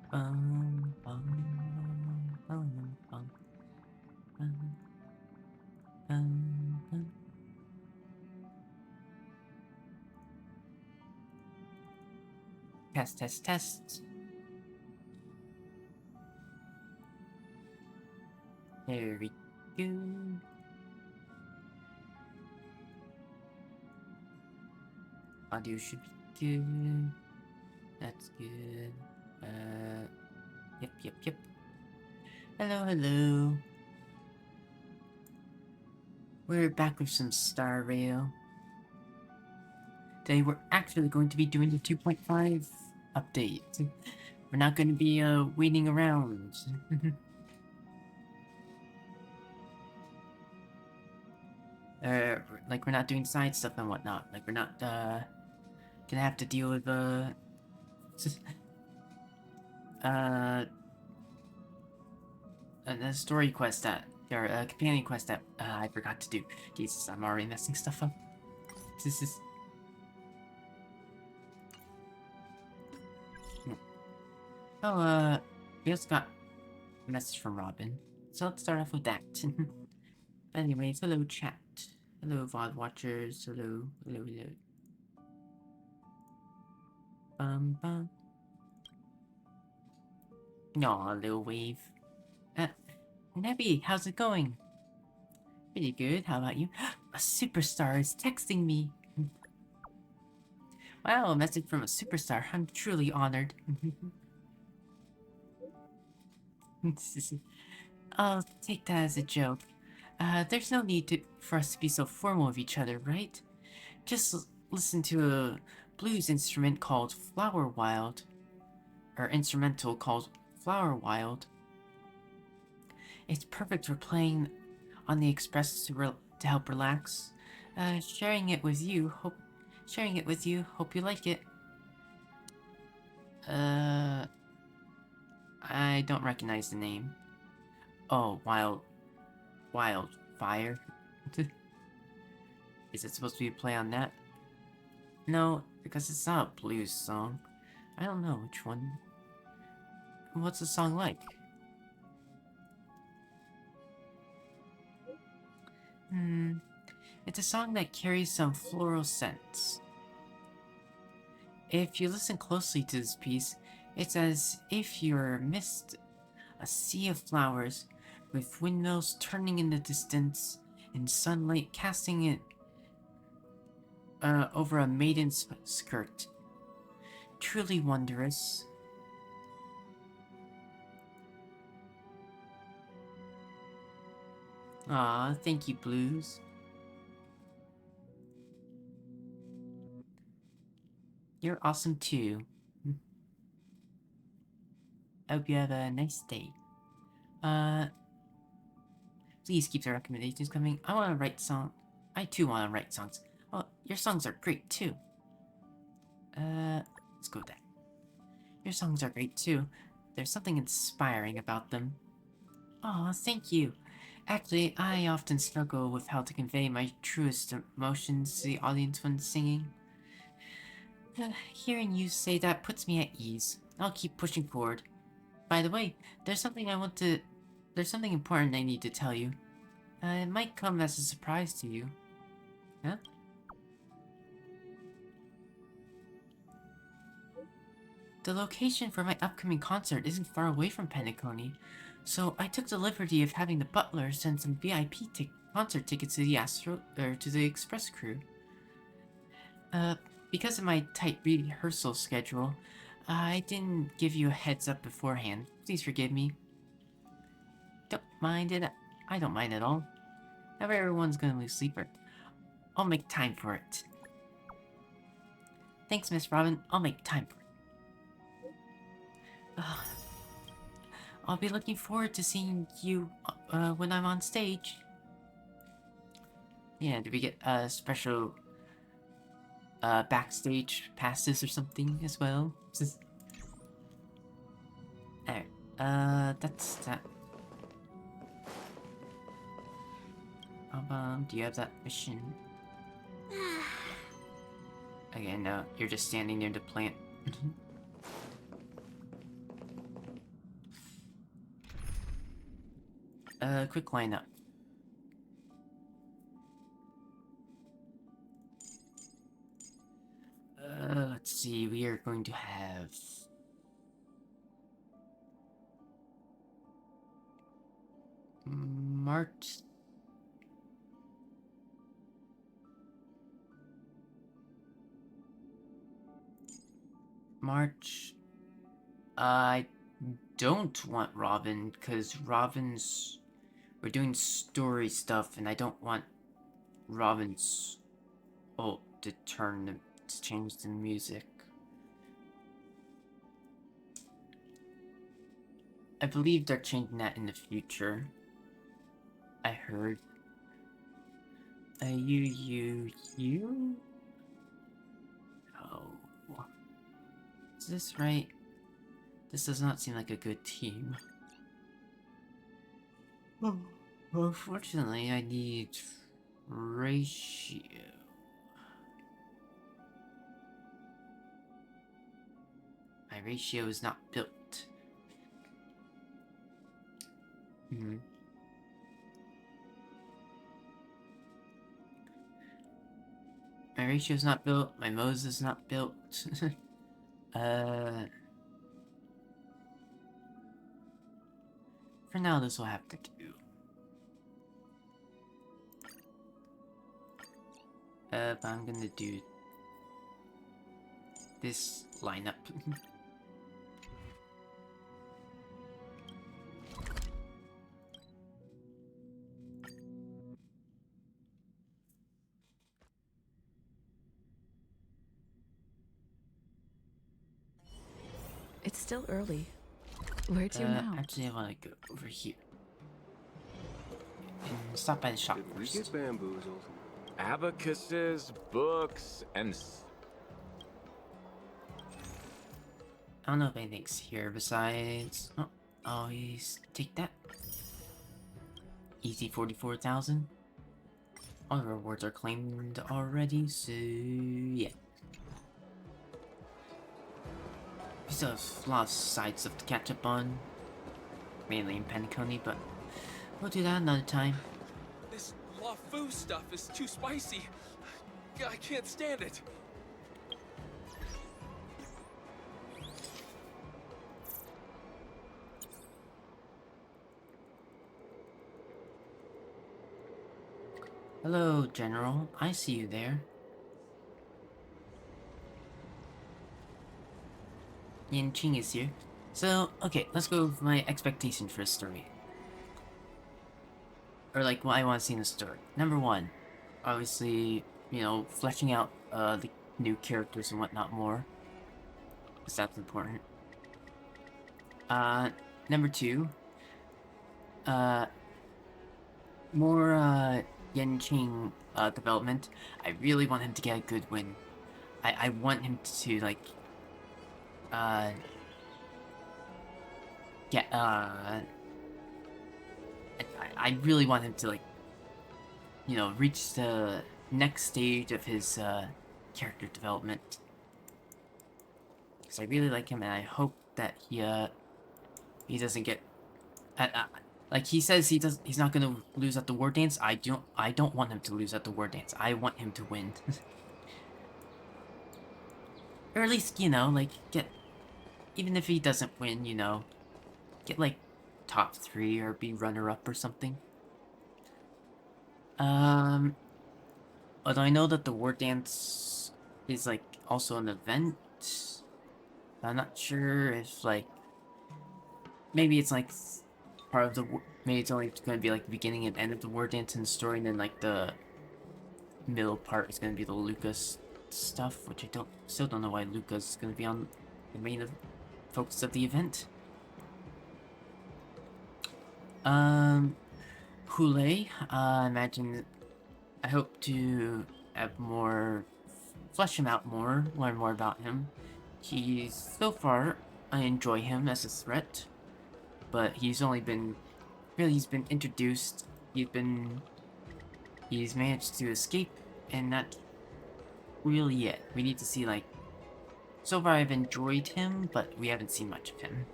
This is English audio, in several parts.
Bum, bum, bum, bum, bum, bum. Test, test, test. There we go. Audio should be good. That's good. Yep. Hello, hello. We're back with some Star Rail. Today we're actually going to be doing the 2.5 update. We're not going to be waiting around. Like we're not doing side stuff and whatnot. Like we're not gonna have to deal with a story quest that or a companion quest that I forgot to do. Jesus, I'm already messing stuff up. This is. Oh, we also got a message from Robin. So let's start off with that. But anyways, hello chat. Hello VOD watchers. Hello. Bum. Aw, little wave. Uh, Nebby, how's it going? Pretty good, how about you? A superstar is texting me. Wow, a message from a superstar. I'm truly honored. I'll take that as a joke. There's no need for us to be so formal with each other, right? Just listen to a blues instrument called Flower Wild. Or instrumental called Flower Wild. It's perfect for playing on the express to help relax. Sharing it with you. Hope you like it. I don't recognize the name. Oh, Wildfire. Is it supposed to be a play on that? No, because it's not a blues song. I don't know which one. What's the song like? It's a song that carries some floral scents. If you listen closely to this piece, it's as if you're amidst a sea of flowers, with windmills turning in the distance, and sunlight casting it over a maiden's skirt. Truly wondrous. Ah, thank you, Blues. You're awesome too. Hope you have a nice day. Please keep the recommendations coming. I want to write song. I too want to write songs. Oh, your songs are great too. Let's go with that. Your songs are great too. There's something inspiring about them. Aw, thank you. Actually, I often struggle with how to convey my truest emotions to the audience when singing. Hearing you say that puts me at ease. I'll keep pushing forward. By the way, there's something important I need to tell you. It might come as a surprise to you. Huh? The location for my upcoming concert isn't far away from Penacony, so I took the liberty of having the butler send some VIP concert tickets to the express crew. Because of my tight rehearsal schedule, I didn't give you a heads up beforehand. Please forgive me. Don't mind it. I don't mind at all. Not everyone's gonna lose sleep, but I'll make time for it. Thanks, Miss Robin. I'll make time for it. I'll be looking forward to seeing you when I'm on stage. Yeah, do we get special backstage passes or something as well? Alright, that's that. Do you have that mission? Again, no, you're just standing near the plant. Quick lineup. Let's see, we are going to have... March... I don't want Robin, because Robin's... We're doing story stuff, and I don't want Robin's ult to change the music. I believe they're changing that in the future. I heard. You? Oh. Is this right? This does not seem like a good team. Unfortunately, I need ratio. My ratio is not built. My ratio is not built. My Mose is not built. For now, this will have to do. But I'm gonna do this lineup. It's still early. Where to now? Actually, I want to go over here. And stop by the shop Did we first. get bamboozled? Abacuses, books, and... I don't know if anything's here besides... Oh, always take that. Easy 44,000. All the rewards are claimed already, so yeah. We still have a lot of side stuff to catch up on. Mainly in Penacony, but we'll do that another time. This Luofu stuff is too spicy. I can't stand it. Hello, General. I see you there. Yan Qing is here. So, okay, let's go with my expectation for a story. Or, like, what I want to see in a story. Number one, obviously, you know, fleshing out the new characters and whatnot more. Because that's important. Number two, more, Yan Qing, development. I really want him to get a good win. I want him to, like, get, I really want him to, like, you know, reach the next stage of his, character development. Because I really like him, and I hope that he doesn't get, like, he says he's not gonna lose at the War Dance. I don't want him to lose at the War Dance. I want him to win. Or at least, you know, like, even if he doesn't win, you know, get, like, top 3 or be runner-up or something. Although I know that the War Dance is, like, also an event. I'm not sure if, like, maybe it's, like, part of the... Maybe it's only going to be, like, the beginning and end of the War Dance in the story, and then, like, the middle part is going to be the Lucas stuff, which I still don't know why Lucas is going to be on the main focus of the event. Hule, I imagine, I hope to have more, flesh him out more, learn more about him. So far, I enjoy him as a threat, but he's been introduced, he's managed to escape, and that's really it. We need to see, like, so far I've enjoyed him, but we haven't seen much of him,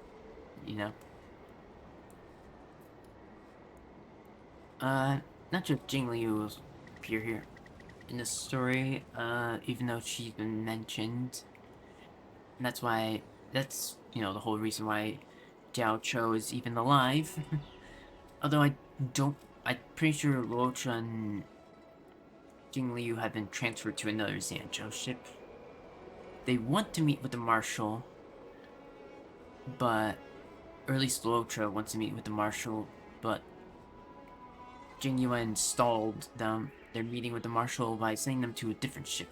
you know? Not sure if Jing Liu will appear here in the story, even though she's been mentioned. And that's, you know, the whole reason why Jiao Cho is even alive. Although I'm pretty sure Luofu and Jing Liu have been transferred to another Zanzhou ship. They want to meet with the Marshal, but, or at least Luofu wants to meet with the Marshal, but Jing Yuan stalled their meeting with the Marshal by sending them to a different ship.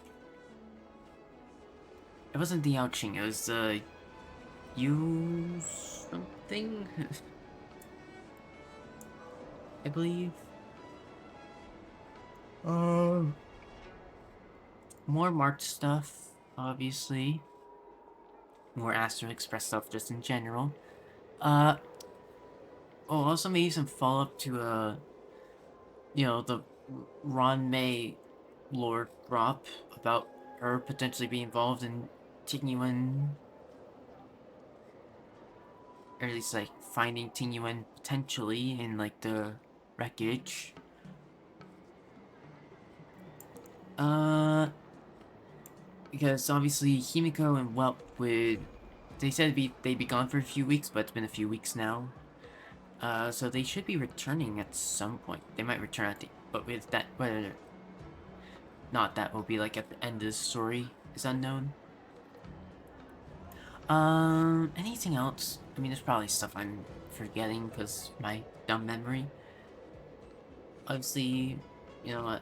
It wasn't the Yaoqing, it was the Yu something? I believe. More marked stuff, obviously. More Astro Express stuff just in general. Oh, also maybe some follow-up to, you know, the Ron May lore drop about her potentially being involved in Tingyuan. Or at least, like, finding Tingyuan potentially in, like, the wreckage. Because obviously Himiko and Whelp they said they'd be gone for a few weeks, but it's been a few weeks now. So they should be returning at some point. They might return at the, but with that, whether not that will be like at the end of the story is unknown. Anything else? I mean, there's probably stuff I'm forgetting because my dumb memory. Obviously, you know what?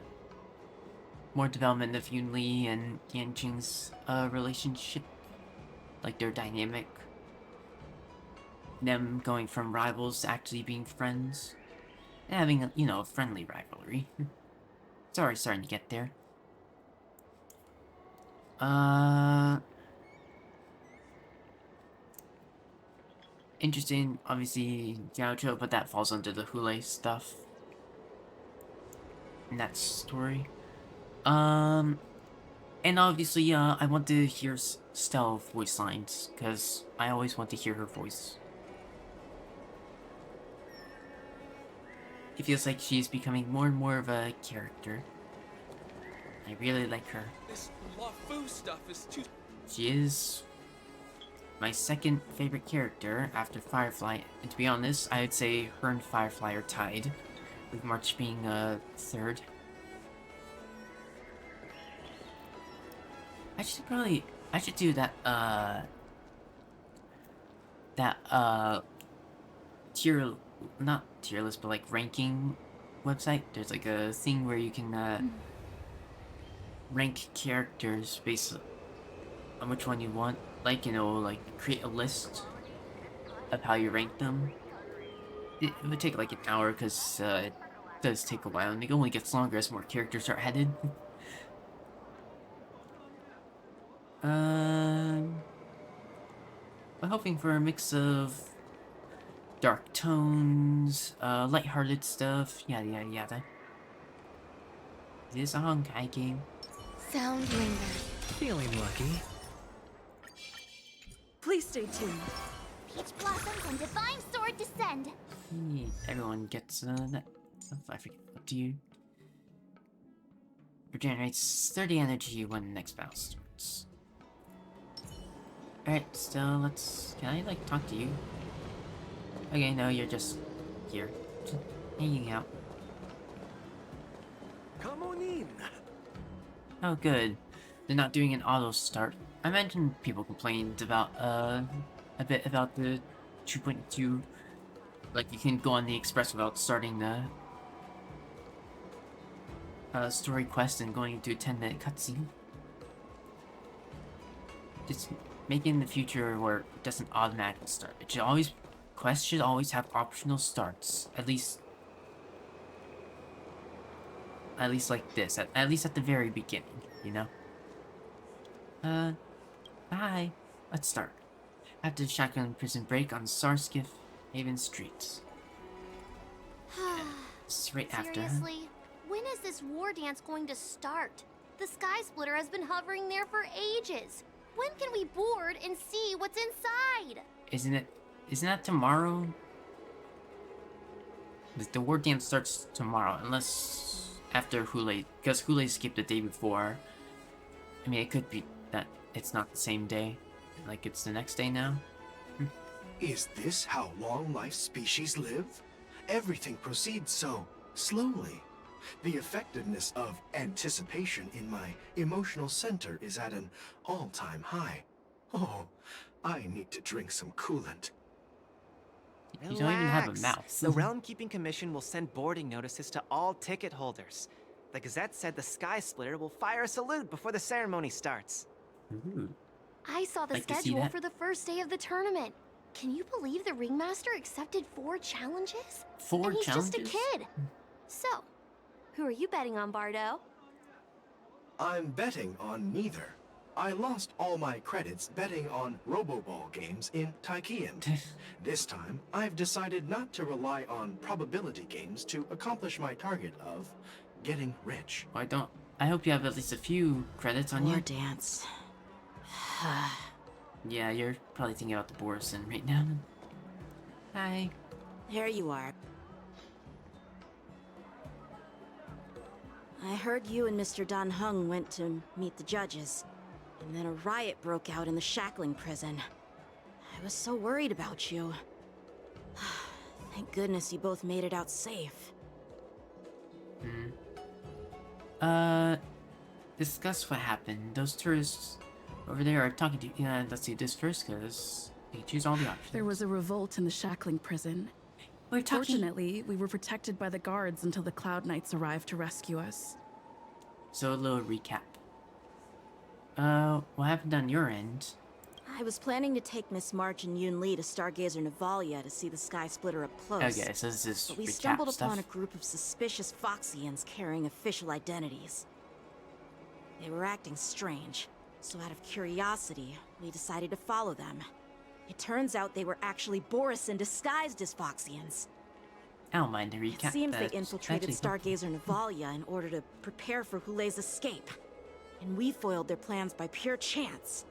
More development of Yun Li and Yanqing's relationship, like their dynamic. Them going from rivals to actually being friends. And having, a, you know, a friendly rivalry. It's already starting to get there. Interesting, obviously, Gaucho, but that falls under the Hule stuff. In that story. And obviously, I want to hear Stella voice lines, because I always want to hear her voice. It feels like she's becoming more and more of a character. I really like her. This Luofu stuff is too... She is my second favorite character after Firefly, and to be honest, I would say her and Firefly are tied, with March being third. I should do that, not tier list, but like ranking website. There's like a thing where you can, rank characters based on which one you want. Like, you know, like create a list of how you rank them. It would take like an hour because, it does take a while, and it only gets longer as more characters are added. I'm hoping for a mix of dark tones, lighthearted stuff, yada yada yada. Is this a Honkai game? Sound lingers. Feeling lucky. Please stay tuned. Peach blossoms and divine sword descend. Everyone gets, that stuff. I forget what do you... Regenerates 30 energy when the next battle starts. Alright, so let's... Can I, like, talk to you? Okay, no, you're just here. Just hanging out. Come on in. Oh, good. They're not doing an auto start. I imagine people complained about, a bit about the 2.2. Like, you can go on the express without starting the story quest and going into a 10-minute cutscene. Just making the future where it doesn't automatically start. It should always... Quests should always have optional starts. At least like this. At least at the very beginning, you know? Hi. Let's start. After the shotgun prison break on Sarskif Haven streets. It's right after. Seriously? When is this war dance going to start? The Sky Splitter has been hovering there for ages. When can we board and see what's inside? Isn't that tomorrow? The war dance starts tomorrow, unless after Hule, because Hule skipped the day before. I mean, it could be that it's not the same day, like it's the next day now. Is this how long-life species live? Everything proceeds so slowly. The effectiveness of anticipation in my emotional center is at an all-time high. Oh, I need to drink some coolant. You don't even have a Relax. mouse. The Realm Keeping Commission will send boarding notices to all ticket holders. The Gazette said the Sky Splitter will fire a salute before the ceremony starts. Ooh. I saw the Like to see schedule that. for the first day of the tournament. Can you believe the ringmaster accepted 4 challenges? 4 and he's challenges? just a kid. So, who are you betting on, Bardo? I'm betting on neither. I lost all my credits betting on Roboball games in Taikian. This time, I've decided not to rely on probability games to accomplish my target of getting rich. I don't. I hope you have at least a few credits on War you. dance. Yeah, you're probably thinking about the Borison right now. Hi. There you are. I heard you and Mr. Dan Heng went to meet the judges, and then a riot broke out in the shackling prison. I was so worried about you. Thank goodness you both made it out safe. Discuss what happened. Those tourists over there are talking to you. Yeah, let's see this first, because they choose all the options. There was a revolt in the shackling prison. We're talking. Fortunately, we were protected by the guards until the Cloud Knights arrived to rescue us. So a little recap. What happened on your end? I was planning to take Miss March and Yun Li to Stargazer Navalia to see the Sky Splitter up close. Okay, so this is But we recap stumbled stuff. upon a group of suspicious Foxians carrying official identities. They were acting strange, so out of curiosity, we decided to follow them. It turns out they were actually Borison disguised as Foxians. I don't mind the recap. It seems they That's infiltrated actually- Stargazer Navalia in order to prepare for Hule's escape. And we foiled their plans by pure chance.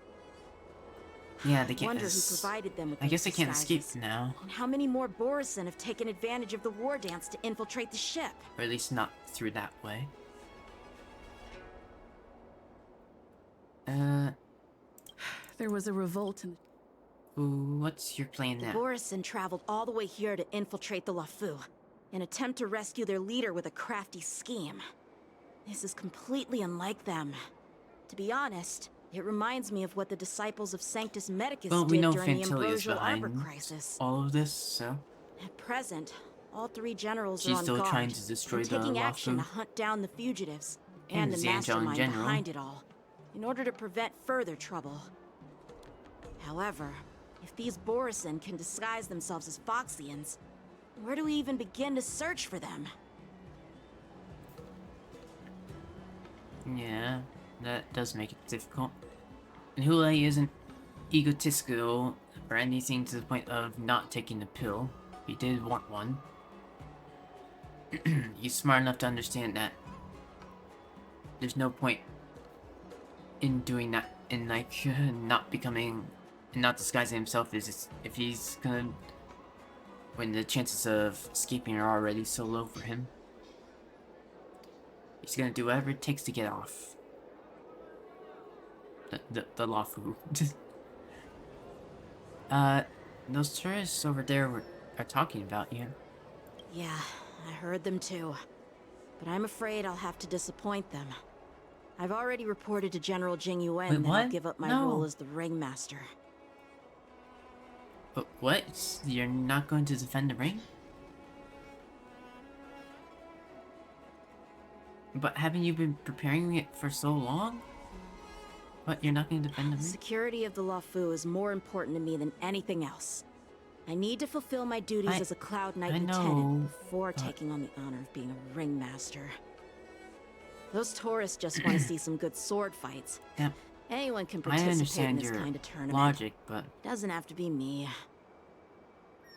Yeah, they can't. Wonder who provided them with I guess they those can't escape disguises. now, And how many more Borison have taken advantage of the war dance to infiltrate the ship? or at least not through that way. There was a revolt in Ooh, what's your plan The now? Borison traveled all the way here to infiltrate the Luofu, an attempt to rescue their leader with a crafty scheme. This is completely unlike them. To be honest, it reminds me of what the disciples of Sanctus Medicus Well, we did know during the Fantilia is Ambrosial Arbor behind crisis. all of this, so At present, all 3 generals She's are on still guard, trying to destroy and the taking action to Luofu. hunt down the fugitives And and the Zanjo in mastermind general. behind it all, in order to prevent further trouble. However, if these Borison can disguise themselves as Foxians, where do we even begin to search for them? yeah, that does make it difficult. And Hule isn't egotistical or anything to the point of not taking the pill. He did want one. He's smart enough to understand that there's no point in doing that, in like not becoming, and not disguising himself if he's gonna, when the chances of escaping are already so low for him. He's gonna do whatever it takes to get off. The Luofu. Those tourists over there are talking about you. Yeah, I heard them too. But I'm afraid I'll have to disappoint them. I've already reported to General Jing Yuan Wait, that I'll what? give up my No. role as the ringmaster. But what? You're not going to defend the ring? But haven't you been preparing it for so long? What, you're not going to defend the The ring? security of the Luofu is more important to me than anything else. I need to fulfill my duties as a Cloud Knight I know, lieutenant before but- taking on the honor of being a ringmaster. Those tourists just want to see some good sword fights. Yeah, Anyone can I participate in understand this your kind of tournament. logic, but Doesn't have to be me.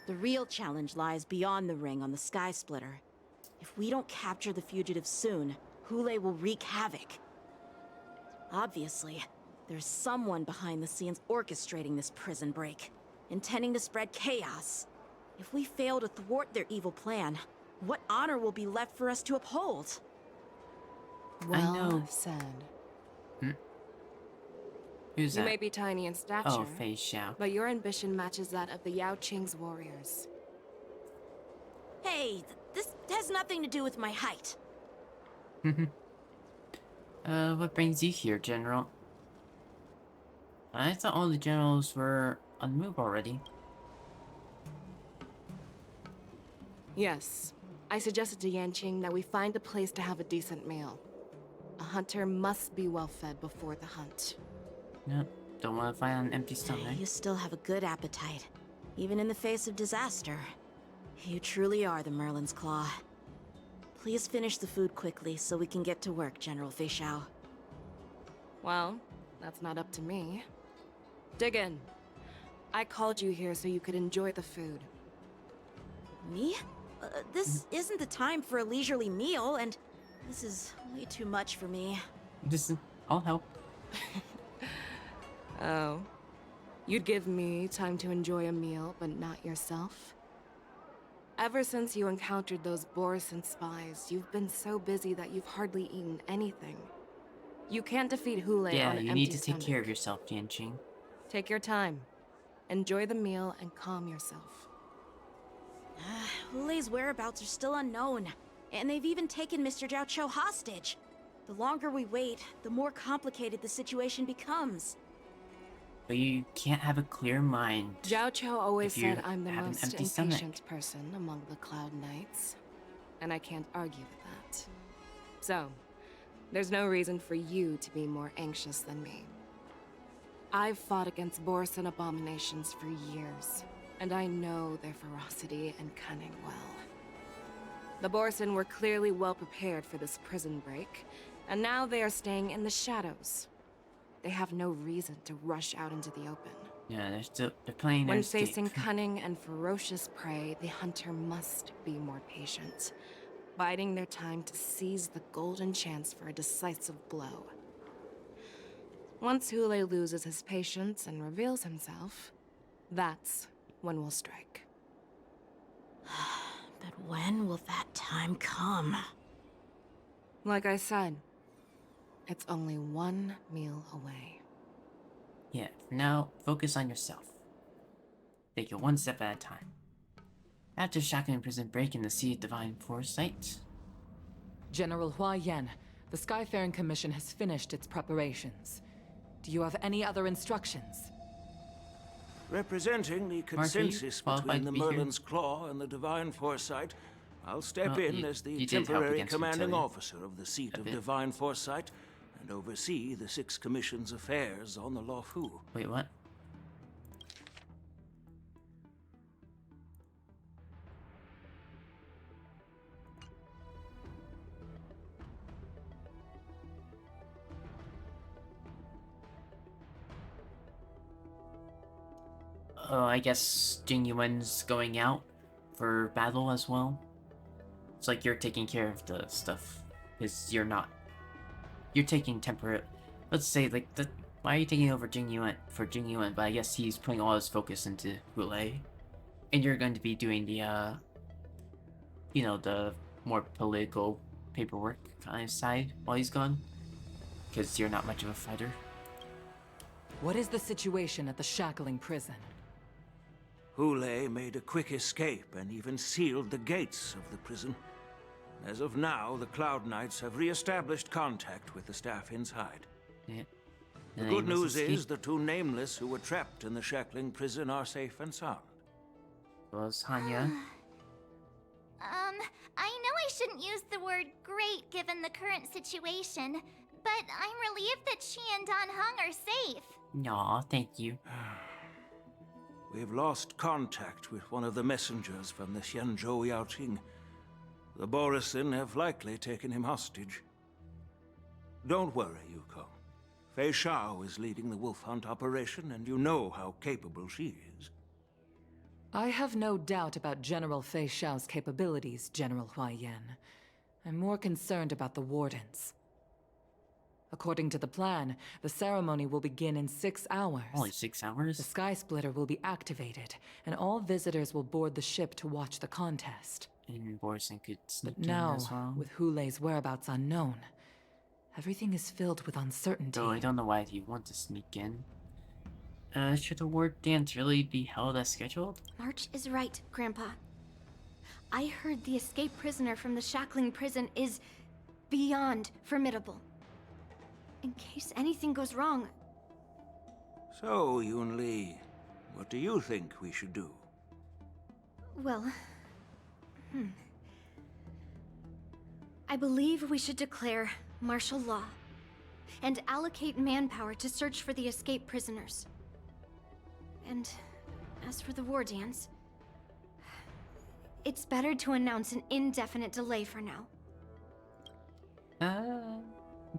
The real challenge lies beyond the ring on the Sky Splitter. If we don't capture the fugitives soon, Hule will wreak havoc. Obviously, there's someone behind the scenes orchestrating this prison break, intending to spread chaos. If we fail to thwart their evil plan, What honor will be left for us to uphold? I know. Well said. Who's You that? may be tiny in stature, Oh, Fei Xiao. but your ambition matches that of the Yao Qing's warriors. Hey, this has nothing to do with my height. What brings you here, General? I thought all the generals were on the move already. Yes, I suggested to Yanqing that we find a place to have a decent meal. A hunter must be well fed before the hunt. Yep, don't want to fight on an empty stomach. You still have a good appetite, even in the face of disaster. You truly are the Merlin's Claw. Please finish the food quickly so we can get to work, General Fei Xiao. Well, that's not up to me. Dig in. I called you here so you could enjoy the food. Me? This isn't the time for a leisurely meal, and this is way too much for me. I'll help. Oh. You'd give me time to enjoy a meal, but not yourself? Ever since you encountered those Borison spies, you've been so busy that you've hardly eaten anything. You can't defeat Hule on Yeah, an empty you need to take stomach. care of yourself, Yanqing. Take your time. Enjoy the meal and calm yourself. Hule's whereabouts are still unknown, and they've even taken Mr. Zhao Cho hostage. The longer we wait, the more complicated the situation becomes. But you can't have a clear mind. Zhao Cho always if you said I'm the have an most empty stomach. impatient person among the Cloud Knights, and I can't argue with that. So, there's no reason for you to be more anxious than me. I've fought against Borison abominations for years, and I know their ferocity and cunning well. The Borison were clearly well prepared for this prison break, and now they are staying in the shadows. They have no reason to rush out into the open. Yeah, they're playing their When escape. facing cunning and ferocious prey, the hunter must be more patient, biding their time to seize the golden chance for a decisive blow. Once Hule loses his patience and reveals himself, that's when we'll strike. But when will that time come? Like I said, it's only one meal away. Yeah, for now, focus on yourself. Take it one step at a time. After shackling prison break in the Sea of Divine Foresight, General Hua Yan, the Skyfaring Commission has finished its preparations. Do you have any other instructions? Representing the consensus qualified between to the be here? Merlin's Claw and the Divine Foresight, I'll step Oh, in you- as the you did help temporary against commanding Utility. officer of the seat A of bit. Divine Foresight and oversee the 6 Commission's affairs on the Luofu. wait, what? Oh, I guess Jing Yuan's going out for battle as well. It's like you're taking care of the stuff, because you're not. You're taking temporary. Let's say like why are you taking over Jing Yuan for Jing Yuan? But I guess he's putting all his focus into Hule, and you're going to be doing the the more political paperwork kind of side while he's gone, because you're not much of a fighter. What is the situation at the shackling prison? Hule made a quick escape and even sealed the gates of the prison. As of now, the Cloud Knights have re-established contact with the staff inside. Yeah. The good news is the 2 Nameless who were trapped in the shackling prison are safe and sound. Was Hanya. I know I shouldn't use the word great given the current situation, but I'm relieved that she and Don Hung are safe. Aw, thank you. We've lost contact with one of the messengers from the Xianzhou Yaoqing. The Borison have likely taken him hostage. Don't worry, Yukong. Fei Xiao is leading the wolf hunt operation, and you know how capable she is. I have no doubt about General Fei Xiao's capabilities, General Hua Yan. I'm more concerned about the Wardens. According to the plan, the ceremony will begin in 6 hours. Only 6 The hours? Sky Splitter will be activated, and all visitors will board the ship to watch the contest. And Borson could sneak But in now, as well. with Hule's whereabouts unknown, everything is filled with uncertainty. Though I don't know why he'd want to sneak in. Should the war dance really be held as scheduled? March is right, Grandpa. I heard the escaped prisoner from the shackling prison is beyond formidable. In case anything goes wrong, So, Yun Li, what do you think we should do? well... I believe we should declare martial law and allocate manpower to search for the escaped prisoners. And as for the war dance, it's better to announce an indefinite delay for now.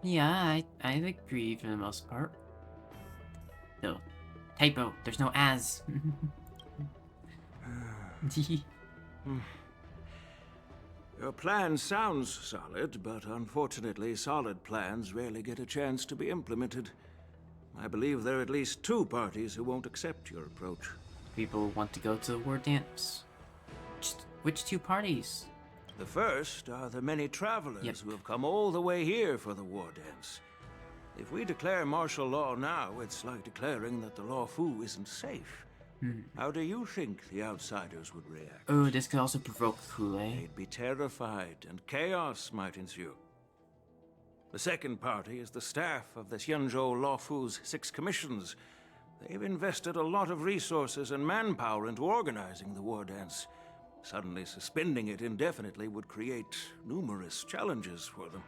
Yeah, I'd agree for the most part. No, typo, there's no as. Your plan sounds solid, but unfortunately, solid plans rarely get a chance to be implemented. I believe there are at least 2 parties who won't accept your approach. People want to go to the war dance. Which 2 parties? The first are the many travelers Yep. who have come all the way here for the war dance. If we declare martial law now, it's like declaring that the Luofu isn't safe. How do you think the outsiders would react? Oh, this could also provoke Hule. They'd be terrified, and chaos might ensue. The second party is the staff of the Xianzhou Luofu's 6 commissions. They've invested a lot of resources and manpower into organizing the war dance. Suddenly suspending it indefinitely would create numerous challenges for them.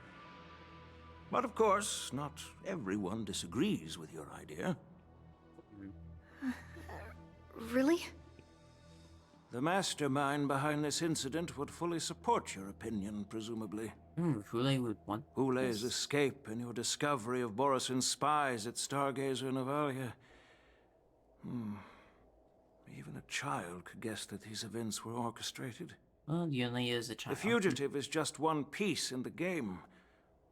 But of course, not everyone disagrees with your idea. Really? The mastermind behind this incident would fully support your opinion, presumably. Hule would want Hule's this. escape and your discovery of Borison's spies at Stargazer Navalia. Even a child could guess that these events were orchestrated. Well, he only is a child. The fugitive is just one piece in the game.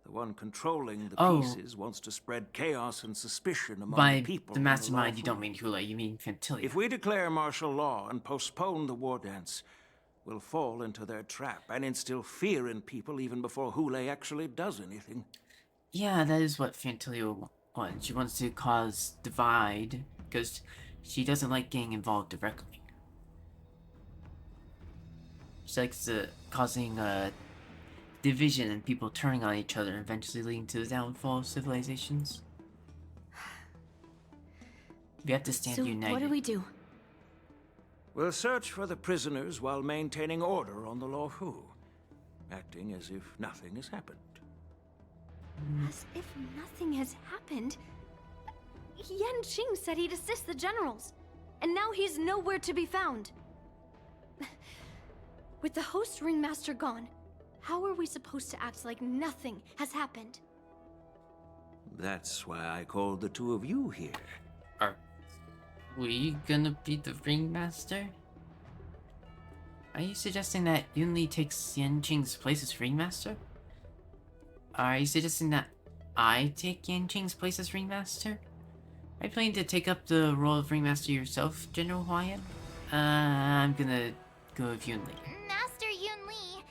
The one controlling the Oh. pieces wants to spread chaos and suspicion among By the people. the in mastermind, you Luofu. don't mean Hule, you mean Fantilia. If we declare martial law and postpone the war dance, we'll fall into their trap and instill fear in people even before Hule actually does anything. Yeah, that is what Fantilia wants. She wants to cause divide, because she doesn't like getting involved directly. She likes causing division and people turning on each other, eventually leading to the downfall of civilizations. We have to stand So united. what do we do? We'll search for the prisoners while maintaining order on the Luofu, acting as if nothing has happened. As if nothing has happened. Yan Qing said he'd assist the generals, and now he's nowhere to be found. With the host ringmaster gone, how are we supposed to act like nothing has happened? That's why I called the 2 of you here. Are we gonna be the ringmaster? Are you suggesting that Yunli takes Yan Qing's place as ringmaster? Are you suggesting that I take Yan Qing's place as ringmaster? Are you planning to take up the role of ringmaster yourself, General Huayan? I'm gonna go with Yunli. Master Yunli,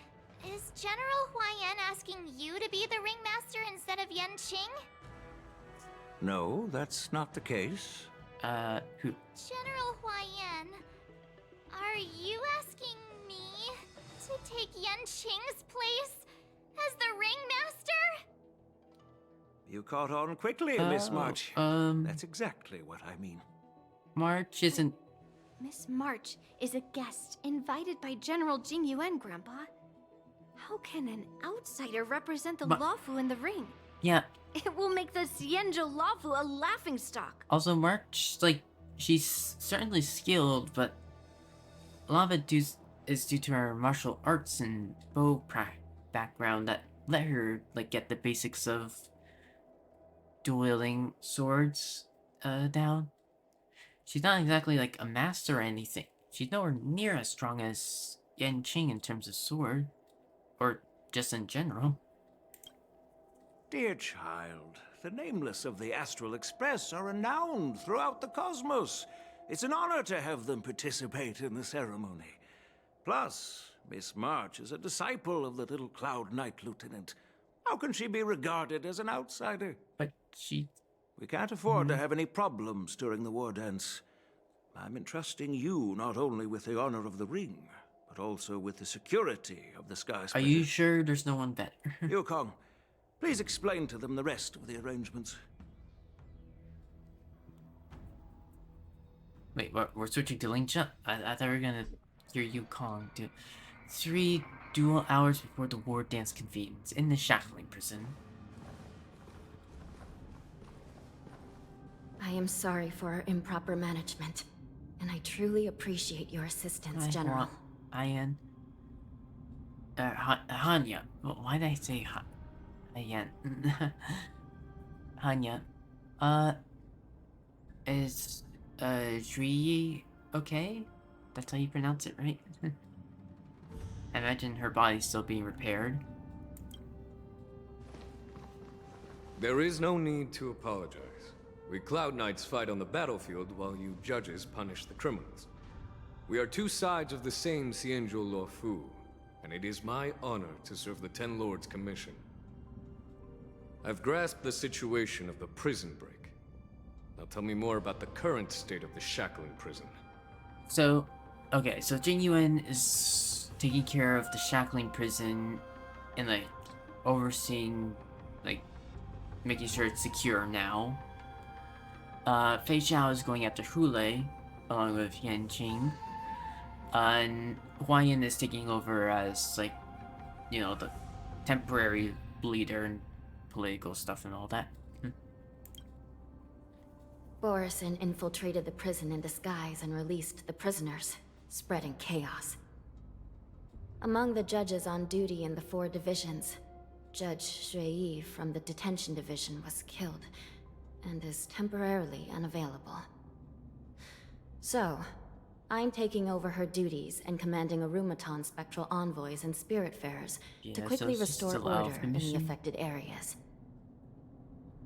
is General Huayan asking you to be the ringmaster instead of Yan Qing? No, that's not the case. Who? General Huayan, are you asking me to take Yan Qing's place as the ringmaster? You caught on quickly, Miss March. That's exactly what I mean. March isn't... Miss March is a guest invited by General Jing Yuan, Grandpa. How can an outsider represent the Luofu in the ring? Yeah. It will make the Xianzhou Luofu a laughingstock. Also, March, like, she's certainly skilled, but a lot of it is due to her martial arts and background that let her, like, get the basics of dual-wielding swords down. She's not exactly, like, a master or anything. She's nowhere near as strong as Yan Qing in terms of sword. Or just in general. Dear child, the nameless of the Astral Express are renowned throughout the cosmos. It's an honor to have them participate in the ceremony. Plus, Miss March is a disciple of the little Cloud Knight Lieutenant. How can she be regarded as an outsider? But she... We can't afford to have any problems during the war dance. I'm entrusting you not only with the honor of the ring, but also with the security of the Sky Are Splitter. you sure there's no one better? Yukong, please explain to them the rest of the arrangements. Wait, we're switching to Ling Chun? I thought we were gonna hear Yukong do 3 dual hours before the war dance convenes in the shackling prison. I am sorry for our improper management, and I truly appreciate your assistance, General. Ayan. Hanya. Well, why did I say Ayan? Hanya. Is, Zhuyi okay? That's how you pronounce it, right? I imagine her body's still being repaired. There is no need to apologize. We Cloud Knights fight on the battlefield while you judges punish the criminals. We are two sides of the same Xianzhou Luofu, and it is my honor to serve the Ten Lords' commission. I've grasped the situation of the prison break. Now tell me more about the current state of the shackling prison. So, okay, so Jing Yuan is taking care of the shackling prison and, like, overseeing, like, making sure it's secure now. Fei Xiao is going after Hule, along with Yan Qing. And Huayan is taking over as, like, you know, the temporary leader and political stuff and all that. Borison infiltrated the prison in disguise and released the prisoners, spreading chaos. Among the judges on duty in the 4 divisions, Judge Xueyi from the detention division was killed, and is temporarily unavailable. So, I'm taking over her duties and commanding Arumaton spectral envoys and spiritfarers to quickly restore order in the affected areas.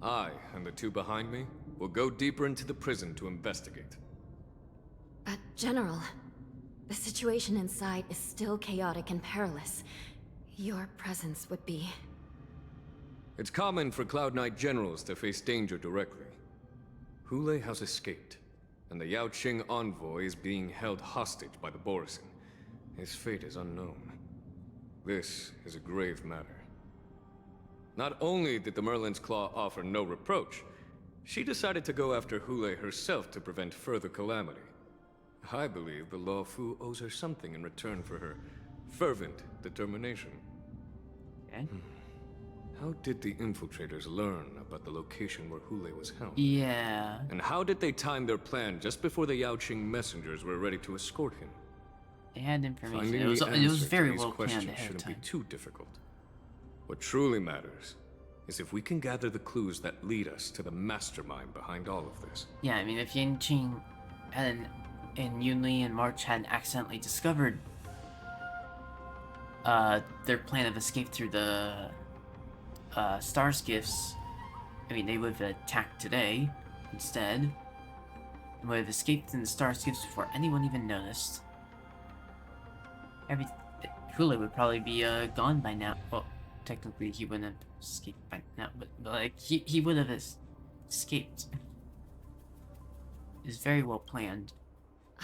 I, and the 2 behind me, will go deeper into the prison to investigate. But, General, the situation inside is still chaotic and perilous. Your presence would be... It's common for Cloud Knight generals to face danger directly. Hule has escaped, and the Yaoqing envoy is being held hostage by the Borison. His fate is unknown. This is a grave matter. Not only did the Merlin's Claw offer no reproach, she decided to go after Hule herself to prevent further calamity. I believe the Luofu owes her something in return for her fervent determination. Okay. How did the infiltrators learn about the location where Hule was held? Yeah. And how did they time their plan just before the Yaoqing messengers were ready to escort him? They had information. Finding It was the very answer to well these planned questions ahead of shouldn't time. be too difficult. What truly matters is if we can gather the clues that lead us to the mastermind behind all of this. Yeah, I mean, if Yan Qing and Yunli and March had accidentally discovered their plan of escape through the star skiffs, I mean, they would have attacked today instead. And would have escaped in the star skiffs before anyone even noticed. Hule would probably be gone by now. Well, technically he wouldn't have escaped by now, but like he would have escaped. It's very well planned.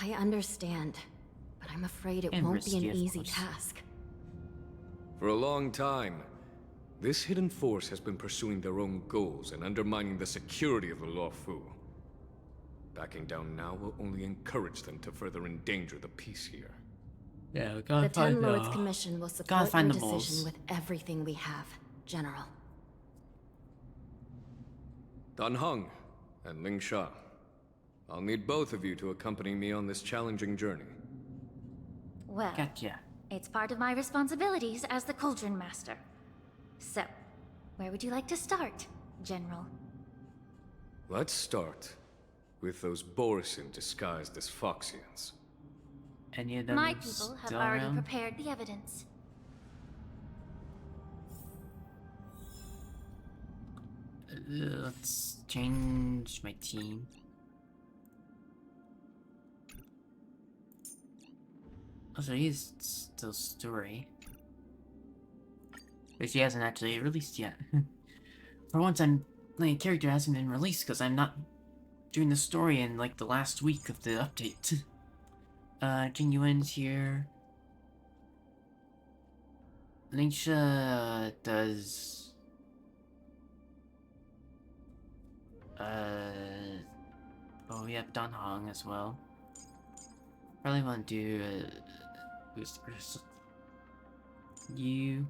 I understand, but I'm afraid it won't be an easy task. For a long time, this hidden force has been pursuing their own goals and undermining the security of the Luofu. Backing down now will only encourage them to further endanger the peace here. Yeah, we The Ten Lords Commission will support your decision moles. with everything we have, General. Dan Heng and Ling Sha, I'll need both of you to accompany me on this challenging journey. Well, Gotcha. it's part of my responsibilities as the Cauldron Master. So, where would you like to start, General? Let's start with those Borison disguised as Foxians. Any of them My people have still already around? prepared the evidence. Let's change my team. Also, he's still story. But she hasn't actually released yet. For once, I'm playing a character that hasn't been released because I'm not doing the story in like the last week of the update. Genuine's here. Lingsha does... Oh, we have Don Hong as well. Probably want to do, boosters. You.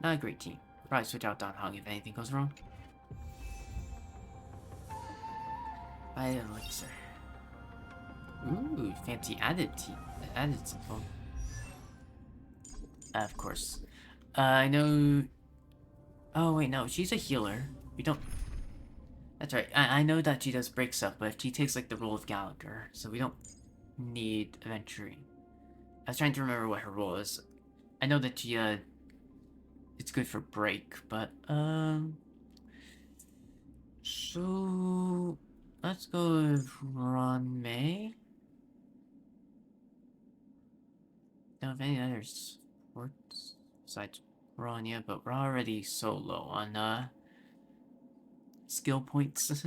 Not a great team. Probably switch out Don Hong if anything goes wrong. By elixir. Ooh, fancy added symbol. Of course. I know... Oh, wait, no, she's a healer. We don't... That's right, I know that she does break stuff, but she takes, like, the role of Gallagher, so we don't need Aventuring. I was trying to remember what her role is. I know that she, it's good for break, but, so... Let's go with Ron May. Don't have any other sports besides Ron yet, but we're already so low on, skill points.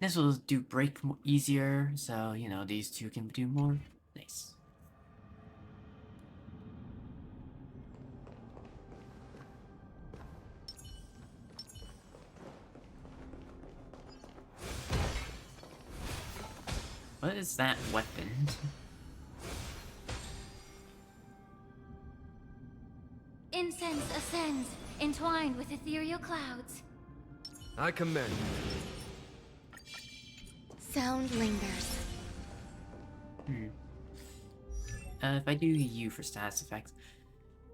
This will do break easier, so, you know, these two can do more. Nice. What is that weapon? Incense ascends, entwined with ethereal clouds. I commend you. Sound lingers. If I do U for status effects,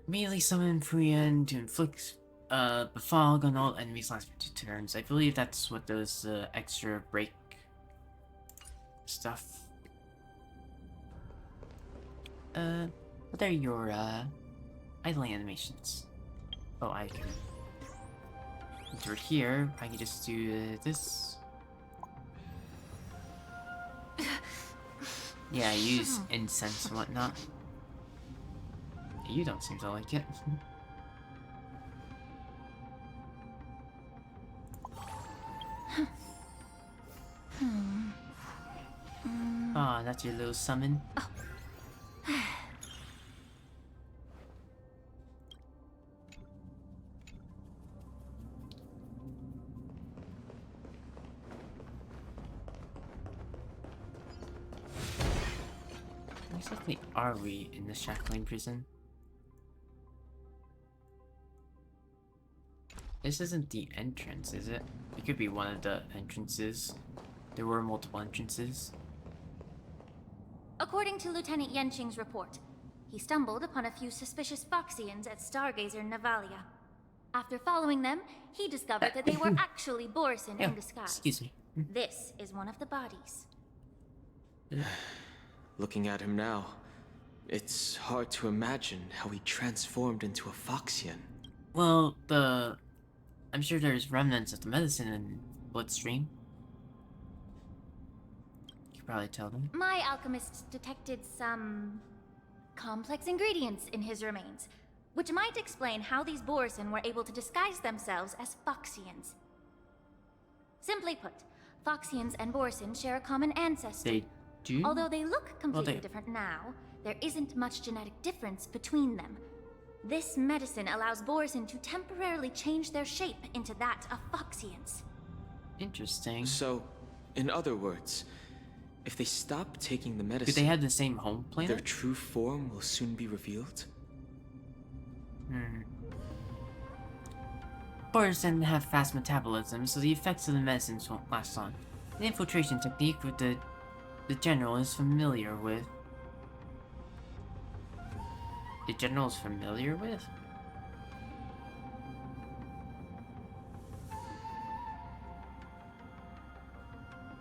immediately summon Fuyan to inflict befog on all enemies last 2 turns. I believe that's what those extra break stuff. What are your idling animations? Oh, I can enter here. I can just do this. Yeah, use incense and whatnot. You don't seem to like it. Ah, that's your little summon. Exactly are we in the shackling prison? This isn't the entrance, is it? It could be one of the entrances. There were multiple entrances. According to Lieutenant Yenqing's report, he stumbled upon a few suspicious Foxians at Stargazer Navalia. After following them, he discovered that they were actually Borson in disguise. Excuse me. This is one of the bodies. Looking at him now, it's hard to imagine how he transformed into a Foxian. Well, I'm sure there's remnants of the medicine in Bloodstream. You can probably tell them. My alchemist detected some complex ingredients in his remains, which might explain how these Borson were able to disguise themselves as Foxians. Simply put, Foxians and Borson share a common ancestor. They do? Although they look completely different now, there isn't much genetic difference between them. This medicine allows Borson to temporarily change their shape into that of Foxians. Interesting. So, in other words, if they stop taking the medicine... Do they have the same home planet? Their true form will soon be revealed? Borson have fast metabolism, so the effects of the medicines won't last long. An infiltration technique with the General is familiar with. The General is familiar with?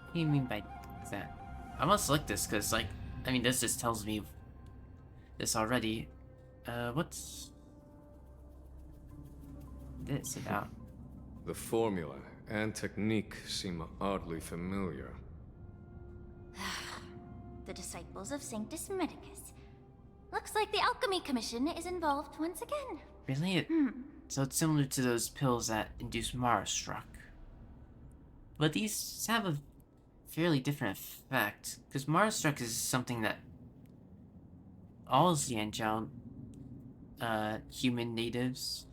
What do you mean by that? I must select this because, like, I mean, this just tells me this already. What's this about? The formula and technique seem oddly familiar. the disciples of Sanctus Medicus. Looks like the Alchemy Commission is involved once again. Really? So it's similar to those pills that induce Marastruck. But these have a fairly different effect, because Marastruck is something that all Xianzhou human natives,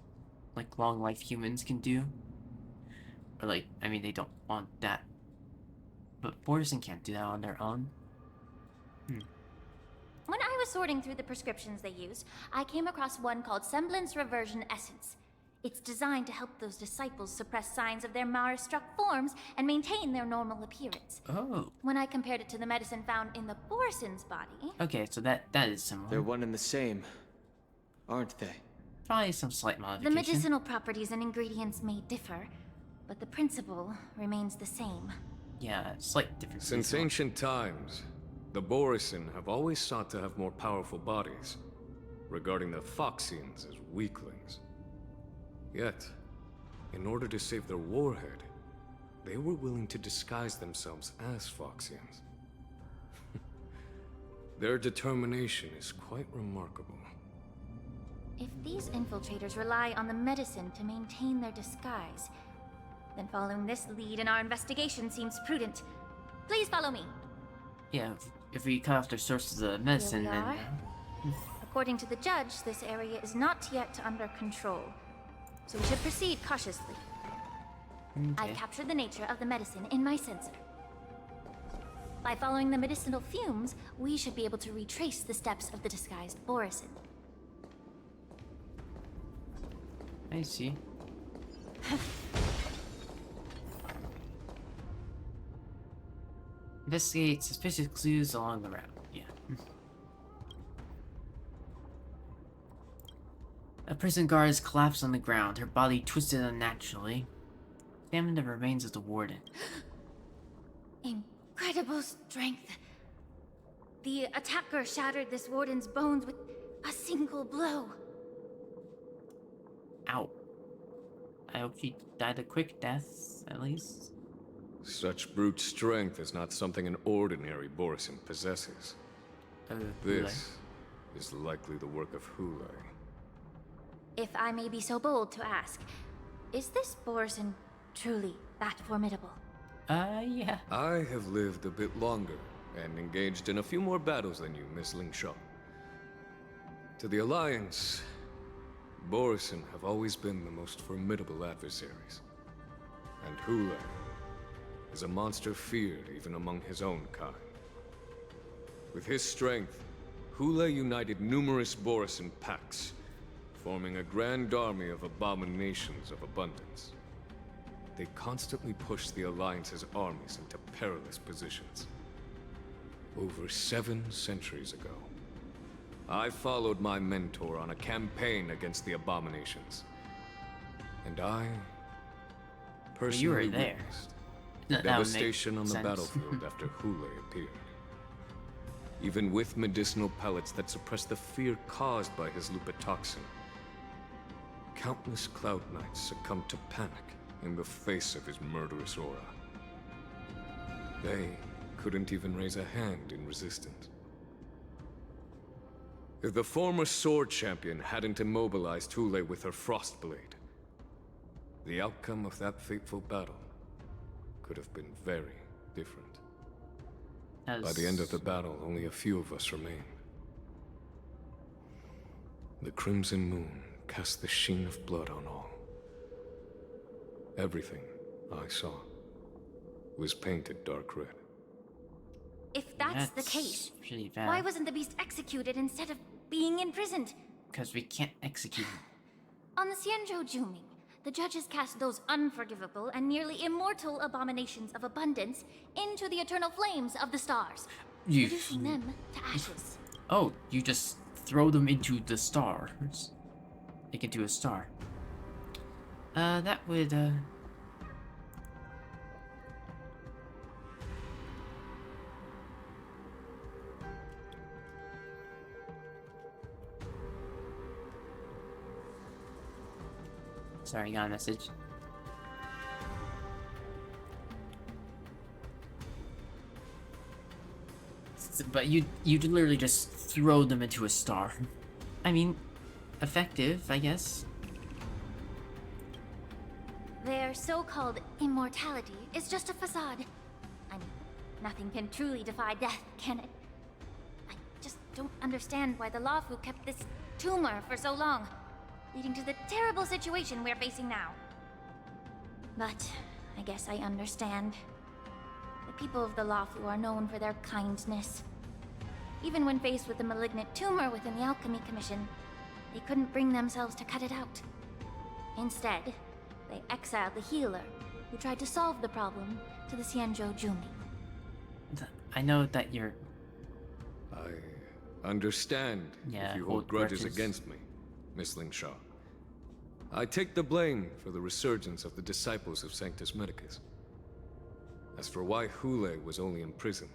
like long life humans, can do. Or like, I mean, they don't want that. But Borderson can't do that on their own. When I was sorting through the prescriptions they use, I came across one called Semblance Reversion Essence. It's designed to help those disciples suppress signs of their Mara-struck forms and maintain their normal appearance. Oh. When I compared it to the medicine found in the Borison's body... Okay, so that is similar. They're one and the same, aren't they? Probably some slight modification. The medicinal properties and ingredients may differ, but the principle remains the same. Yeah, slight differences. Since ancient times, the Borison have always sought to have more powerful bodies, regarding the Foxians as weaklings. Yet, in order to save their warhead, they were willing to disguise themselves as Foxians. Their determination is quite remarkable. If these infiltrators rely on the medicine to maintain their disguise, then following this lead in our investigation seems prudent. Please follow me. Yeah, if we cut off their source of the medicine, Here we then... are. According to the judge, this area is not yet under control, so we should proceed cautiously. Okay. I've captured the nature of the medicine in my sensor. By following the medicinal fumes, we should be able to retrace the steps of the disguised Borison. I see. Investigate suspicious clues along the route. Yeah. A prison guard is collapsed on the ground, her body twisted unnaturally. Examine the remains of the warden. Incredible strength. The attacker shattered this warden's bones with a single blow. Ow. I hope she died a quick death, at least. Such brute strength is not something an ordinary Borison possesses. This is likely the work of Hule. If I may be so bold to ask, is this Borison truly that formidable? Yeah. I have lived a bit longer and engaged in a few more battles than you, Miss Lingshaw. To the Alliance, Borison have always been the most formidable adversaries. And Hule is a monster feared even among his own kind. With his strength, Hule united numerous Borison packs, forming a grand army of abominations of abundance. They constantly push the Alliance's armies into perilous positions. Over 7 centuries ago, I followed my mentor on a campaign against the abominations. And I personally You were there. witnessed That would make devastation on the sense. battlefield after Hule appeared. Even with medicinal pellets that suppressed the fear caused by his lupitoxin, countless Cloud Knights succumbed to panic in the face of his murderous aura. They couldn't even raise a hand in resistance. If the former sword champion hadn't immobilized Hule with her Frostblade, the outcome of that fateful battle could have been very different. By the end of the battle, only a few of us remained. The crimson moon cast the sheen of blood on all. Everything I saw was painted dark red. If that's the case, pretty bad. why wasn't the beast executed instead of being imprisoned? Because we can't execute him. On the Xianzhou Juming, the judges cast those unforgivable and nearly immortal abominations of abundance into the eternal flames of the stars, reducing them to ashes. Oh, you just throw them into the stars. Like into a star. That would, Sorry, got a message. But you literally just throw them into a star. I mean, effective, I guess. Their so-called immortality is just a facade. I mean, nothing can truly defy death, can it? I just don't understand why the Luofu kept this tumor for so long, leading to the terrible situation we're facing now. But I guess I understand. The people of the Luofu are known for their kindness. Even when faced with a malignant tumor within the Alchemy Commission, they couldn't bring themselves to cut it out. Instead, they exiled the healer, who tried to solve the problem, to the Xianzhou Jumi. I know that you're... I understand Yeah, if you hold hold grudges grudges. against me, Miss Ling Sha. I take the blame for the resurgence of the disciples of Sanctus Medicus. As for why Hule was only in prison,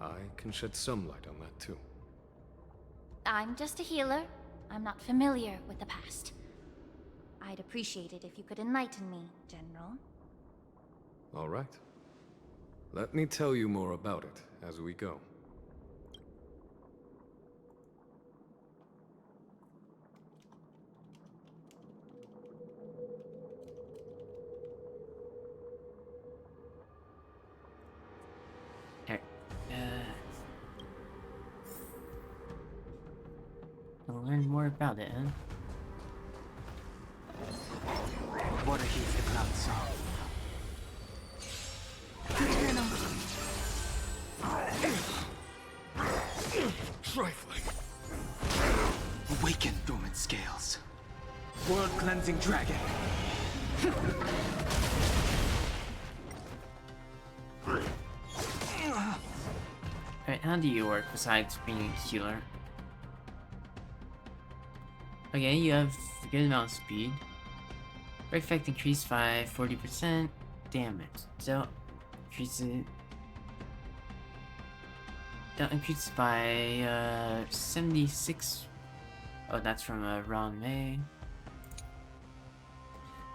I can shed some light on that too. I'm just a healer. I'm not familiar with the past. I'd appreciate it if you could enlighten me, General. All right. Let me tell you more about it as we go. Alright, we'll learn more about it, huh? Water heats the cloud song. Trifling. Awaken, dormant scales. World-cleansing dragon. Alright, how do you work besides being a healer? Okay, you have a good amount of speed. Break effect increased by 40%. Damage. Don't increase it. Don't increase by 76. Oh, that's from Ron May.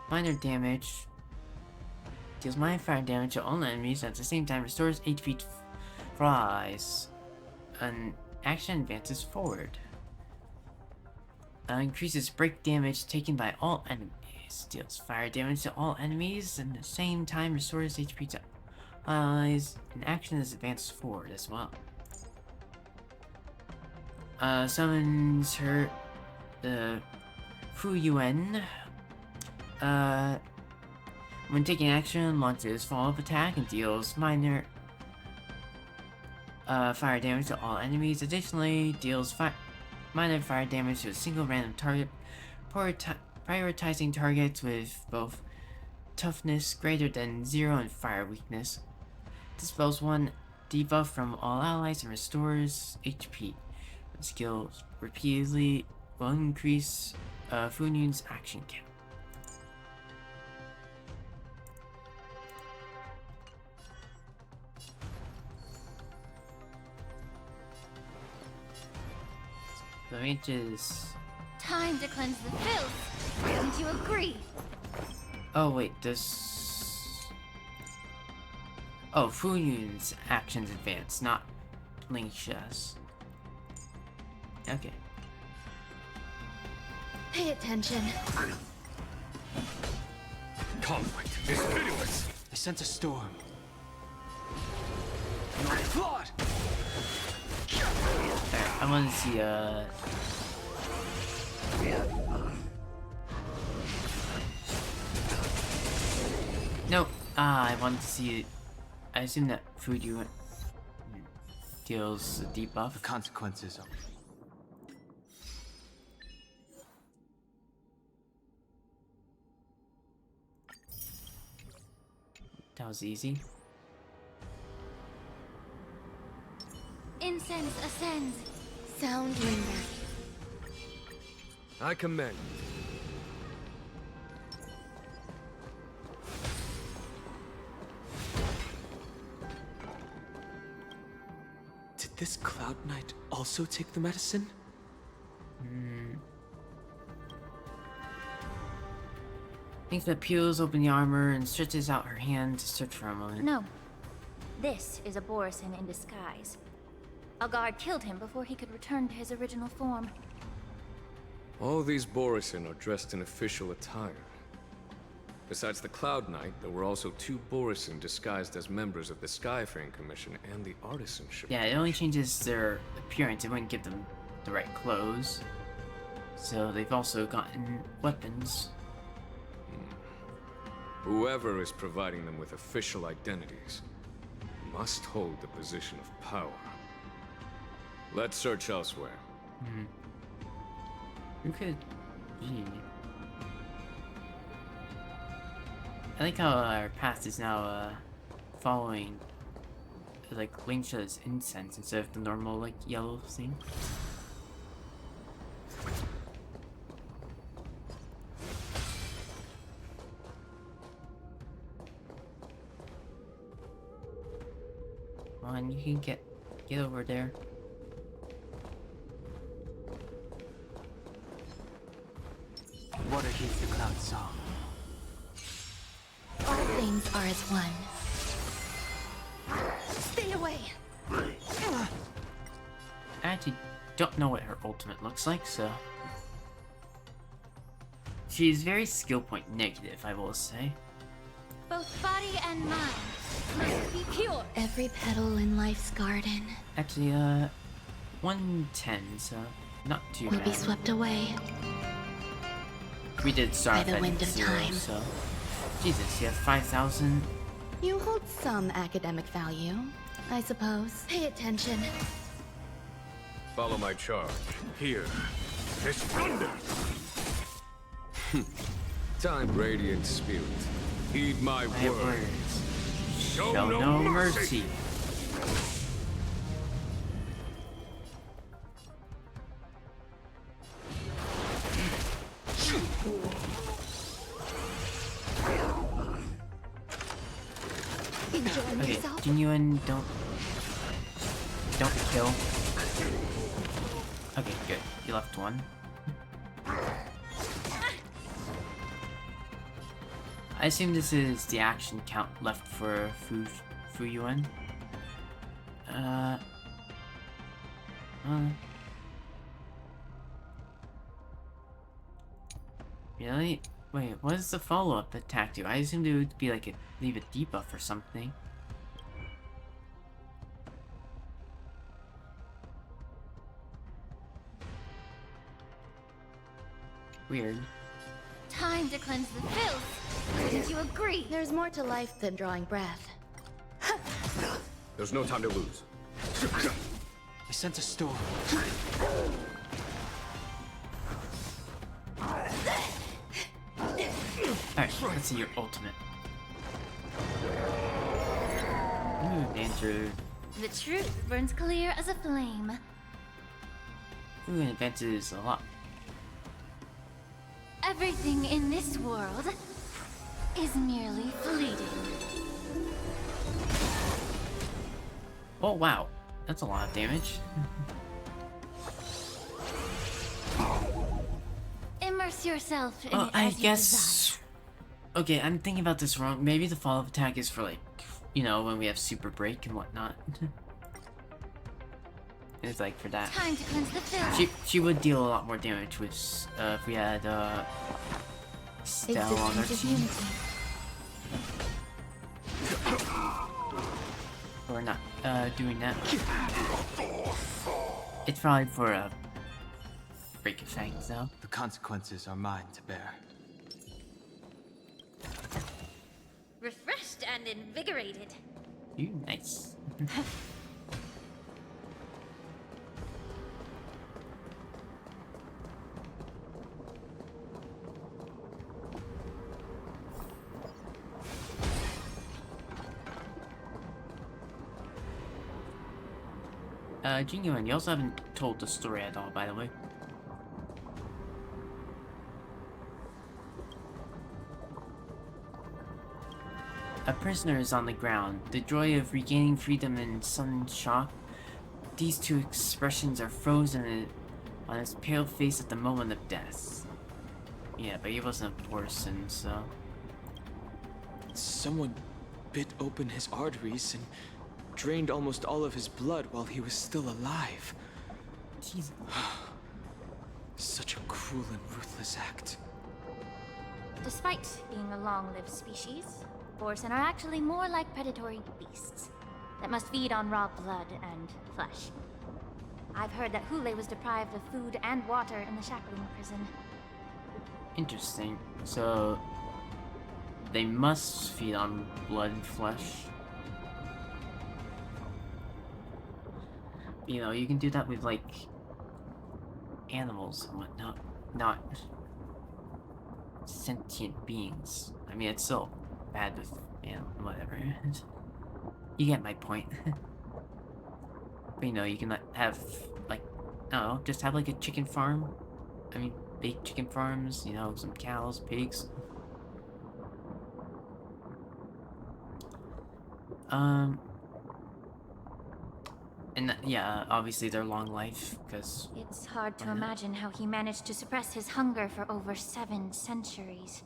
Minor damage. Deals minor fire damage to all enemies at the same time. Restores HP to flies. An action advances forward. Increases break damage taken by all enemies. Deals fire damage to all enemies and at the same time restores HP to allies. An action is advanced forward as well. Summons her Fu Yuan. When taking action, launches follow-up attack and deals minor fire damage to all enemies. Additionally, deals minor fire damage to a single random target, prioritizing targets with both toughness greater than 0 and fire weakness. Dispels one debuff from all allies and restores HP. When skills repeatedly will increase Fu Yun's action count. The ranges. Time to cleanse the filth. Don't you agree? Oh wait, this. Oh, Fu Yun's actions advance, not Ling Sha's. Okay. Pay attention. Conflict is pitiless. I sense a storm. My blood! Alright, I want to see Nope. I wanted to see it. I assume that Fu Yun deals a debuff. The consequences of That was easy. Incense ascends. Sound lingers. I commend. Did this Cloud Knight also take the medicine? Thinks that peels open the armor and stretches out her hand to search for a moment. No. This is a Borisin in disguise. A guard killed him before he could return to his original form. All these Borisin are dressed in official attire. Besides the Cloud Knight, there were also 2 Borisin disguised as members of the Skyfaring Commission and the Artisanship. Yeah, it only changes their appearance. It wouldn't give them the right clothes. So they've also gotten weapons. Whoever is providing them with official identities must hold the position of power. Let's search elsewhere. Who could be? I like how our path is now following like Lingsha's incense instead of the normal like yellow thing. Come on, you can get over there. What are these the clouds saw? All things are as one. Stay away! I actually don't know what her ultimate looks like, so... She's very skill point negative, I will say. Both body and mind must be pure. Every petal in life's garden Actually, 110, so not too will bad. be swept away. We did start by the at wind of 0, time. so... Jesus, you have 5,000. You hold some academic value, I suppose. Pay attention. Follow my charge. Here is thunder. Time, radiant spirit. Heed my words. Show no mercy. Okay, genuine, don't kill. Okay, good. You left one. I assume this is the action count left for Fu Yuan. Really? Wait, what does the follow-up attack do? I assumed it would be like leave a debuff or something. Weird. Time to cleanse the filth. Wouldn't you agree? There's more to life than drawing breath. There's no time to lose. I sense a storm. Alright, let's see your ultimate. Ooh, danger. The truth burns clear as a flame. Ooh, and advances a lot. Everything in this world is merely fleeting. Oh wow, that's a lot of damage. Immerse yourself in Oh, it I as you guess. Okay, I'm thinking about this wrong. Maybe the follow-up attack is for like, you know, when we have super break and whatnot. It's like for that. Time to cleanse the filth. She would deal a lot more damage with if we had Stell on our team. We're not doing that. It's probably for a break effect though. The consequences are mine to bear. Refreshed and invigorated. You nice. Genuine, you also haven't told the story at all, by the way. A prisoner is on the ground. The joy of regaining freedom and sudden shock. These two expressions are frozen on his pale face at the moment of death. Yeah, but he wasn't a person, so... Someone bit open his arteries and drained almost all of his blood while he was still alive. Jesus. Such a cruel and ruthless act. Despite being a long-lived species, Borsen are actually more like predatory beasts that must feed on raw blood and flesh. I've heard that Hule was deprived of food and water in the shackling prison. Interesting. So they must feed on blood and flesh. You know, you can do that with like animals and whatnot, not sentient beings. I mean, it's still bad with whatever. You get my point. But you know, you can have like, I don't know, just have like a chicken farm. I mean, big chicken farms. You know, some cows, pigs. And yeah, obviously they're long life, because... It's hard to imagine how he managed to suppress his hunger for over 7 centuries.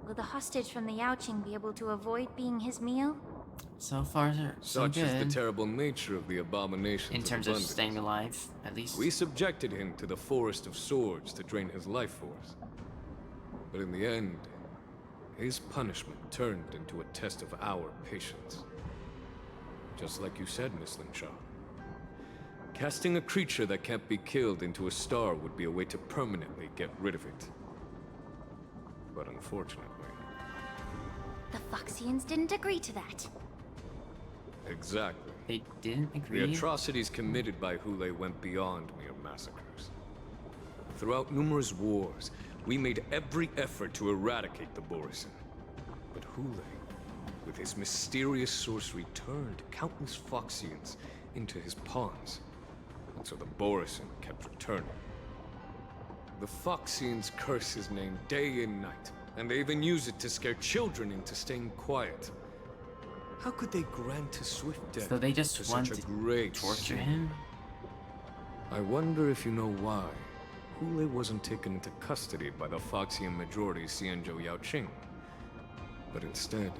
Will the hostage from the Yaoqing be able to avoid being his meal? So far, so Such good. is the terrible nature of the abominations in terms of of abundance. staying alive, at least. We subjected him to the Forest of Swords to drain his life force. But in the end, his punishment turned into a test of our patience. Just like you said, Miss Linshaw. Casting a creature that can't be killed into a star would be a way to permanently get rid of it. But unfortunately... The Foxians didn't agree to that. Exactly. They didn't agree? The atrocities committed by Hule went beyond mere massacres. Throughout numerous wars, we made every effort to eradicate the Borison. But Hule, with his mysterious sorcery, turned countless Foxians into his pawns. And so the Borison kept returning. The Foxians curse his name day and night, and they even use it to scare children into staying quiet. How could they grant a swift death So they just to want such a to great torture sin? him? I wonder if you know why Hule wasn't taken into custody by the Foxian majority Xianzhou Yaoqing, but instead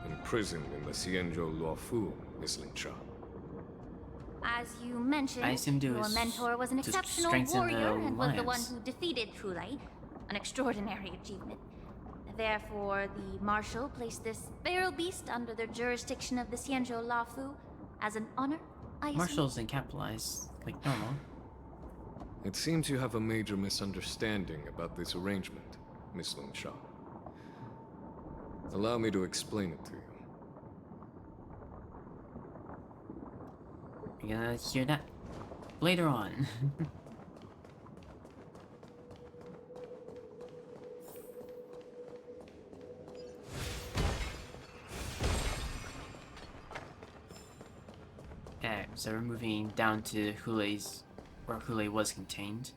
imprisoned in the Xianzhou Luofu, Miss Linshaw. As you mentioned, I assumed it your was mentor was an to exceptional strengthen the warrior and was the one alliance. who defeated Hule, an extraordinary achievement. Therefore, the Marshal placed this feral beast under the jurisdiction of the Xianzhou Luofu as an honor, I assume? Marshals and capitalize like normal. It seems you have a major misunderstanding about this arrangement, Miss Linshaw. Allow me to explain it to you. You're gonna hear that later on. Alright, so we're moving down to Hule's, where Hule was contained.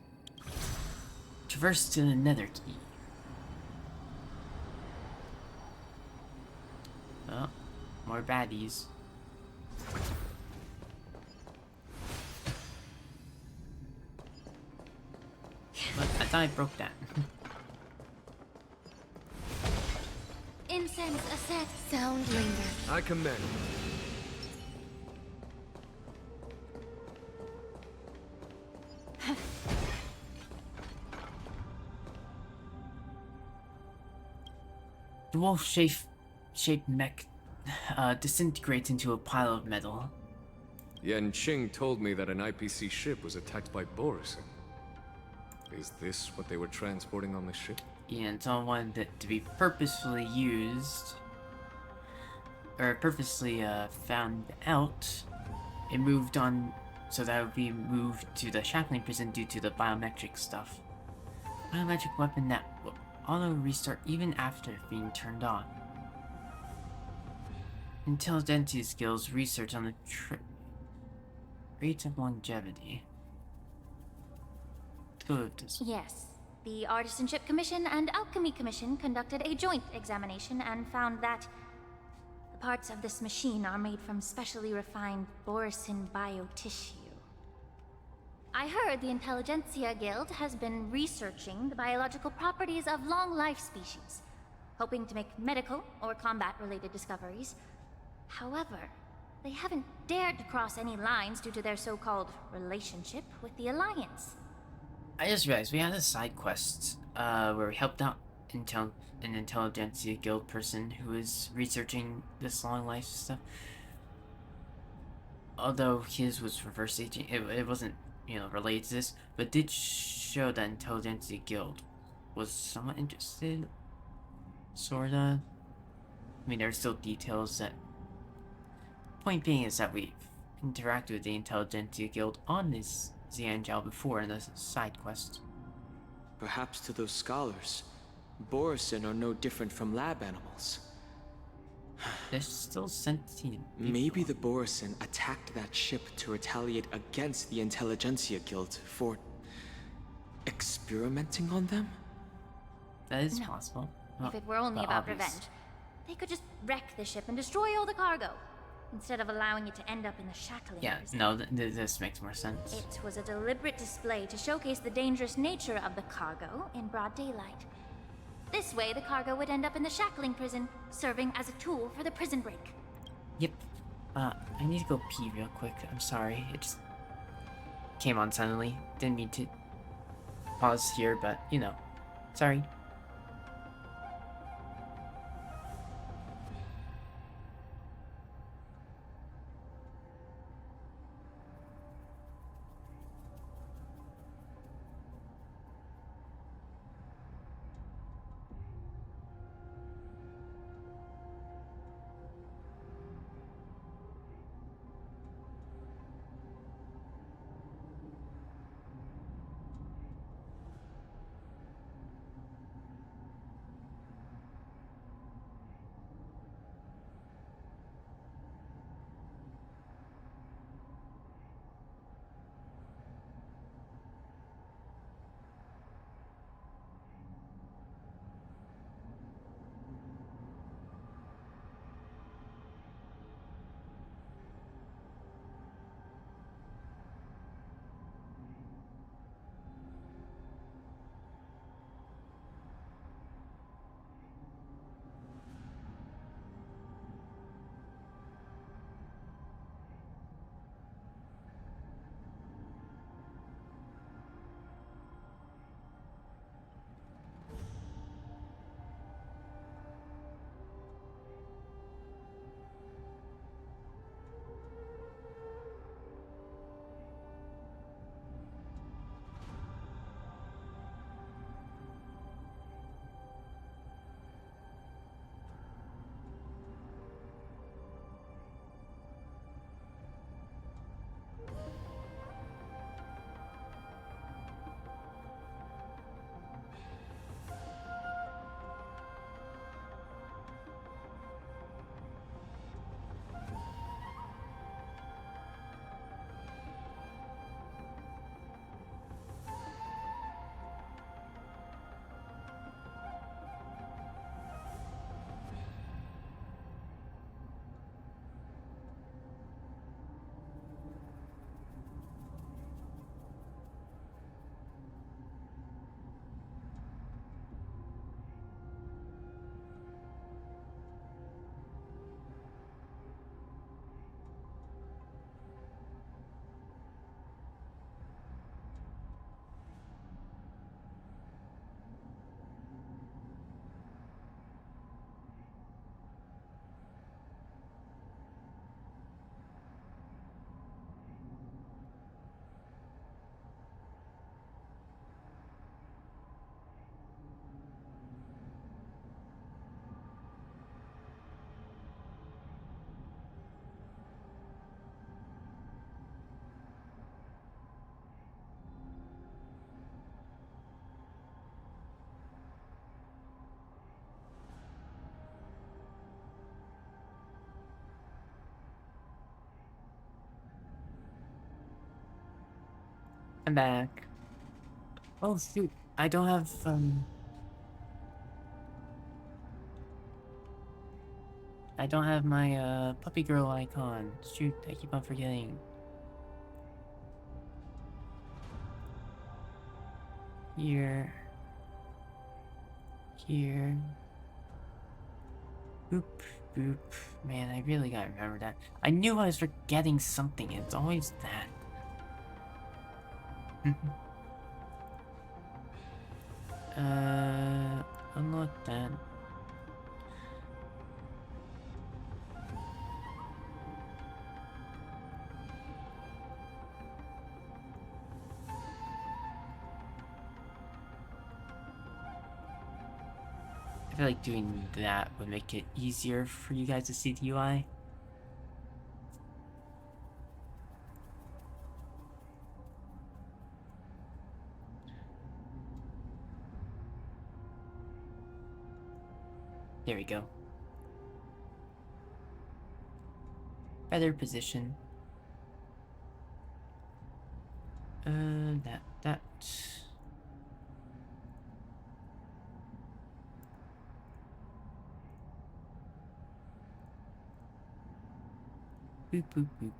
Traverse to the Nether Key. Oh, more baddies. But I thought I broke that. Incense ascent. Sound linger. I commend. The wolf-shaped mech disintegrates into a pile of metal. Yan Qing told me that an IPC ship was attacked by Borison. Is this what they were transporting on the ship? Yeah, and someone wanted it to be purposefully used, or purposely found out. It moved on, so that would be moved to the shackling prison due to the biometric stuff. Biometric weapon that will auto restart even after being turned on. Intelligentsia skills research on the rate of longevity. Yes. The Artisanship Commission and Alchemy Commission conducted a joint examination and found that the parts of this machine are made from specially refined Borison biotissue. I heard the Intelligentsia Guild has been researching the biological properties of long-life species, hoping to make medical or combat-related discoveries. However, They haven't dared to cross any lines due to their so-called relationship with the Alliance. I just realized we had a side quest where we helped out an intelligentsia guild person who was researching this long life stuff. Although his was reverse aging, it wasn't, you know, related to this, but did show that intelligentsia guild was somewhat interested. Sorta. I mean, there's still details that. Point being is that we've interacted with the intelligentsia guild on this Xianjiao before in the side quest. Perhaps to those scholars, Borisin are no different from lab animals. They're still sentient people. Maybe the Borisin attacked that ship to retaliate against the Intelligentsia Guild for experimenting on them? That is possible. If it were only about revenge, they could just wreck the ship and destroy all the cargo, instead of allowing it to end up in the shackling prison. No, this makes more sense. It was a deliberate display to showcase the dangerous nature of the cargo in broad daylight. This way, the cargo would end up in the shackling prison, serving as a tool for the prison break. Yep. I need to go pee real quick. I'm sorry. It just came on suddenly. Didn't mean to pause here, but, you know. Sorry. I'm back. Oh shoot, I don't have I don't have my puppy girl icon. Shoot, I keep on forgetting. Here. Boop, boop. Man, I really gotta remember that. I knew I was forgetting something. It's always that. Unlock that. I feel like doing that would make it easier for you guys to see the UI. There we go. Better position. That. Boop, boop, boop.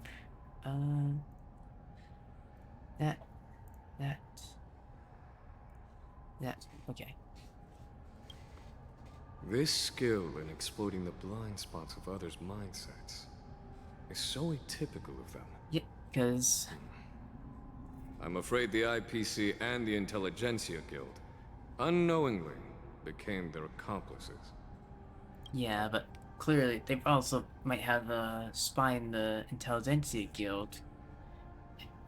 That. Okay. This skill in exploiting the blind spots of others' mindsets is so atypical of them. Yeah, because... I'm afraid the IPC and the Intelligentsia Guild unknowingly became their accomplices. Yeah, but clearly they also might have a spy in the Intelligentsia Guild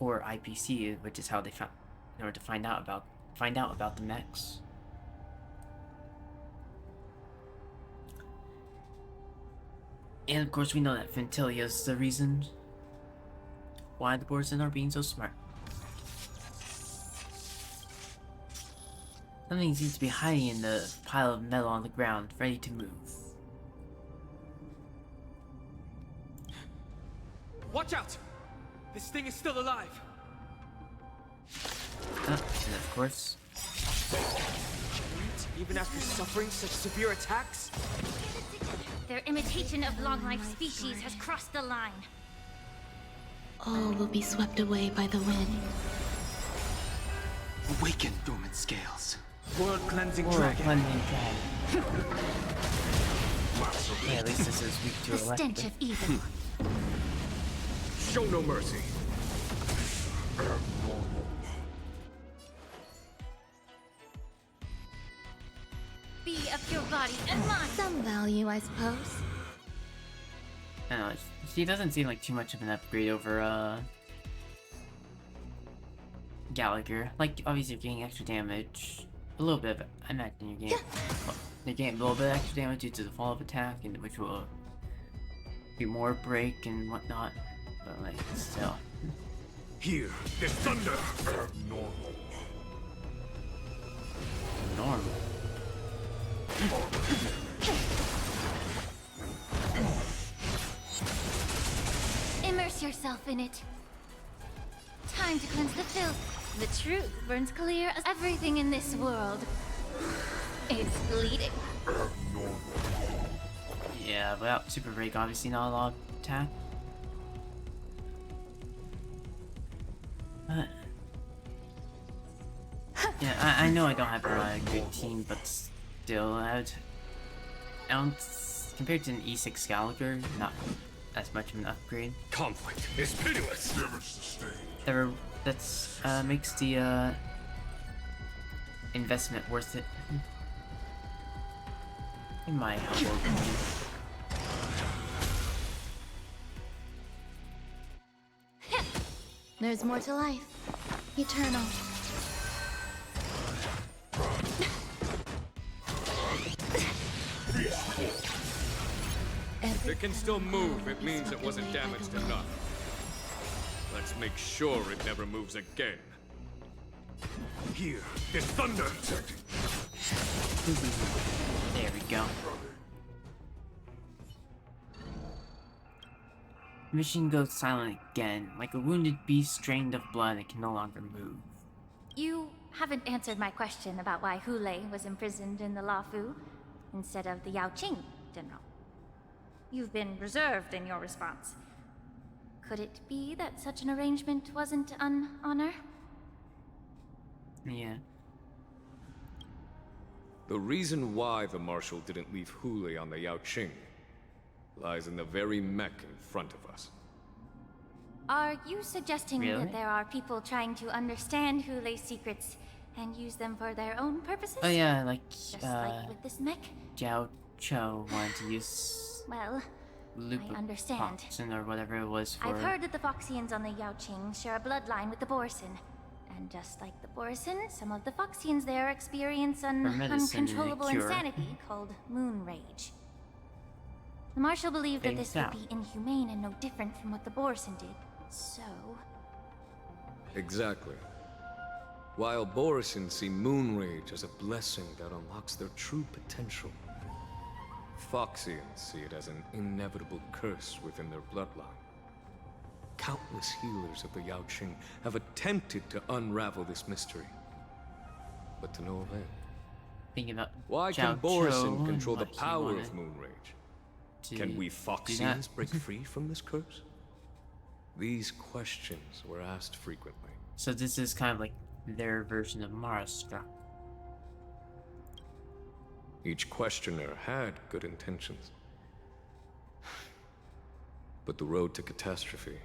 or IPC, which is how they found in order to find out about the mechs. And of course we know that Ventilia is the reason why the Borson are being so smart. Something seems to be hiding in the pile of metal on the ground, ready to move. Watch out! This thing is still alive. And of course... Even after suffering such severe attacks? Their imitation of long-life species has crossed the line. All will be swept away by the wind. Awaken, dormant scales. World-cleansing dragon. dragon. Yeah, at least this is weak to The stench of evil. Show no mercy. Be of your body and mind. Some value, I suppose. I don't know, she doesn't seem like too much of an upgrade over, Gallagher. Like, obviously you're getting extra damage. A little bit of it. I imagine you're getting a little bit of extra damage due to the fall of attack, and which will be more break and whatnot. But, like, still. Here, the thunder! Normal. Normal. Immerse yourself in it. Time to cleanse the filth. The truth burns clear as everything in this world. It's bleeding. Yeah, without super break, obviously not a lot of attack. But yeah, I know I don't have a good team, but still, I don't, compared to an E6 Gallagher, not as much of an upgrade. Conflict is pitiless. That's makes the investment worth it. In my humble opinion. There's more to life. Eternal. If it can still move, it means it wasn't damaged enough. Let's make sure it never moves again. Here, the thunder! There we go. The machine goes silent again, like a wounded beast drained of blood and can no longer move. You haven't answered my question about why Hule was imprisoned in the Luofu instead of the Yaoqing, General. You've been reserved in your response. Could it be that such an arrangement wasn't an honor? Yeah. The reason why the Marshal didn't leave Hule on the Yaoqing lies in the very mech in front of us. Are you suggesting Really? that there are people trying to understand Hule's secrets and use them for their own purposes? Oh yeah, like Just like with this mech? Jiao Cho wanted to use Well, I understand. Luofu or whatever it was for. I've heard that the Foxians on the Yaoqing share a bloodline with the Borisin. And just like the Borisin, some of the Foxians there experience an medicine uncontrollable cure. insanity called moon rage. The Marshal believed that this would be inhumane and no different from what the Borisin did, so... Exactly. While Borisin see moon rage as a blessing that unlocks their true potential, Foxians see it as an inevitable curse within their bloodline. Countless healers of the Yaoqing have attempted to unravel this mystery, but to no avail. Thinking about Why Jiao can Borisin Cho control and the what he power wanted of moon rage? to Can we do Foxians that. break free from this curse? These questions were asked frequently. So this is kind of like their version of Marastra. Each questioner had good intentions. But the road to catastrophe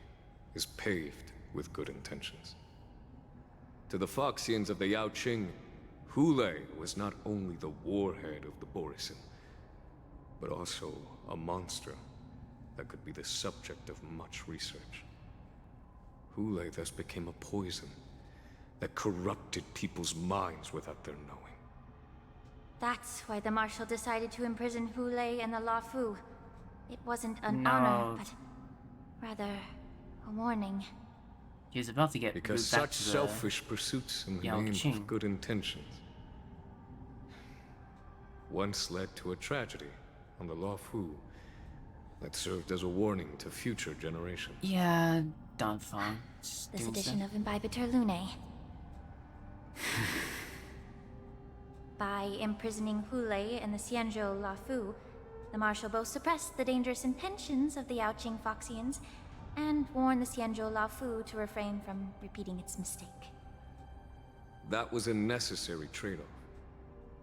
is paved with good intentions. To the Foxians of the Yaoqing, Hule was not only the warhead of the Borisin, but also a monster that could be the subject of much research. Hule thus became a poison that corrupted people's minds without their knowing. That's why the Marshal decided to imprison Hule and the Luofu. It wasn't an No. honor, but rather a warning. He was about to get Because moved back such to the selfish pursuits in the name Yaoqing. of good intentions once led to a tragedy on the Luofu that served as a warning to future generations. Yeah, Donfang. Just This doing edition stuff. of Imbibitor Lunae. By imprisoning Hule and the Xianzhou Luofu, the Marshal both suppressed the dangerous intentions of the Yaoqing Foxians and warned the Xianzhou Luofu to refrain from repeating its mistake. That was a necessary trade-off.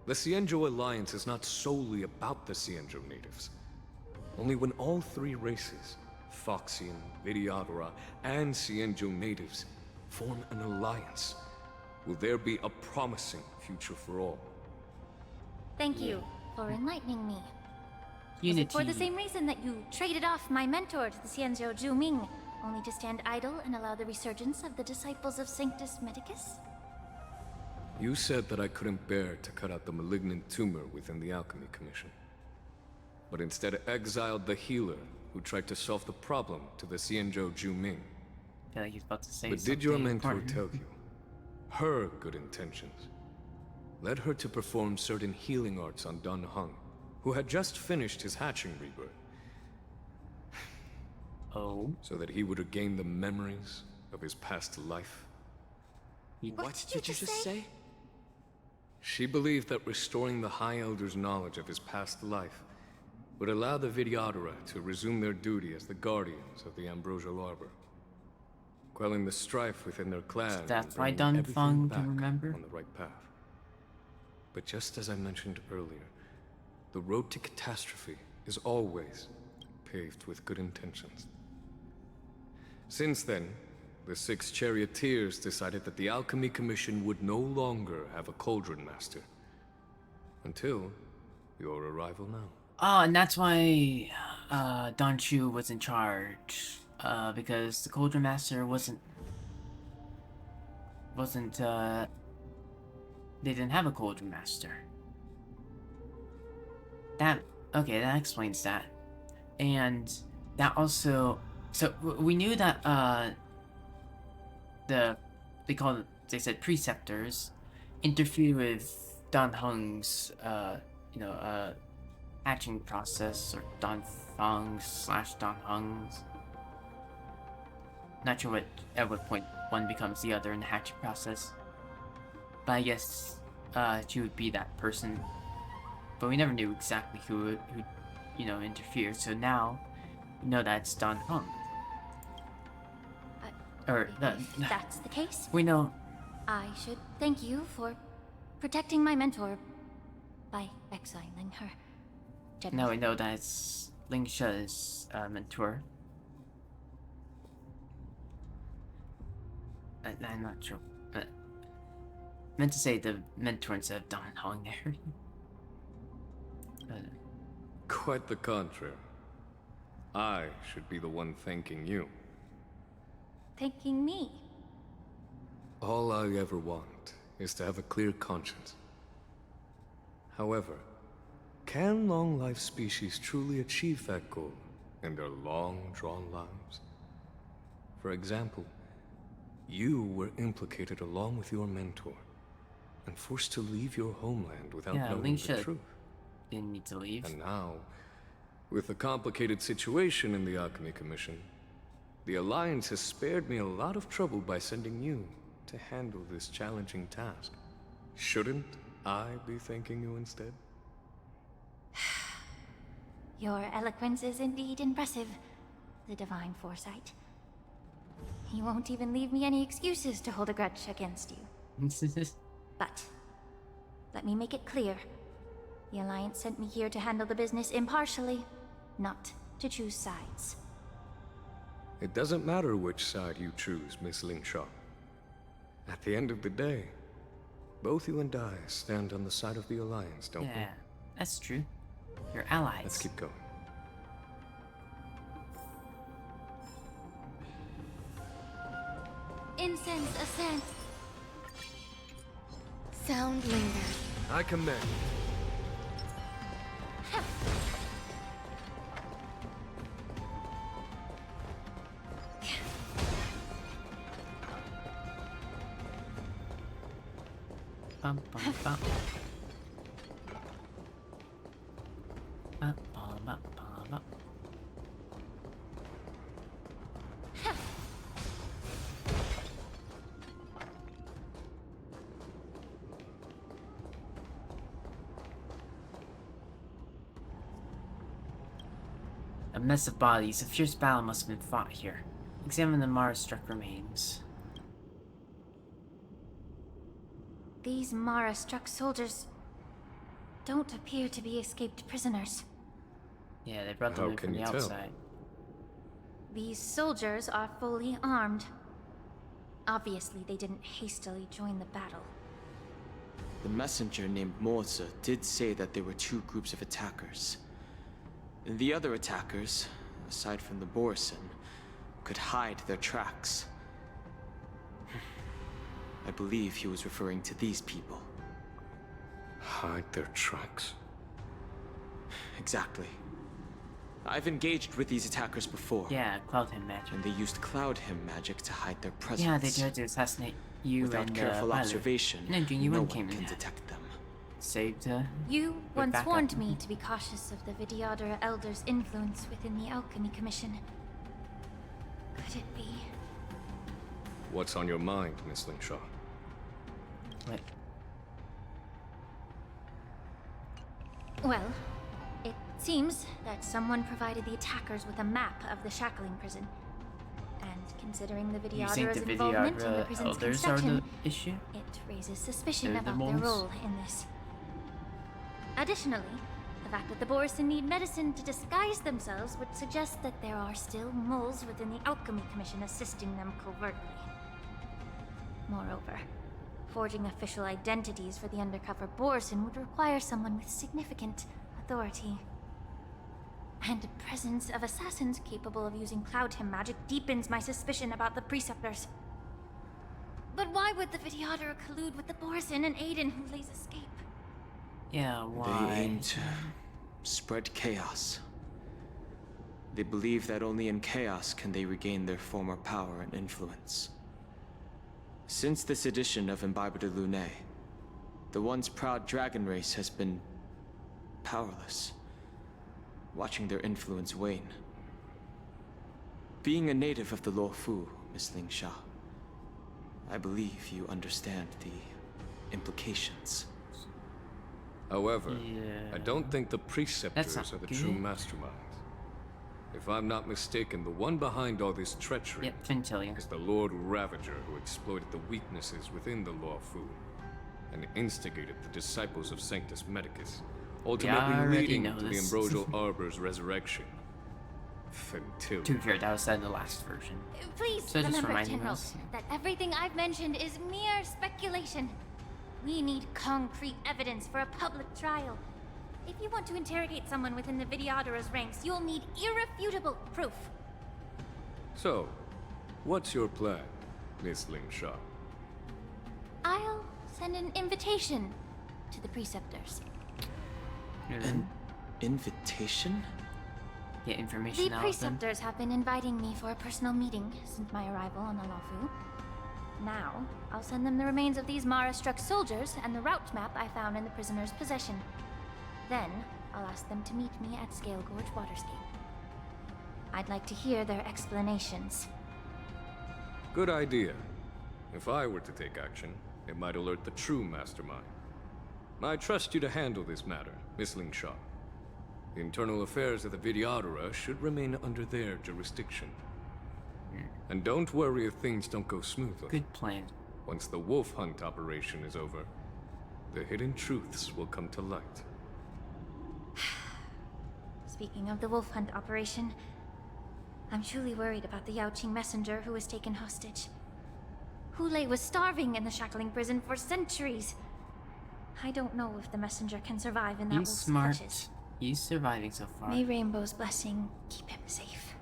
The Xianzhou alliance is not solely about the Xianzhou natives. Only when all three races, Foxian, Vidyadhara, and Xianzhou natives, form an alliance, will there be a promising future for all. Thank you for enlightening me. Unity. Was it for the same reason that you traded off my mentor to the Xianzhou Zhuming, only to stand idle and allow the resurgence of the disciples of Sanctus Medicus? You said that I couldn't bear to cut out the malignant tumor within the Alchemy Commission, but instead exiled the healer who tried to solve the problem to the Xianzhou Zhuming. I feel like he's about to say But did your something mentor important. tell you her good intentions led her to perform certain healing arts on Dan Heng, who had just finished his hatching rebirth? Oh? So that he would regain the memories of his past life? What did you just say? She believed that restoring the High Elder's knowledge of his past life would allow the Vidyadhara to resume their duty as the guardians of the Ambrosial Arbor, quelling the strife within their clan. That's and why bringing Dunfang everything can back remember? on the right path. But just as I mentioned earlier, the road to catastrophe is always paved with good intentions. Since then, the 6 charioteers decided that the Alchemy Commission would no longer have a Cauldron Master. Until your arrival now. Oh, and that's why Don Chu was in charge. Because the Cauldron Master wasn't they didn't have a Cauldron Master. Okay, that explains that. And that also, so we knew that they said preceptors interfere with Dan Heng's hatching process, or Dan Fang's / Dan Heng's. Not sure at what point one becomes the other in the hatching process. But I guess she would be that person. But we never knew exactly who interfered. So now we know that it's Dan Heng. That's the case? We know. I should thank you for protecting my mentor by exiling her. Now we know that it's Lingsha's mentor. I'm not sure. Meant to say the mentor instead of Don Hong there. Quite the contrary. I should be the one thanking you. Thanking me? All I ever want is to have a clear conscience. However, can long-life species truly achieve that goal in their long-drawn lives? For example, you were implicated along with your mentor, and forced to leave your homeland without knowing the truth. Didn't need to leave. And now, with the complicated situation in the Alchemy Commission, the Alliance has spared me a lot of trouble by sending you to handle this challenging task. Shouldn't I be thanking you instead? Your eloquence is indeed impressive, the divine foresight. You won't even leave me any excuses to hold a grudge against you. But, let me make it clear. The Alliance sent me here to handle the business impartially, not to choose sides. It doesn't matter which side you choose, Miss Lingshaw. At the end of the day, both you and I stand on the side of the Alliance, don't we? Yeah, that's true. You're allies. Let's keep going. Incense ascent. Sound lingers. I commend. Bum, bum, bum. Bum, bum, bum, bum, bum. A mess of bodies. A fierce battle must have been fought here. Examine the Mara-struck remains. These Mara-struck soldiers don't appear to be escaped prisoners. Yeah, they brought them in from the outside. These soldiers are fully armed. Obviously, they didn't hastily join the battle. The messenger named Morza did say that there were two groups of attackers. And the other attackers, aside from the Borison, could hide their tracks. I believe he was referring to these people. Hide their tracks? Exactly. I've engaged with these attackers before. Yeah, Cloud Him magic. And they used Cloud Him magic to hide their presence. Yeah, they tried to assassinate you. Without and careful Violet. observation, no one can in detect them. Saved You once warned me to be cautious of the Vidyadhara Elder's influence within the Alchemy Commission. Could it be? What's on your mind, Miss Lingshaw? What? Well, it seems that someone provided the attackers with a map of the shackling prison. And considering the You think Vidyadhara's the involvement in the Vidyadhara prison's elders are the construction, issue? it raises suspicion They're the about their moles? role in this. Additionally, the fact that the Borison need medicine to disguise themselves would suggest that there are still moles within the Alchemy Commission assisting them covertly. Moreover, forging official identities for the undercover Borison would require someone with significant authority. And the presence of assassins capable of using Cloud Him magic deepens my suspicion about the Preceptors. But why would the Vidyadhara collude with the Borison and aid in Hule's escape? Yeah, why? They aim to spread chaos. They believe that only in chaos can they regain their former power and influence. Since this edition of Imbibe de Lune, the once proud dragon race has been powerless, watching their influence wane. Being a native of the Luofu, Miss Lingshaw, I believe you understand the implications. However, I don't think the Preceptors are the true masterminds. If I'm not mistaken, the one behind all this treachery is the Lord Ravager who exploited the weaknesses within the Luofu and instigated the disciples of Sanctus Medicus, ultimately leading to the Ambrosial Arbor's resurrection Fentil. To be fair, that was said in the last version. Please So just remember, reminding General, us. that everything I've mentioned is mere speculation. We need concrete evidence for a public trial. If you want to interrogate someone within the Videodara's ranks, you'll need irrefutable proof. So, what's your plan, Miss Ling Sha? I'll send an invitation to the Preceptors. An invitation? Get information The out of them. Preceptors have been inviting me for a personal meeting since my arrival on the Luofu. Now, I'll send them the remains of these Mara-struck soldiers and the route map I found in the prisoner's possession. Then, I'll ask them to meet me at Scale Gorge Waterscape. I'd like to hear their explanations. Good idea. If I were to take action, it might alert the true mastermind. I trust you to handle this matter, Miss Ling Sha. The internal affairs of the Videodara should remain under their jurisdiction. And don't worry if things don't go smoothly. Good plan. Once the wolf hunt operation is over, the hidden truths will come to light. Speaking of the wolf hunt operation, I'm truly worried about the Yaoqing messenger who was taken hostage. Hulei was starving in the shackling prison for centuries. I don't know if the messenger can survive in that He's wolf's smart. clutches. He's surviving so far. May Rainbow's blessing keep him safe.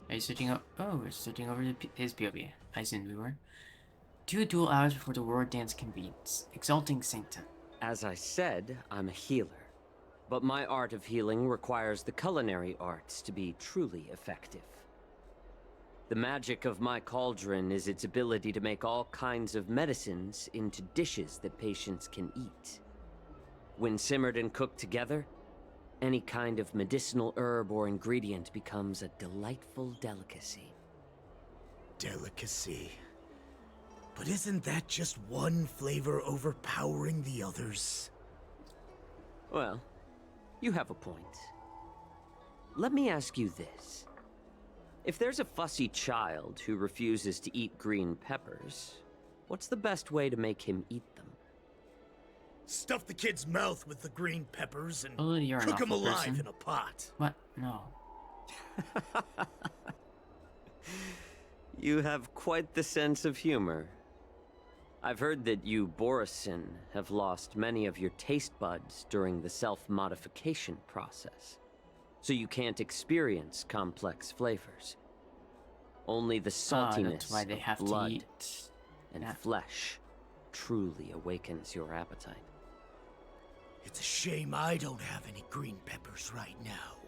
Are you switching up? Oh, we're switching over to his POV. I assumed we were. 2 dual hours before the war dance convenes. Exalting Sanctum. As I said, I'm a healer. But my art of healing requires the culinary arts to be truly effective. The magic of my cauldron is its ability to make all kinds of medicines into dishes that patients can eat. When simmered and cooked together, any kind of medicinal herb or ingredient becomes a delightful delicacy. Delicacy. But isn't that just one flavor overpowering the others? Well, you have a point. Let me ask you this. If there's a fussy child who refuses to eat green peppers, what's the best way to make him eat them? Stuff the kid's mouth with the green peppers and Oh, you're an cook him awful alive person. in a pot. What? No. You have quite the sense of humor. I've heard that you, Borisin, have lost many of your taste buds during the self-modification process, so you can't experience complex flavors. Only the saltiness that's why they of have to blood eat and that. flesh truly awakens your appetite. It's a shame I don't have any green peppers right now.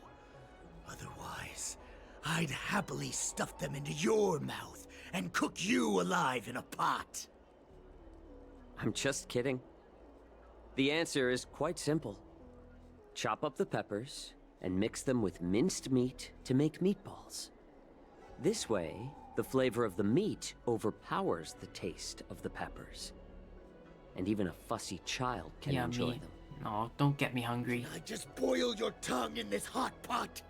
Otherwise, I'd happily stuff them into your mouth and cook you alive in a pot. I'm just kidding. The answer is quite simple. Chop up the peppers and mix them with minced meat to make meatballs. This way, the flavor of the meat overpowers the taste of the peppers. And even a fussy child can enjoy Yummy. them. Oh, don't get me hungry. I just boil your tongue in this hot pot.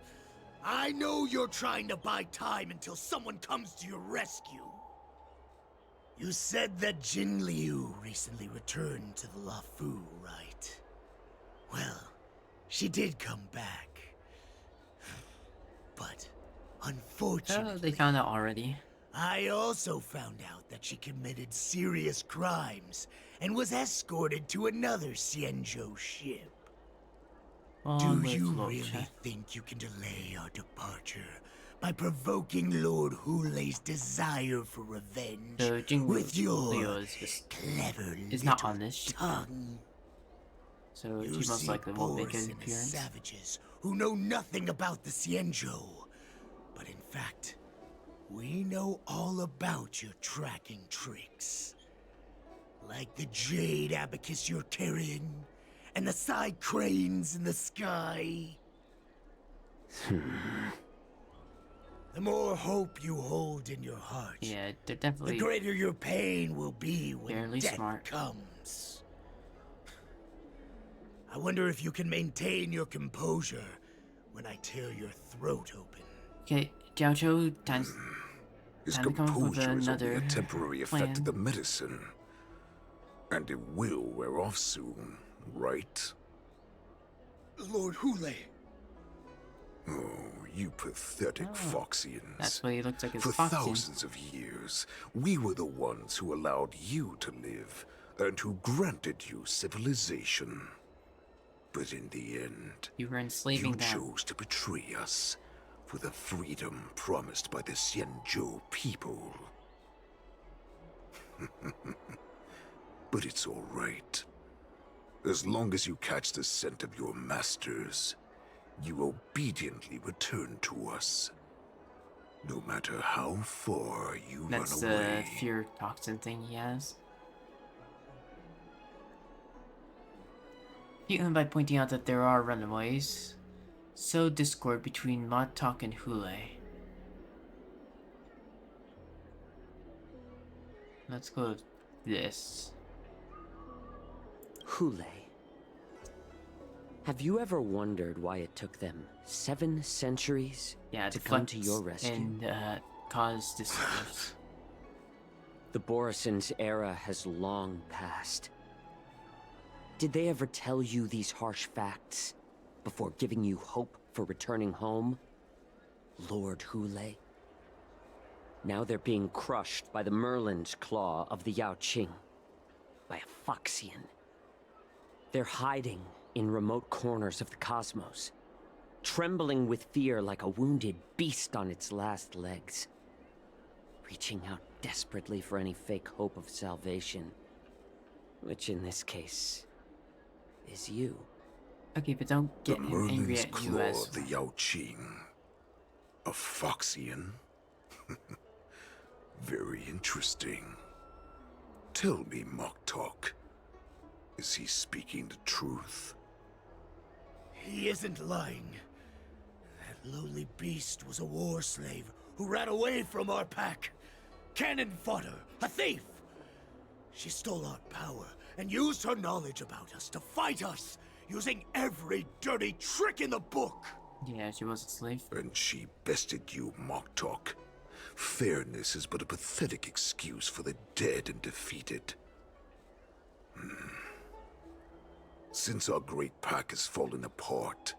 I know you're trying to buy time until someone comes to your rescue. You said that Jin Liu recently returned to the Luofu, right? Well, she did come back. But, unfortunately... Oh, they found out already. I also found out that she committed serious crimes and was escorted to another Xianzhou ship. Do you really think you can delay our departure by provoking Lord Hulei's desire for revenge with your clever is not on this ship. tongue? So You she most see likely won't make Boris an and his appearance. savages who know nothing about the Xianzhou. But in fact, we know all about your tracking tricks. Like the jade abacus you're carrying, and the side cranes in the sky. The more hope you hold in your heart, Yeah, they're definitely the greater your pain will be when fairly death smart. comes. I wonder if you can maintain your composure when I tear your throat open. Okay, Jiaoqiu, time His to come up with composure is only another a temporary effect plan. of the medicine. And it will wear off soon, right? Lord Hulei, Oh, you pathetic Foxians. That's what he looks like as For Foxian. thousands of years, we were the ones who allowed you to live, and who granted you civilization. But in the end, you were enslaving you them. chose to betray us for the freedom promised by the Xianzhou people. But it's all right. As long as you catch the scent of your masters, you obediently return to us. No matter how far you That's run away. the fear toxin thing he has. Even by pointing out that there are runaways, sow discord between Matok and Hule. Let's go with this. Hule. Have you ever wondered why it took them 7 centuries to come to your rescue? And cause disorders. The Borison's era has long passed. Did they ever tell you these harsh facts before giving you hope for returning home, Lord Hule? Now they're being crushed by the Merlin's claw of the Yaoqing, by a Foxian. They're hiding in remote corners of the cosmos, trembling with fear like a wounded beast on its last legs, reaching out desperately for any fake hope of salvation, which in this case is you. Okay, but don't get The him angry Merlin's at you claw as of the Yaoqing. A Foxian? Very interesting. Tell me, Moktok, is he speaking the truth? He isn't lying. That lowly beast was a war slave who ran away from our pack. Cannon fodder, a thief. She stole our power and used her knowledge about us to fight us, using every dirty trick in the book. Yeah, she was a slave. And she bested you, Moktok. Fairness is but a pathetic excuse for the dead and defeated. Since our great pack has fallen apart,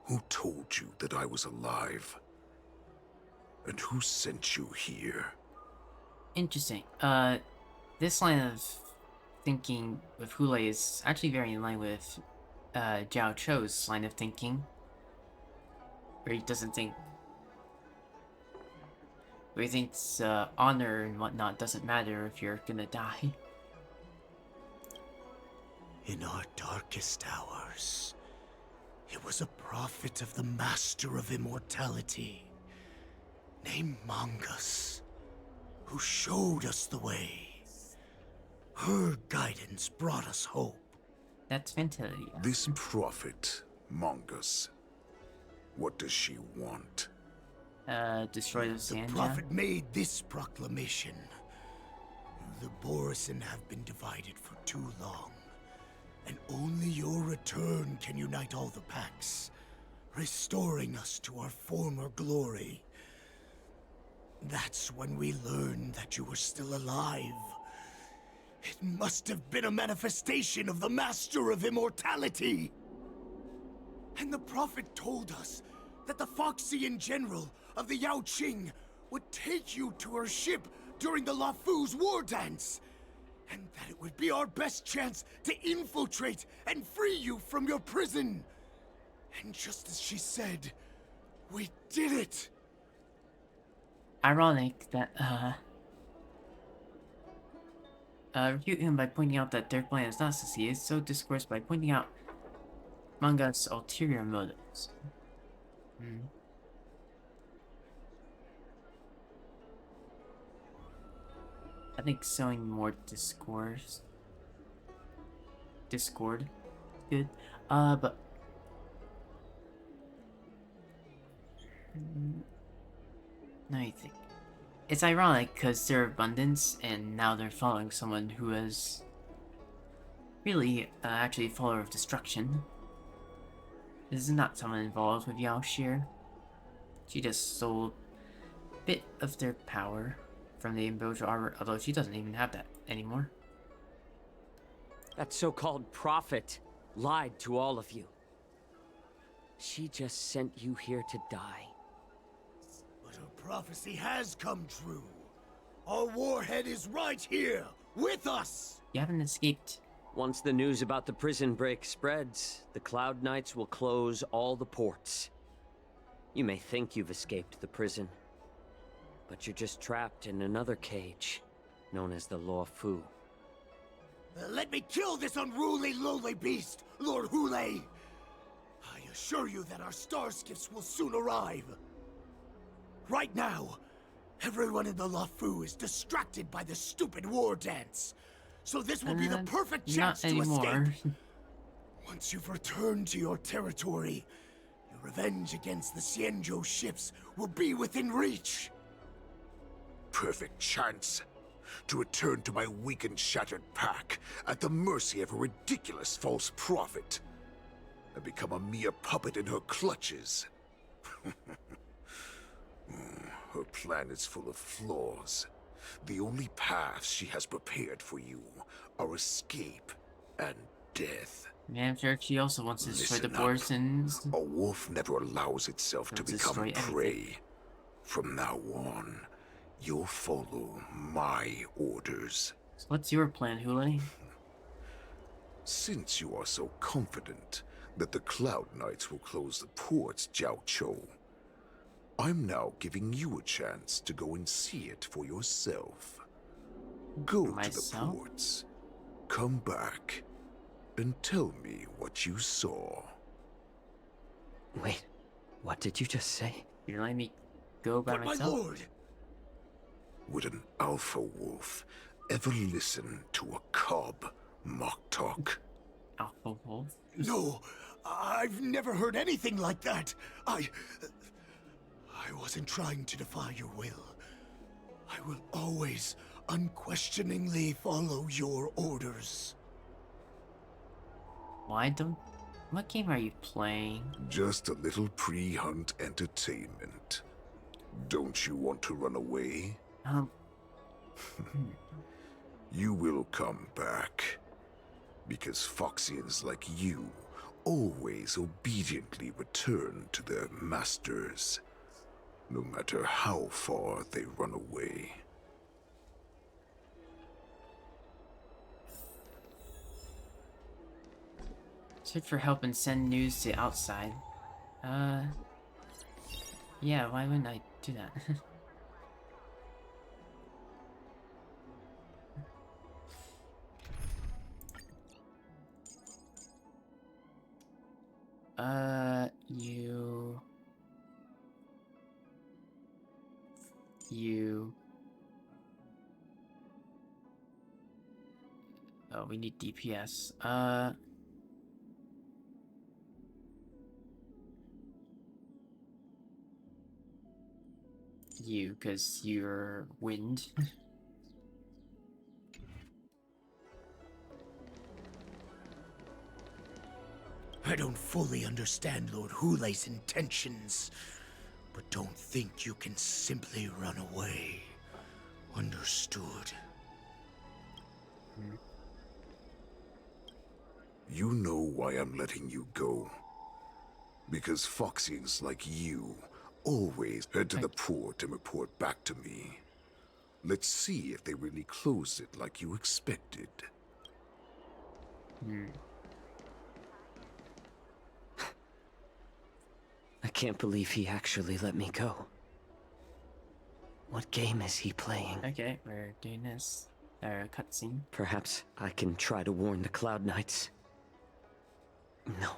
who told you that I was alive? And who sent you here? Interesting. This line of thinking with Hule is actually very in line with Jiao Cho's line of thinking, where he doesn't think, where he thinks honor and whatnot doesn't matter if you're gonna die. In our darkest hours, it was a prophet of the Master of Immortality, named Mongus, who showed us the way. Her guidance brought us hope. That's Ventilia. This prophet, Mongus, what does she want? Destroy the The Sanja. prophet made this proclamation. The Borison have been divided for too long, and only your return can unite all the packs, restoring us to our former glory. That's when we learned that you were still alive. It must have been a manifestation of the Master of Immortality. And the prophet told us that the Foxian general of the Yaoqing would take you to her ship during the Luofu's war dance, and that it would be our best chance to infiltrate and free you from your prison. And just as she said, we did it. Ironic that refute him by pointing out that their plan is not succeeded, so discourse by pointing out Manga's ulterior motives. I think sowing more discord. Good. But let me think. It's ironic because they're abundance, and now they're following someone who is really actually a follower of destruction. This is not someone involved with Yao Shir. She just sold a bit of their power from the Ambrosia Arbor, although she doesn't even have that anymore. That so-called prophet lied to all of you. She just sent you here to die. But her prophecy has come true. Our warhead is right here, with us! You haven't escaped. Once the news about the prison break spreads, the Cloud Knights will close all the ports. You may think you've escaped the prison, but you're just trapped in another cage, known as the Luofu. Let me kill this unruly, lowly beast, Lord Hule! I assure you that our star skiffs will soon arrive. Right now, everyone in the Luofu is distracted by the stupid war dance. So this will be the perfect chance to escape. Once you've returned to your territory, your revenge against the Xianzhou ships will be within reach. Perfect chance to return to my weak and shattered pack at the mercy of a ridiculous false prophet and become a mere puppet in her clutches. Her plan is full of flaws. The only paths she has prepared for you are escape and death. Yeah, I'm sure she also wants to destroy the Borsons. A wolf never allows itself to become prey. From now on, you'll follow my orders. So what's your plan, Hule? Since you are so confident that the Cloud Knights will close the ports, Jiaoqiu, I'm now giving you a chance to go and see it for yourself. Go to the ports, come back, and tell me what you saw. Wait, what did you just say? You're letting me go by myself? My lord! Would an alpha wolf ever listen to a cub mock talk? Alpha wolf? No, I've never heard anything like that. I wasn't trying to defy your will. I will always unquestioningly follow your orders. What game are you playing? Just a little pre-hunt entertainment. Don't you want to run away? You will come back. Because Foxians like you always obediently return to their masters, no matter how far they run away. Search for help and send news to outside. Yeah, why wouldn't I do that? Oh, we need DPS. You, because you're wind. I don't fully understand Lord Hule's intentions, but don't think you can simply run away. Understood. You know why I'm letting you go. Because Foxians like you always head to the port and report back to me. Let's see if they really closed it like you expected. I can't believe he actually let me go. What game is he playing? Okay, we're doing this. Cutscene. Perhaps I can try to warn the Cloud Knights. No.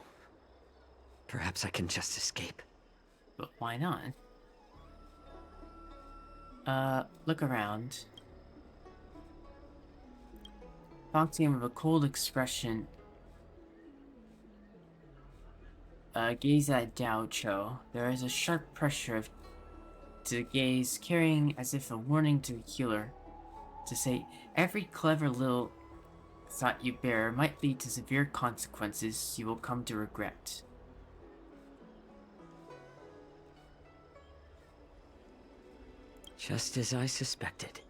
Perhaps I can just escape. But why not? Look around. Foxian with a cold expression. Gaze at Jiaoqiu. There is a sharp pressure to gaze, carrying as if a warning to the healer. To say, every clever little thought you bear might lead to severe consequences you will come to regret. Just as I suspected.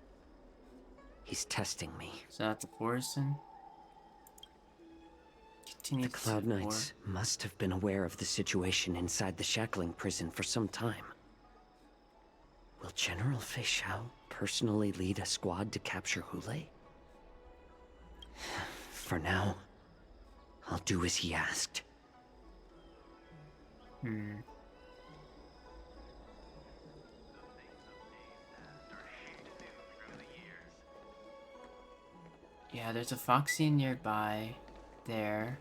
He's testing me. So that's a Borison. The Cloud Knights must have been aware of the situation inside the shackling prison for some time. Will General Fei Shao personally lead a squad to capture Hule? For now, I'll do as he asked. Yeah, there's a Foxy nearby. There.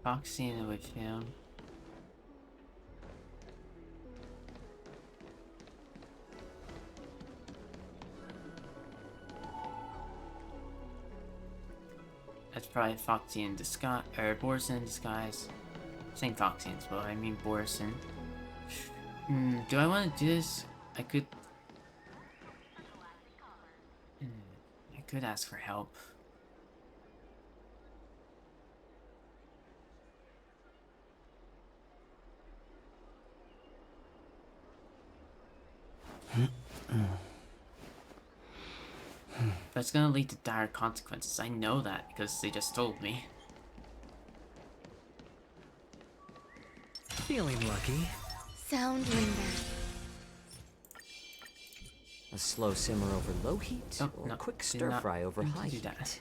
Foxy with him. That's probably Foxy in disguise, or Borson in disguise. Same Foxy as well, I mean Borson. Do I want to do this? I could ask for help. But it's gonna lead to dire consequences. I know that because they just told me. Feeling lucky. Sound linger. A slow simmer over low heat, or a quick stir fry over high heat. That.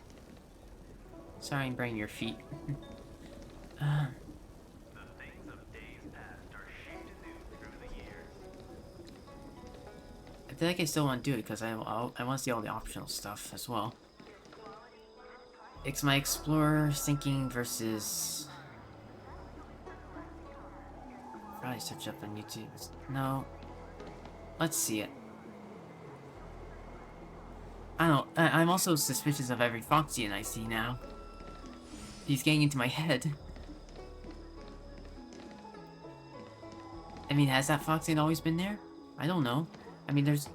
Sorry, I'm bringing your feet. I feel like I still want to do it because I want to see all the optional stuff as well. It's my explorer thinking versus. Probably search up on YouTube. No. Let's see it. I don't know. I'm also suspicious of every Foxian I see now. He's getting into my head. I mean, has that Foxian always been there? I don't know. I mean, there's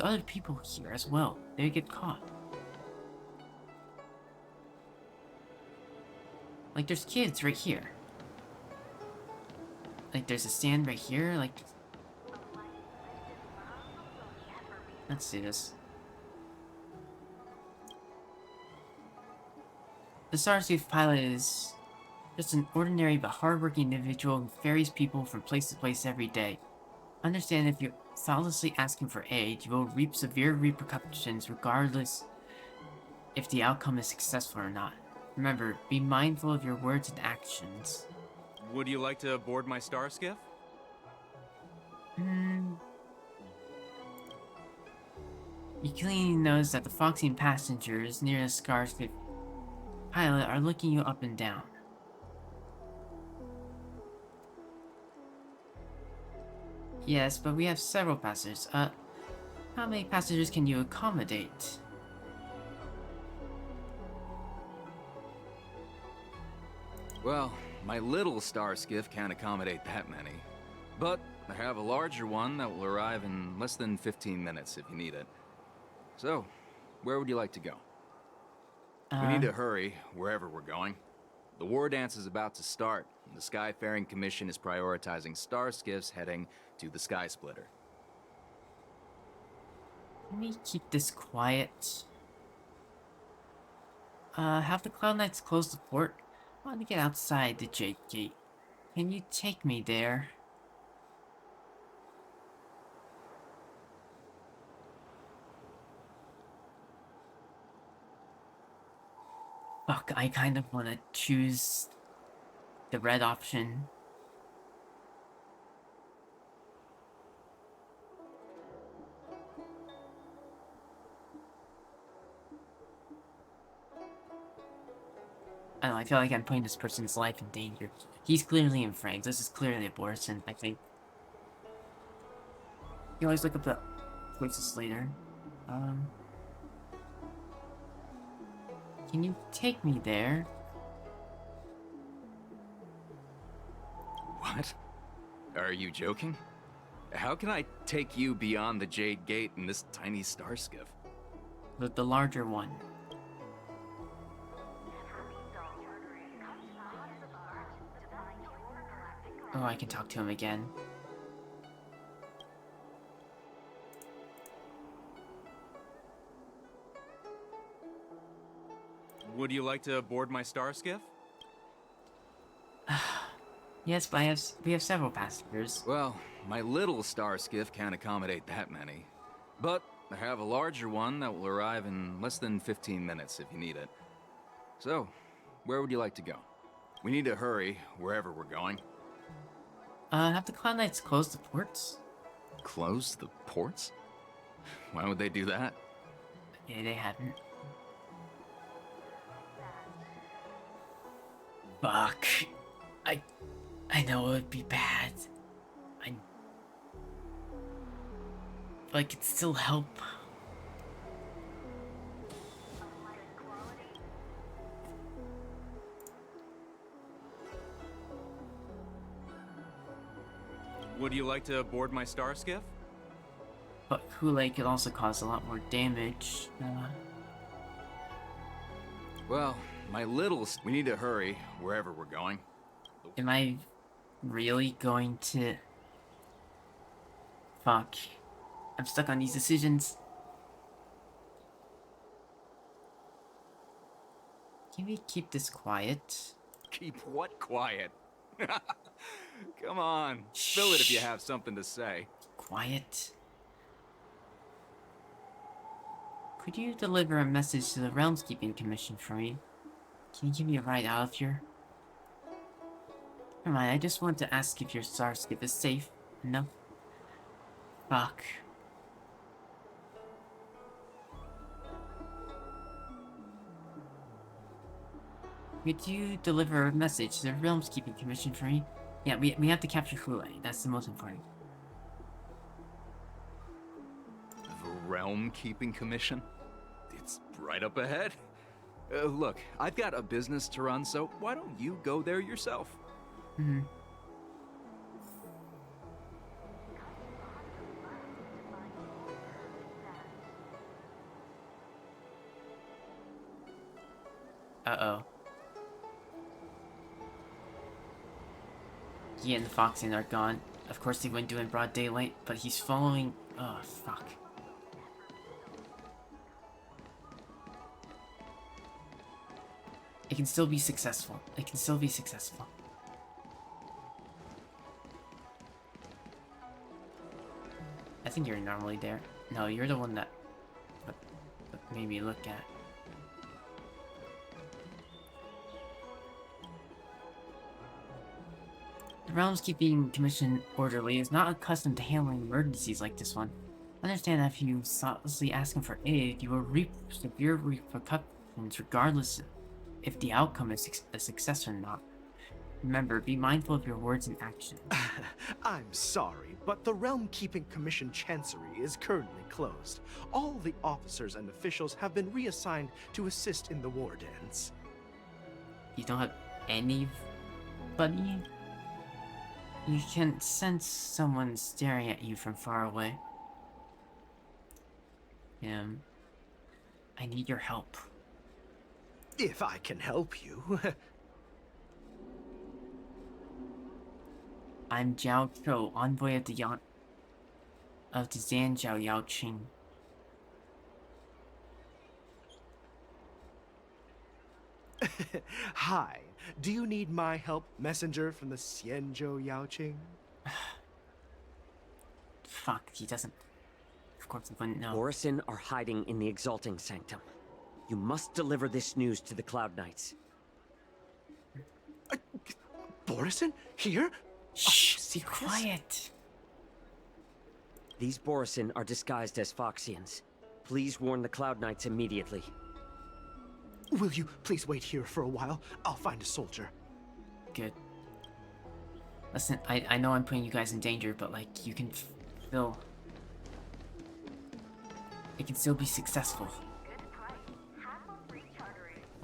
other people here as well. They get caught. Like, there's kids right here. Like, there's a stand right here, like... Let's see this. The Starscape pilot is just an ordinary but hardworking individual who ferries people from place to place every day. Understand if you thoughtlessly ask him for aid, you will reap severe repercussions regardless if the outcome is successful or not. Remember, be mindful of your words and actions. Would you like to board my star skiff? You clearly notice that the Foxian passengers near the Starscape pilot are looking you up and down. Yes, but we have several passengers. How many passengers can you accommodate? Well, my little star skiff can't accommodate that many. But I have a larger one that will arrive in less than 15 minutes if you need it. So, where would you like to go? We need to hurry wherever we're going. The war dance is about to start, and the Skyfaring Commission is prioritizing star skiffs heading to the Sky Splitter. Let me keep this quiet. Have the Cloud Knights close the port? I want to get outside the Jade Gate. Can you take me there? Fuck, I kind of want to choose the red option. I don't know, I feel like I'm putting this person's life in danger. He's clearly in frames. This is clearly a Borson, I think. You always look up the choices later. Can you take me there? What? Are you joking? How can I take you beyond the Jade Gate in this tiny star skiff? The larger one. Oh, I can talk to him again. Would you like to board my star skiff? Yes, but we have several passengers. Well, my little star skiff can't accommodate that many. But I have a larger one that will arrive in less than 15 minutes if you need it. So, where would you like to go? We need to hurry wherever we're going. Have the Cloud Knights closed the ports? Close the ports? Why would they do that? Yeah, they haven't. Fuck. I know it would be bad. But I could still help. Would you like to board my star skiff? But Kool-Aid could also cause a lot more damage. Well, my little... We need to hurry wherever we're going. Am I really going to... Fuck. I'm stuck on these decisions. Can we keep this quiet? Keep what quiet? Come on, spill it if you have something to say. Quiet. Could you deliver a message to the Realmskeeping Commission for me? Can you give me a ride out of here? Never mind, I just want to ask if your starship is safe. No? Fuck. Could you deliver a message to the Realmskeeping Commission for me? Yeah, we have to capture Kool-Aid. That's the most important. The Realm Keeping Commission? It's right up ahead. Look, I've got a business to run, so why don't you go there yourself? Mm-hmm. Uh-oh. He and the Foxian are gone. Of course they wouldn't do it in broad daylight, but he's following... Oh, fuck. It can still be successful. It can still be successful. I think you're normally there. No, you're the one that made me look at. The Realmskeeping Commission orderly is not accustomed to handling emergencies like this one. Understand that if you thoughtlessly ask him for aid, you will reap severe repercussions regardless if the outcome is a success or not. Remember, be mindful of your words and actions. I'm sorry, but the Realm Keeping Commission Chancery is currently closed. All the officers and officials have been reassigned to assist in the war dance. You don't have anybody? You can sense someone staring at you from far away. I need your help. If I can help you. I'm Jiao Zhou, envoy of the Zanjiao Yaoqing. Hi. Do you need my help, messenger from the Xianzhou Yaoqing? Fuck, he doesn't. Of course he wouldn't know. Borisin are hiding in the Exalting Sanctum. You must deliver this news to the Cloud Knights. Borisin? Here? Shh, be quiet. These Borisin are disguised as Foxians. Please warn the Cloud Knights immediately. Will you please wait here for a while? I'll find a soldier. Good. Listen, I know I'm putting you guys in danger, but like, you can still... It can still be successful.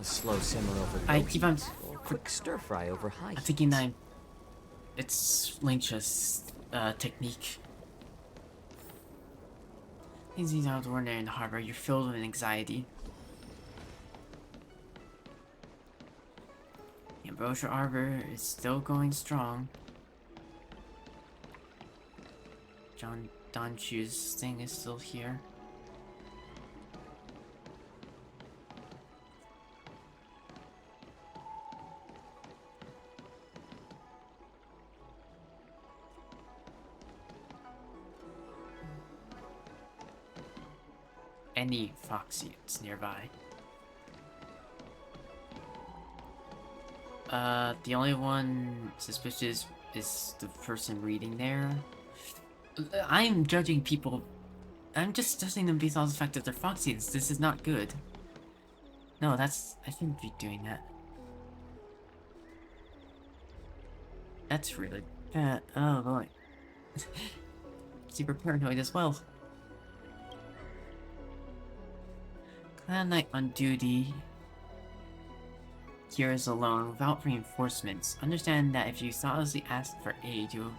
A slow simmer over I keep on... or a quick stir fry over high I'm thinking it's Link's technique. Things out of the ordinary in the harbor, you're filled with anxiety. The Ambrosia Arbor is still going strong. Don Chu's thing is still here. any Foxians nearby. The only one suspicious is the person reading there. I'm judging people. I'm just judging them based on the fact that they're Foxians. This is not good. No, I shouldn't be doing that. That's really bad. Oh boy. Super paranoid as well. Clan Knight on duty. Here is alone, without reinforcements. Understand that if you thoughtlessly ask for aid, you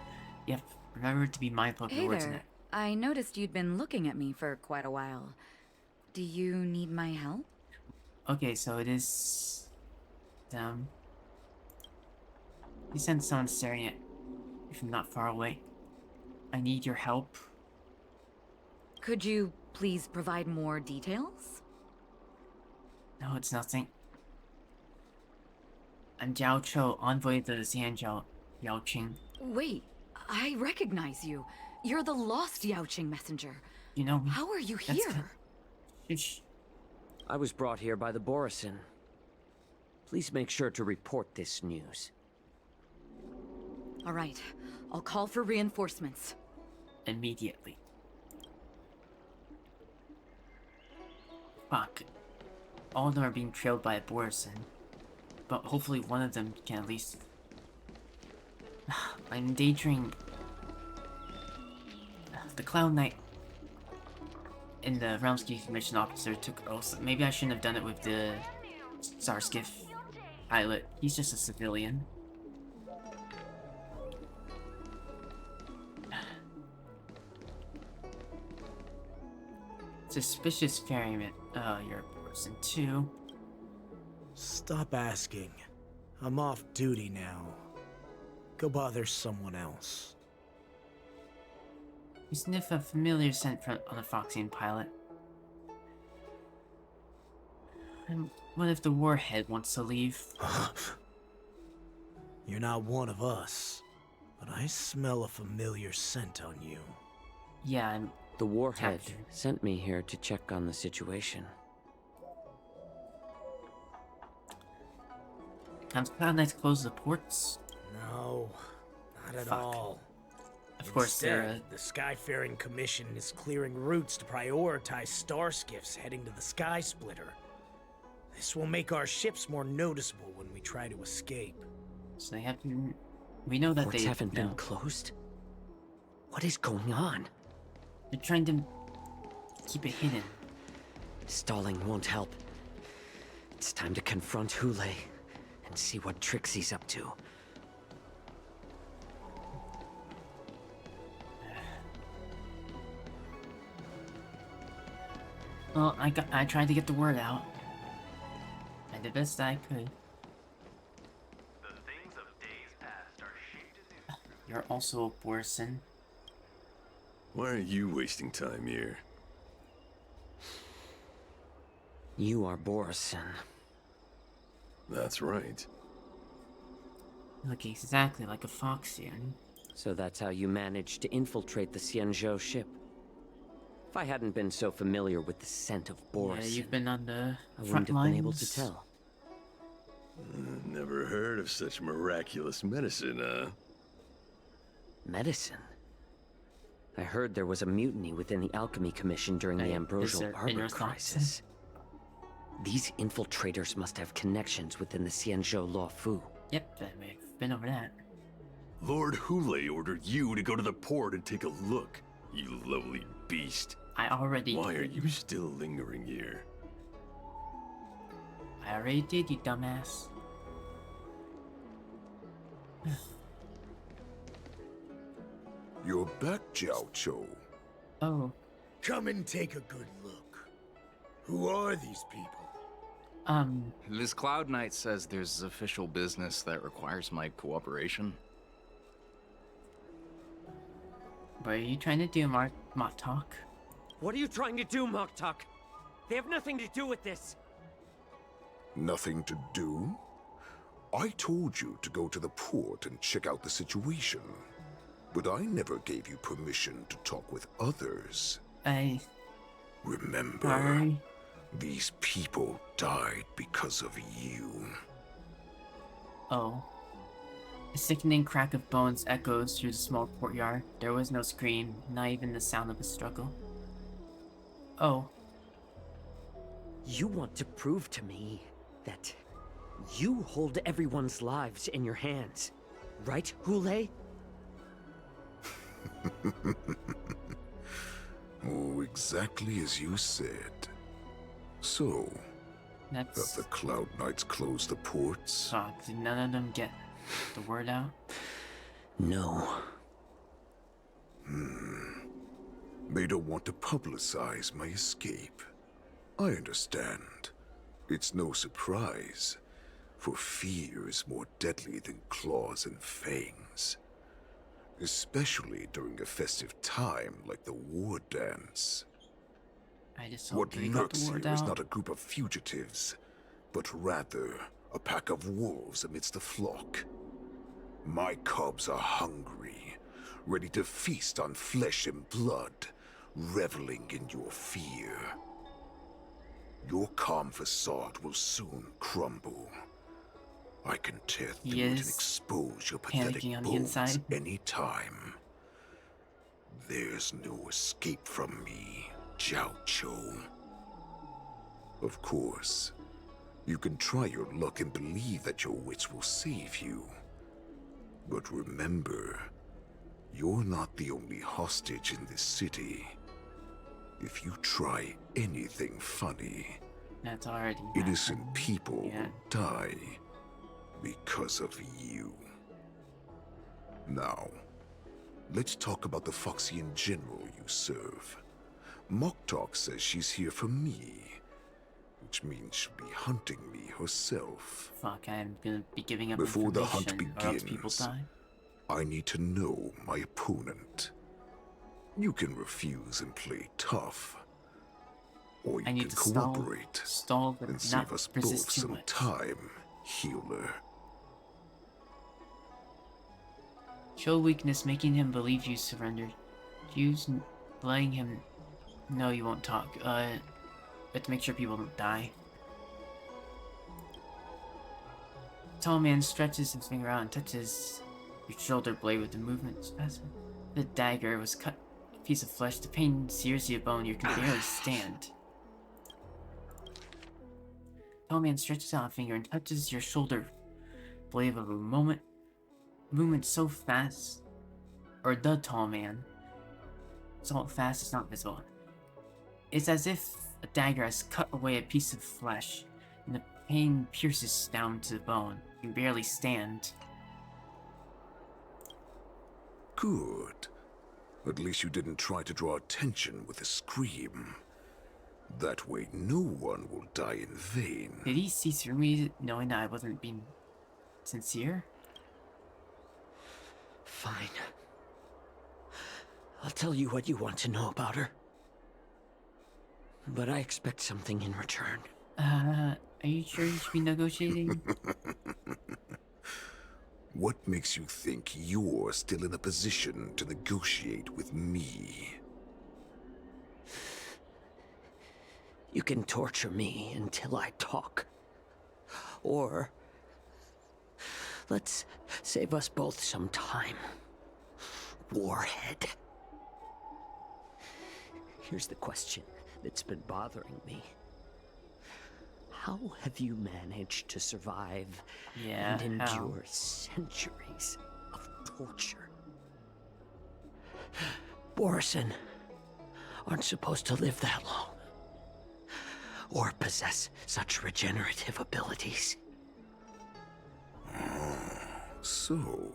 have to remember to be mindful of your Hey words in there. it. I noticed you'd been looking at me for quite a while. Do you need my help? Okay, so it is them. You sense someone staring at you from not far away. I need your help. Could you please provide more details? No, it's nothing. I'm Jiao Cho, envoy of the Xianzhou Yaoqing. Wait, I recognize you. You're the lost Yaoqing messenger. You know me. How are you here? Shh. I was brought here by the Borison. Please make sure to report this news. All right, I'll call for reinforcements. Immediately. Fuck. All of them are being trailed by a Borison. But hopefully one of them can at least... I'm endangering... The Cloud Knight and the Realmscape Commission officer took oath. Maybe I shouldn't have done it with the Starskiff pilot. He's just a civilian. Suspicious ferryman. Oh, you're a person too. Stop asking. I'm off duty now. Go bother someone else. You sniff a familiar scent on a Foxian pilot. And what if the warhead wants to leave? You're not one of us, but I smell a familiar scent on you. Yeah, I'm... The warhead sent me here to check on the situation. Can Cloud Knights close the ports? No, not at Fuck. all. Of course, Instead, the Skyfaring Commission is clearing routes to prioritize starskiffs heading to the Sky Splitter. This will make our ships more noticeable when we try to escape. So they have to... We know that Ports they... haven't been closed? What is going on? They're trying to keep it hidden. Stalling won't help. It's time to confront Hule and see what tricks he's up to. Well, I tried to get the word out. I did the best I could. The things of days past are shaped anew. You're also a Borison. Why are you wasting time here? You are Borison. That's right. You look exactly like a Foxian. So that's how you managed to infiltrate the Xianzhou ship. If I hadn't been so familiar with the scent of Borison, Yeah, you've been on the I front wouldn't have been able to lines. tell. Never heard of such miraculous medicine, huh? Medicine? I heard there was a mutiny within the Alchemy Commission during the Ambrosial Arbor crisis. These infiltrators must have connections within the Xianzhou Luofu. Yep, we've been over that. Lord Hule ordered you to go to the port and take a look, you lowly beast. I already... Why are you still lingering here? I already did, you dumbass. You're back, Jiao Cho. Oh. Come and take a good look. Who are these people? This Cloud Knight says there's official business that requires my cooperation. What are you trying to do, Mok Talk? What are you trying to do, Moktok? They have nothing to do with this. Nothing to do? I told you to go to the port and check out the situation. But I never gave you permission to talk with others. Remember, Sorry. these people died because of you. Oh. A sickening crack of bones echoes through the small courtyard. There was no scream, not even the sound of a struggle. Oh. You want to prove to me that you hold everyone's lives in your hands, right, Hule? Oh, exactly as you said. So, have the Cloud Knights closed the ports? Fuck, did none of them get the word out? No. They don't want to publicize my escape. I understand. It's no surprise, for fear is more deadly than claws and fangs. Especially during a festive time like the war dance. I just What hope they got lurks the word here is out. not a group of fugitives, but rather a pack of wolves amidst the flock. My cubs are hungry, ready to feast on flesh and blood, reveling in your fear. Your calm facade will soon crumble. I can tear through it and expose your pathetic panicking on the bones inside. any time. There's no escape from me, Jiao Cho. Of course, you can try your luck and believe that your wits will save you. But remember, you're not the only hostage in this city. If you try anything funny, That's already innocent people will die because of you. Now, let's talk about the Foxian general you serve. Moktok says she's here for me, which means she'll be hunting me herself. Fuck, I'm gonna be giving up Before the information, hunt or else people begins, die. I need to know my opponent. You can refuse and play tough, or you I need can to stall, cooperate but and not save us resist both too some much. time, healer. Show weakness, making him believe you surrendered. Use letting him know you won't talk. But to make sure people don't die. Tall man stretches his finger out and touches your shoulder blade with the movement spasm. The dagger was cut a piece of flesh. The pain sears your bone. You can barely stand. Tall man stretches out a finger and touches your shoulder blade of a movement so fast, or the tall man, so fast it's not visible. It's as if a dagger has cut away a piece of flesh, and the pain pierces down to the bone. You can barely stand. Good. At least you didn't try to draw attention with a scream. That way no one will die in vain. Did he see through me, knowing that I wasn't being sincere? Fine. I'll tell you what you want to know about her. But I expect something in return. Are you sure you should be negotiating? What makes you think you're still in a position to negotiate with me? You can torture me until I talk. Or let's save us both some time. Warhead. Here's the question that's been bothering me. How have you managed to survive and endure centuries of torture? Borison aren't supposed to live that long, or possess such regenerative abilities. So,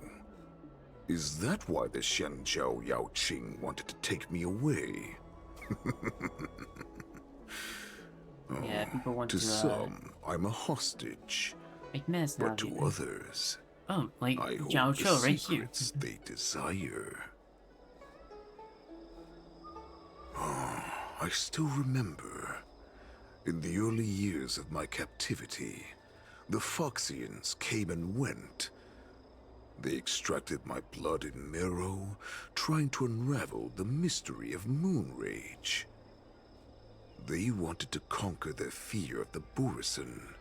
is that why the Shenjiao Yao Qing wanted to take me away? Yeah, people want to to, some, I'm a hostage. make mess now. But to others, oh, like I Jiao hold Cho the right here. secrets they desire. I still remember, in the early years of my captivity, the Foxians came and went. They extracted my blood and marrow, trying to unravel the mystery of moon rage. They wanted to conquer their fear of the Borisin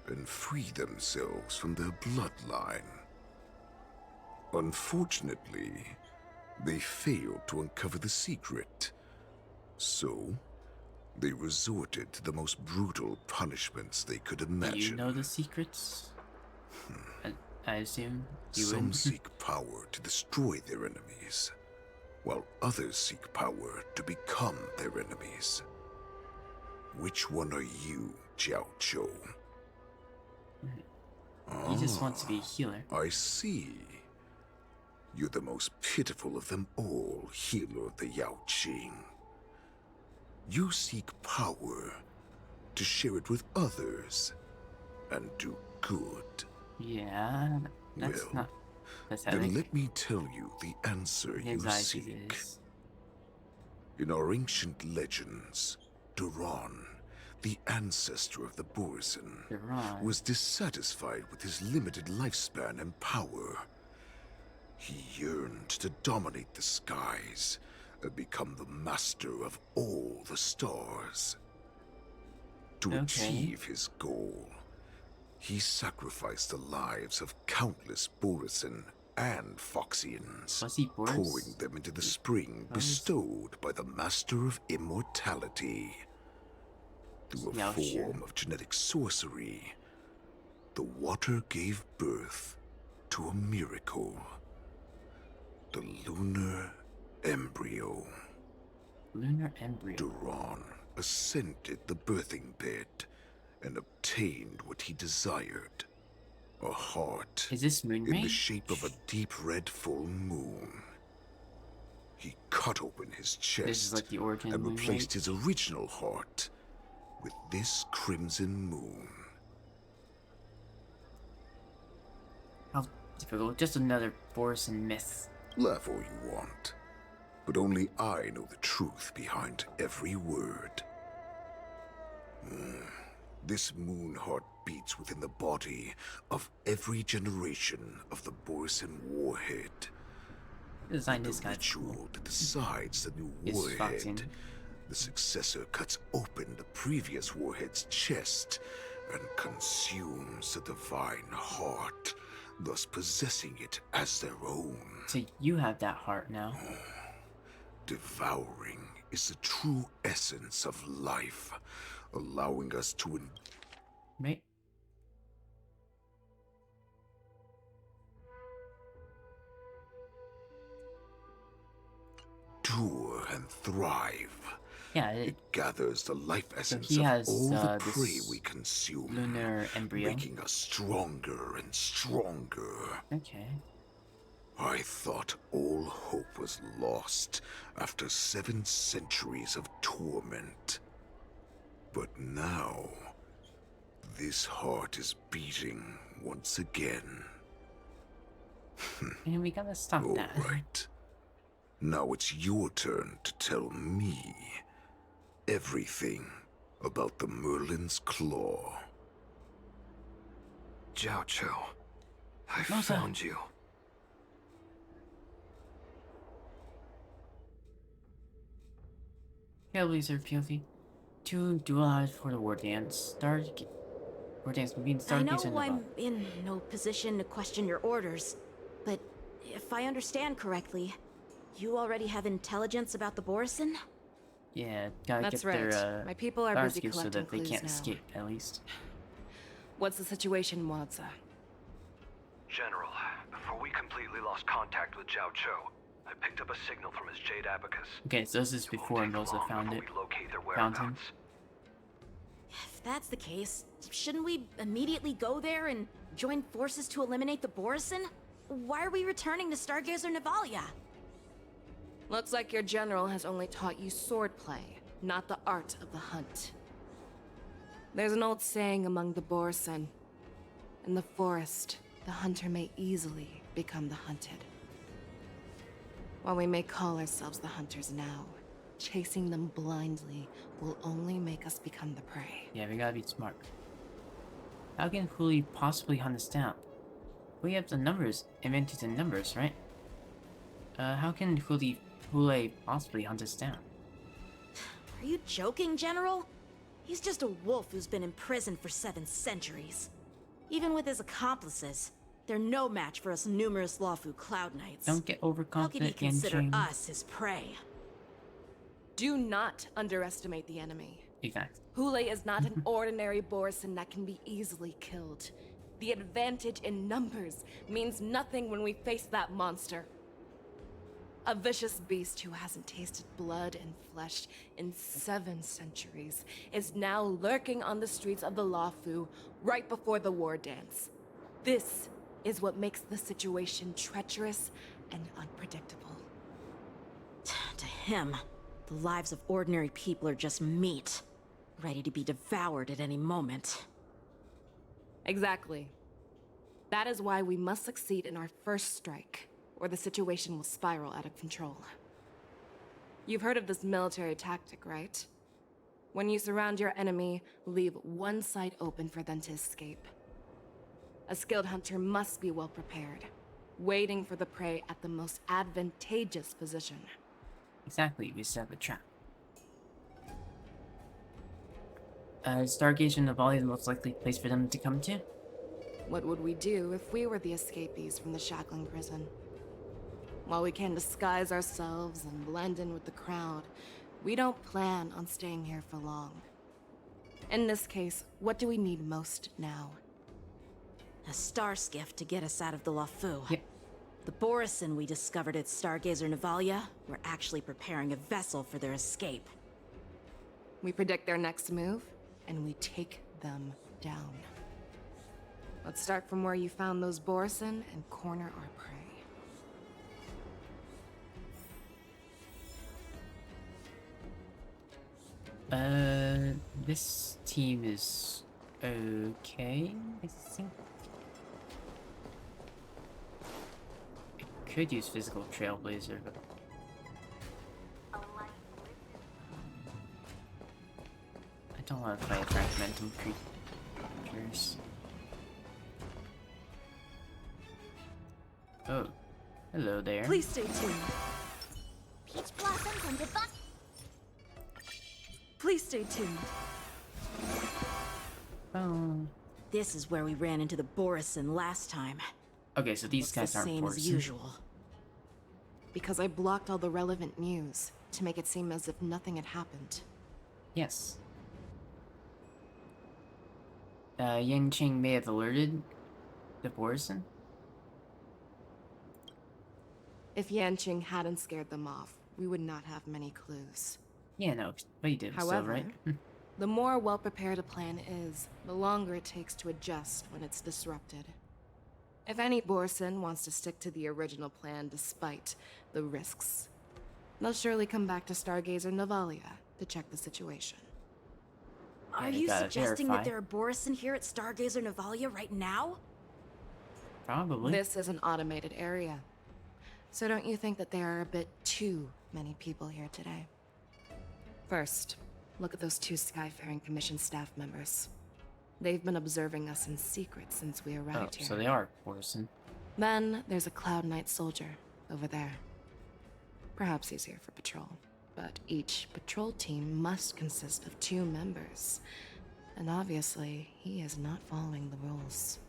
and free themselves from their bloodline. Unfortunately, they failed to uncover the secret. So, they resorted to the most brutal punishments they could imagine. Do you know the secrets? I assume you Some would. seek power to destroy their enemies, while others seek power to become their enemies. Which one are you, Jiao Zhou? He just wants to be a healer. I see. You're the most pitiful of them all, healer of the Yaoqing. You seek power to share it with others and do good. Yeah, that's Well, not pathetic. then let me tell you the answer you seek. In our ancient legends, Duran, the ancestor of the Borisin, was dissatisfied with his limited lifespan and power. He yearned to dominate the skies and become the master of all the stars. To achieve his goal, he sacrificed the lives of countless Borisin and Foxians, pouring them into the spring bestowed by the Master of Immortality. Through a form of genetic sorcery, the water gave birth to a miracle. The lunar embryo. Lunar embryo. Duran ascended the birthing bed and obtained what he desired. A heart in the shape of a deep red full moon. He cut open his chest and replaced his original heart with this crimson moon. How difficult. Just another Borisin myth. Laugh all you want, but only I know the truth behind every word. This moon heart beats within the body of every generation of the Borisin warhead. Designed this guy. Ritual that decides the new warhead. The successor cuts open the previous warhead's chest and consumes the divine heart, thus possessing it as their own. So you have that heart now. Devouring is the true essence of life, allowing us to Right. endure and thrive. Yeah, it gathers the life essence he of has, all the prey this we consume, lunar embryo, making us stronger and stronger. Okay. I thought all hope was lost after 7 centuries of torment. But now, this heart is beating once again. And we gotta stop that. All right. Now it's your turn to tell me everything about the Merlin's Claw. Jiao Zhou, I found you. Trailblazer POV. 2 dual eyes for the war dance. War dance means I Stargazer know I'm in no position to question your orders, but if I understand correctly, you already have intelligence about the Borisin? Yeah, gotta That's get right. their My people are power busy skills so collecting that they clues can't now. escape, at least. What's the situation, Wadza? General, before we completely lost contact with Jiao Zhou, I picked up a signal from his Jade Abacus. Okay, so this is before Noza found it. Found him. If that's the case, shouldn't we immediately go there and join forces to eliminate the Borisin? Why are we returning to Stargazer Navalia? Looks like your general has only taught you swordplay, not the art of the hunt. There's an old saying among the Borisin. In the forest, the hunter may easily become the hunted. While we may call ourselves the hunters now, chasing them blindly will only make us become the prey. Yeah, we gotta be smart. How can Huli possibly hunt us down? We have the numbers, invented the numbers, right? How can Hule possibly hunt us down? Are you joking, General? He's just a wolf who's been imprisoned for 7 centuries. Even with his accomplices, they're no match for us numerous Luofu Cloud Knights. Don't get overconfident, How can he consider Yanqing. us his prey? Do not underestimate the enemy. Exactly. Hule is not an ordinary Borison that can be easily killed. The advantage in numbers means nothing when we face that monster. A vicious beast who hasn't tasted blood and flesh in 7 centuries is now lurking on the streets of the Luofu right before the war dance. This is what makes the situation treacherous and unpredictable. To him, the lives of ordinary people are just meat, ready to be devoured at any moment. Exactly. That is why we must succeed in our first strike, or the situation will spiral out of control. You've heard of this military tactic, right? When you surround your enemy, leave one side open for them to escape. A skilled hunter must be well prepared, waiting for the prey at the most advantageous position. Exactly, we set the trap. Stargazer and the Volley is the most likely place for them to come to? What would we do if we were the escapees from the shackling prison? While we can disguise ourselves and blend in with the crowd, we don't plan on staying here for long. In this case, what do we need most now? A star skiff to get us out of the Luofu. Yep. The Borison we discovered at Stargazer Navalia were actually preparing a vessel for their escape. We predict their next move, and we take them down. Let's start from where you found those Borison and corner our prey. This team is okay, I think. I could use physical Trailblazer, but I don't want to fight fragmental creatures. Oh, hello there. Please stay tuned. Peach blossoms and divine. Please stay tuned. Oh. This is where we ran into the Borison last time. Okay, so these guys the aren't same as Borison. usual. Because I blocked all the relevant news to make it seem as if nothing had happened. Yes. Yanqing may have alerted the Borison. If Yanqing hadn't scared them off, we would not have many clues. Yeah, no, but he did, However, so, right? the more well-prepared a plan is, the longer it takes to adjust when it's disrupted. If any Borison wants to stick to the original plan despite the risks, they'll surely come back to Stargazer Navalia to check the situation. Are you suggesting that there are Borison here at Stargazer Navalia right now? Probably. This is an automated area. So don't you think that there are a bit too many people here today? First, look at those 2 Skyfaring Commission staff members. They've been observing us in secret since we arrived here. So they are Borison. Then there's a Cloud Knight soldier over there. Perhaps he's here for patrol, but each patrol team must consist of 2 members. And obviously, he is not following the rules.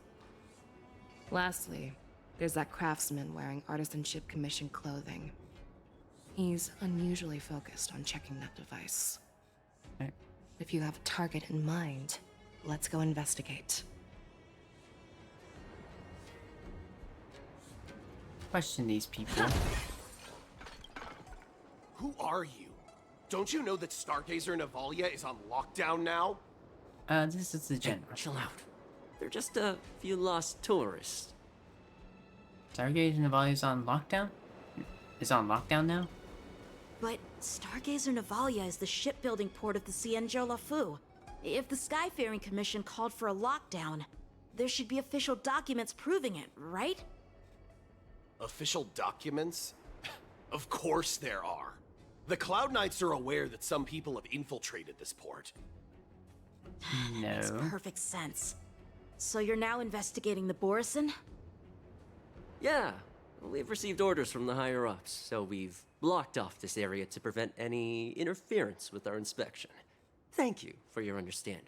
Lastly, there's that craftsman wearing Artisanship Commission clothing. He's unusually focused on checking that device. Right. If you have a target in mind, let's go investigate. Question these people. Who are you? Don't you know that Stargazer Navalia is on lockdown now? This is the general. Chill out. They're just a few lost tourists. Stargazer Navalia is on lockdown? Is on lockdown now? But Stargazer Navalia is the shipbuilding port of the Xianzhou Luofu. If the Skyfaring Commission called for a lockdown, there should be official documents proving it, right? Official documents? Of course there are. The Cloud Knights are aware that some people have infiltrated this port. No. Makes perfect sense. So you're now investigating the Borison? Yeah, We've received orders from the higher-ups, so we've blocked off this area to prevent any interference with our inspection. Thank you for your understanding.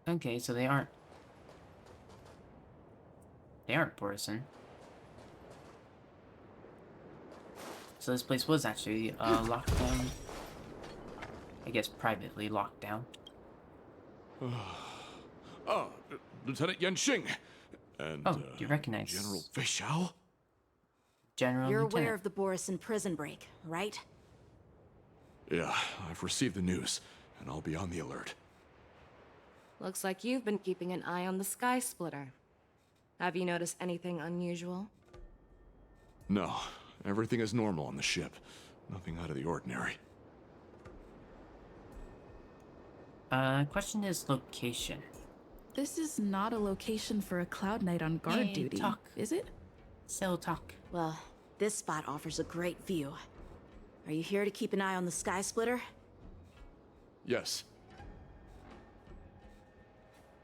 Okay, so they aren't Borison. So this place was actually locked down. I guess privately locked down. Lieutenant Yanxing. And, oh, you recognize General Feixiao? General You're Lieutenant. aware of the Borison prison break, right? Yeah, I've received the news, and I'll be on the alert. Looks like you've been keeping an eye on the Sky Splitter. Have you noticed anything unusual? No, everything is normal on the ship. Nothing out of the ordinary. Question is location. This is not a location for a Cloud Knight on guard duty, is it? Still talk. Well, this spot offers a great view. Are you here to keep an eye on the Sky Splitter? Yes.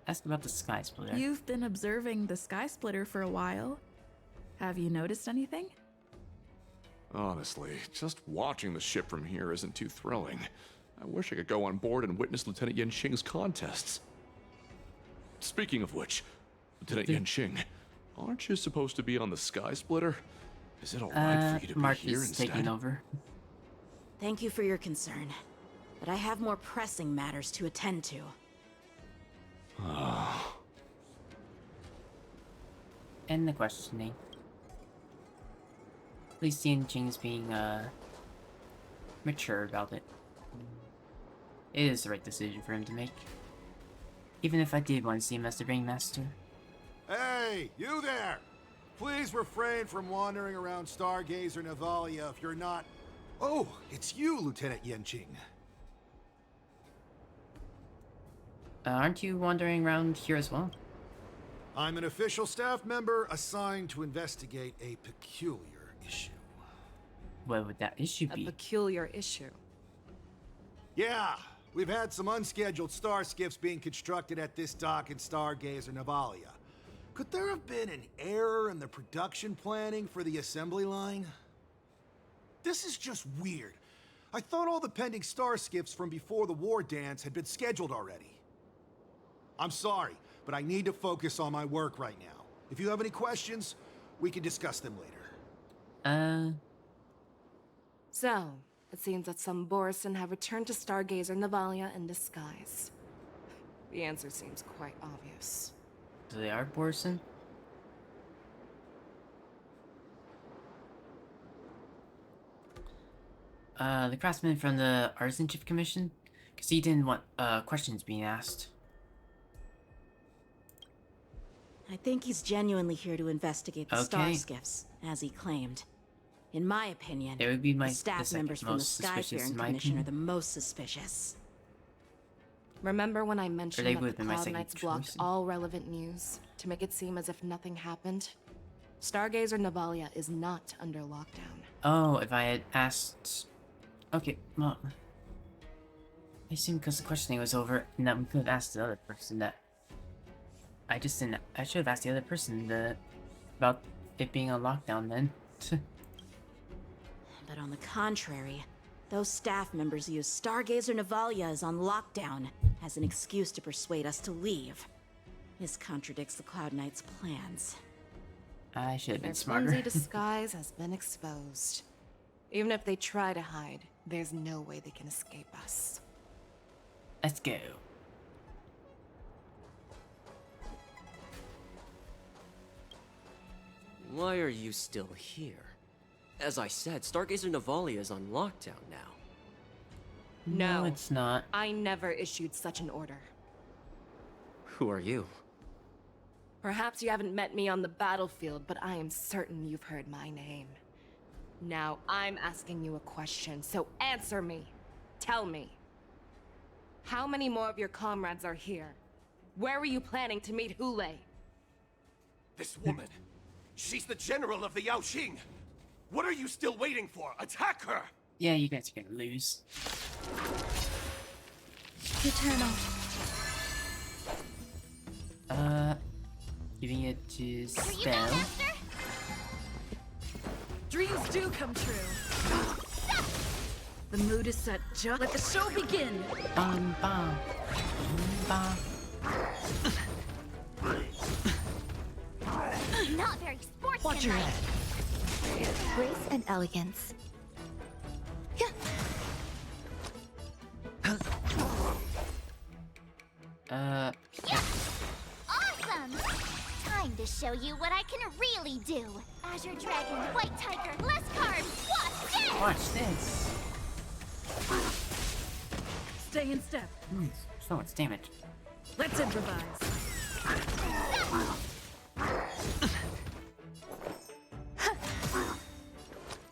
Ask about the Sky Splitter. You've been observing the Sky Splitter for a while. Have you noticed anything? Honestly, just watching the ship from here isn't too thrilling. I wish I could go on board and witness Lieutenant Yanxing's contests. Speaking of which, Lieutenant Yanxing, aren't you supposed to be on the Sky Splitter? Is it alright for you to Mark be here is instead? taking over. Thank you for your concern, but I have more pressing matters to attend to. End the questioning. At least Yanxing's being mature about it. It is the right decision for him to make. Even if I did want to see him as the Ringmaster. Hey, you there! Please refrain from wandering around Stargazer Navalia if you're not... Oh, it's you, Lieutenant Yanxing. Aren't you wandering around here as well? I'm an official staff member assigned to investigate a peculiar issue. What would that issue be? A peculiar issue. Yeah, we've had some unscheduled star skiffs being constructed at this dock in Stargazer Navalia. Could there have been an error in the production planning for the assembly line? This is just weird. I thought all the pending star skiffs from before the war dance had been scheduled already. I'm sorry, but I need to focus on my work right now. If you have any questions, we can discuss them later. So, it seems that some Borison have returned to Stargazer Navalia in disguise. The answer seems quite obvious. So they are Borison? The craftsman from the Artisanship Commission? Because he didn't want questions being asked. I think he's genuinely here to investigate the star Okay. skiffs, as he claimed. In my opinion, It would be the the staff second members from the most suspicious Skyfaring in my Commission are opinion. the most suspicious. Remember when I mentioned they that would've the been my Cloud second Knights blocked choice. all relevant news to make it seem as if nothing happened? Stargazer Navalia is not under lockdown. Oh, if I had asked... Okay, well... I assume because the questioning was over, and that we could have asked the other person that... I just didn't... I should have asked the other person about it being on lockdown then. But on the contrary, those staff members use Stargazer Navalia is on lockdown as an excuse to persuade us to leave. This contradicts the Cloud Knights' plans. I should have been Their smarter. flimsy disguise has been exposed. Even if they try to hide, there's no way they can escape us. Let's go. Why are you still here? As I said, Stargazer Navalia is on lockdown now. No, it's not. I never issued such an order. Who are you? Perhaps you haven't met me on the battlefield, but I am certain you've heard my name. Now, I'm asking you a question, so answer me. Tell me. How many more of your comrades are here? Where were you planning to meet Hule? This woman, she's the general of the Yaoxing. What are you still waiting for? Attack her! Yeah, you guys are gonna lose. Eternal. Giving it to spell. Dreams do come true. The mood is set. Just let the show begin. Bam, bam, bam. Not very sportsmanlike. Watch your head. Grace and elegance. Awesome! Time to show you what I can really do. Azure Dragon, White Tiger, less cards. Watch this! Watch this. Stay in step. So much damage. Let's improvise.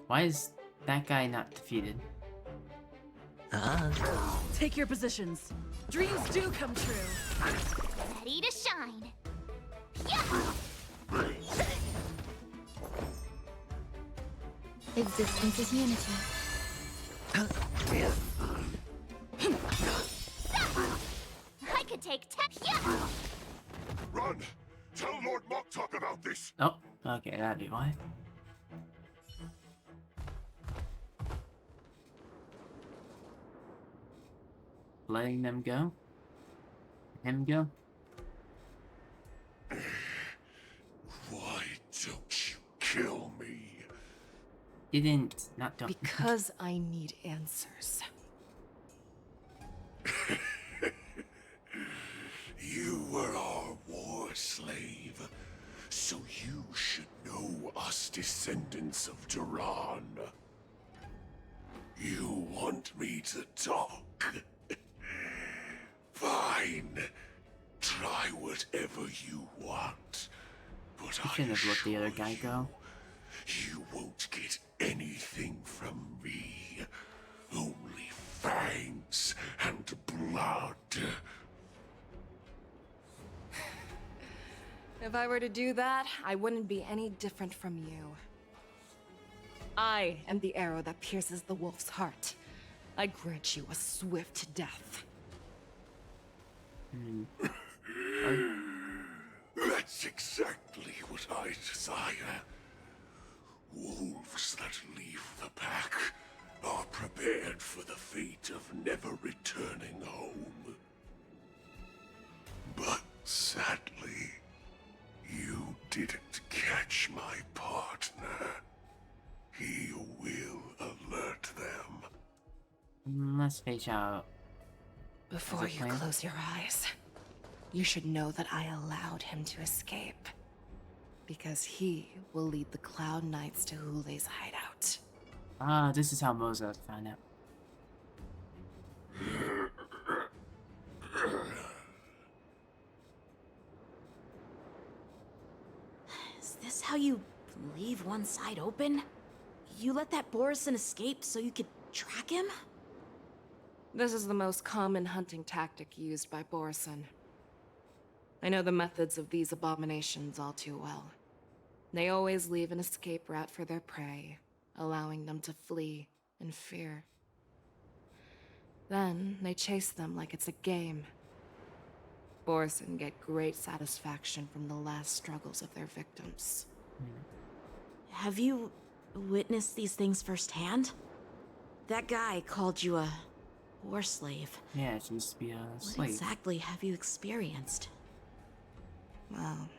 Why is that guy not defeated? Take your positions. Dreams do come true. Ready to shine. Existence is unity. I could take 10. Run! Tell Lord Moktok about this! Oh, okay, that'd be why. Letting them go? Him go? Why don't you kill me? Didn't, not don't. Because I need answers. You were our war slave, so you should know us descendants of Duran. You want me to talk? Fine. Try whatever you want. But You shouldn't have let the other guy go. You won't get anything from me. Only fangs and blood. If I were to do that, I wouldn't be any different from you. I am the arrow that pierces the wolf's heart. I grant you a swift death. That's exactly what I desire. Wolves that leave the pack are prepared for the fate of never returning home. But sadly, you didn't catch my partner. He will alert them. Let's fake out. Before you close your eyes, you should know that I allowed him to escape. Because he will lead the Cloud Knights to Hule's hideout. Ah, this is how Mozart found out. Is this how you leave one side open? You let that Borison escape so you could track him? This is the most common hunting tactic used by Borison. I know the methods of these abominations all too well. They always leave an escape route for their prey, allowing them to flee in fear. Then they chase them like it's a game. Borison get great satisfaction from the last struggles of their victims. Have you witnessed these things firsthand? That guy called you a war slave. Yeah, she used to be a slave. What exactly have you experienced? Well,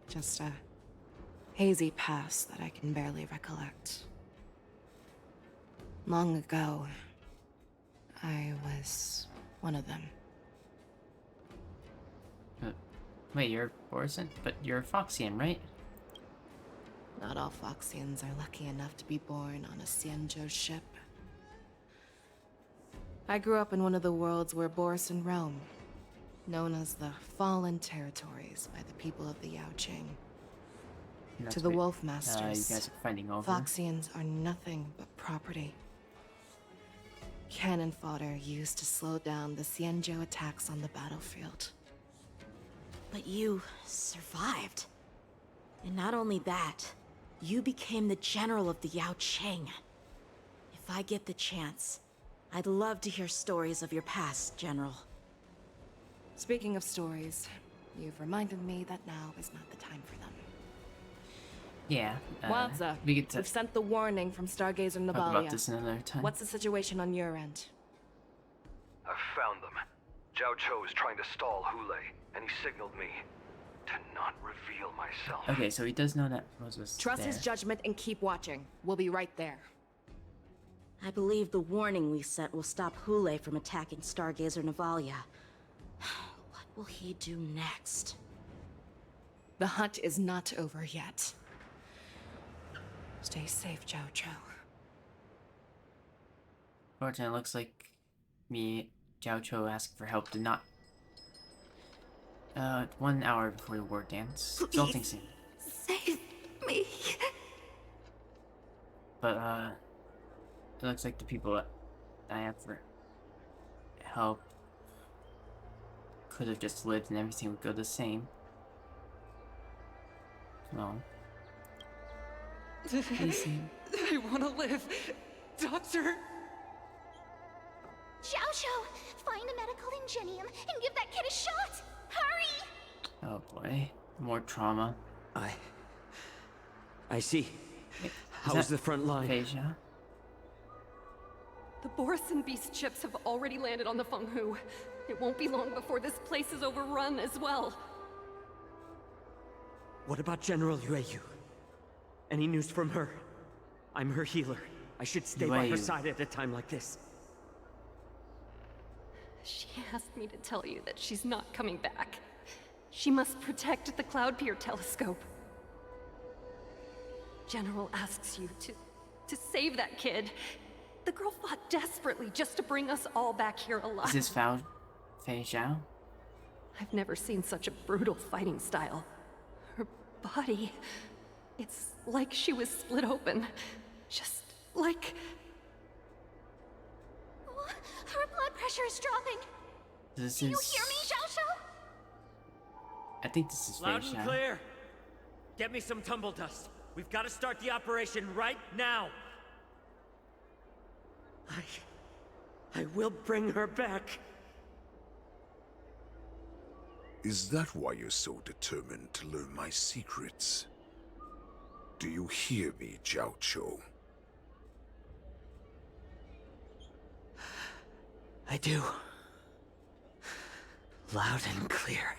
just a hazy past that I can barely recollect. Long ago, I was one of them. Wait, you're Borison? But you're a Foxian, right? Not all Foxians are lucky enough to be born on a Xianzhou ship. I grew up in one of the worlds where Borison roam, known as the Fallen Territories by the people of the Yaoqing. To the Wolf Masters, you guys are fighting over. Foxians are nothing but property. Cannon fodder used to slow down the Xianzhou attacks on the battlefield. But you survived. And not only that, you became the general of the Yaoqing. If I get the chance, I'd love to hear stories of your past, General. Speaking of stories, You've reminded me that now is not the time for them. Yeah. Wadza, We get to we've sent the warning from Stargazer talk Navalia. about this another time. What's the situation on your end? I've found them. Zhao Cho is trying to stall Hule, and he signaled me to not reveal myself. Okay, so he does know that Rose was Trust there. his judgment and keep watching. We'll be right there. I believe the warning we sent will stop Hule from attacking Stargazer Navalia. What will he do next? The hunt is not over yet. Stay safe, Zhao Cho. Fortunately, it looks like Zhao Cho asking for help did not. 1 hour before the war dance. Exalting scene. Save me. But, it looks like the people that I have for help could have just lived and everything would go the same. Well. I want to live. Doctor! Zhao Cho, find a medical ingenium and give that kid a shot! Hurry! Oh boy. More trauma. I see. Wait, How's the front line? Phasia? The Borison Beast ships have already landed on the Fenghu. It won't be long before this place is overrun as well. What about General Luofu? Any news from her? I'm her healer. I should stay by her side at a time like this. She asked me to tell you that she's not coming back. She must protect the Cloudpeer telescope. General asks you to save that kid. The girl fought desperately just to bring us all back here alive. Is this Fei Zhao? I've never seen such a brutal fighting style. Her body, it's like she was split open. Just like... Her blood pressure is dropping. This Do you is... hear me, Zhao Cho? I think this is Fei Loud and Zhao. clear. Get me some tumble dust. We've got to start the operation right now. I will bring her back. Is that why you're so determined to learn my secrets? Do you hear me, Zhao Cho? I do. Loud and clear.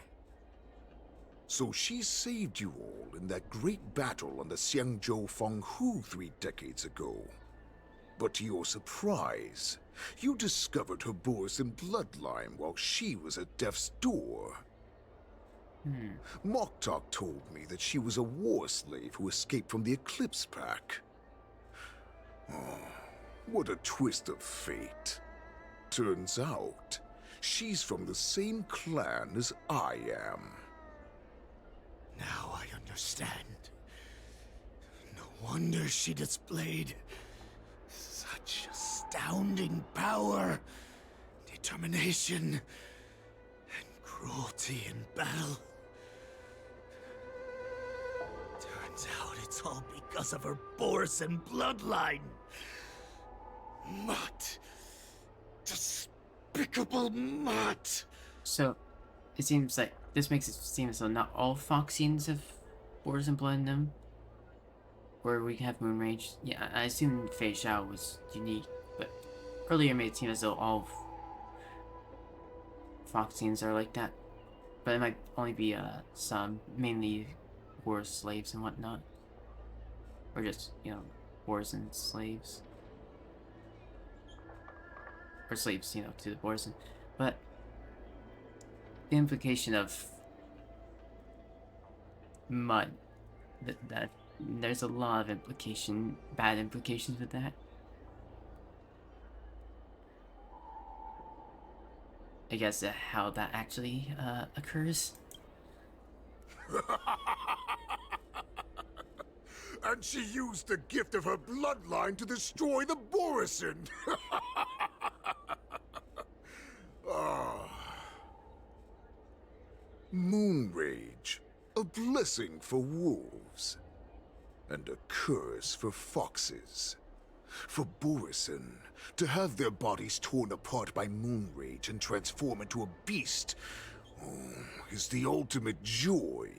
So she saved you all in that great battle on the Xiangzhou Fenghu 3 decades ago. But to your surprise, you discovered her Borison bloodline while she was at death's door. Moktok told me that she was a war slave who escaped from the Eclipse Pack. Oh, what a twist of fate. Turns out, she's from the same clan as I am. Now I understand. No wonder she displayed such astounding power, determination, and cruelty in battle. Turns out it's all because of her Borison bloodline. Mutt. Despicable mutt. So, it seems like this makes it seem as though not all Foxians have Borison blood in them. Or we can have Moonrage. Yeah, I assume Fei Zhao was unique, but earlier it made it seem as though all Foxians are like that. But it might only be some, mainly war slaves and whatnot. Or just, you know, Borison slaves. Or slaves, you know, to the Borison. But the implication of mud, that there's a lot of bad implications with that. I guess how that actually occurs. And she used the gift of her bloodline to destroy the Borison! Moonrage, a blessing for wolves, and a curse for foxes. For Borison, to have their bodies torn apart by Moonrage and transform into a beast, is the ultimate joy.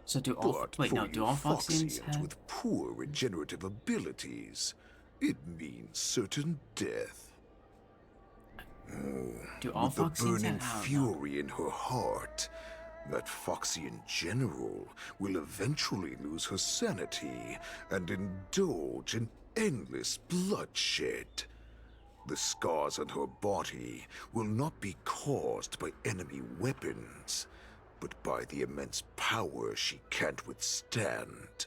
So do all But wait for no, you do all Foxians have with poor regenerative abilities, it means certain death. do all With the Foxians burning have fury in her heart, that Foxian general will eventually lose her sanity and indulge in endless bloodshed. The scars on her body will not be caused by enemy weapons, but by the immense power she can't withstand.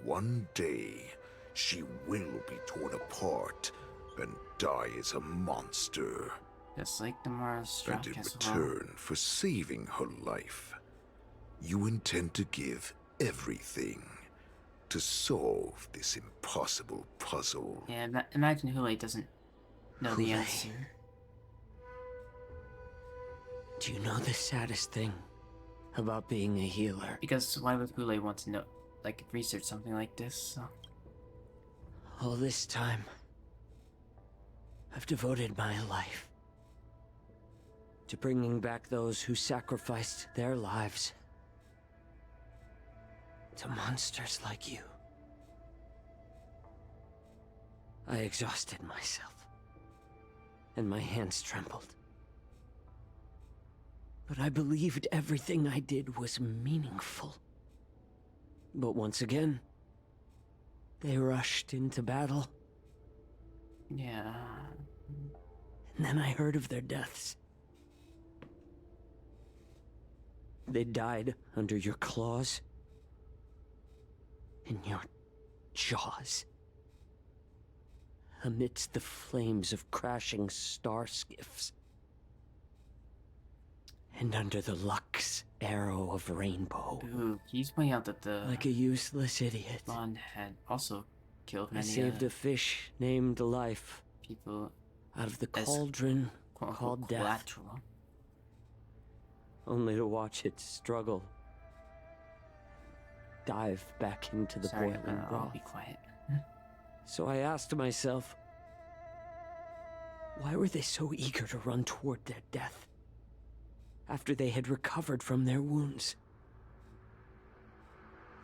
One day, she will be torn apart and die as a monster. just like the Mars And in return for saving her life, you intend to give everything to solve this impossible puzzle. Yeah, imagine Hule doesn't know the Hule. answer. Do you know the saddest thing about being a healer? Because why would Hule want to know, like, research something like this? So. All this time, I've devoted my life to bringing back those who sacrificed their lives to monsters like you. I exhausted myself, and my hands trembled. But I believed everything I did was meaningful. But once again, they rushed into battle. Yeah. And then I heard of their deaths. They died under your claws, in your jaws, amidst the flames of crashing star skiffs, and under the Lux arrow of rainbow. Ooh, he's pointing out that the like a useless idiot. Bond had also killed I many saved a fish named Life people out of the cauldron called Death, collateral. only to watch it struggle, dive back into the Sorry, boiling I'll broth. be quiet. So I asked myself, why were they so eager to run toward their death after they had recovered from their wounds?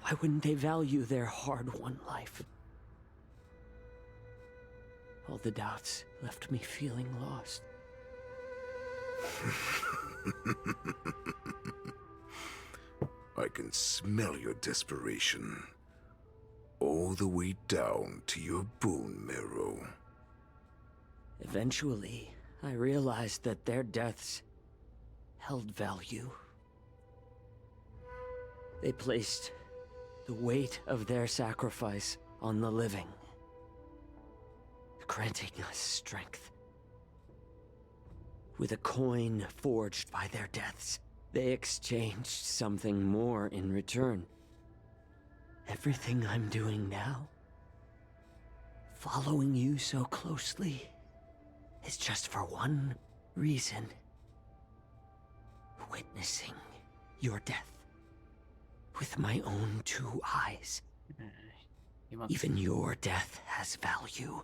Why wouldn't they value their hard-won life? All the doubts left me feeling lost. I can smell your desperation, all the way down to your bone marrow. Eventually, I realized that their deaths held value. They placed the weight of their sacrifice on the living, granting us strength. With a coin forged by their deaths, they exchanged something more in return. Everything I'm doing now, following you so closely, is just for one reason. Witnessing your death with my own two eyes. Even your death has value.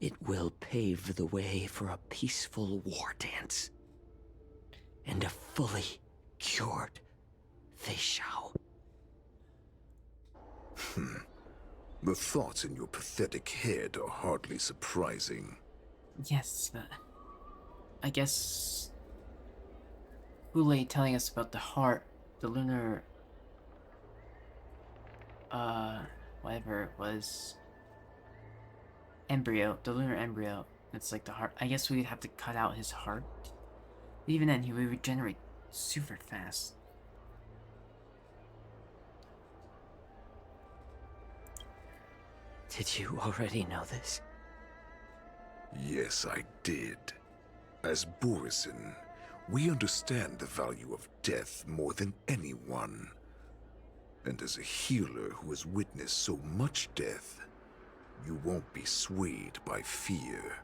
It will pave the way for a peaceful war dance and a fully cured Feishao. The thoughts in your pathetic head are hardly surprising. Yes, but I guess Hule telling us about the heart, the lunar, whatever it was, embryo, the lunar embryo. It's like the heart. I guess we'd have to cut out his heart. Even then, he would regenerate super fast. Did you already know this? Yes, I did. As Borisin, we understand the value of death more than anyone. And as a healer who has witnessed so much death, you won't be swayed by fear.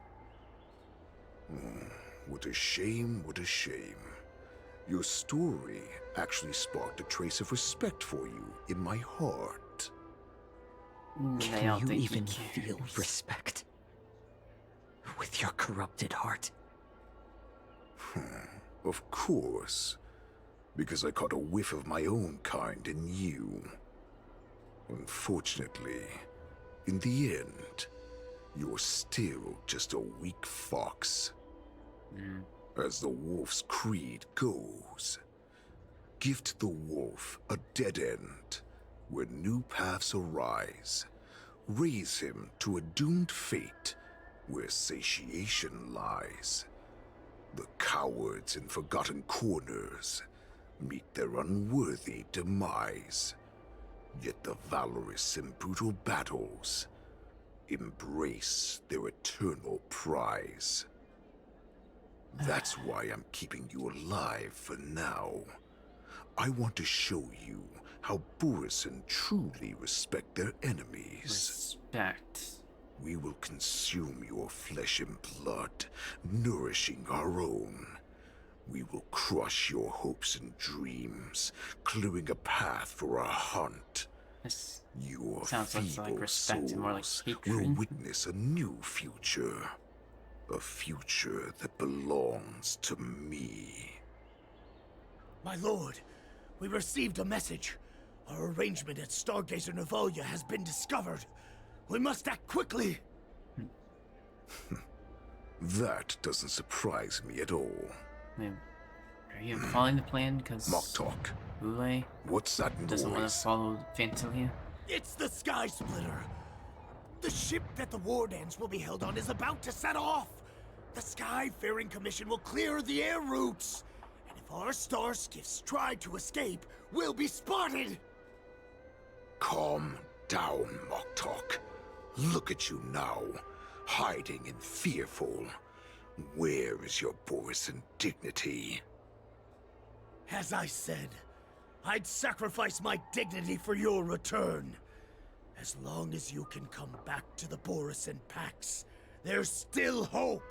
What a shame, what a shame. Your story actually sparked a trace of respect for you in my heart. Can you even feel respect with your corrupted heart? Of course. Because I caught a whiff of my own kind in you. Unfortunately, in the end, you're still just a weak fox. As the wolf's creed goes, gift the wolf a dead end where new paths arise. Raise him to a doomed fate where satiation lies. The cowards in forgotten corners meet their unworthy demise. Yet the valorous in brutal battles embrace their eternal prize. That's why I'm keeping you alive for now. I want to show you how Borisin truly respect their enemies. Respect. We will consume your flesh and blood, nourishing our own. We will crush your hopes and dreams, clearing a path for our hunt. This your sounds less feeble like respect and more like souls hatred. will witness a new future. A future that belongs to me. My lord, we received a message. Our arrangement at Stargazer Navalia has been discovered. We must act quickly. That doesn't surprise me at all. Are you following the plan? Because Moktok. Ule What's that doesn't want noise? to follow Fantilia. It's the Sky Splitter. The ship that the Wardens will be held on is about to set off. The Skyfaring Commission will clear the air routes. And if our star skiffs try to escape, we'll be spotted. Calm down, Moktok. Look at you now, hiding and fearful. Where is your Borisin dignity? As I said, I'd sacrifice my dignity for your return. As long as you can come back to the Borisin Pax, there's still hope.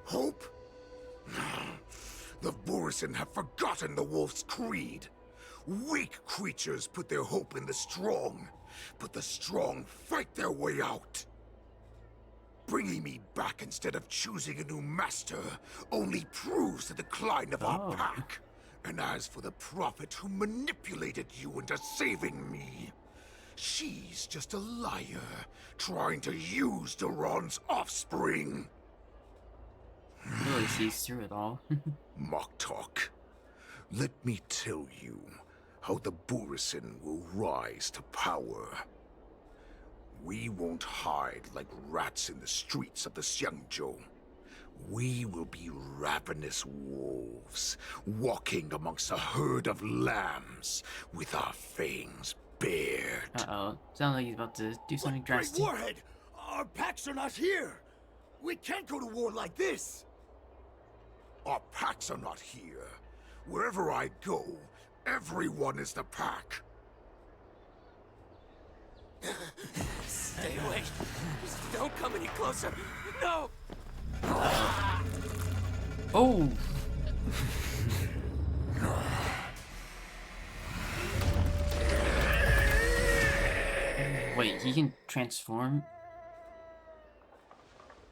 Hope? The Borisin have forgotten the wolf's creed. Weak creatures put their hope in the strong, but the strong fight their way out. Bringing me back instead of choosing a new master only proves the decline of our pack. And as for the prophet who manipulated you into saving me, she's just a liar trying to use Duran's offspring. Really sees through it all. Moktok, let me tell you how the Borisin will rise to power. We won't hide like rats in the streets of the Xiangzhou. We will be ravenous wolves, walking amongst a herd of lambs with our fangs bared. Uh-oh. Sounds like he's about to do something Great drastic. Warhead! Our packs are not here! We can't go to war like this! Our packs are not here. Wherever I go, everyone is the pack. Stay away. Just don't come any closer. No! Oh! Wait, he can transform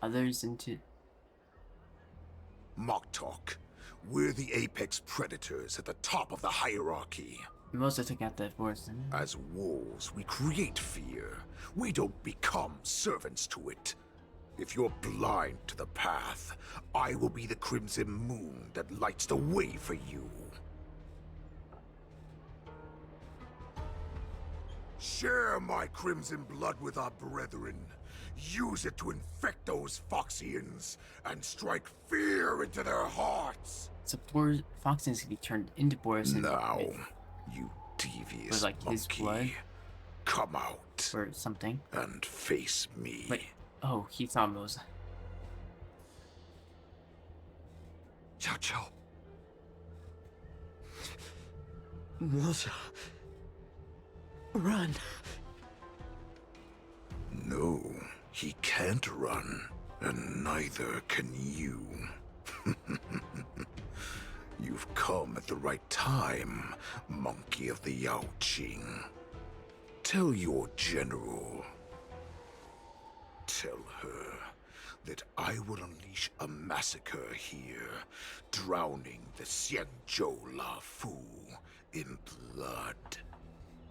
others into... Moktok, we're the apex predators at the top of the hierarchy. We mostly took out that Borisin. As wolves, we create fear. We don't become servants to it. If you're blind to the path, I will be the crimson moon that lights the way for you. Share my crimson blood with our brethren. Use it to infect those Foxians and strike fear into their hearts. So Foxians can be turned into Borisin. Now, you devious with like his monkey. blood. Come out. Or something. And face me. Wait. Oh, he saw those. Chow Chow. Milcha. Run. No, he can't run, and neither can you. You've come at the right time, monkey of the Yao Qing. Tell your general. Tell her that I will unleash a massacre here, drowning the Xianzhou Luofu in blood.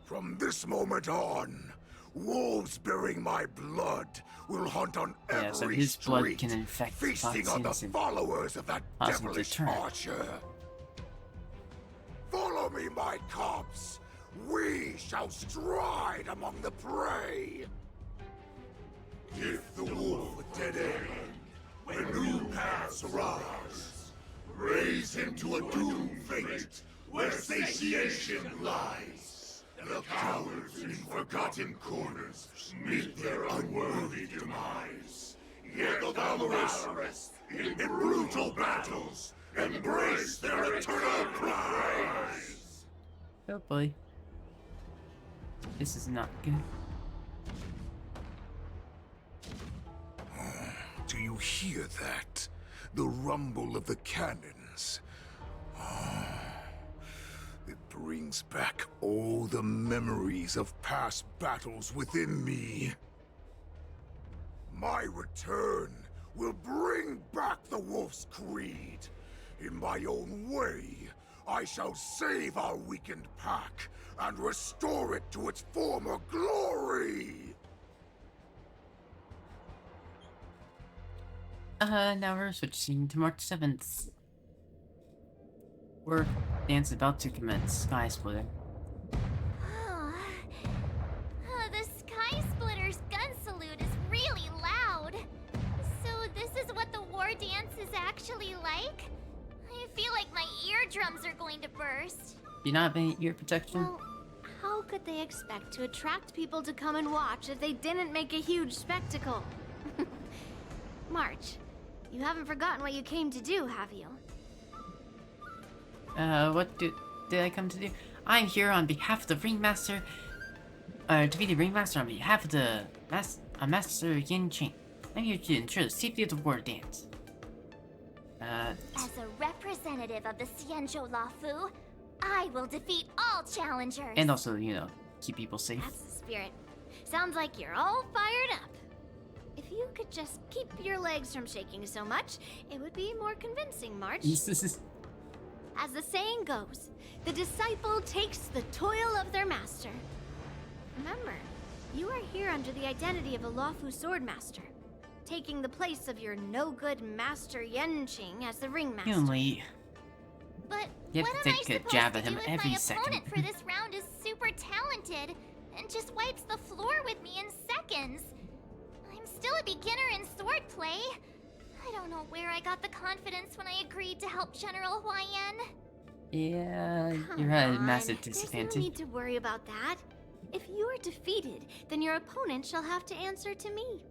From this moment on, wolves bearing my blood will hunt on Yeah, so every his blood street, can infect feasting on the Foxians and followers of that cause them to devilish turn. archer. Follow me, my cubs. We shall stride among the prey. Give the wolf a dead end when new paths arise. Raise him to a doomed fate where satiation lies. The cowards in forgotten corners meet their unworthy demise. Yet the valorous in brutal battles embrace their eternal prize. Oh boy. This is not good. Do you hear that? The rumble of the cannons. It brings back all the memories of past battles within me. My return will bring back the Wolf's Creed. In my own way, I shall save our weakened pack and restore it to its former glory! Now we're switching to March 7th. Work dance about to commence. Sky Splitter. The Sky Splitter's gun salute is really loud. So this is what the war dance is actually like? I feel like my eardrums are going to burst. Do you not have any ear protection? Well, how could they expect to attract people to come and watch if they didn't make a huge spectacle? March, you haven't forgotten what you came to do, have you? What did I come to do? I'm here on behalf of the Ringmaster, to be the Ringmaster on behalf of the Master Yin Qing. I'm here to ensure the safety of the war dance. As a representative of the Xianzhou Luofu, I will defeat all challengers. And also, you know, keep people safe. That's the spirit. Sounds like you're all fired up. If you could just keep your legs from shaking so much, it would be more convincing, March. As the saying goes, the disciple takes the toil of their master. Remember, you are here under the identity of a Luofu swordmaster, taking the place of your no-good master Yenqing as the ringmaster. Only But you have what to am I take a supposed jab to at do him if every my second. opponent for this round is super talented and just wipes the floor with me in seconds? I'm still a beginner in swordplay. I don't know where I got the confidence when I agreed to help General Huaiyan. Yeah, Come you're at a on, massive There's disadvantage. no need to worry about that. If you are defeated, then your opponent shall have to answer to me.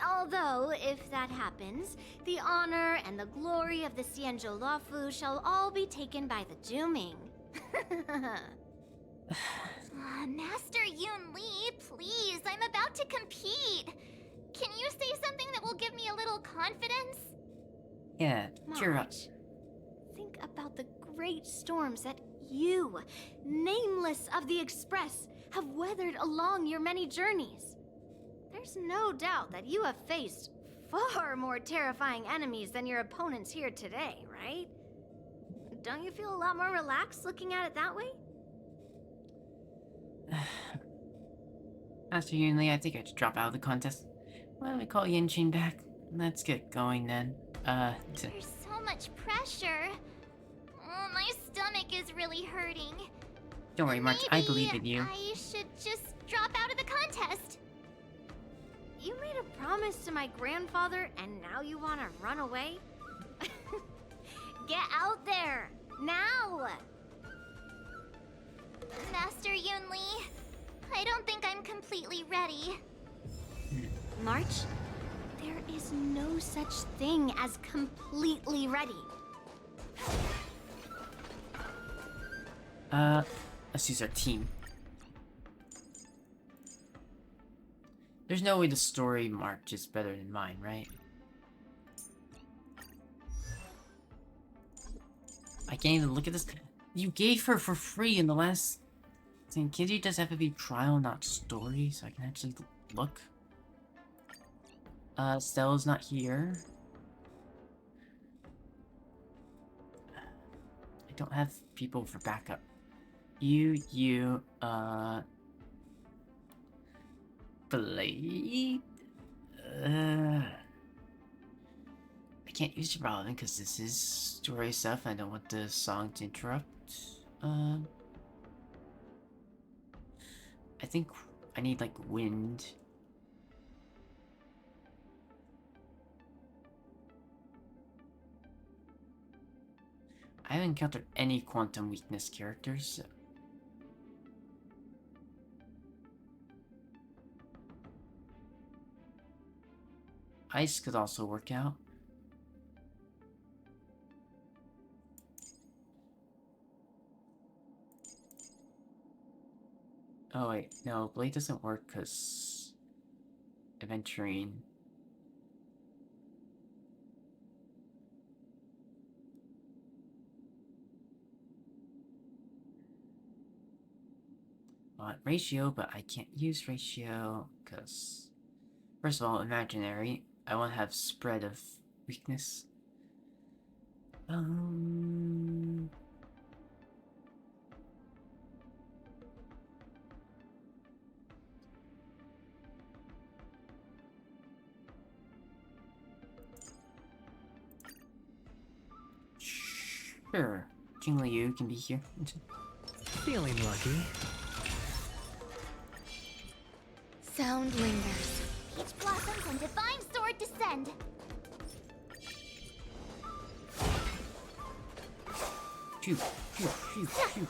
Although, if that happens, the honor and the glory of the Xianzhou Luofu shall all be taken by the Juming. Master Yun Li, please, I'm about to compete. Can you say something that will give me a little confidence? Yeah, cheer up. March, think about the great storms that you, nameless of the Express, have weathered along your many journeys. There's no doubt that you have faced far more terrifying enemies than your opponents here today, right? Don't you feel a lot more relaxed looking at it that way? Master Yunli, I think I should drop out of the contest. Why don't we call Yenqing back? Let's get going then. There's so much pressure. Oh, my stomach is really hurting. Don't worry, March, I believe in you. I should just drop out of the contest. You made a promise to my grandfather and now you want to run away? Get out there, now! Master Yun Li, I don't think I'm completely ready. March, there is no such thing as completely ready. Let's use our team. There's no way the story March is better than mine, right? I can't even look at this. You gave her for free in the last thing. Can't you just have it be trial, not story, so I can actually look? Stella's not here. I don't have people for backup. Blade? I can't use it relevant because this is story stuff. I don't want the song to interrupt. I think I need like wind. I haven't encountered any quantum weakness characters. Ice could also work out. Oh wait, no, Blade doesn't work because Aventurine. Ratio, but I can't use ratio because, first of all, imaginary. I want to have spread of weakness. Sure, Jingli Yu can be here. Feeling lucky. Sound lingers. Peach blossoms and divine sword descend. Phew, phew, phew, phew.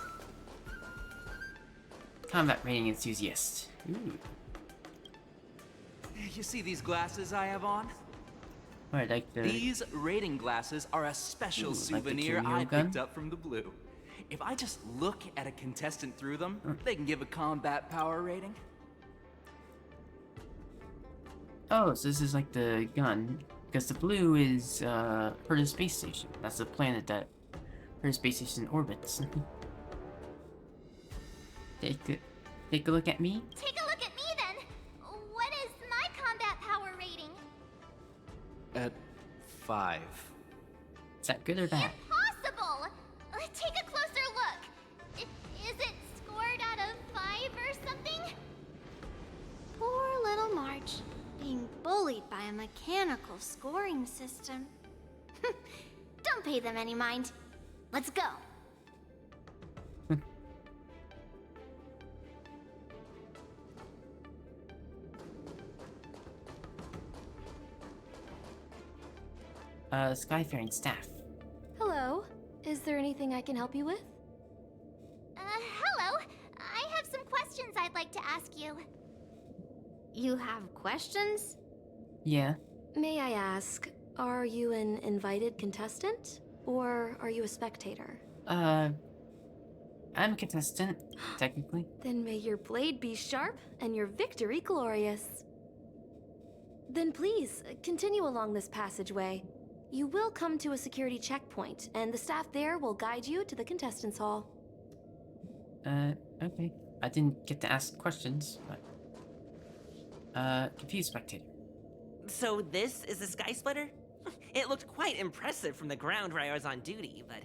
Combat rating enthusiast. Ooh. You see these glasses I have on? Alright, like the... These rating glasses are a special souvenir I picked up from the Blue. If I just look at a contestant through them, they can give a combat power rating. Oh, so this is like the gun. Because the blue is, Herta Space Station. That's the planet that Herta Space Station orbits. Take a look at me. Take a look at me then. What is my combat power rating? At 5. Is that good or bad? Impossible! Take a closer look. Is it scored out of 5 or something? Poor little March. Being bullied by a mechanical scoring system. Don't pay them any mind. Let's go. Skyfaring staff. Hello. Is there anything I can help you with? Hello. I have some questions I'd like to ask you. You have questions? Yeah. May I ask, are you an invited contestant? Or are you a spectator? I'm a contestant, technically. Then may your blade be sharp and your victory glorious. Then please, continue along this passageway. You will come to a security checkpoint, and the staff there will guide you to the contestants' hall. Okay. I didn't get to ask questions, but... confused spectator. So this is the Sky Splitter? It looked quite impressive from the ground where I was on duty, but...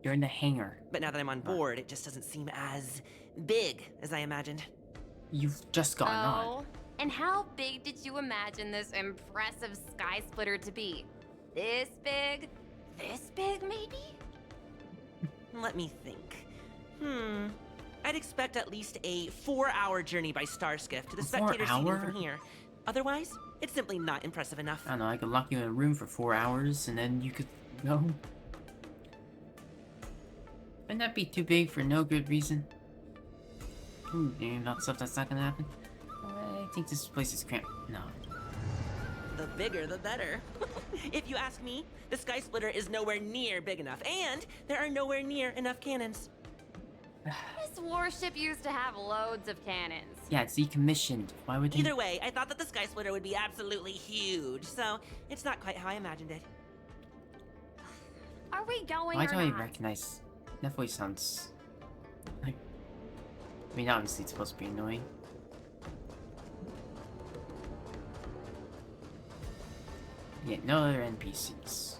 You're in the hangar. But now that I'm on board, it just doesn't seem as big as I imagined. You've just gotten on. Oh, and how big did you imagine this impressive Sky Splitter to be? This big? This big, maybe? Let me think. I'd expect at least a 4-hour journey by Starskiff to the spectator seating from here. Otherwise, it's simply not impressive enough. I don't know, I could lock you in a room for 4 hours and then you could go. Wouldn't that be too big for no good reason? About stuff that's not gonna happen. I think this place is cramped. No. The bigger, the better. If you ask me, the Sky Splitter is nowhere near big enough, and there are nowhere near enough cannons. This warship used to have loads of cannons. Yeah, it's decommissioned. Why would you... Either way, I thought that the Sky Splitter would be absolutely huge, so it's not quite how I imagined it. Are we going Why or do I not? recognize... That voice sounds... like... I mean, obviously it's supposed to be annoying. Yeah, no other NPCs.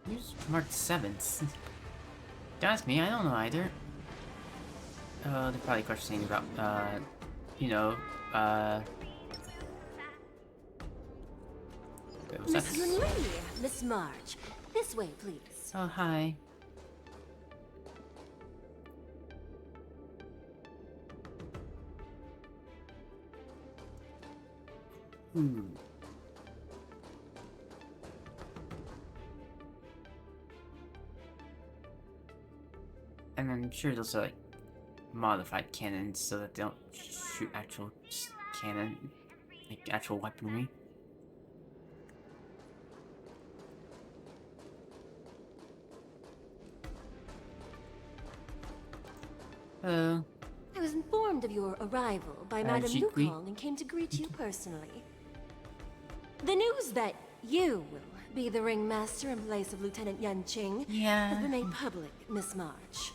Who's March 7th? Don't ask me, I don't know either. They're probably questioning about, you know, Miss Yunli, Miss March. This way, please. Oh, hi. And I'm sure those are like modified cannons so that they don't shoot actual cannon, like actual weaponry. I was informed of your arrival by Madame Yukong and came to greet you personally. The news that you will be the ringmaster in place of Lieutenant Yanqing has been made public, Miss March.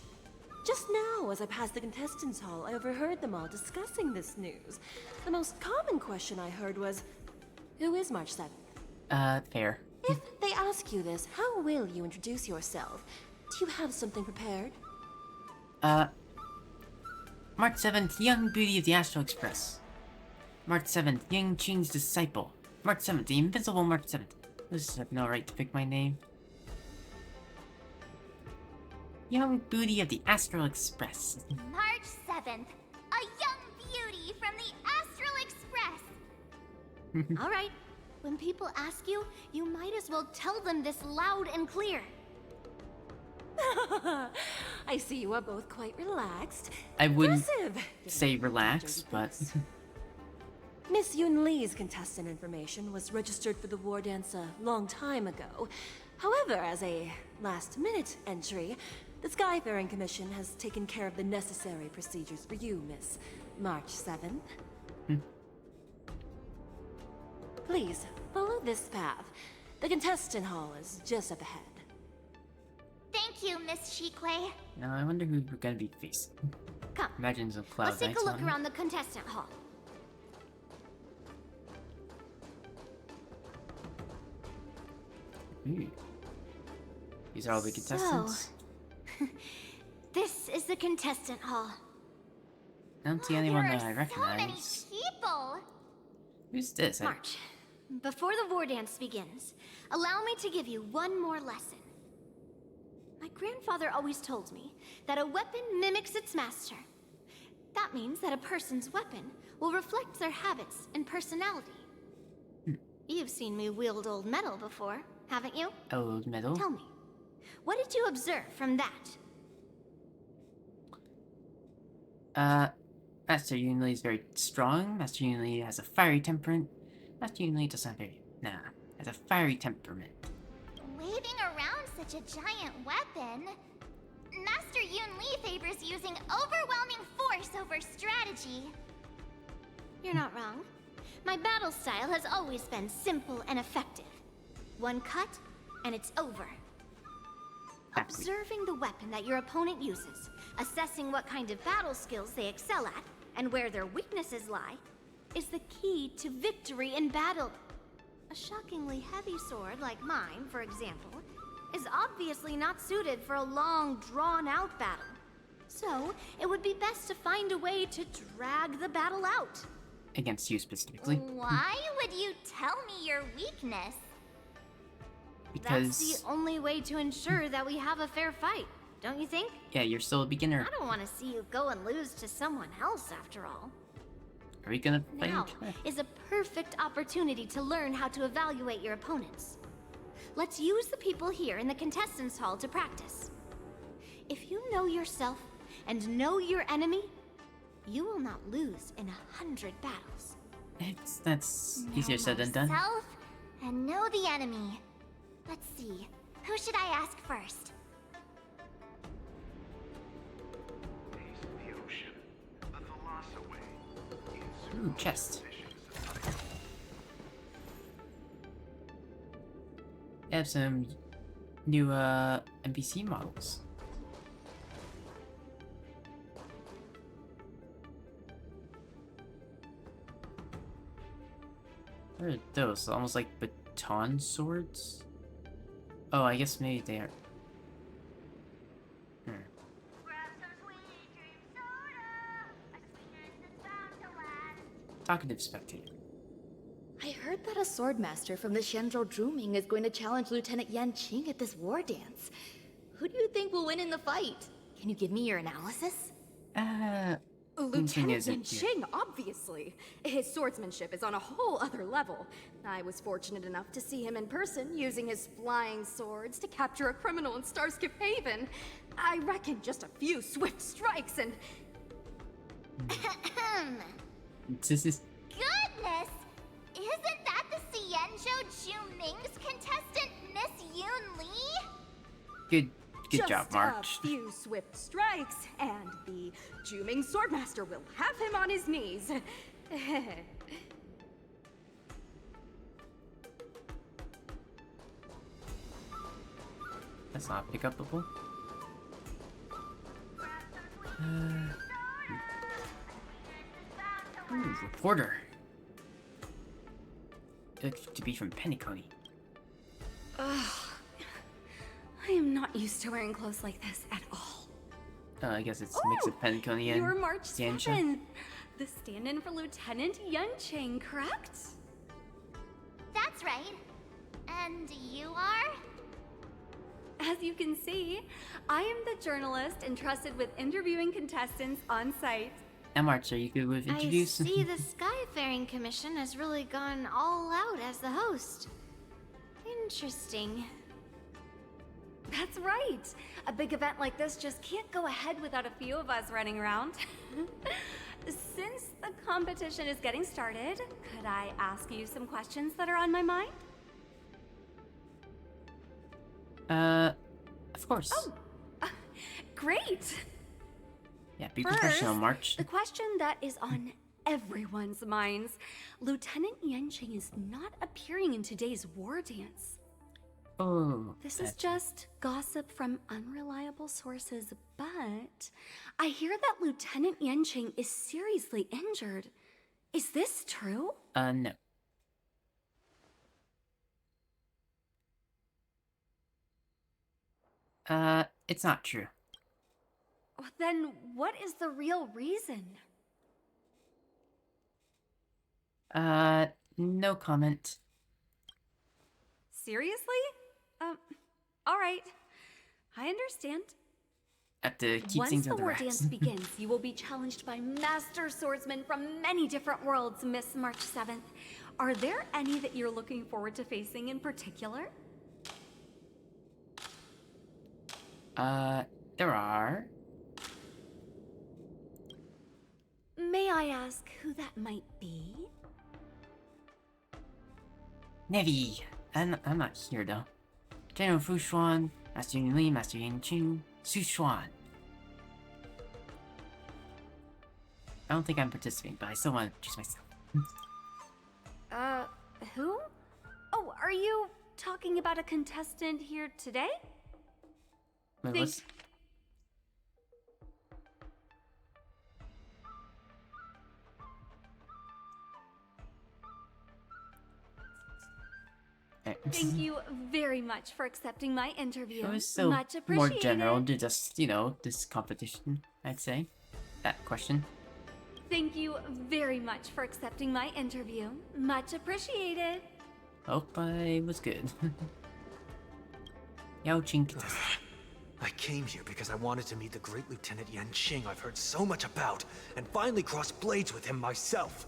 Just now, as I passed the contestants' hall, I overheard them all discussing this news. The most common question I heard was, who is March 7th? Fair. If they ask you this, how will you introduce yourself? Do you have something prepared? March 7th, young beauty of the Astral Express. March 7th, Yang Qing's disciple. March 7th, the invincible March 7th. This have no right to pick my name. Young beauty of the Astral Express. March 7th, a young beauty from the Astral Express. All right, when people ask you, you might as well tell them this loud and clear. I see you are both quite relaxed. I wouldn't say relaxed, but... Miss Yunli's contestant information was registered for the war dance a long time ago. However, as a last-minute entry, the Skyfaring Commission has taken care of the necessary procedures for you, Miss March 7th. Please, follow this path. The contestant hall is just up ahead. Thank you, Miss Shikwe. Now I wonder who we're gonna be facing. Come. Imagine some cloud Let's take a look around the contestant hall. These are all the contestants. So, this is the contestant hall. I don't see anyone that I recognize. So many people. Who's this? March, before the war dance begins, allow me to give you one more lesson. My grandfather always told me that a weapon mimics its master. That means that a person's weapon will reflect their habits and personality. You've seen me wield old metal before, haven't you? Old metal? Tell me, what did you observe from that? Master Yunli is very strong. Master Yunli has a fiery temperament. Master Yunli doesn't have has a fiery temperament. Waving around such a giant weapon, Master Yunli favors using overwhelming force over strategy. You're not wrong. My battle style has always been simple and effective. One cut, and it's over. Observing the weapon that your opponent uses, assessing what kind of battle skills they excel at, and where their weaknesses lie, is the key to victory in battle. A shockingly heavy sword like mine, for example, is obviously not suited for a long, drawn-out battle. So, it would be best to find a way to drag the battle out. Against you specifically. Why would you tell me your weakness? Because... That's the only way to ensure that we have a fair fight, don't you think? Yeah, you're still a beginner. I don't want to see you go and lose to someone else, after all. Are we gonna play? Now is a perfect opportunity to learn how to evaluate your opponents. Let's use the people here in the contestants' hall to practice. If you know yourself and know your enemy, you will not lose in 100 battles. That's easier said than done. Self and know the enemy. Let's see. Who should I ask first? Ooh, chest. They have some new NPC models. What are those? Almost like baton swords? Oh, I guess maybe they are. Talkative spectator. I heard that a swordmaster from the Shenzhou Druming is going to challenge Lieutenant Yan Qing at this war dance. Who do you think will win in the fight? Can you give me your analysis? Lieutenant Yan Qing, obviously. His swordsmanship is on a whole other level. I was fortunate enough to see him in person, using his flying swords to capture a criminal in Starskiff Haven. I reckon just a few swift strikes and... Goodness! Isn't that the Xianzhou Juming's contestant, Miss Yoon Lee? Good job, March. Just a few swift strikes, and the Juming swordmaster will have him on his knees. That's not pick up the ball. Reporter. Looks to be from Penacony. Ugh. I am not used to wearing clothes like this at all. I guess it's a mix of Penacony and You're March Xianzhou. 7th. The stand-in for Lieutenant Yan Qing, correct? That's right. And you are? As you can see, I am the journalist entrusted with interviewing contestants on site. And March, are you good with interviews? I see the Skyfaring Commission has really gone all out as the host. Interesting. That's right. A big event like this just can't go ahead without a few of us running around. Since the competition is getting started, could I ask you some questions that are on my mind? Of course. Oh, great. Yeah, be professional, First, March. The question that is on everyone's minds. Lieutenant Yan Qing is not appearing in today's war dance. Oh. This is just gossip from unreliable sources, but I hear that Lieutenant Yan Qing is seriously injured. Is this true? No. It's not true. Then what is the real reason? No comment. Seriously? All right. I understand. Have to keep Once things the under war wraps. dance begins, you will be challenged by master swordsmen from many different worlds, Miss March 7th. Are there any that you're looking forward to facing in particular? There are. May I ask who that might be? Nevi. I'm not here though. General Fu Xuan, Master Yun Li, Master Yan Qing, Su Xuan. I don't think I'm participating, but I still want to choose myself. Who? Oh, are you talking about a contestant here today? Wait, what's... Thank you very much for accepting my interview. It was so much more appreciated. general to just, you know, this competition, I'd say. That question. Thank you very much for accepting my interview. Much appreciated. Hope I was good. Yao Qing contestant. I came here because I wanted to meet the great Lieutenant Yan Qing I've heard so much about, and finally cross blades with him myself.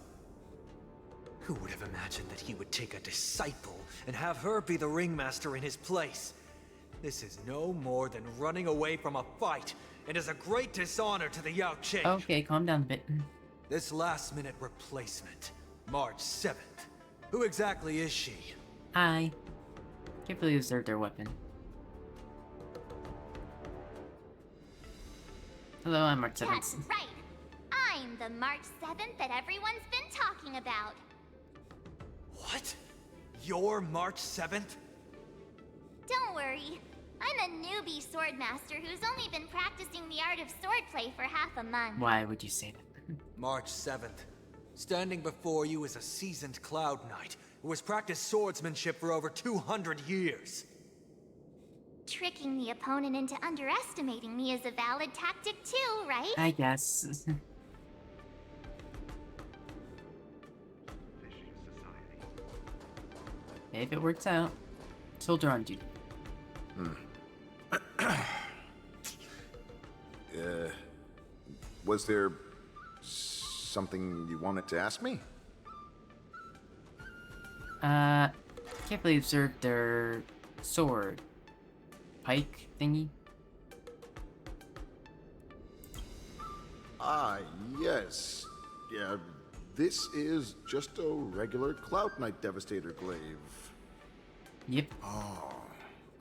Who would have imagined that he would take a disciple and have her be the ringmaster in his place? This is no more than running away from a fight, and is a great dishonor to the Yao Qing. Okay, calm down a bit. This last-minute replacement, March 7th. Who exactly is she? Hi. Carefully observe their weapon. Hello, I'm March 7th. That's right. I'm the March 7th that everyone's been talking about. What? You're March 7th? Don't worry. I'm a newbie swordmaster who's only been practicing the art of swordplay for half a month. Why would you say that? March 7th. Standing before you is a seasoned Cloud Knight, who has practiced swordsmanship for over 200 years. Tricking the opponent into underestimating me is a valid tactic too, right? I guess. If it works out, soldier on duty. Was there something you wanted to ask me? Carefully observed their sword. Pike thingy? Ah, yes. Yeah, this is just a regular Cloud Knight Devastator glaive. Yep. Oh,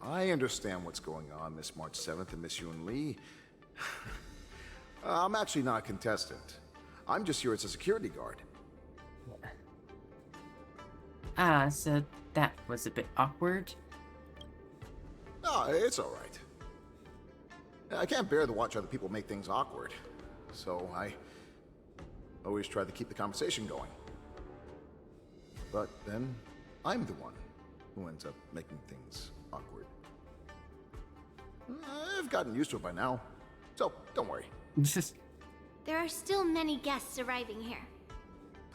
I understand what's going on, Miss March 7th and Miss Yun Lee. I'm actually not a contestant. I'm just here as a security guard. Ah, so that was a bit awkward. Oh, it's all right. I can't bear to watch other people make things awkward, so I always try to keep the conversation going. But then, I'm the one who ends up making things awkward. I've gotten used to it by now, so don't worry. There are still many guests arriving here.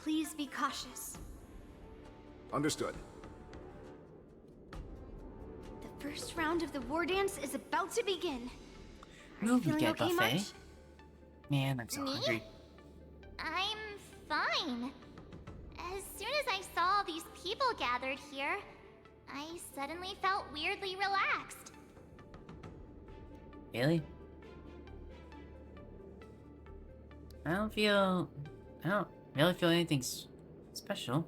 Please be cautious. Understood. The first round of the war dance is about to begin. Movie feeling get okay, buffet. March? Man, I'm so hungry. I'm fine. As soon as I saw all these people gathered here, I suddenly felt weirdly relaxed. Really? I don't really feel anything special.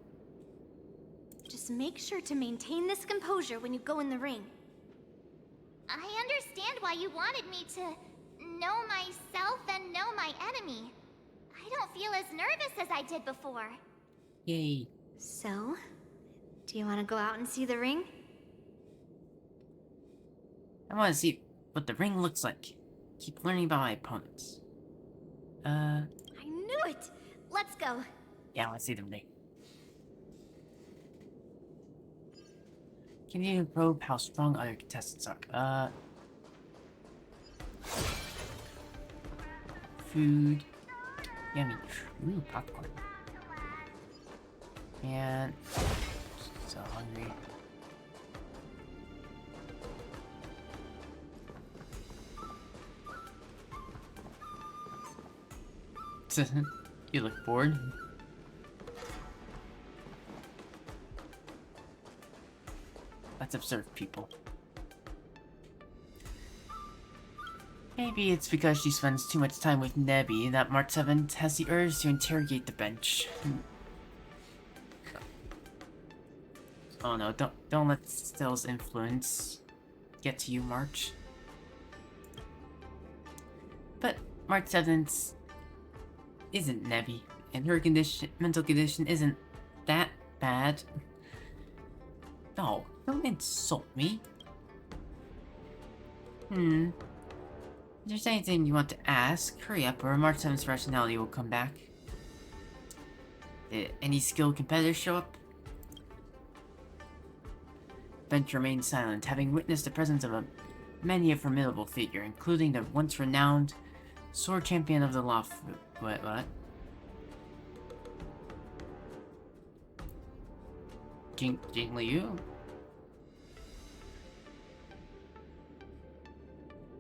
Just make sure to maintain this composure when you go in the ring. I understand why you wanted me to know myself and know my enemy. I don't feel as nervous as I did before. Yay. So, do you want to go out and see the ring? I want to see what the ring looks like. Keep learning about my opponents. I knew it! Let's go. Yeah, I want to see the ring. Can you probe how strong other contestants are? Food. Yummy. Ooh, popcorn. Man, so hungry. You look bored. Let's observe people. Maybe it's because she spends too much time with Nebby that March 7th has the urge to interrogate the bench. Oh no, don't let Stell's influence get to you, March. But March 7th isn't Nebby, and her mental condition isn't that bad. No, don't insult me. If there's anything you want to ask, hurry up or March 7th's rationality will come back. Did any skilled competitors show up? Bench remained silent, having witnessed the presence of many a formidable figure, including the once renowned sword champion of the Luofu. What? Jing Liu?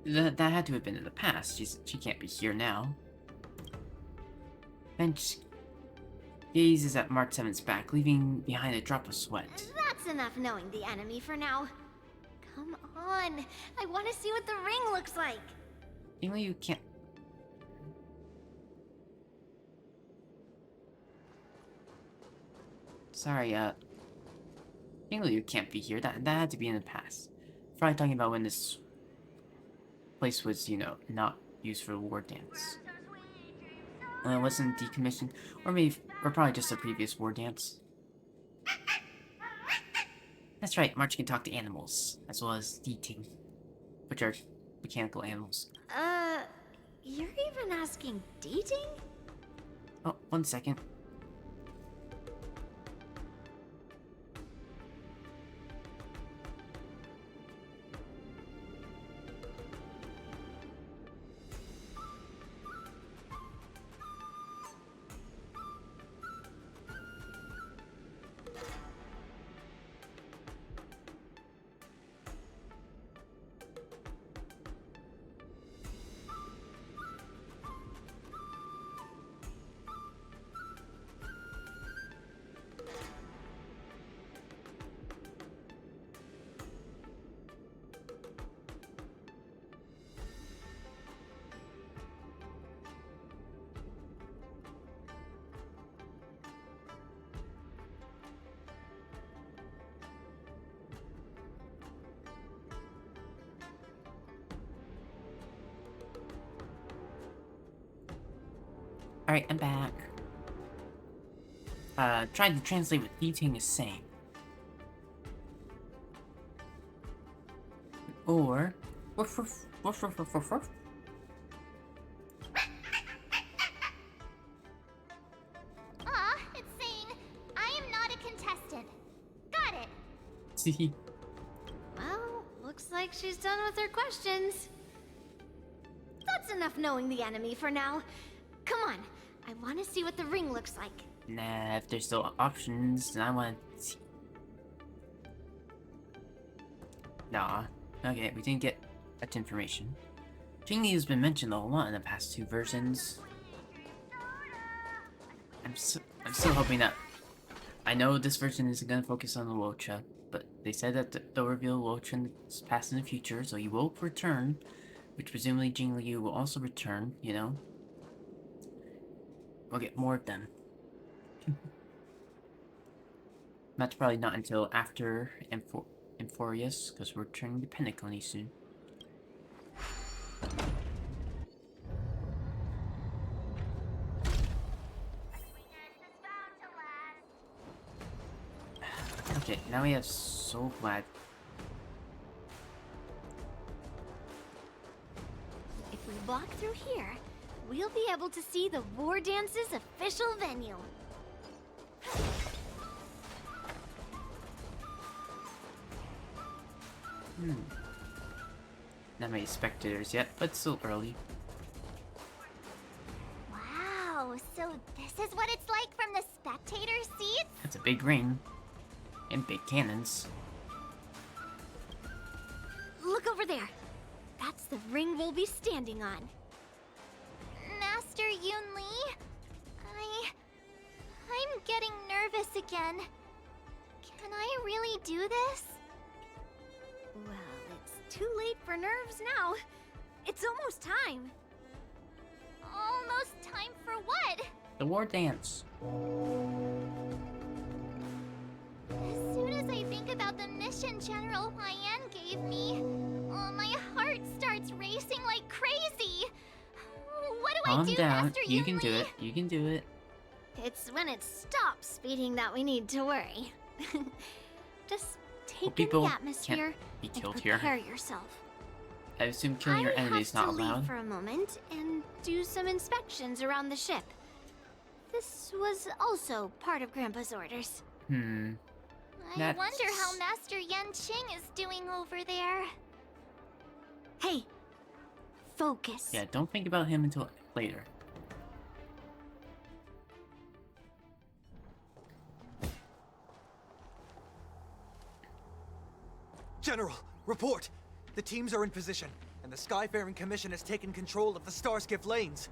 That had to have been in the past. She can't be here now. Bench gazes at March 7th's back, leaving behind a drop of sweat. That's enough knowing the enemy for now. Come on, I want to see what the ring looks like. Jing Liu can't. Sorry, Jing Liu can't be here. That had to be in the past. Probably talking about when this place was, not used for the war dance. Well, it wasn't decommissioned, or probably just a previous war dance. That's right, March can talk to animals, as well as dating, which are mechanical animals. You're even asking dating? Oh, 1 second. Alright, I'm back. Trying to translate what Eating is saying. Or... Woof, woof, woof, woof, woof, woof, woof. Aw, it's saying, I am not a contestant. Got it. See? Well, looks like she's done with her questions. That's enough knowing the enemy for now. Come on, I want to see what the ring looks like. Nah, if there's still options, then I want to see. Nah. Okay, we didn't get much information. Jingli has been mentioned a lot in the past 2 versions. I'm still hoping that... I know this version isn't going to focus on the Luofu, but they said that they'll reveal Luofu in the past and the future, so he will return, which presumably Jingli will also return, you know? We'll get more of them. That's probably not until after Amphorius, because we're returning to Penacony soon. Okay, now we have so glad. If we walk through here, we'll be able to see the War Dance's official venue. Not many spectators yet, but still early. Wow, so this is what it's like from the spectator seats? That's a big ring. And big cannons. Look over there. That's the ring we'll be standing on. Master Yun Li? I'm getting nervous again. Can I really do this? Well, it's too late for nerves now. It's almost time. Almost time for what? The War Dance. As soon as I think about the mission General Huayan gave me, my heart starts racing like crazy. What do I do, down. Master You Yun can do Li? it. You can do it. It's when it stops speeding that we need to worry. Just take in the people atmosphere can't be and killed here. prepare yourself. I assume killing your enemy is not I have to allowed. leave for a moment and do some inspections around the ship. This was also part of Grandpa's orders. I wonder how Master Yan Qing is doing over there. Hey, focus. Yeah, don't think about him until later. General, report! The teams are in position, and the Skyfaring Commission has taken control of the Starskiff lanes.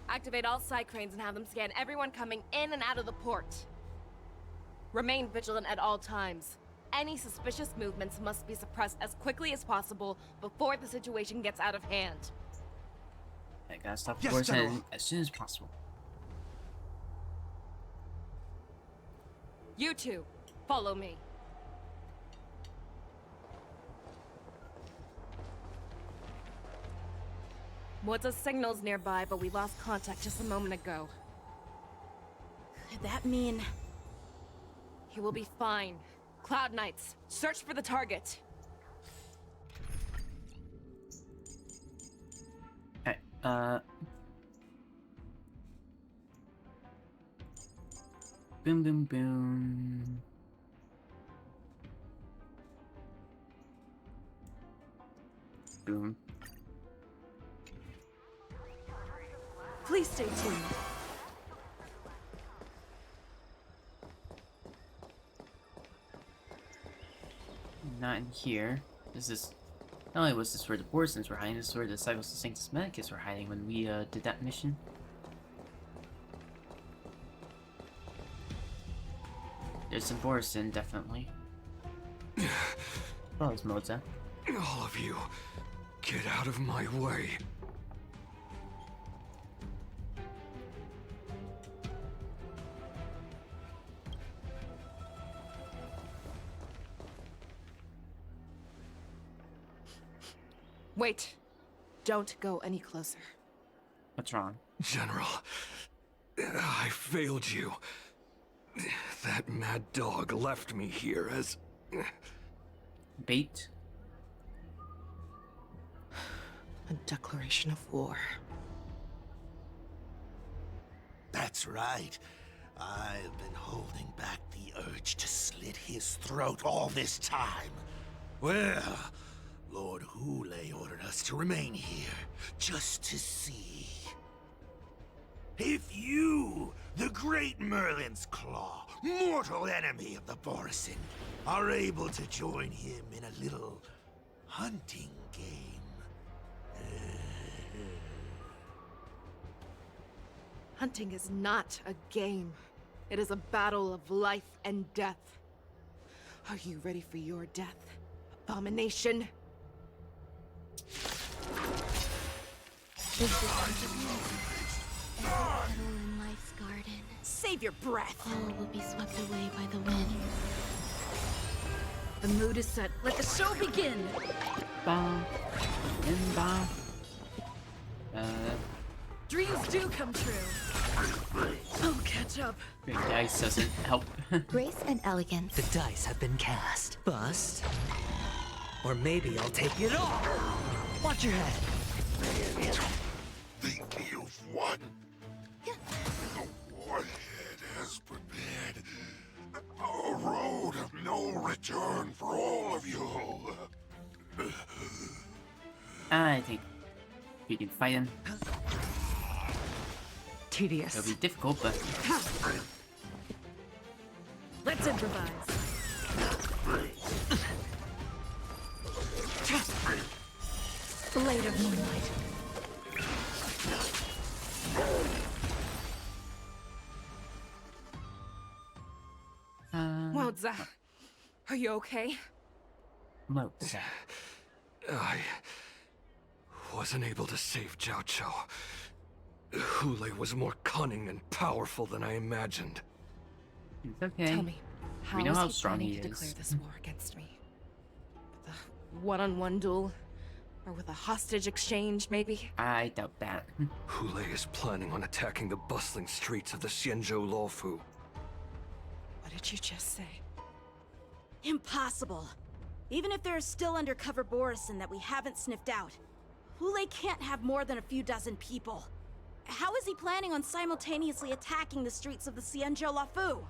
Activate all side cranes and have them scan everyone coming in and out of the port. Remain vigilant at all times. Any suspicious movements must be suppressed as quickly as possible before the situation gets out of hand. I gotta stop the force as soon as possible. You two, follow me. What's signals nearby, but we lost contact just a moment ago. Could that mean... He will be fine. Cloud Knights, search for the target. Okay, boom, boom, boom. Boom. Please stay tuned. Not in here. This is... Not only was this where the Borsons were hiding, this is where the Cycles Sanctus Medicus were hiding when we did that mission. There's some Borson, definitely. Well, it's Moza. All of you, get out of my way. Wait. Don't go any closer. What's wrong? General, I failed you. That mad dog left me here as... bait? A declaration of war. That's right. I've been holding back the urge to slit his throat all this time. Well, Lord Hule ordered us to remain here, just to see. If you, the great Merlin's Claw, mortal enemy of the Borisin, are able to join him in a little hunting game. Hunting is not a game. It is a battle of life and death. Are you ready for your death, abomination? Every petal in life's garden. Save your breath. All will be swept away by the wind. The mood is set. Let the show begin. Ba. And ba. Dreams do come true. I'll catch up. Big dice doesn't help. Grace and elegance. The dice have been cast. Bust. Or maybe I'll take it all. Watch your head. Think you've won? The warhead has prepared a road of no return for all of you. I think we can fight him. Tedious. It'll be difficult, but let's improvise. Blade of moonlight. Moza, are you okay? Moza. I wasn't able to save Jiao Chou. Hule was more cunning and powerful than I imagined. It's okay. Tell me, how we know is how he strong planning he to is. declare this war against me? With a one-on-one duel? Or with a hostage exchange, maybe? I doubt that. Hule is planning on attacking the bustling streets of the Xianzhou Luofu. What did you just say? Impossible. Even if there are still undercover Borisin that we haven't sniffed out, Hule can't have more than a few dozen people. How is he planning on simultaneously attacking the streets of the Xianzhou Luofu?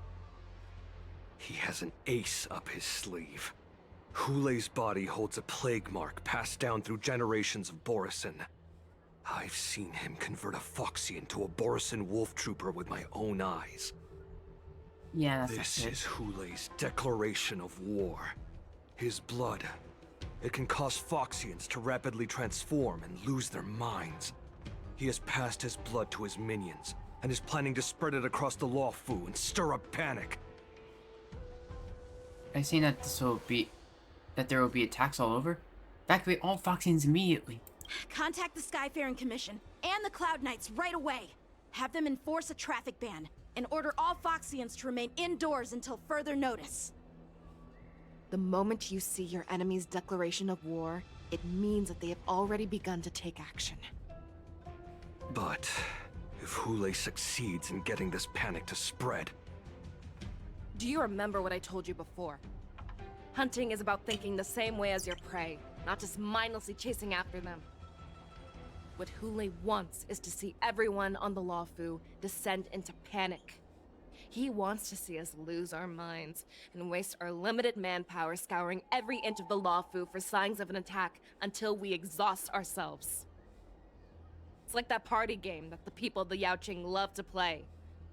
He has an ace up his sleeve. Hule's body holds a plague mark passed down through generations of Borisin. I've seen him convert a Foxy into a Borisin wolf trooper with my own eyes. Yeah, This is Hule's declaration of war. His blood. It can cause Foxians to rapidly transform and lose their minds. He has passed his blood to his minions, and is planning to spread it across the Luofu and stir up panic. I've seen that there will be attacks all over. Evacuate all Foxians immediately. Contact the Skyfaring Commission and the Cloud Knights right away. Have them enforce a traffic ban and order all Foxians to remain indoors until further notice. The moment you see your enemy's declaration of war, it means that they have already begun to take action. But if Hule succeeds in getting this panic to spread... Do you remember what I told you before? Hunting is about thinking the same way as your prey, not just mindlessly chasing after them. What Hule wants is to see everyone on the Luofu descend into panic. He wants to see us lose our minds and waste our limited manpower scouring every inch of the Luofu for signs of an attack until we exhaust ourselves. It's like that party game that the people of the Yaoqing love to play.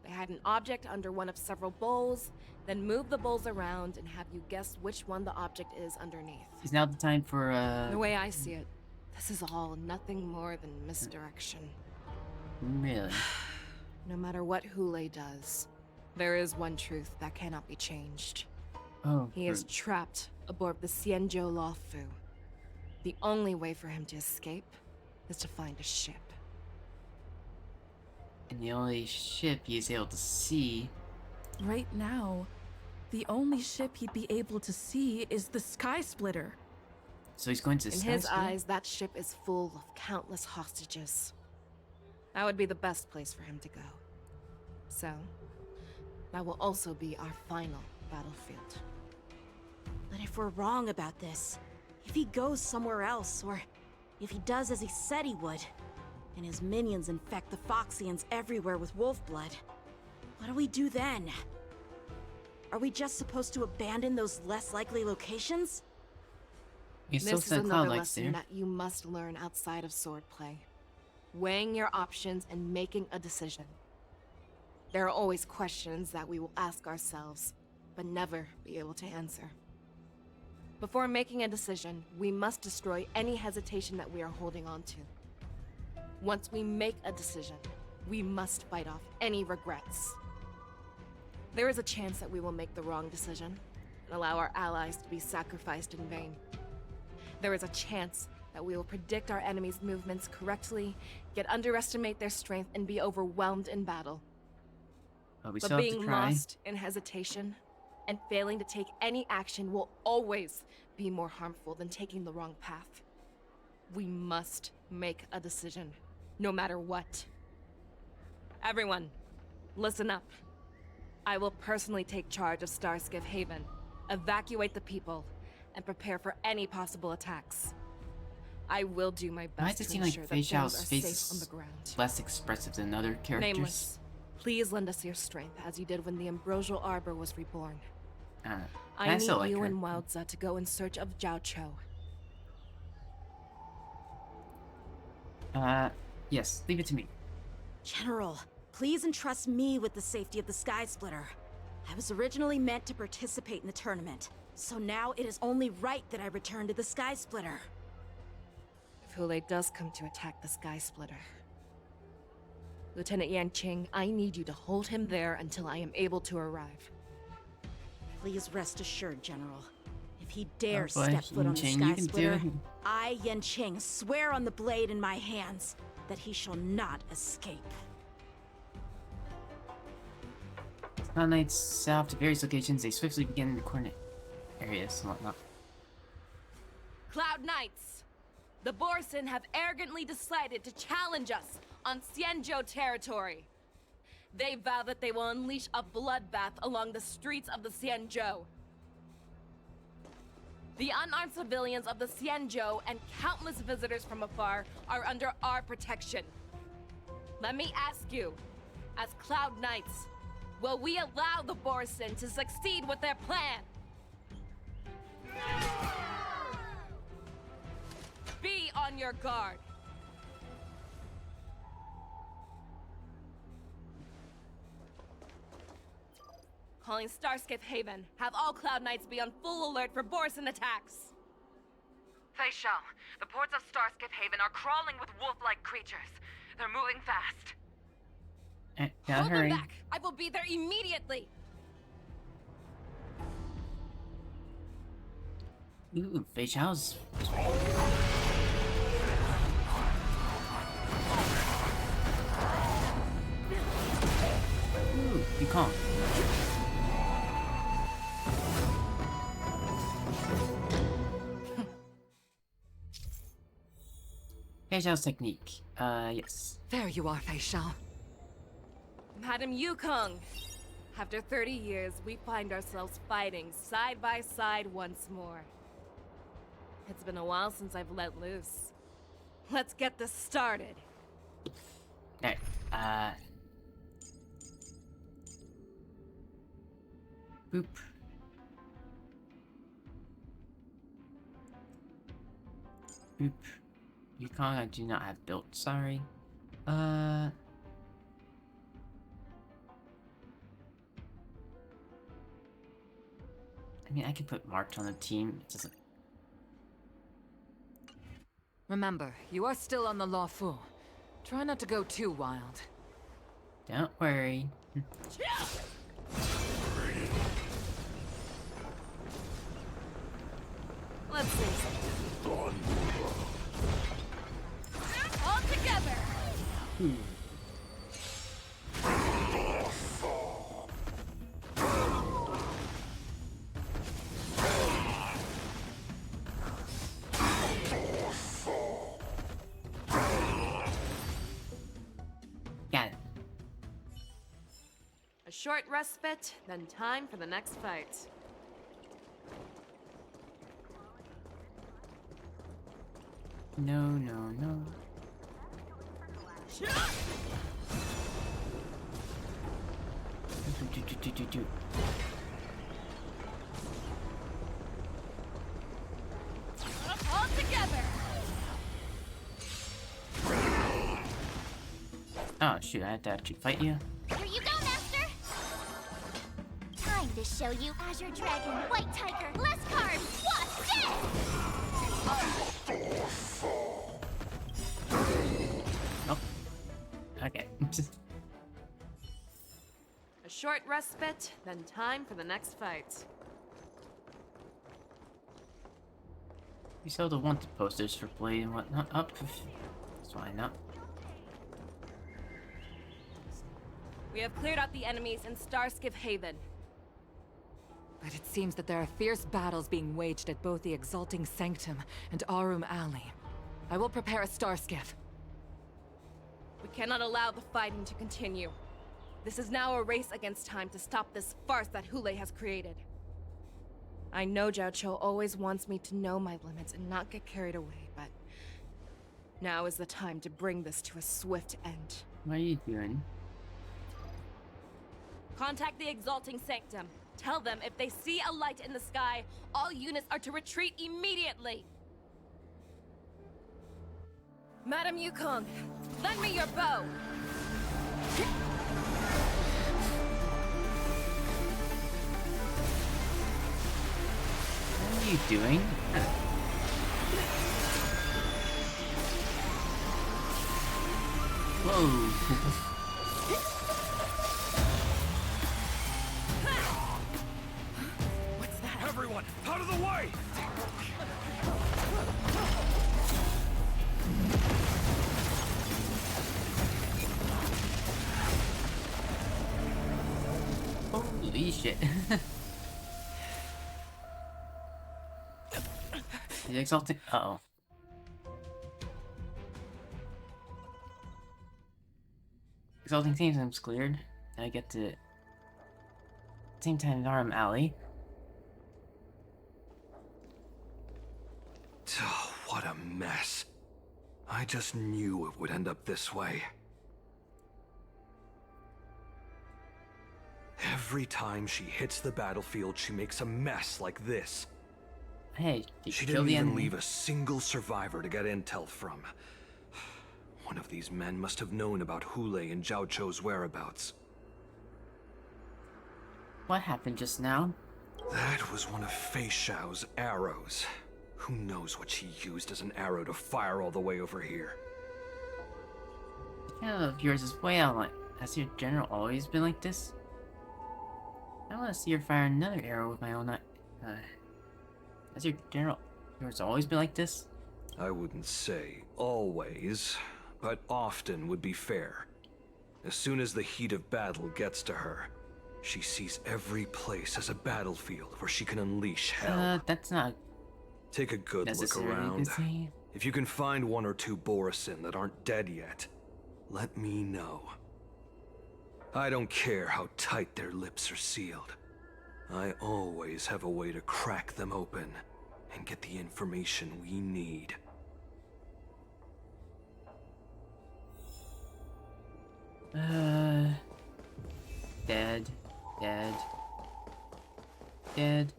They hide an object under one of several bowls, then move the bowls around and have you guess which one the object is underneath. Is now the time for The way I see it, this is all nothing more than misdirection. Really? No matter what Hule does, there is one truth that cannot be changed. Oh, he is trapped aboard the Xianzhou Luofu. The only way for him to escape is to find a ship. And the only ship he is able to see... Right now, the only ship he'd be able to see is the Sky Splitter. So he's going to In his eyes, that ship is full of countless hostages. That would be the best place for him to go. So, that will also be our final battlefield. But if we're wrong about this, if he goes somewhere else, or if he does as he said he would, and his minions infect the Foxians everywhere with wolf blood, what do we do then? Are we just supposed to abandon those less likely locations? This is another lesson that you must learn outside of swordplay. Weighing your options and making a decision. There are always questions that we will ask ourselves, but never be able to answer. Before making a decision, we must destroy any hesitation that we are holding on to. Once we make a decision, we must fight off any regrets. There is a chance that we will make the wrong decision and allow our allies to be sacrificed in vain. There is a chance that we will predict our enemies' movements correctly, yet underestimate their strength and be overwhelmed in battle. But being lost in hesitation and failing to take any action will always be more harmful than taking the wrong path. We must make a decision, no matter what. Everyone, listen up. I will personally take charge of Starskiff Haven, evacuate the people, and prepare for any possible attacks. I will do my best to ensure that things are safe on the ground. Less expressive than other characters. Nameless, please lend us your strength as you did when the Ambrosial Arbor was reborn. I need you and Wildza to go in search of Jiao Cho. Yes, leave it to me. General, please entrust me with the safety of the Sky Splitter. I was originally meant to participate in the tournament, so now it is only right that I return to the Sky Splitter. If Hule does come to attack the Sky Splitter, Lieutenant Yanqing, I need you to hold him there until I am able to arrive. Please rest assured, General. If he dares step foot on the Sky Splitter, I, Yanqing, swear on the blade in my hands that he shall not escape. Cloud Knights set off to various locations. They swiftly begin the coordinate areas and whatnot. Cloud Knights! The Borson have arrogantly decided to challenge us on Xianzhou territory. They vow that they will unleash a bloodbath along the streets of the Xianzhou. The unarmed civilians of the Xianzhou and countless visitors from afar are under our protection. Let me ask you, as Cloud Knights, will we allow the Borson to succeed with their plan? Be on your guard. Calling Starskiff Haven. Have all Cloud Knights be on full alert for Borson attacks. Fei-Shao, the ports of Starskiff Haven are crawling with wolf-like creatures. They're moving fast. Hold them back! I will be there immediately! Ooh, Fei-Shao's... Ooh, be calm. Fei-Shao's technique. Yes. There you are, Fei-Shao. Madam Yukong! After 30 years, we find ourselves fighting side by side once more. It's been a while since I've let loose. Let's get this started. Okay, boop. Boop. Yukong, I do not have built, sorry. I mean, I can put marked on the team. It doesn't... Remember, you are still on the Luofu. Try not to go too wild. Don't worry. Let's see. All together! short respite, then time for the next fight. No, no, no. Do. All together. Oh shoot, I had to actually fight you. Here you go, Master. Time to show you Azure Dragon, White Tiger, less cards. What's this? Nope. Okay. A short respite, then time for the next fight. You sell the wanted posters for Blade and whatnot up. That's why not. We have cleared out the enemies in Starskiff Haven. But it seems that there are fierce battles being waged at both the Exalting Sanctum and Arum Alley. I will prepare a Starskiff. We cannot allow the fighting to continue. This is now a race against time to stop this farce that Hule has created. I know Zhao Cho always wants me to know my limits and not get carried away, but now is the time to bring this to a swift end. What are you doing? Contact the Exalting Sanctum. Tell them if they see a light in the sky, all units are to retreat immediately. Madam Yukong, lend me your bow. What are you doing? Whoa. Everyone, out of the way! Holy shit. The Exalting. Uh-oh. Exalting Sanctum's cleared. I get to. Same time as Arum Alley. Oh, what a mess. I just knew it would end up this way. Every time she hits the battlefield, she makes a mess like this. Hey, she didn't even leave a single survivor to get intel from. One of these men must have known about Hule and Zhao Cho's whereabouts. What happened just now? That was one of Fei Xiao's arrows. Who knows what she used as an arrow to fire all the way over here? The channel of yours is way out. Like, has your general always been like this? I want to see her fire another arrow with my own. Has your general yours always been like this? I wouldn't say always, but often would be fair. As soon as the heat of battle gets to her, she sees every place as a battlefield where she can unleash hell. That's not. Take a good look around. If you can find one or two Borisin that aren't dead yet, let me know. I don't care how tight their lips are sealed. I always have a way to crack them open and get the information we need. Dead. Dead. Dead.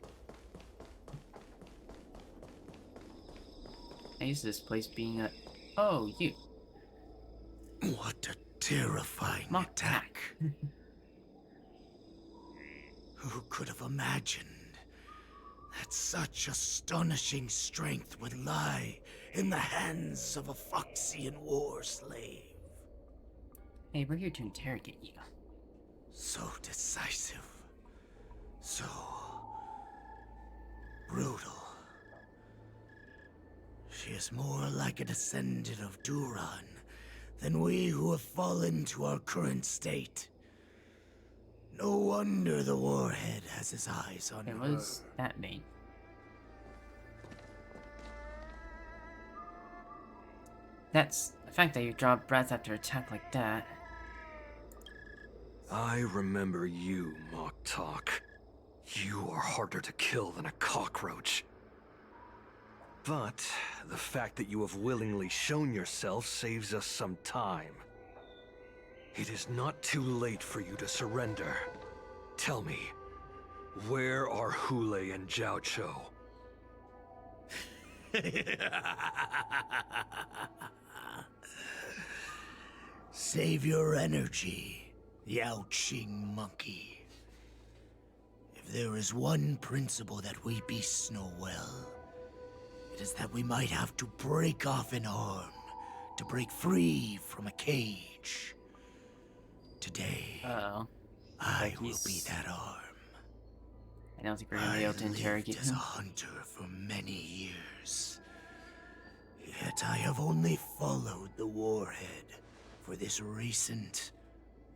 I used this place being a... Oh, you. What a terrifying attack. Who could have imagined that such astonishing strength would lie in the hands of a Foxian war slave? Hey, we're here to interrogate you. So decisive. So brutal. She is more like a descendant of Duran than we who have fallen to our current state. No wonder the Warhead has his eyes on her. What does that mean? That's the fact that you draw breath after attack like that. I remember you, Mock Talk. You are harder to kill than a cockroach. But the fact that you have willingly shown yourself saves us some time. It is not too late for you to surrender. Tell me, where are Hule and Jiao Cho? Save your energy, Yao Qing monkey. If there is one principle that we beasts know well, it is that we might have to break off an arm to break free from a cage. Today, I will be that arm. I don't think we're gonna be able to interrogate as a him. hunter for many years. Yet I have only followed the warhead for this recent,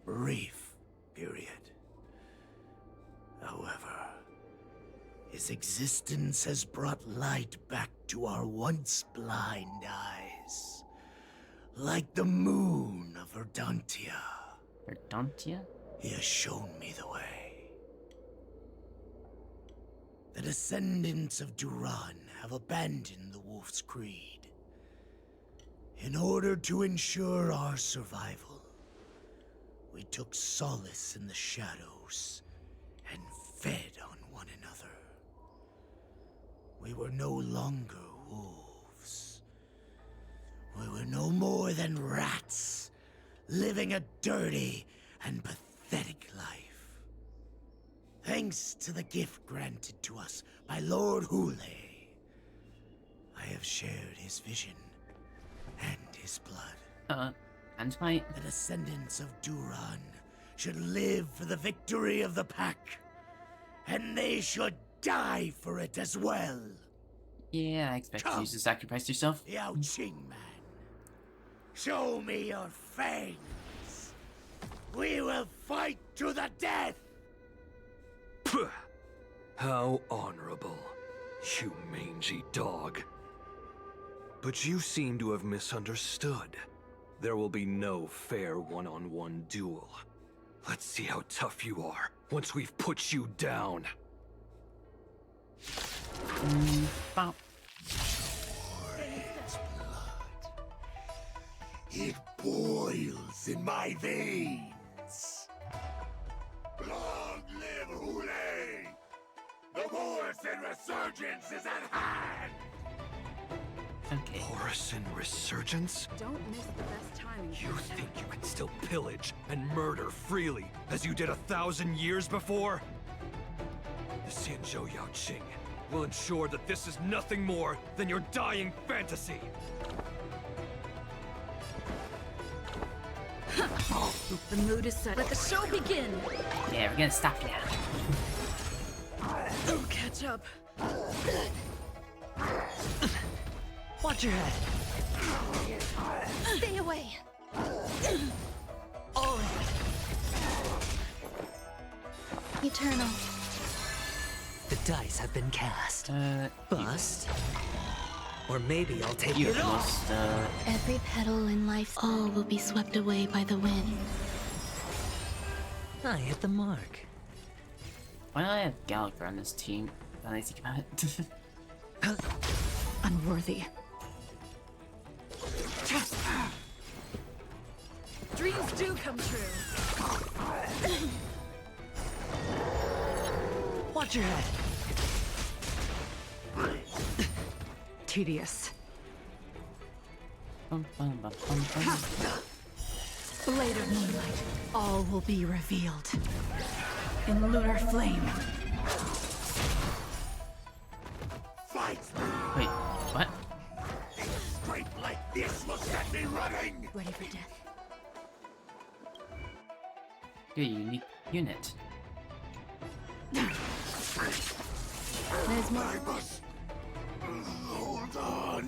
brief period. However, his existence has brought light back to our once blind eyes. Like the moon of Verdantia. Verdantia? He has shown me the way. The descendants of Duran have abandoned the Wolf's Creed. In order to ensure our survival, we took solace in the shadows and fed on one another. We were no longer wolves. We were no more than rats, living a dirty and pathetic life. Thanks to the gift granted to us by Lord Hule, I have shared his vision and his blood. And my... The descendants of Duran should live for the victory of the pack, and they should die for it as well. Yeah, I expect you to sacrifice yourself. Yao Qing man, show me your fangs. We will fight to the death! Puh. How honorable, you mangy dog. But you seem to have misunderstood. There will be no fair one-on-one duel. Let's see how tough you are once we've put you down. Bop. It boils in my veins. Long live Hule! The Morrison Resurgence is at hand! Okay. Morrison Resurgence? Don't miss the best timing. You think you can still pillage and murder freely, as you did 1,000 years before? The Xianzhou Yao Qing will ensure that this is nothing more than your dying fantasy. The mood is set. Let the show begin. Yeah, we're gonna stop now. Don't catch up. Watch your head. Stay away. Oh. Eternal. The dice have been cast. Bust. Or maybe I'll take it off. Every petal in life, all will be swept away by the wind. I hit the mark. Why don't I have Gallagher on this team? Now that I think about it. Unworthy. Dreams do come true. Watch your head. Tedious. Bum, bum, bum, bum, bum. Blade of moonlight, all will be revealed. In lunar flame. Fight! Wait, what? A scrape like this will set me running! Ready for death. Good unique unit. There's more. I must hold on.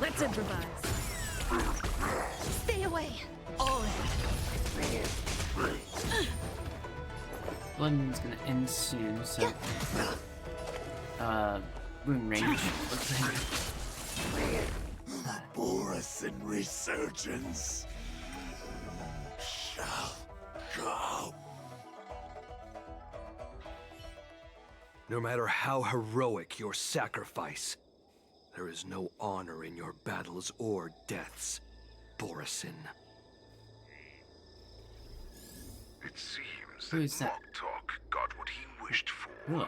Let's improvise. Stay away. Bloodmoon's gonna end soon, so rune range looks like Borison resurgence shall come. No matter how heroic your sacrifice, there is no honor in your battles or deaths, Borison. It seems Who is that that? Moktok got what he wished for. Really?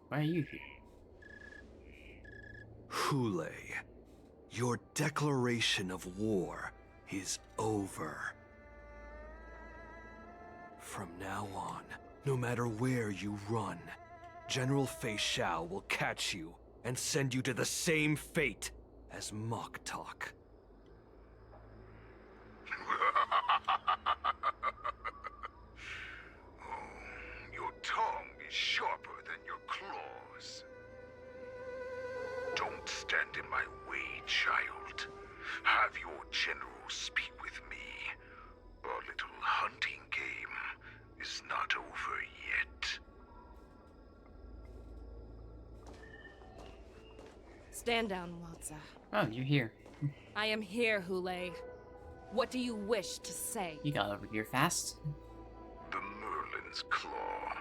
Why are you here? Hule, your declaration of war is over. From now on, no matter where you run, General Fei Xiao will catch you and send you to the same fate as Moktok. Your tongue is sharper than your claws. Don't stand in my way, child. Have your general speak with me. Our little hunting game is not over yet. Stand down, Watsa. Oh, you're here. I am here, Hule. What do you wish to say? You got over here fast. The Merlin's Claw.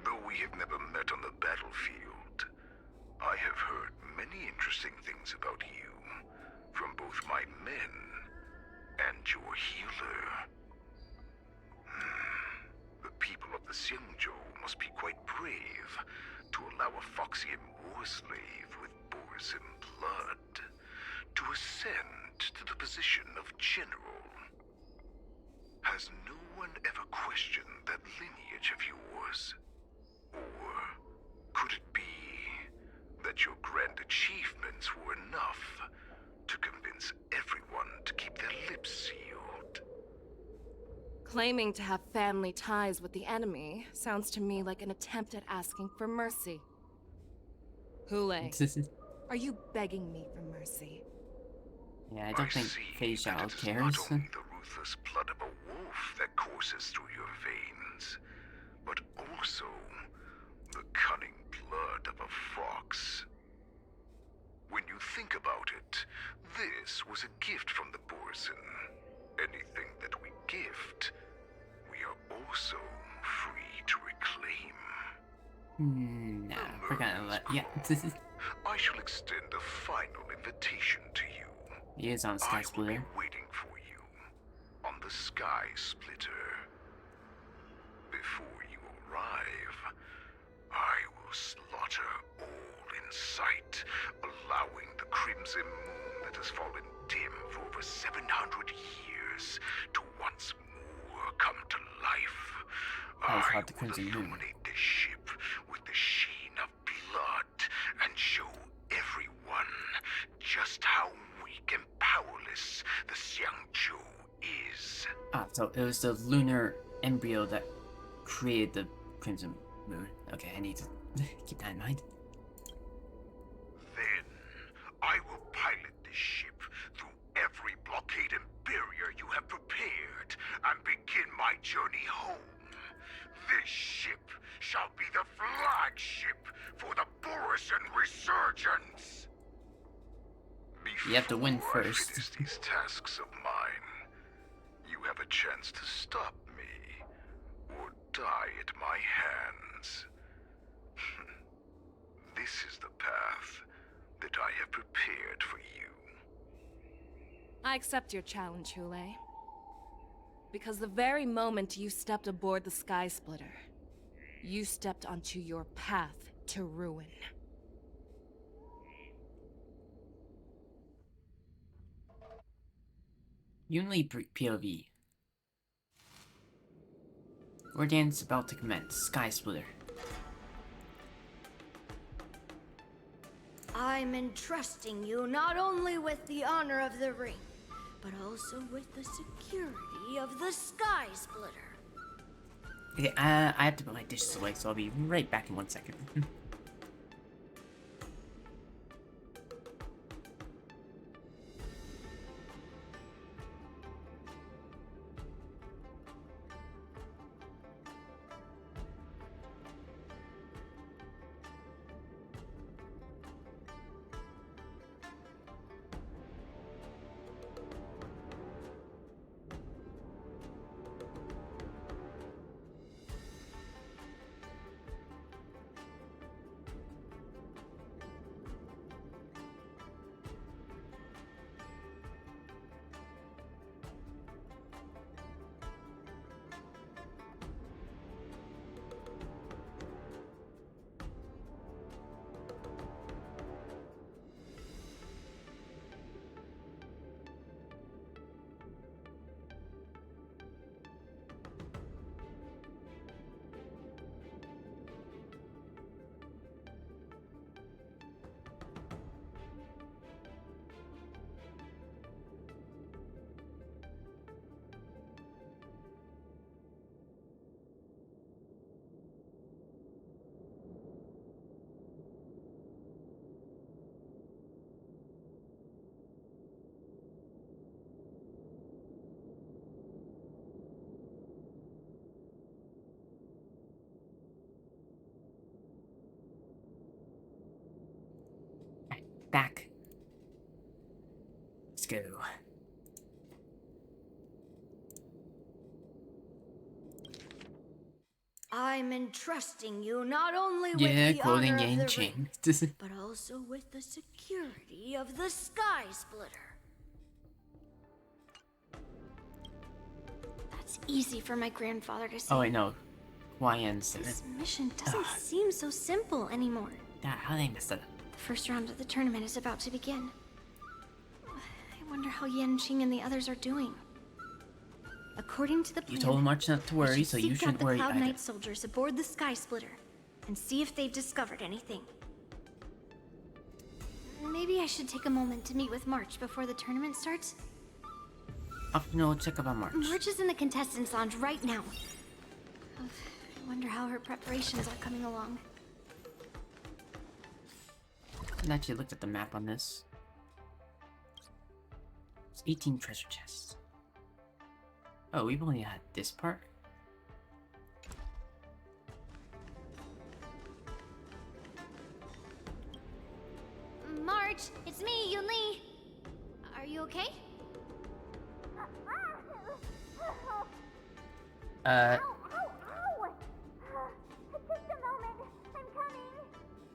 Though we have never met on the battlefield, I have heard many interesting things about you from both my men and your healer. The people of the Xianzhou must be quite brave to allow a Foxian war slave with Borison blood to ascend to the position of general. Has no one ever questioned that lineage of yours? Or could it be that your grand achievements were enough to convince everyone to keep their lips sealed? Claiming to have family ties with the enemy sounds to me like an attempt at asking for mercy. Hule, are you begging me for mercy? Yeah, I don't think Fei Xiao cares. Not only the ruthless blood of a wolf that courses through your veins, but also the cunning blood of a fox. When you think about it, this was a gift from the Borison. Anything that we gift, we are also free to reclaim. Nah, forgot about that. Yeah. I shall extend a final invitation to you. He is on Sky Splitter. I will be waiting for you on the Sky Splitter. Before you arrive, I will slaughter all in sight, allowing the crimson moon that has fallen dim for over 700 years to once more come to life. I will illuminate this ship with the sheen of blood and show everyone just how weak and powerless the Xianzhou is. Ah, so it was the lunar embryo that created the crimson moon. Okay, I need to keep that in mind. Then, I will pilot this ship through every blockade and barrier you have prepared and begin my journey home. This ship shall be the flagship for the Borison Resurgence. You have to win Before I first. finish these tasks of mine, you have a chance to stop me or die at my hands. This is the path that I have prepared for you. I accept your challenge, Hule. Because the very moment you stepped aboard the Sky Splitter, you stepped onto your path to ruin. Unity POV. War dance about to commence. Sky Splitter. I'm entrusting you not only with the honor of the ring, but also with the security of the Sky Splitter. Okay, I have to put my dishes away, so I'll be right back in 1 second. back. Let's go. I'm entrusting you not only with Yeah, the quoting honor of Yan the Qing. ring, but also with the security of the Sky Splitter. That's easy for my grandfather to say. Oh wait, no. Yan said it. This mission doesn't seem so simple anymore. How they messed up. The first round of the tournament is about to begin. I wonder how Yan Qing and the others are doing. According to the plan, You told March not to worry, so you shouldn't worry seek out the either. Cloud Knight soldiers aboard the Sky Splitter and see if they've discovered anything. Maybe I should take a moment to meet with March before the tournament starts. I'll check up on March. March is in the contestants' lounge right now. I wonder how her preparations are coming along. I haven't actually looked at the map on this. It's 18 treasure chests. Oh, we've only had this part? March, it's me, Yunli. Are you okay? I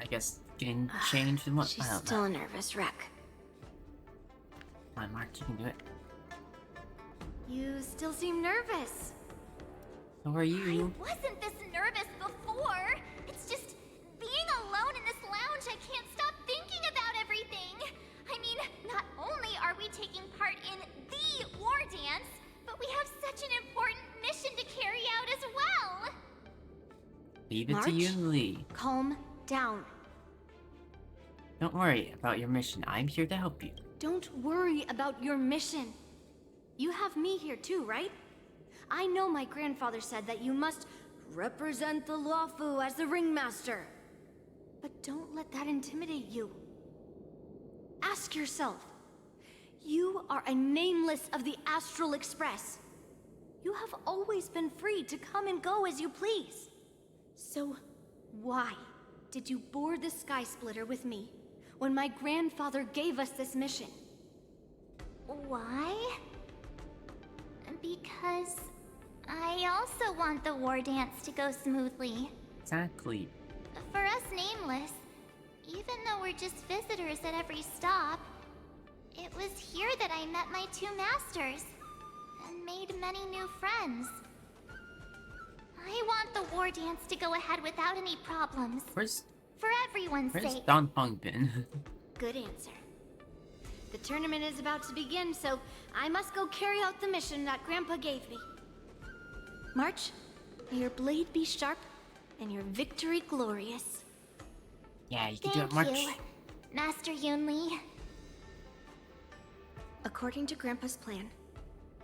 guess getting changed and what? She's I don't still know. a nervous wreck. Come on, March, you can do it. You still seem nervous. So are you? I wasn't this nervous before. It's just being alone in this lounge, I can't stop thinking about everything. I mean, not only are we taking part in the war dance, but we have such an important mission to carry out as well. Leave it March? to you and Lee. Calm down. Don't worry about your mission. I'm here to help you. Don't worry about your mission. You have me here too, right? I know my grandfather said that you must represent the Luofu as the ringmaster. But don't let that intimidate you. Ask yourself. You are a nameless of the Astral Express. You have always been free to come and go as you please. So, why did you board the Sky Splitter with me when my grandfather gave us this mission? Why? Because I also want the war dance to go smoothly. Exactly. For us nameless, even though we're just visitors at every stop, it was here that I met my two masters and made many new friends. I want the war dance to go ahead without any problems. For everyone's Where's sake. Don Pong been? Good answer. The tournament is about to begin, so I must go carry out the mission that Grandpa gave me. March, may your blade be sharp and your victory glorious. Yeah, you can do it, March. Thank you, Master Yunli. According to Grandpa's plan,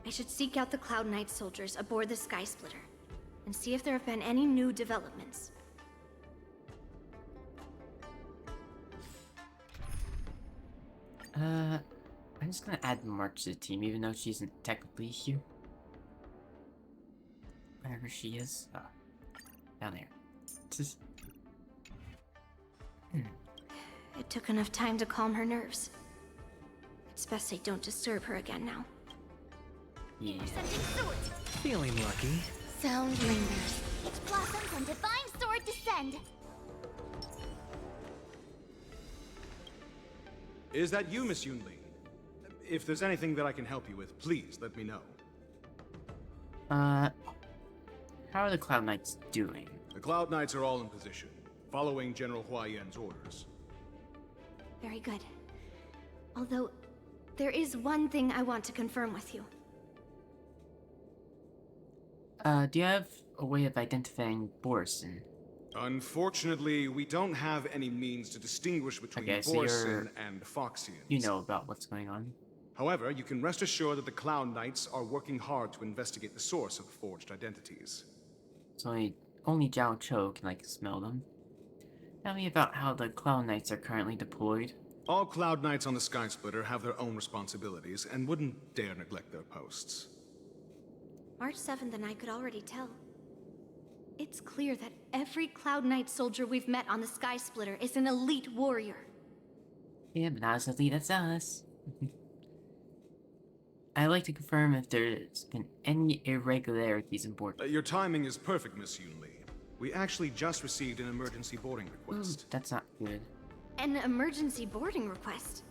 I should seek out the Cloud Knight soldiers aboard the Sky Splitter and see if there have been any new developments. I'm just gonna add March to the team, even though she isn't technically here. Wherever she is. Down there. Just... It took enough time to calm her nerves. It's best I don't disturb her again now. Yeah. Feeling lucky. Sound lingers. Each blossoms and divine sword descend. Is that you, Miss Yunli? If there's anything that I can help you with, please let me know. How are the Cloud Knights doing? The Cloud Knights are all in position, following General Hua Yan's orders. Very good. Although, there is one thing I want to confirm with you. Do you have a way of identifying Borson? Unfortunately, we don't have any means to distinguish between Okay, so Borson and Foxians. You know about what's going on. However, you can rest assured that the Cloud Knights are working hard to investigate the source of the forged identities. So only Zhao Cho can, smell them. Tell me about how the Cloud Knights are currently deployed. All Cloud Knights on the Sky Splitter have their own responsibilities and wouldn't dare neglect their posts. March 7th and I could already tell. It's clear that every Cloud Knight soldier we've met on the Sky Splitter is an elite warrior. Yeah, but honestly, that's us. I'd like to confirm if there's been any irregularities in board. Your timing is perfect, Miss Yunli. We actually just received an emergency boarding request. That's not good. An emergency boarding request?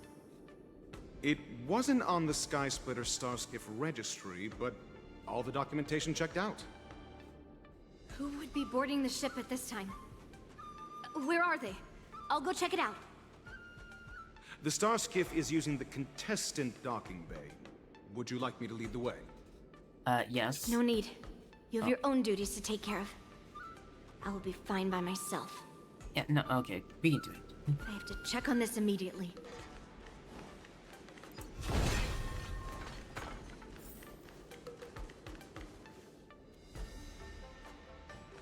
It wasn't on the Skysplitter Starskiff registry, but all the documentation checked out. Who would be boarding the ship at this time? Where are they? I'll go check it out. The Starskiff is using the contestant docking bay. Would you like me to lead the way? Yes. No need. You have your own duties to take care of. I will be fine by myself. Yeah, no, okay. We can do it. I have to check on this immediately.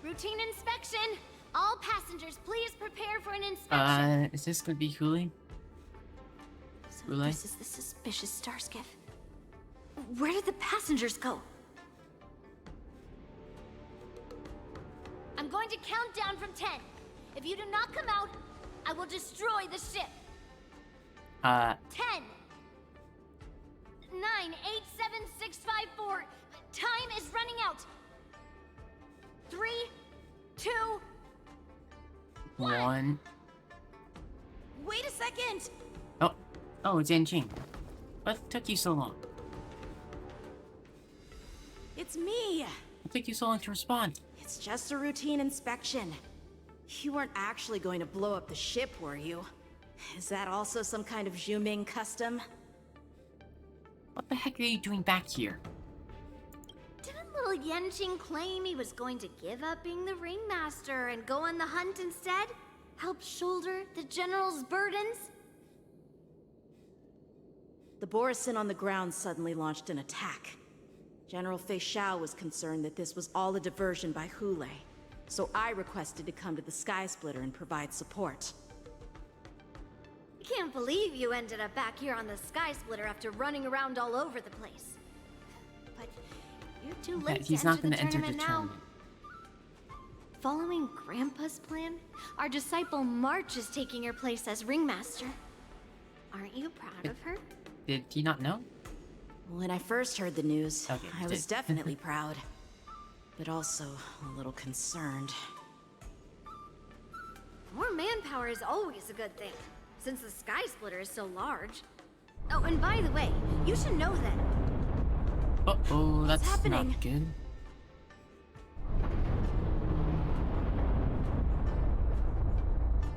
Routine inspection! All passengers, please prepare for an inspection. Is this gonna be Huli? So this is the suspicious Starskiff. Where did the passengers go? I'm going to count down from 10. If you do not come out, I will destroy the ship. 10. 9, 8, 7, 6, 5, 4. Time is running out. 3, 2, 1. Wait a second! Oh, it's Yanqing. What took you so long? It's me! What took you so long to respond? It's just a routine inspection. You weren't actually going to blow up the ship, were you? Is that also some kind of Zhuming custom? What the heck are you doing back here? Didn't little Yanqing claim he was going to give up being the ringmaster and go on the hunt instead? Help shoulder the general's burdens? The Borisin on the ground suddenly launched an attack. General Fei Xiao was concerned that this was all a diversion by Hule, so I requested to come to the Skysplitter and provide support. I can't believe you ended up back here on the Skysplitter after running around all over the place. But you're too late He's to not enter gonna the tournament now. Following Grandpa's plan, our disciple March is taking your place as ringmaster. Aren't you proud of her? Did he not know? When I first heard the news, Okay, I was definitely proud, but also a little concerned. More manpower is always a good thing, since the Skysplitter is so large. Oh, and by the way, you should know that. Uh-oh, that's happening? not good.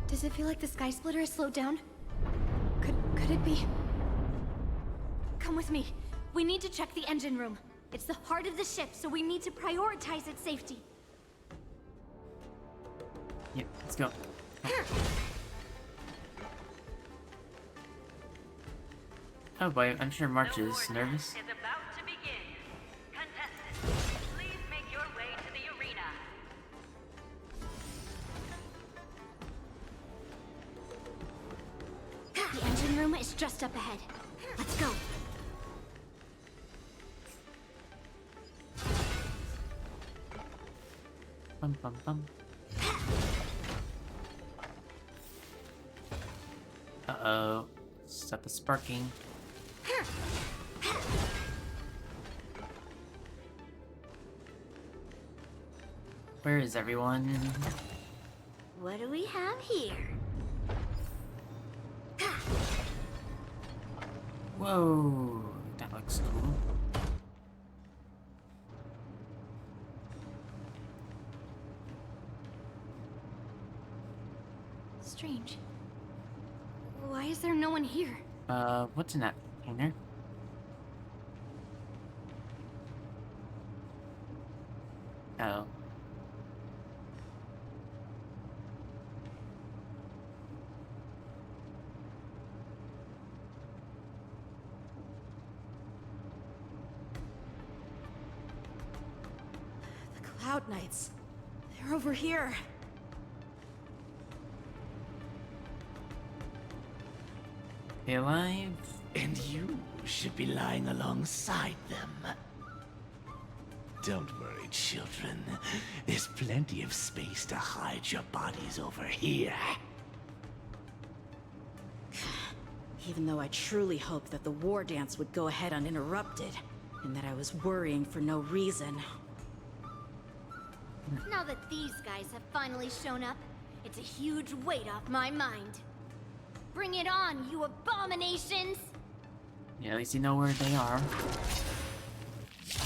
Does it feel like the Skysplitter has slowed down? Could it be? Come with me. We need to check the engine room. It's the heart of the ship, so we need to prioritize its safety. Yep, let's go. Oh boy, I'm sure March is nervous. Is about to begin. Contestants, please make your way to the arena. The engine room is just up ahead. Let's go. Bum bum bum. Uh-oh. Stop the sparking. Where is everyone? What do we have here? Whoa, that looks cool. Strange. Why is there no one here? What's in that container? Oh. The Cloud Knights. They're over here. They alive? And you should be lying alongside them. Don't worry, children. There's plenty of space to hide your bodies over here. Even though I truly hoped that the war dance would go ahead uninterrupted, and that I was worrying for no reason. Now that these guys have finally shown up, it's a huge weight off my mind. Bring it on, you abominations! Yeah, at least you know where they are.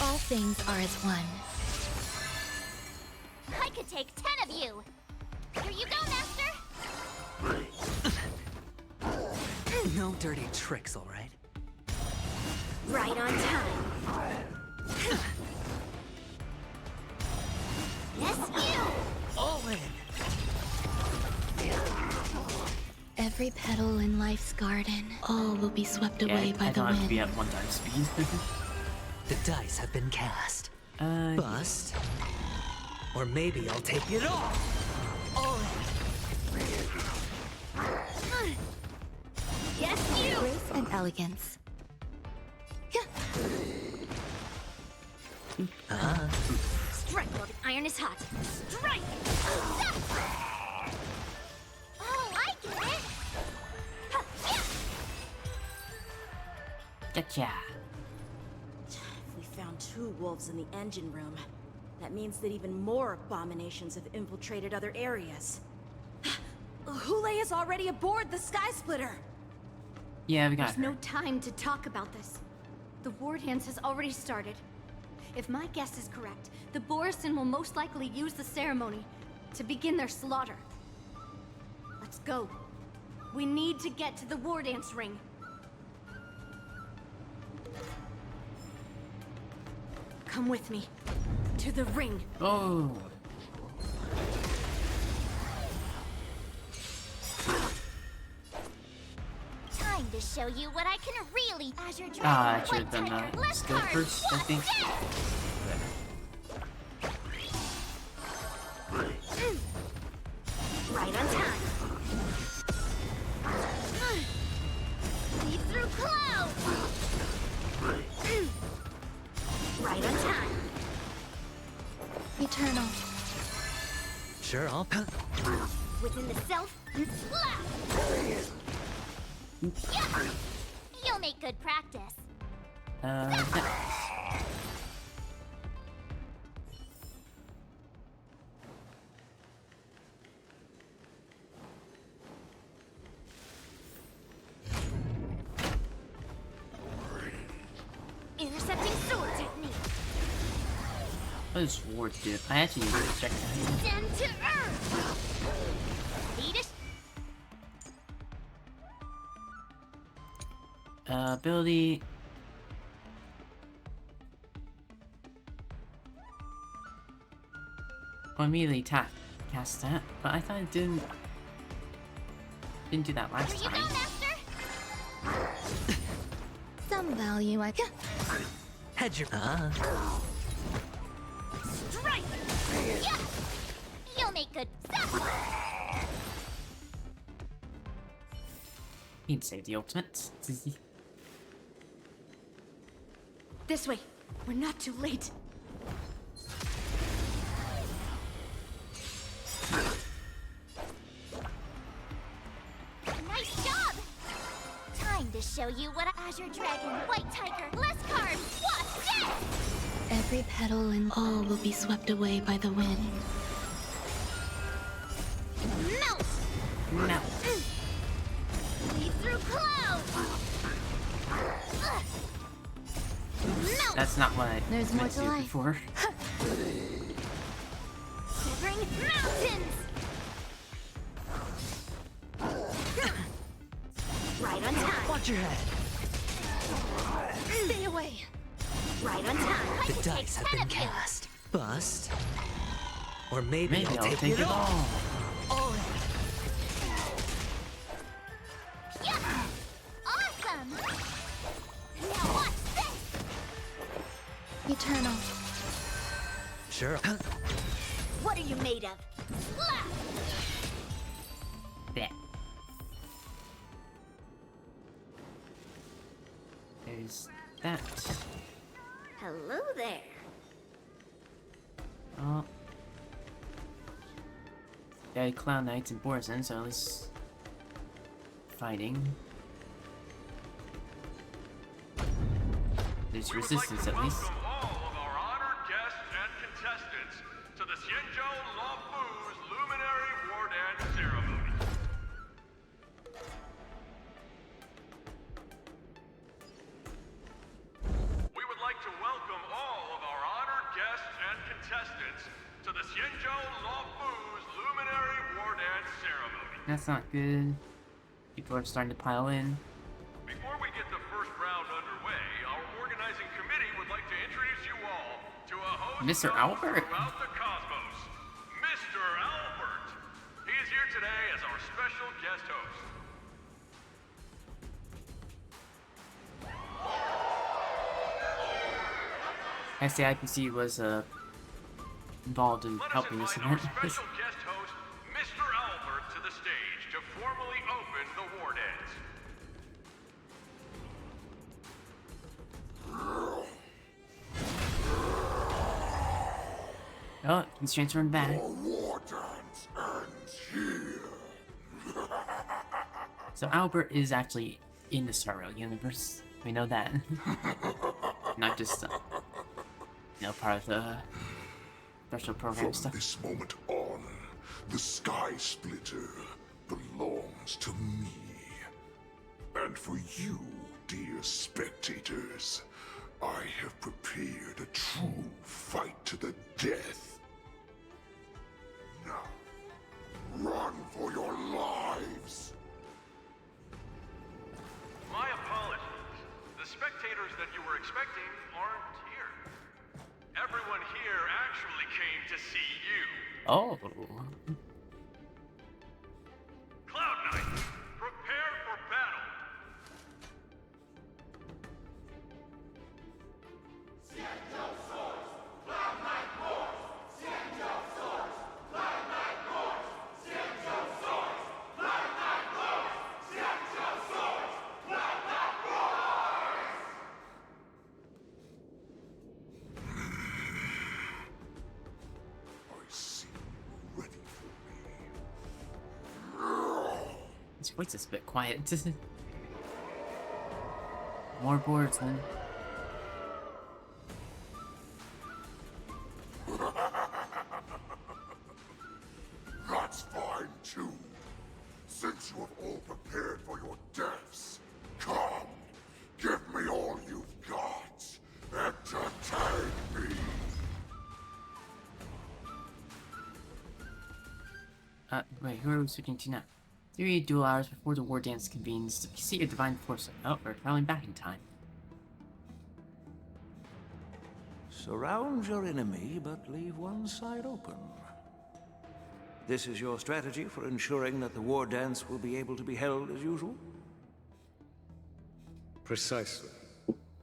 All things are as one. I could take 10 of you! Here you go, Master! No dirty tricks, all right? Right on time. Yes, you! All in! Every petal in life's garden, all will be swept away by the I don't have to be wind. at 1x speed. The dice have been cast. Bust. Or maybe I'll take it all! All in! Yes, you! Grace and elegance. Strike while the iron is hot. Strike! Oh, I get it! Gotcha. If we found 2 wolves in the engine room, that means that even more abominations have infiltrated other areas. Hule is already aboard the Sky Splitter! Yeah, we got There's no time to talk about this. The war dance has already started. If my guess is correct, the Borison will most likely use the ceremony to begin their slaughter. Let's go. We need to get to the war dance ring. Come with me. To the ring. Oh. Time to show you what I can really. Azure Dragon, I should White have done Tiger, that Left skill Card, first, I think. Right on time. Lead through clouds. Right on time. Eternal. Sure, I'll... Within the self and slap. Yeah. You'll make good practice. Intercepting sword technique. What does Ward do? I actually need to check that. Send to earth. Lead us. Ability. Well, immediately cast that, but I thought it didn't do that last Here you time. go, Master. Some value I can. Head your... Strike. Yeah. You'll make good. He'd save the ultimate. This way. We're not too late. Nice job. Time to show you what Azure Dragon, White Tiger, Left Card, Wasp, death. Every petal and all will be swept away by the wind. Melt. Melt. Lead through clouds. Melt. That's not what I There's more meant to to do life. before. Severing mountains. Right on time. Watch your head! Stay away. Right on time. I The can take dice have 10 been of you. cast. Bust. Or maybe, Maybe I'll take it all. All in. Yeah. Awesome. Now watch this. Eternal. Sure. What are you made of? Slap. There. There's that. Hello there. Oh. Yeah, Cloud Knights and Borzen, so at least fighting. There's resistance at least. All of our honored guests and contestants to the Luofu's Luminary War Dance ceremony. We would like to welcome all of our honored guests and contestants to the Luofu's Luminary War Dance ceremony. That's not good. People are starting to pile in. Before we get the first round underway, our organizing committee would like to introduce you all to a host Mr. Albert. throughout the cosmos, Mr. Albert. He is here today as our special guest host. I say IPC was involved in helping this event. Special guest host, Mr. Albert, to the stage to formally open the war dance. Oh, constraints are back. War dance ends here. So Albert is actually in the Star Rail universe. We know that. Not just, part of the special program From stuff. this moment on, the Sky Splitter belongs to me. And for you, dear spectators, I have prepared a true fight to the death. Now, run for your lives! My apologies. The spectators that you were expecting aren't here. Everyone here actually came to see you. Oh. Cloud Knight, prepare for battle. His voice is a bit quiet. More boards then. That's fine too. Since you have all prepared for your deaths, come, give me all you've got. Entertain me. Wait, who are we switching to now? 3 dual hours before the war dance convenes, to see a divine force. Oh, we're traveling back in time. Surround your enemy, but leave one side open. This is your strategy for ensuring that the war dance will be able to be held as usual? Precisely.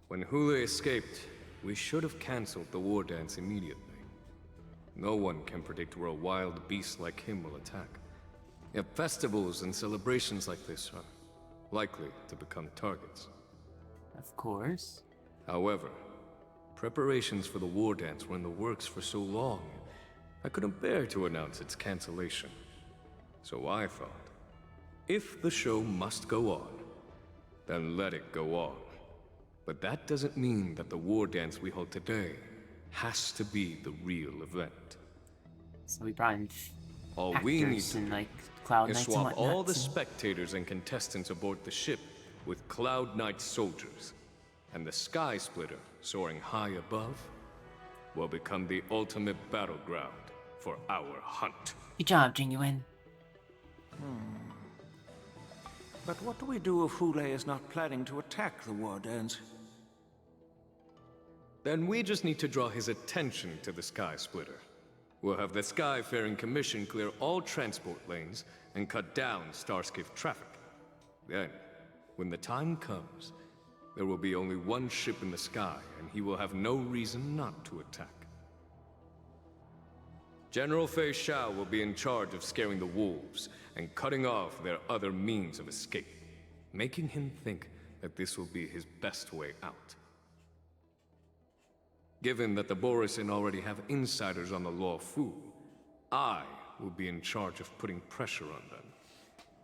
When Hule escaped, we should have cancelled the war dance immediately. No one can predict where a wild beast like him will attack. Yet festivals and celebrations like this are likely to become targets. Of course. However, preparations for the war dance were in the works for so long, I couldn't bear to announce its cancellation. So I thought, if the show must go on, then let it go on. But that doesn't mean that the war dance we hold today has to be the real event. So we brought in all we need to and, do like, Cloud is Knights and swap whatnot, all the so- spectators and contestants aboard the ship with Cloud Knight soldiers, and the Sky Splitter, soaring high above, will become the ultimate battleground for our hunt. Good job, Genuine. But what do we do if Hule is not planning to attack the war dance? Then we just need to draw his attention to the Sky Splitter. We'll have the Skyfaring Commission clear all transport lanes and cut down Starskiff traffic. Then, when the time comes, there will be only one ship in the sky, and he will have no reason not to attack. General Fei Shao will be in charge of scaring the wolves and cutting off their other means of escape, making him think that this will be his best way out. Given that the Borisin already have insiders on the Luofu, I will be in charge of putting pressure on them,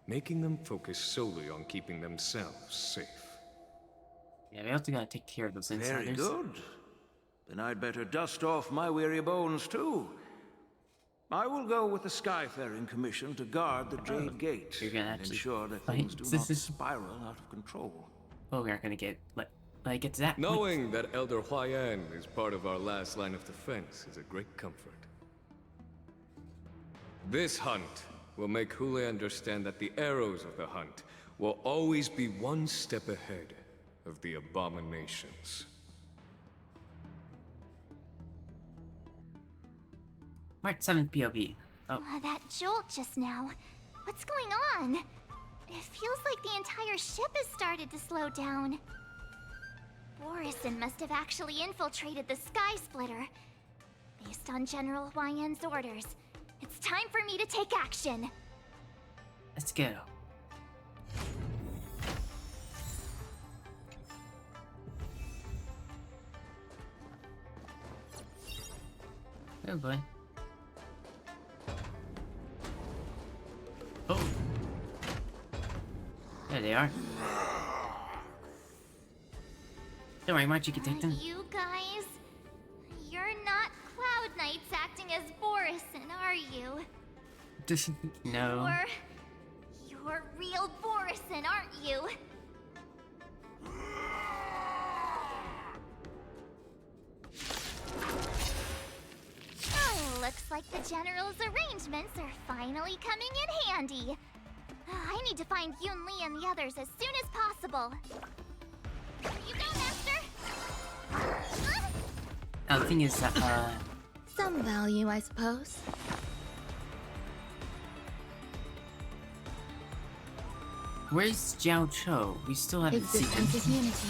making them focus solely on keeping themselves safe. Yeah, we also gotta take care of those insiders. Very good. Then I'd better dust off my weary bones too. I will go with the Skyfaring Commission to guard the Jade Gate and ensure that things do not spiral out of control. Oh, we aren't gonna get get to that. Knowing that Elder Huayan is part of our last line of defense is a great comfort. This hunt will make Hule understand that the arrows of the hunt will always be one step ahead of the abominations. March 7th POV. Oh. That jolt just now. What's going on? It feels like the entire ship has started to slow down. Borison must have actually infiltrated the Sky Splitter. Based on General Huayan's orders, it's time for me to take action. Let's go. Oh boy. Oh. There they are. Don't worry, March, you can take them. You guys, you're not Cloud Knights acting as Borison, are you? No. You're real Borison, aren't you? Oh, looks like the General's arrangements are finally coming in handy. I need to find Yun Li and the others as soon as possible. You go, Master! The thing is that, Some value, I suppose. where's Jiao Cho? We still haven't seen him. Existence is unity.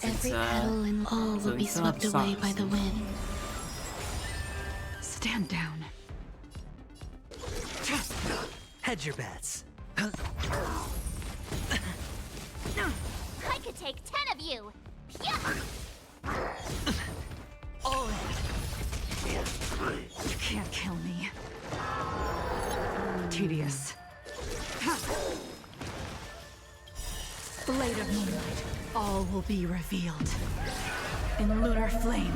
Every petal and all will be swept away by the wind. Stand down. Hedge your bets. I could take 10 of you! Oh. You can't kill me. Tedious. Blade of moonlight, all will be revealed. In lunar flame.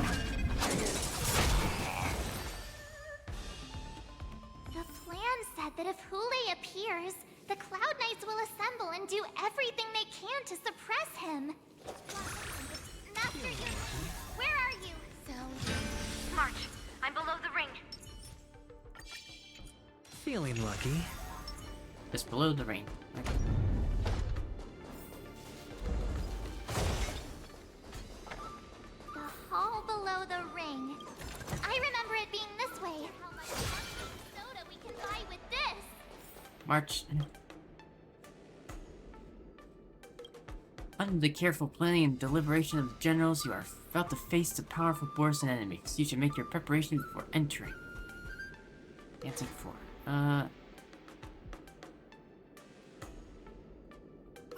The plan said that if Hule appears, the Cloud Knights will assemble and do everything they can to suppress him. Master Yun, where are you? March, I'm below the ring. Feeling lucky. Just below the ring. Okay. The hall below the ring. I remember it being this way. How much soda we can buy with this? March. Under the careful planning and deliberation of the generals, you are about to face the powerful Borison enemies. You should make your preparations before entering. Dancing 4.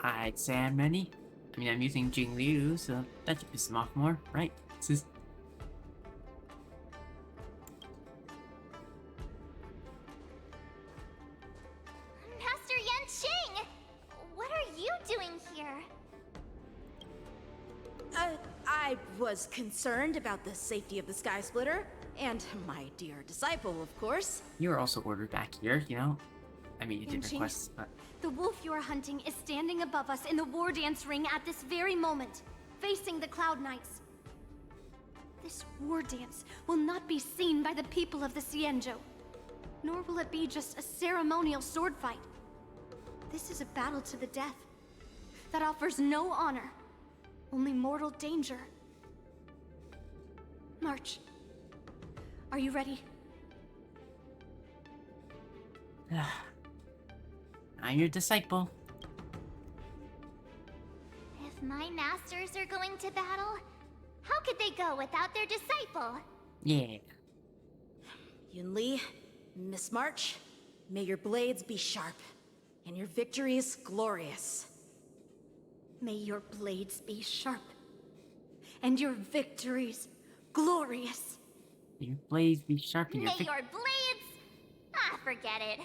I'd say I'm ready. I mean, I'm using Jing Liu, so that should piss him off more, right? This is... Master Yanqing! What are you doing here? I was concerned about the safety of the Sky Splitter, and my dear disciple, of course. You were also ordered back here, you know? I mean, you did Yanqing, request, but... The wolf you are hunting is standing above us in the war dance ring at this very moment, facing the Cloud Knights. This war dance will not be seen by the people of the Xianzhou, nor will it be just a ceremonial sword fight. This is a battle to the death that offers no honor, only mortal danger. March, are you ready? I'm your disciple. If my masters are going to battle, how could they go without their disciple? Yeah. Yun Li, Miss March, may your blades be sharp, and your victories glorious. May your blades be sharp, and your victories glorious. Your blades be sharp and your May your blades... Ah, forget it.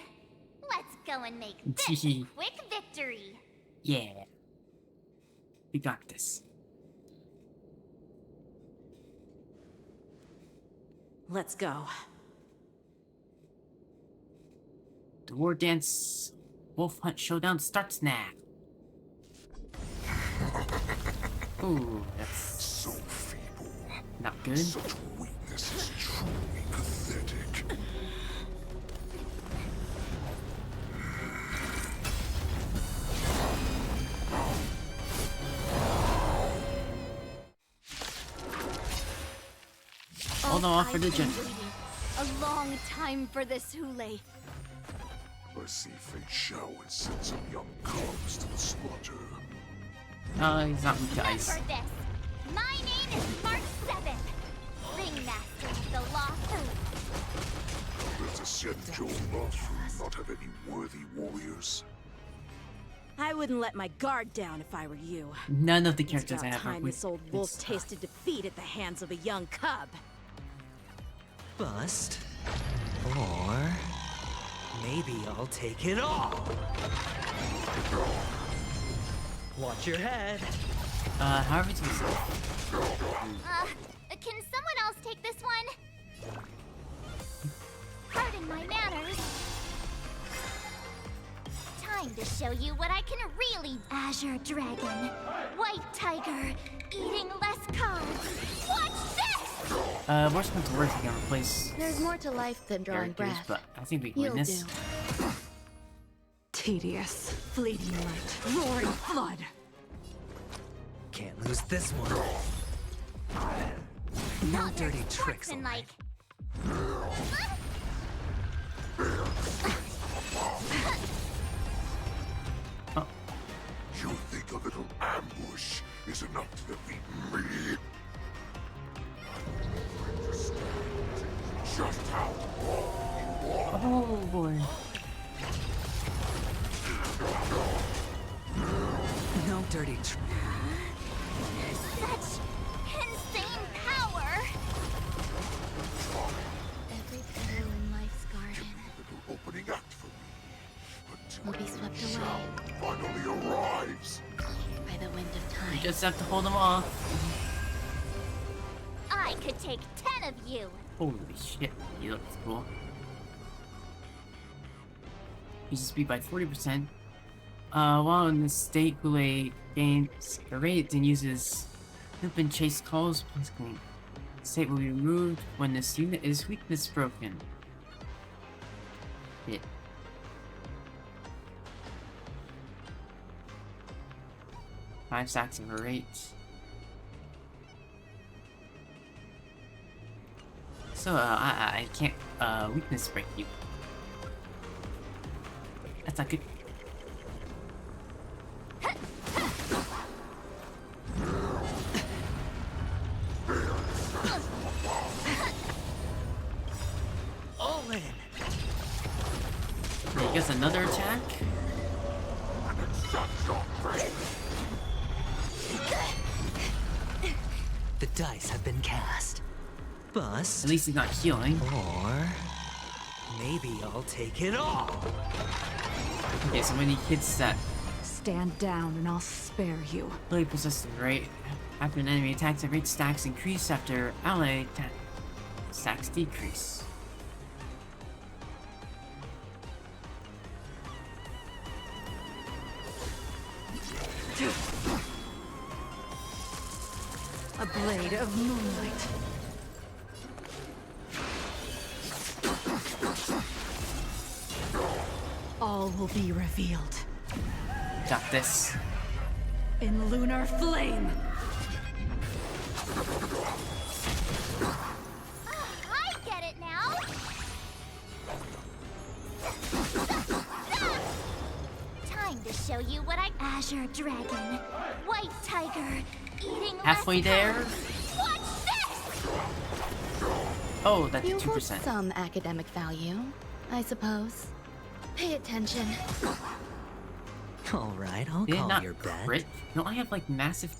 Let's go and make this a quick victory. Yeah. We got this. Let's go. The War Dance Wolf Hunt Showdown starts now. Ooh, that's so feeble. Not good. Such weakness is truly pathetic. Hold on for the gentleman. A long time for this, Hule. I see Fei Shao and send some young cubs to the slaughter. He's not weak to ice. Remember this. My name is Mark 7, Ringmaster of the Luofu. Does the Xianzhou Luofu not have any worthy warriors? I wouldn't let my guard down if I were you. None of the It's characters I about have are time weak. this old wolf tasted defeat at the hands of a young cub. Bust. Or maybe I'll take it all. Watch your head. However it's easy. Can someone else take this one? Pardon my manners. Time to show you what I can really. Azure Dragon, White Tiger, eating less carbs. Watch this! Worst comes to worst, I can replace There's more to life than drawing characters, breath. but I think we can You'll win this. do. Tedious, fleeting light, roaring flood. Can't lose this one. No dirty tricks. Like. You think a little ambush is enough to defeat me? Just how long you are. Oh boy. No dirty tricks. Such insane power! Every petal in life's garden Opening act for me. will be swept Shao away finally arrives. by the wind of time. You just have to hold them off. I could take 10 of you! Holy shit, he looks cool. Uses speed by 40%. While in this state, Hule gains a rate and uses Lupin Chase calls plus clean. State will be removed when this unit is weakness broken. Hit. Five stacks of a rate. So, I can't, weakness break you. That's not good. All in. He gets another attack. The dice have been cast. Bust. At least he's not healing. Or maybe I'll take it all. Okay, so when he hits that Stand down and I'll spare you. Blade possessive rate, after an enemy attacks, the rate stacks increase after ally stacks decrease. A blade of moonlight. All will be revealed. Got this. In lunar flame. I get it now! Time to show you what I. Azure Dragon, White Tiger, eating Halfway less there. carbs. Watch this! Oh, that's You hold 2%. some academic value, I suppose. Pay attention. All right, I'll Did it call not your bet. crit? No, I have like massive.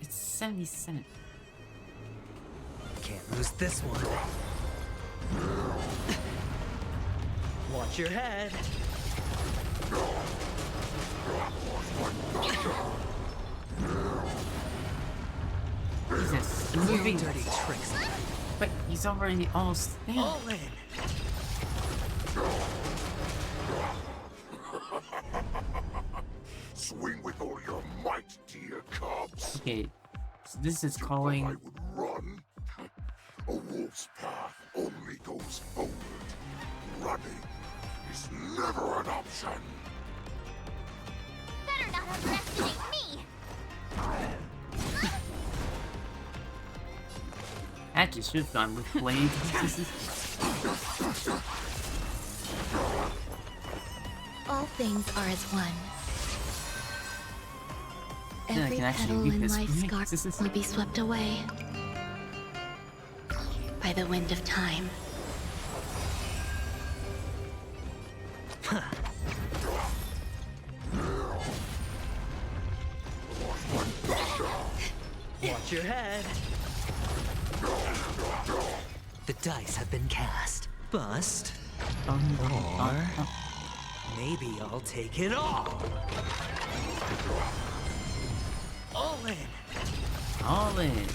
It's 77. Can't lose this one. Watch your head. Jesus, No moving. dirty tricks. Wait, he's already almost there. All in. Swing with all your might, dear cubs. Okay, so this is calling. I would run. A wolf's path only goes forward. Running is never an option. Better not underestimate me! That just should have gone with Blade. All things are as one. Then I Every can actually petal read in this. life's garden will be swept away by the wind of time. Watch your head. The dice have been cast. Bust. Or maybe I'll take it all. All in. All in.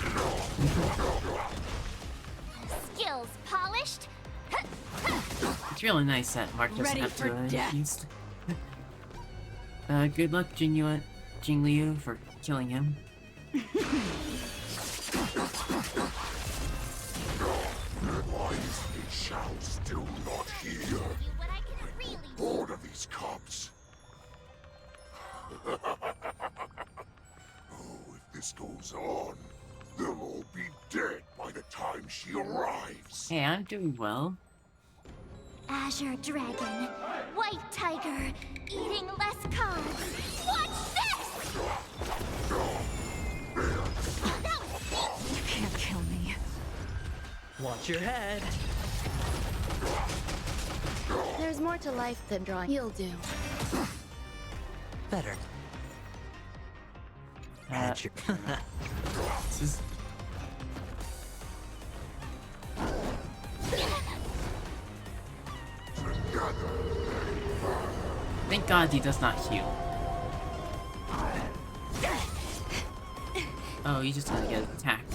Skills polished. It's really nice that Mark doesn't Ready have for to death. use. Good luck, Jing Liu, for killing him. Why is Fei Shao still not here? I'm bored of these cops. Oh, if this goes on, they'll all be dead by the time she arrives. Hey, I'm doing well. Azure Dragon, White Tiger, eating less carbs. Watch this! You can't kill me. Watch your head. There's more to life than drawing. You'll do. Better. Add your... This is... Thank God he does not heal. Oh, he's just gonna get attacked.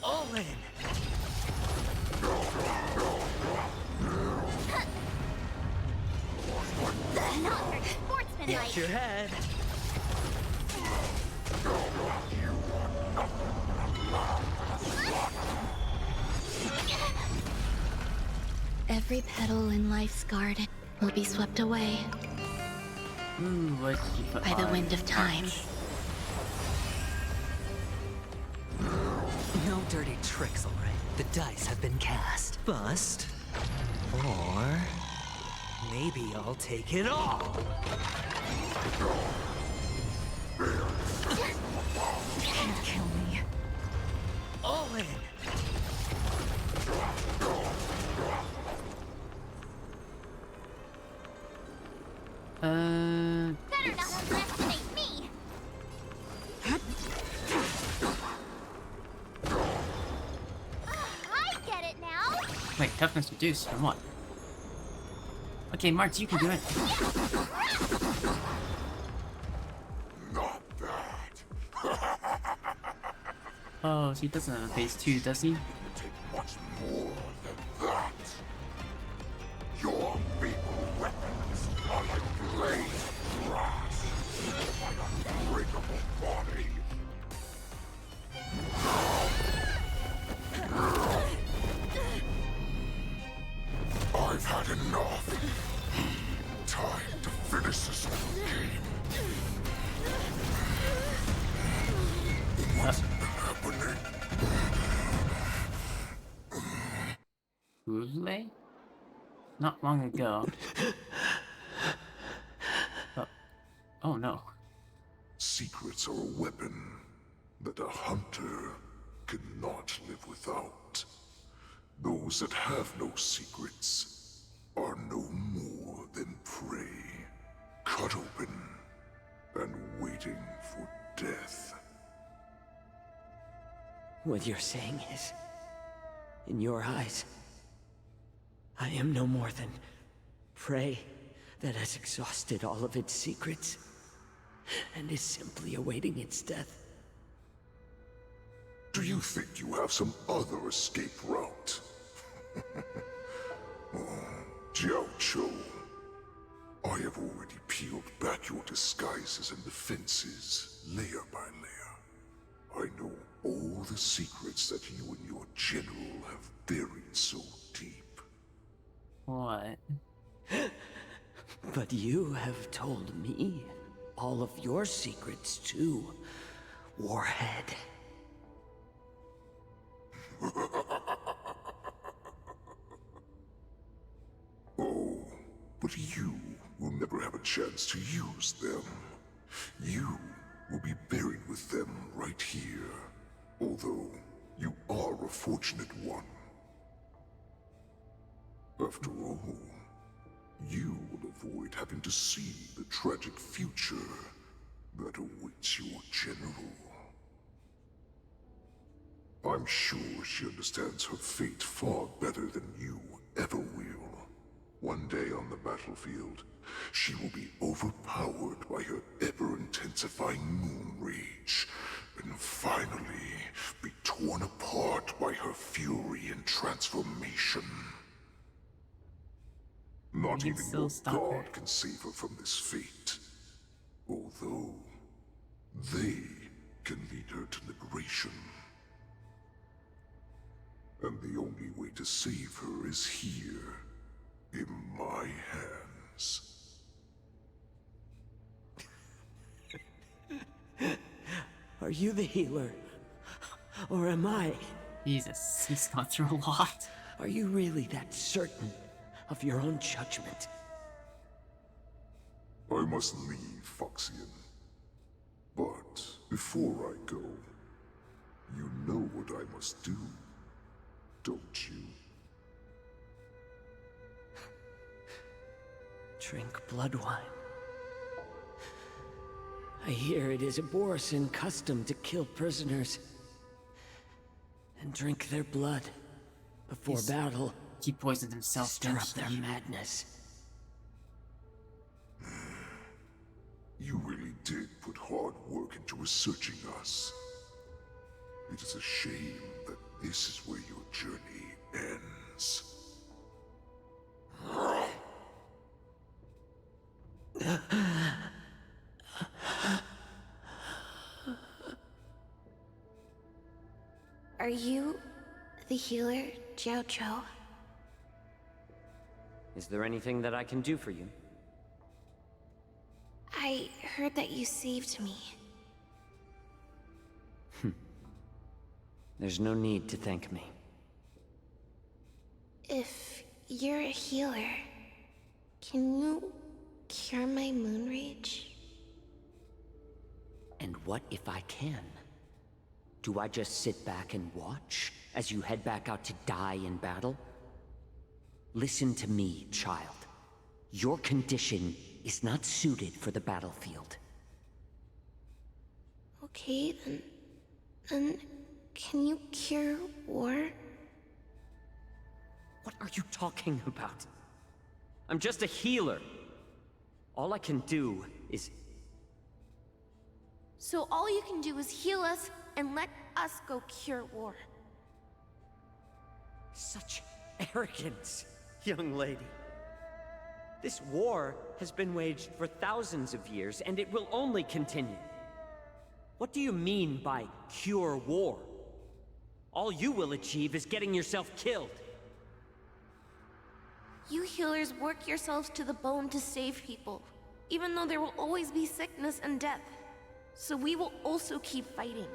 All in. Not for sportsmanlike. Watch your head. Every petal in life's garden will be swept away Ooh, what did you put by the on? wind of time. No dirty tricks, all right? The dice have been cast. Bust. Or... maybe I'll take it all. You can't kill me. All in. Better not underestimate me! I get it now! Wait, toughness reduced from what? Okay, Mark, you can do it. Not bad. Oh, so he doesn't have a phase 2, does he? Take much more than that. Your feeble weapons are like blades of grass. My unbreakable body. I've had enough. Time to finish this little game. What's happening? Roulet? Not long ago. Oh no. Secrets are a weapon that a hunter cannot live without. Those that have no secrets are no more than prey, cut open and waiting for death. What you're saying is, in your eyes, I am no more than prey that has exhausted all of its secrets and is simply awaiting its death. Do you think you have some other escape route? Jiao Cho, I have already peeled back your disguises and defenses, layer by layer. I know all the secrets that you and your general have buried so deep. What? But you have told me all of your secrets too, Warhead. Oh, but you will never have a chance to use them. You will be buried with them right here. Although, you are a fortunate one. After all, you will avoid having to see the tragic future that awaits your general. I'm sure she understands her fate far better than you ever will. One day on the battlefield, she will be overpowered by her ever-intensifying moon rage, and finally be torn apart by her fury and transformation. Not even your god can save her from this fate, although they can lead her to liberation. And the only way to save her is here, in my hands. Are you the healer? Or am I? Jesus, he's gone through a lot. Are you really that certain of your own judgment? I must leave, Foxian. But before I go, you know what I must do, don't you? Drink blood wine. I hear it is a Borisan custom to kill prisoners and drink their blood before battle. He poisoned himself, stir up their madness. You really did put hard work into researching us. It is a shame that this is where your journey ends. Are you the healer, Jiao Cho? Is there anything that I can do for you? I heard that you saved me. There's no need to thank me. If you're a healer, can you cure my moon rage? And what if I can? Do I just sit back and watch as you head back out to die in battle? Listen to me, child. Your condition is not suited for the battlefield. Okay, then can you cure war? What are you talking about? I'm just a healer. All I can do is... So all you can do is heal us and let us go cure war. Such arrogance, young lady. This war has been waged for thousands of years, and it will only continue. What do you mean by cure war? All you will achieve is getting yourself killed. You healers work yourselves to the bone to save people, even though there will always be sickness and death. So we will also keep fighting.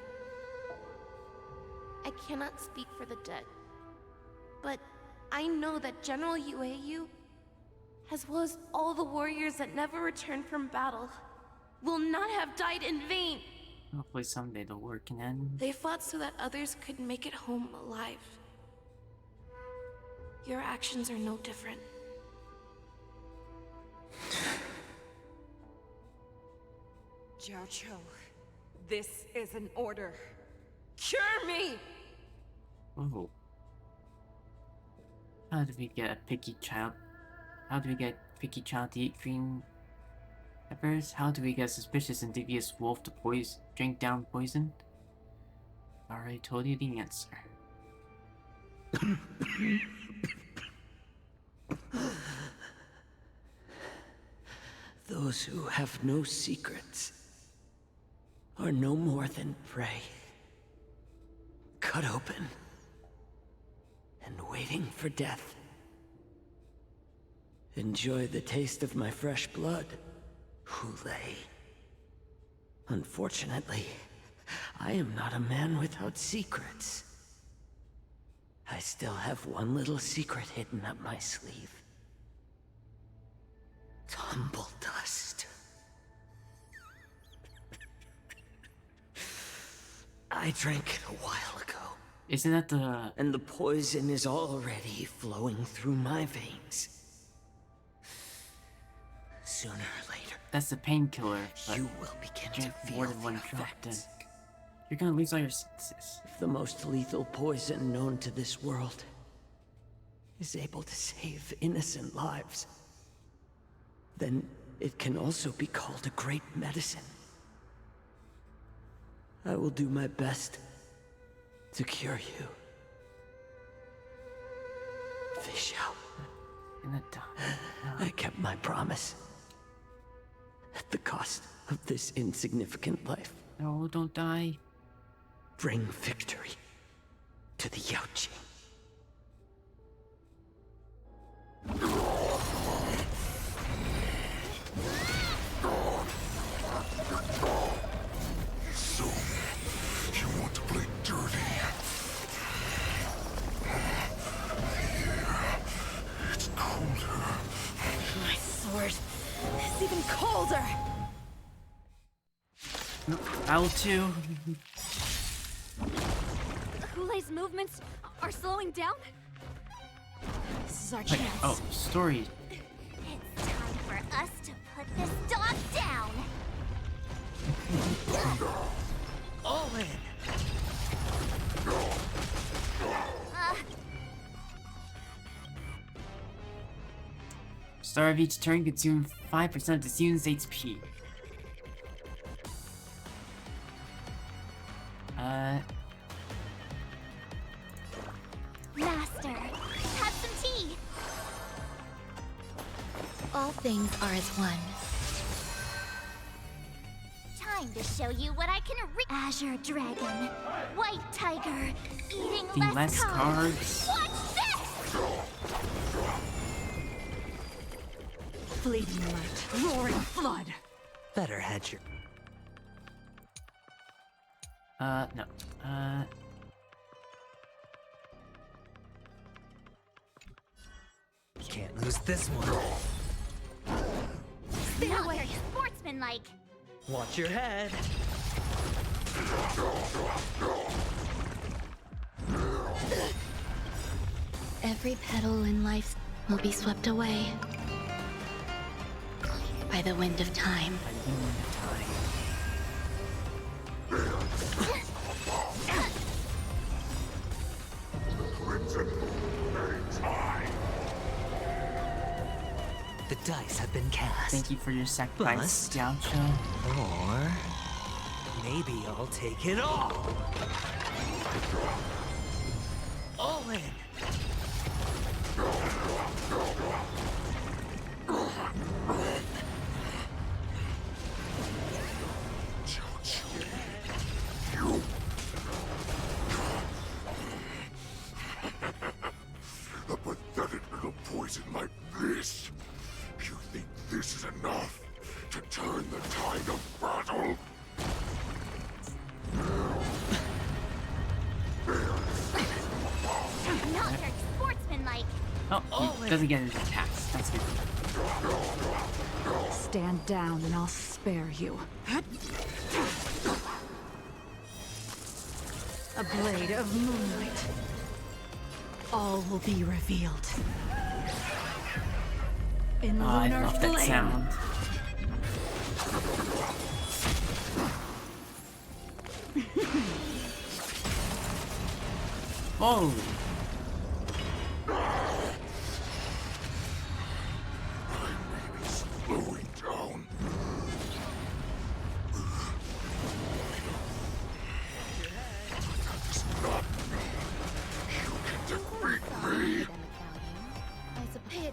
I cannot speak for the dead, but I know that General Yueyu, as well as all the warriors that never returned from battle, will not have died in vain. Hopefully someday the war can end. They fought so that others could make it home alive. Your actions are no different. Jiao Cho, this is an order. Cure me! Oh. How do we get a picky child? How do we get picky child to eat green peppers? How do we get suspicious and devious wolf to drink down poison? Already told you the answer. Those who have no secrets are no more than prey. Cut open and waiting for death. Enjoy the taste of my fresh blood, Hule. Unfortunately, I am not a man without secrets. I still have one little secret hidden up my sleeve. Tumble dust. I drank it a while ago. Isn't that the... And the poison is already flowing through my veins. Sooner or later, that's the painkiller. You will begin to feel more than one drop, then you're gonna lose all your senses. If the most lethal poison known to this world is able to save innocent lives, then it can also be called a great medicine. I will do my best to cure you. Fish out. In the dark. I kept my promise. At the cost of this insignificant life. No, don't die. Bring victory to the Yaoqing. So, you want to play dirty? Yeah, it's colder. My sword is even colder! Battle 2. Hule's movements are slowing down? This is our Wait, chance. oh, story. It's time for us to put this dog down! All in! Start of each turn consume 5% of the student's HP. Master, have some tea! All things are as one. Time to show you what I can Azure Dragon, White Tiger, eating The less cards. Watch this! Fleeting light, roaring flood. Better hedge your... No. Can't lose this one. Stay away! Sportsmanlike! Watch your head. Every petal in life will be swept away by the wind of time. The dice have been cast. Thank you for your sacrifice, Xiaocho. Or maybe I'll take it all. All in. A pathetic little poison like this. You think this is enough to turn the tide of battle? Not very sportsmanlike! Oh, he doesn't get his attacks. That's good. Stand down and I'll spare you. A blade of moonlight. All will be revealed. In I lunar love that flame. sound. Oh! Slowing down.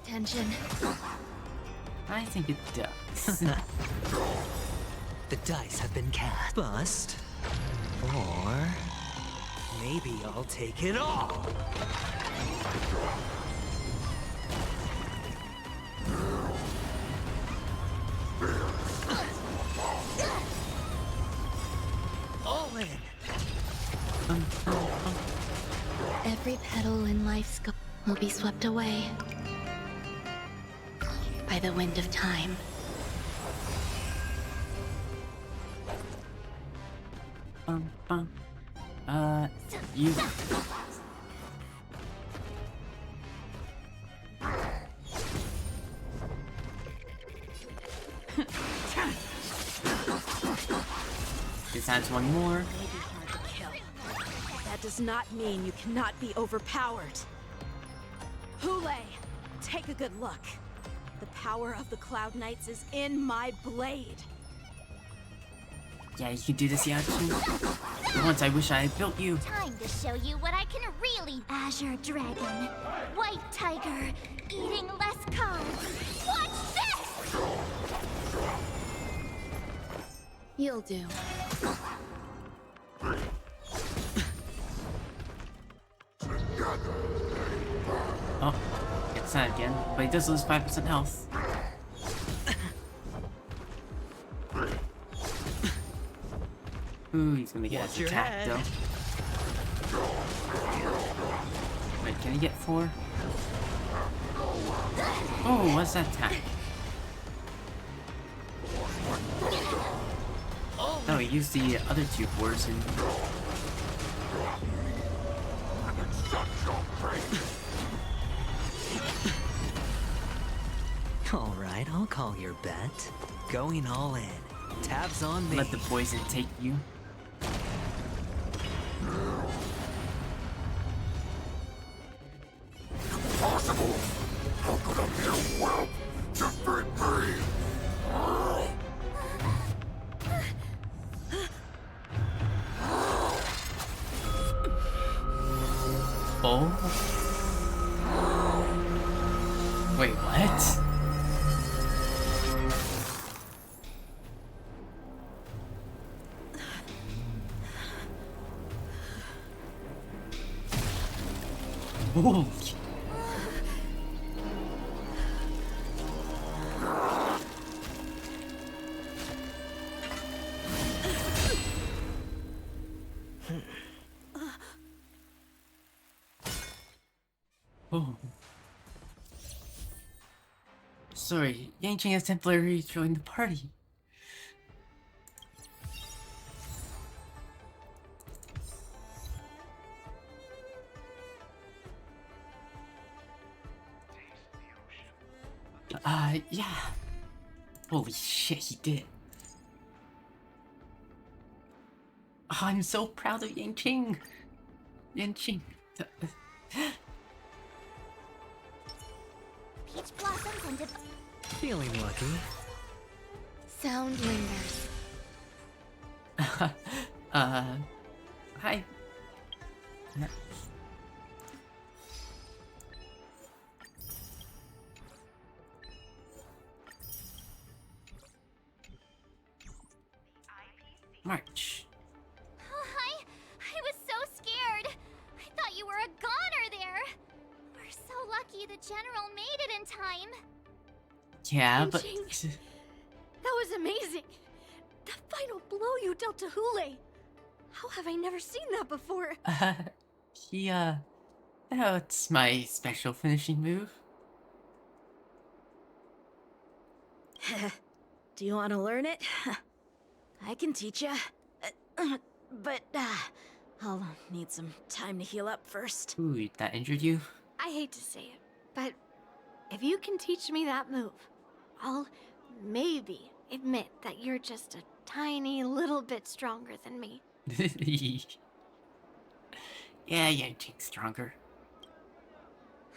attention. I think it does. The dice have been cast. Bust. Or maybe I'll take it all. All in. Every petal in life's will be swept away by the wind of time. You. This has one more. That does not mean you cannot be overpowered. Hule, take a good look. The power of the Cloud Knights is in my blade. Yeah, you can do this, Yachin. For once, I wish I had built you. Time to show you what I can really. Azure Dragon, White Tiger, eating less carbs. Watch this! You'll do. Oh, it's sad again, but he does lose 5% health. Ooh, he's gonna get his attack though. Wait, can he get 4? Oh, what's that attack? Oh, he used the other 2 4s and... All right, I'll call your bet. Going all in. Tabs on me. Let the poison take you. Impossible! How could a mere whelp defeat me? Oh? Wait, what? Holy. Oh. Sorry, Yanqing has temporarily joined the party. Yeah. Holy shit, he did. Oh, I'm so proud of Yanqing. Yanqing. Peach blossoms and Feeling lucky. Sound lingers. Hi. March. Oh, hi. I was so scared. I thought you were a goner there. We're so lucky the general made it in time. Yeah, but That was amazing. The final blow you dealt to Hule. How have I never seen that before? That's my special finishing move. Do you want to learn it? I can teach ya. But I'll need some time to heal up first. Ooh, that injured you? I hate to say it, but if you can teach me that move, I'll maybe admit that you're just a tiny little bit stronger than me. Yeah, Yanqing's stronger.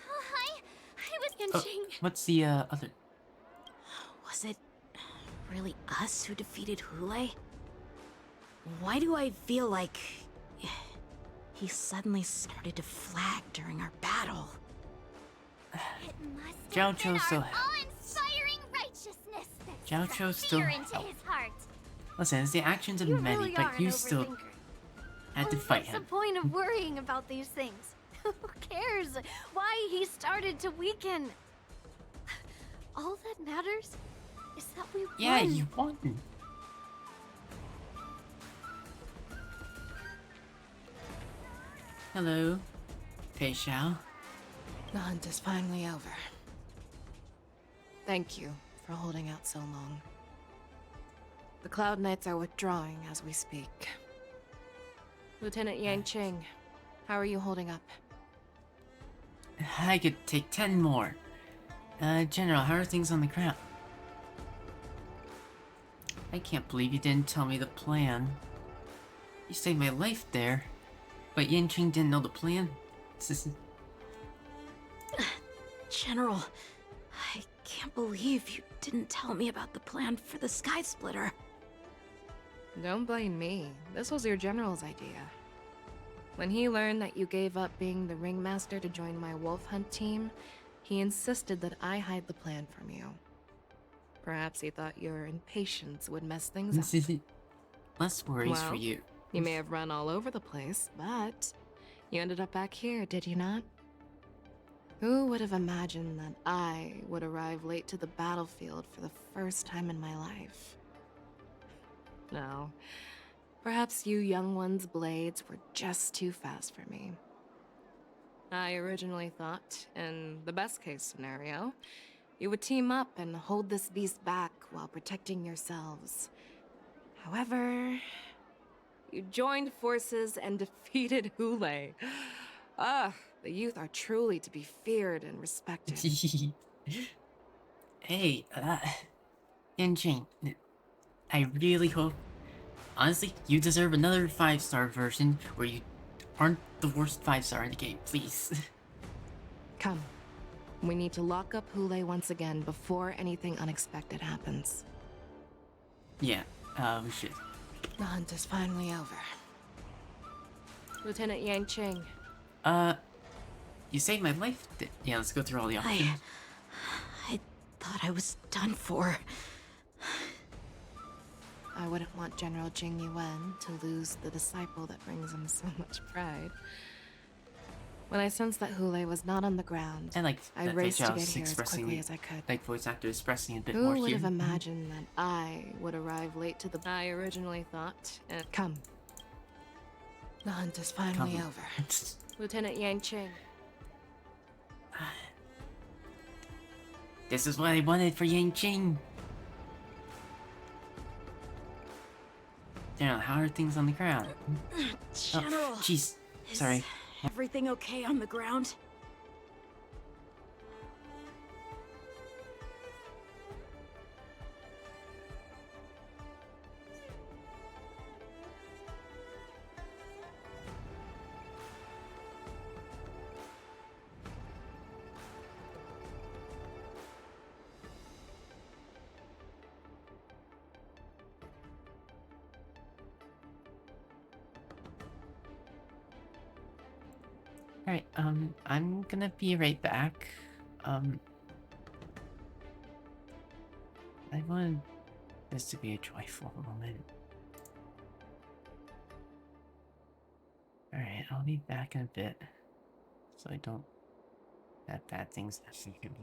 Oh, hi. I was Yanqing. What's the other? Was it really us who defeated Hule? Why do I feel like he suddenly started to flag during our battle? Jiaoqiu still. Awe-inspiring righteousness that Jiaoqiu sucked still fear into help. his heart. Listen, it's the actions of You many, really but are you an still overthinker. had to fight What's him. the point of worrying about these things? Who cares why he started to weaken? All that matters is that we Yeah, won. you won. Hello, Fei Xiao. The hunt is finally over. Thank you for holding out so long. The Cloud Knights are withdrawing as we speak. Lieutenant Yanqing, how are you holding up? I could take 10 more. General, how are things on the ground? I can't believe you didn't tell me the plan. You saved my life there. But Yanqing didn't know the plan? General, I can't believe you didn't tell me about the plan for the Sky Splitter. Don't blame me. This was your general's idea. When he learned that you gave up being the ringmaster to join my wolf hunt team, he insisted that I hide the plan from you. Perhaps he thought your impatience would mess things up. Less worries for you. You may have run all over the place, but you ended up back here, did you not? Who would have imagined that I would arrive late to the battlefield for the first time in my life? No. Perhaps you young ones' blades were just too fast for me. I originally thought, in the best-case scenario, you would team up and hold this beast back while protecting yourselves. However, you joined forces and defeated Hule. Ah, the youth are truly to be feared and respected. Hey, Yanqing, I really hope... Honestly, you deserve another 5-star version where you aren't the worst 5-star in the game, please. Come. We need to lock up Hule once again before anything unexpected happens. Yeah, we should. The hunt is finally over. Lieutenant Yanqing. You saved my life. Yeah, let's go through all the options. I thought I was done for. I wouldn't want General Jing Yuan to lose the disciple that brings him so much pride. When I sensed that Hule was not on the ground, And like I raced to get here as quickly as I could. Like voice actor expressing a bit Who more would here. have imagined that I would arrive late to the... I originally thought... Come. The hunt is finally over. Lieutenant Yanqing. This is what I wanted for Yanqing. General, how are things on the ground? General. Oh, jeez. Sorry. Everything okay on the ground? Alright, I'm gonna be right back. I wanted this to be a joyful moment. Alright, I'll be back in a bit. So I don't have bad things happen to me.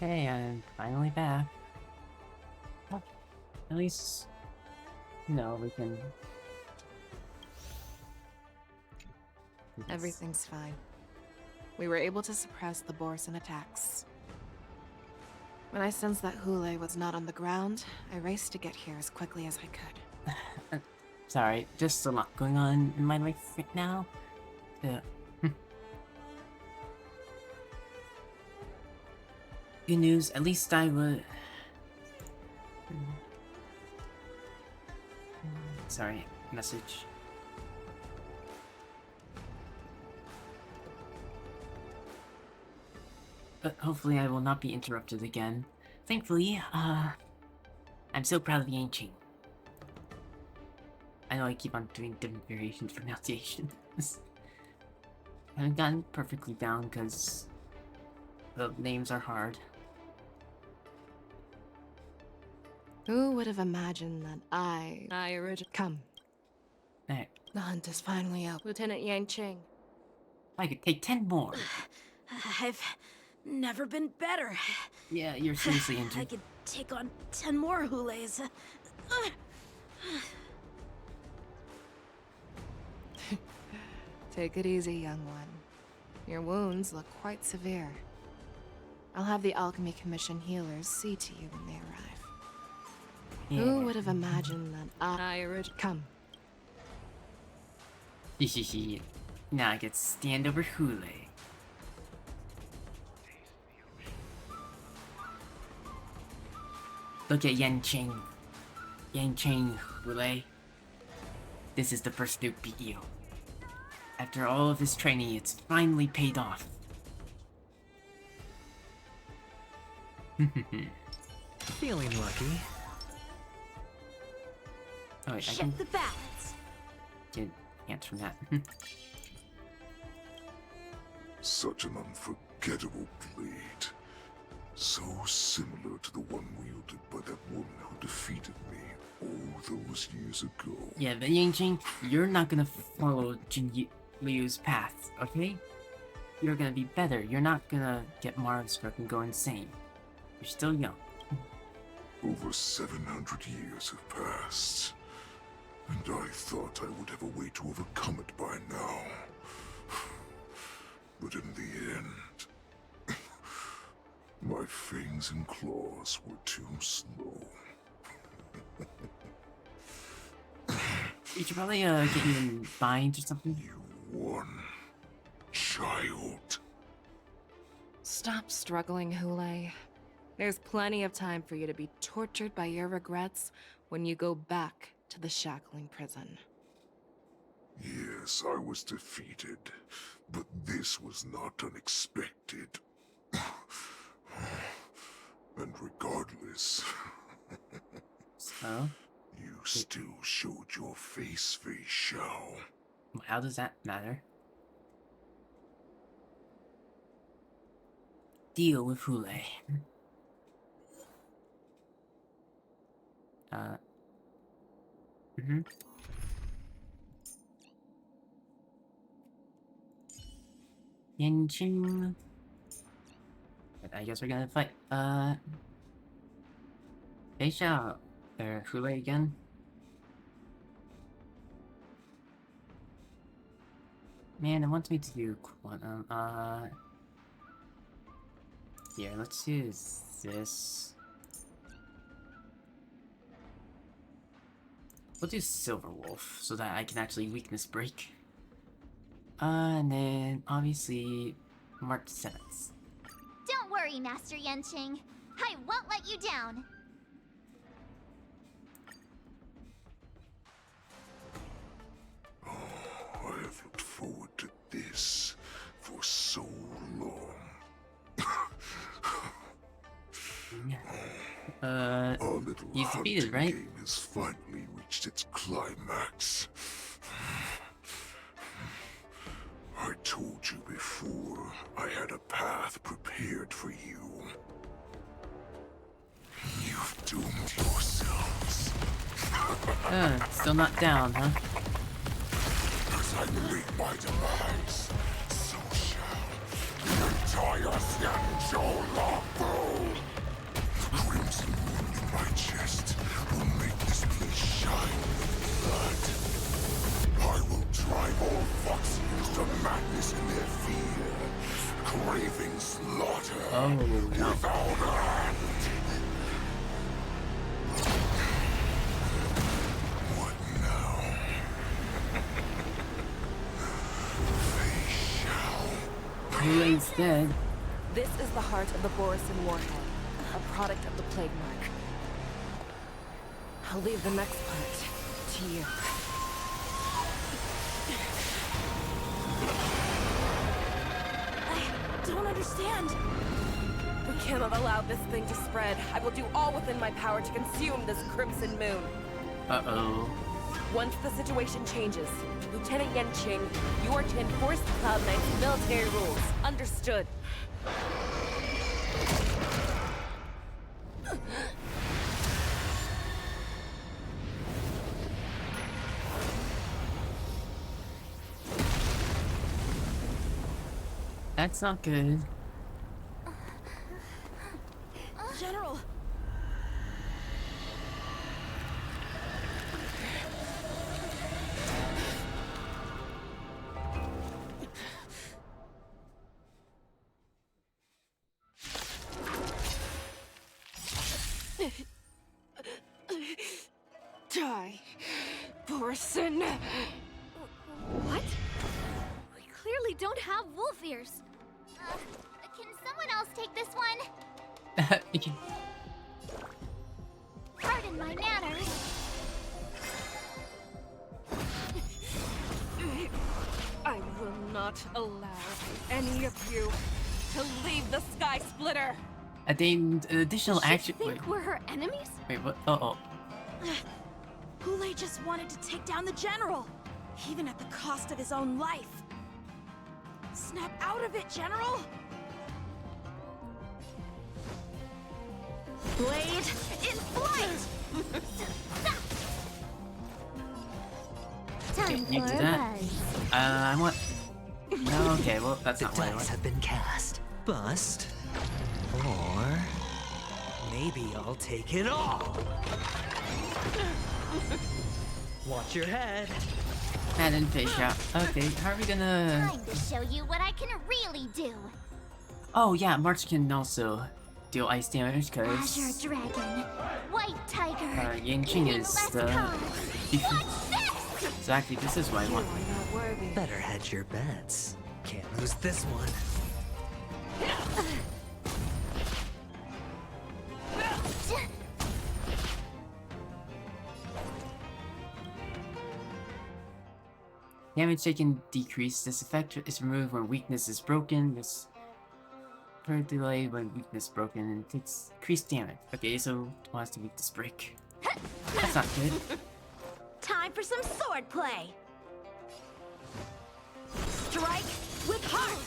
Okay, I'm finally back. Well, at least, you know, we can... Everything's fine. We were able to suppress the Borson attacks. When I sensed that Hule was not on the ground, I raced to get here as quickly as I could. Sorry, just a lot going on in my life right now. Yeah. Good news, at least I would... Sorry, message. But hopefully I will not be interrupted again. Thankfully, I'm so proud of the Yanqing. I know I keep on doing different variations of pronunciation. I haven't gotten perfectly down because the names are hard. Who would have imagined that I originally come? Hey. The hunt is finally out. Lieutenant Yanqing. I could take 10 more. I've never been better. Yeah, you're seriously injured. I could take on 10 more Hules. Take it easy, young one. Your wounds look quite severe. I'll have the Alchemy Commission healers see to you when they arrive. Yeah. Who would have imagined that I originally come? Now I get stand over Hule. Look at Yanqing. Yanqing, Hule. This is the person who beat you. After all of his training, it's finally paid off. Feeling lucky. Oh, wait, I Shift can the balance. get answer that. Such an unforgettable blade. So similar to the one wielded by that woman who defeated me all those years ago. Yeah, but Yanqing, you're not gonna follow Jin Liu's path, okay? You're gonna be better. You're not gonna get Marv-struck and go insane. You're still young. Over 700 years have passed, and I thought I would have a way to overcome it by now. But in the end, my fangs and claws were too slow. You should probably get you in binds or something. You won, child. Stop struggling, Hule. There's plenty of time for you to be tortured by your regrets when you go back to the shackling prison. Yes, I was defeated, but this was not unexpected. And regardless, so? You still showed your face, Fei Xiao. How does that matter? Deal with Hule. Yanqing. I guess we're gonna fight, Fei Xiao, or Hule again. Man, it wants me to do quantum, here, let's use this. We'll do Silver Wolf, so that I can actually weakness break. And then, obviously, March 7th. Don't worry, Master Yanqing. I won't let you down. I have looked forward to this for so long. He's defeated, right? Game has finally reached its climax. I told you before, I had a path prepared for you. You've doomed yourselves. Still not down, huh? As I meet my demise, so shall the entire Xianzhou Luofu. Who dead? This is the heart of the Borison warhead, a product of the plague mark. I'll leave the next part to you. I don't understand. We cannot allow this thing to spread. I will do all within my power to consume this crimson moon. Uh-oh. Once the situation changes, Lieutenant Yanqing, you are to enforce the Cloud Knight's military rules. Understood. That's not good. General! Die, Borison. What? We clearly don't have wolf ears. Can someone else take this one? Pardon my manners. I will not allow any of you to leave the Sky Splitter. I think additional action. You think we're her enemies? Wait, what? Uh-oh. Hule just wanted to take down the general, even at the cost of his own life. Snap out of it, General! Blade in flight! Time You for do a that? buzz. I want. No, okay, well, that's The not what I dice want. have been cast. Bust. Or maybe I'll take it all. Watch your head. Head and fish out. Okay, how are we gonna... Time to show you what I can really do. Oh yeah, March can also deal ice damage Azure because Dragon, White Tiger, Yanqing even is less the... cards. Exactly, this is what I want. Better hedge your bets. Can't lose this one. Damage taken decreased. This effect is removed when weakness is broken. This per delay when weakness broken and takes increased damage. Okay, so wants to weakness break. That's not good. Time for some sword play! Strike with heart!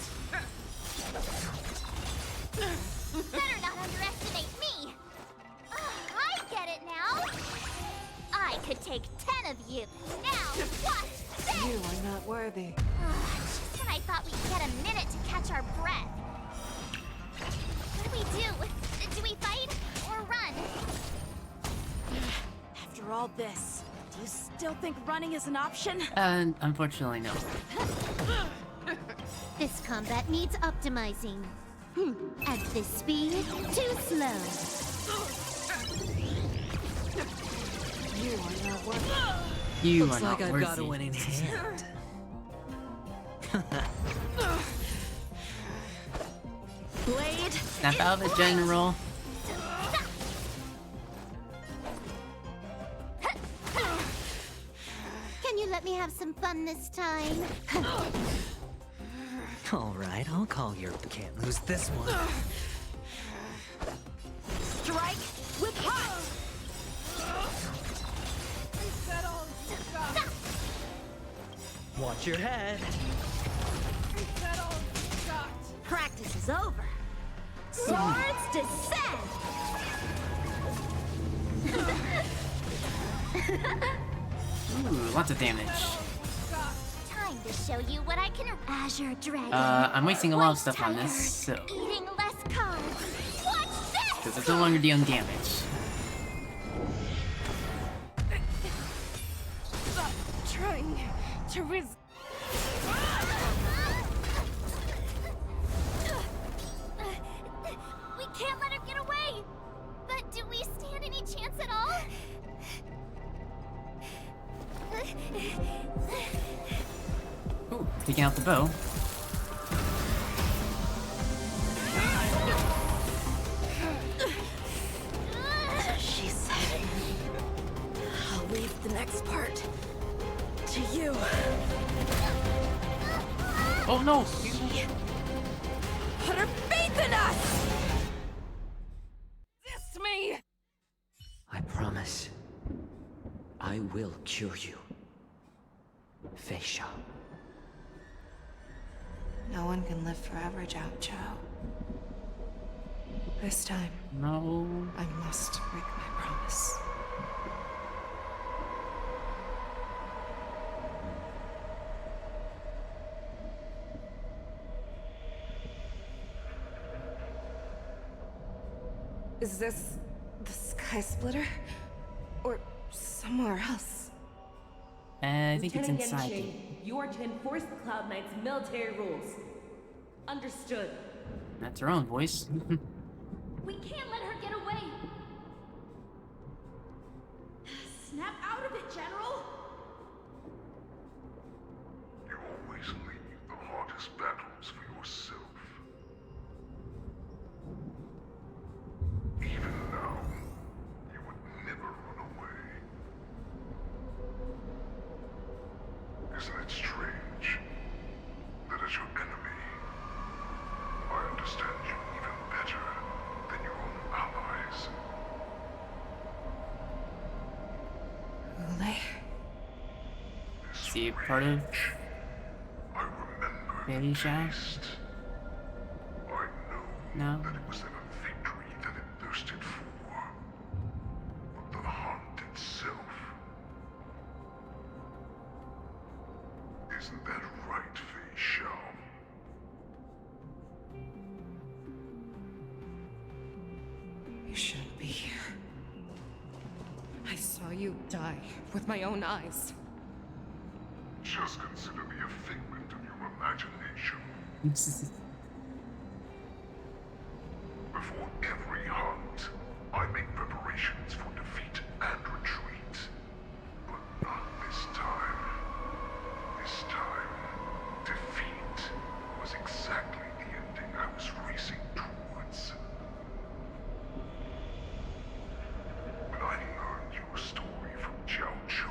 Better not underestimate me. I get it now. I could take 10 of you. Now, watch this! You are not worthy. Just when I thought we'd get a minute to catch our breath. What do we do? Do we fight or run? After all this, do you still think running is an option? Unfortunately, no. This combat needs optimizing. At this speed, too slow. You are not worthy. You Looks are like not I've worthy. got a winning hand. Blade! Snap out of it, General. Can you let me have some fun this time? Alright, I'll call your can't lose this one. Strike with heart! Watch your head. Practice is over. Swords descend! Ooh, lots of damage. Time to show you what I can. Azure Dragon. I'm wasting a lot of stuff on Tiger, this, so... Eating less cards. Watch this! Because it's no longer dealing damage. Stop trying to resist. We can't let her get away! But do we stand any chance at all? Ooh, taking out the bow. next part. To you. Oh no! She put her faith in us! Resist me! I promise. I will cure you. Fei Shao. No one can live forever, Zhao Zhao. This time, no. I must break my promise. Is this the Sky Splitter? Or somewhere else? I think it's Lieutenant inside Yan it. Qing, you are to enforce the Cloud Knight's military rules. Understood. That's her own voice. We can't let her get away. Snap out of it, General. You always leave the hardest battles for yourself. Even now, you would never run away. Isn't it strange that as your enemy, I understand you even better than your own allies? Ule? See, part of Fei Shao? No. That it was never victory that it thirsted for, but the hunt itself. Isn't that right, Fei Shao? You shouldn't be here. I saw you die with my own eyes. Just consider me a figment of your imagination. Before every hunt, I make preparations for defeat and retreat. But not this time. This time, defeat was exactly the ending I was racing towards. When I learned your story from Zhao Zhou,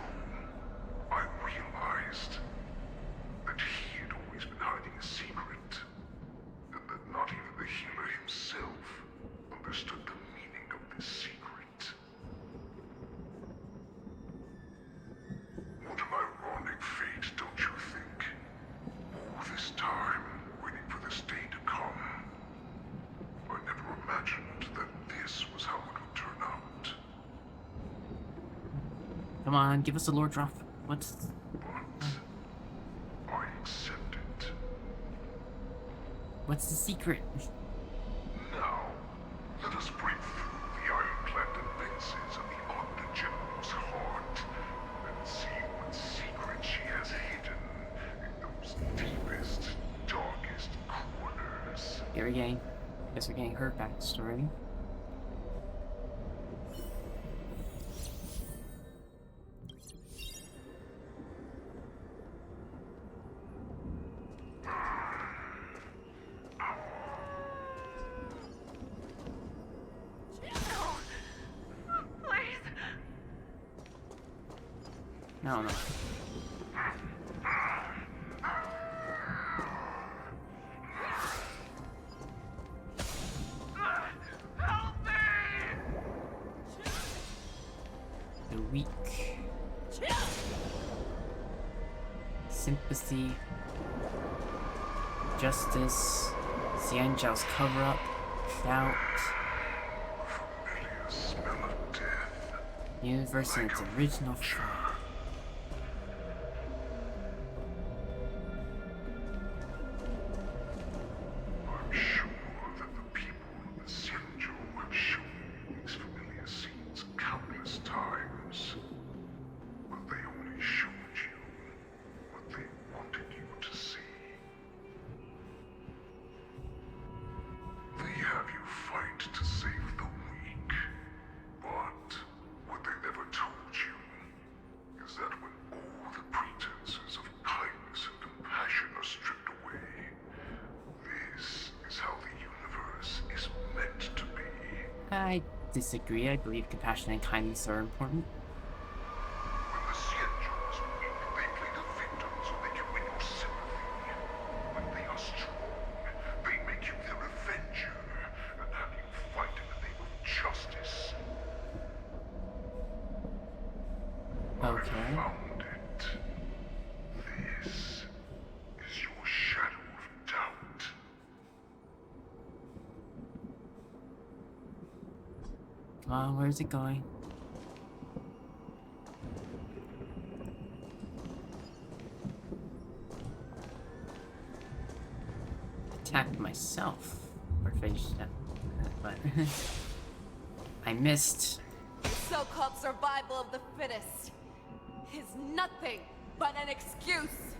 I realized that he had always been hiding a secret, and that not even the healer himself understood the meaning of this secret. What an ironic fate, don't you think? All this time, waiting for this day to come. I never imagined that this was how it would turn out. Come on, give us a lore drop. What's... I accept it. What's the secret? Now, let us break through the ironclad defenses of the Octa General's heart and see what secret she has hidden in those deepest, darkest corners. Here we're getting... Guess we're getting her backstory. No, no. The weak. Sympathy. Justice. Xianzhao's cover-up. Doubt. Universe in its original form. I'm sure that the people of the Xianzhou have shown you these familiar scenes countless times. But they only showed you what they wanted you to see. They have you fight to save the weak. But what they never told you is that when all the pretenses of kindness and compassion are stripped away, this is how the universe is meant to be. I disagree. I believe compassion and kindness are important. When the Okay. Found it. This is your shadow of doubt. Come on, where's it going? Attacked myself. Or faced that. But I missed. The so-called survival of the fittest is nothing but an excuse.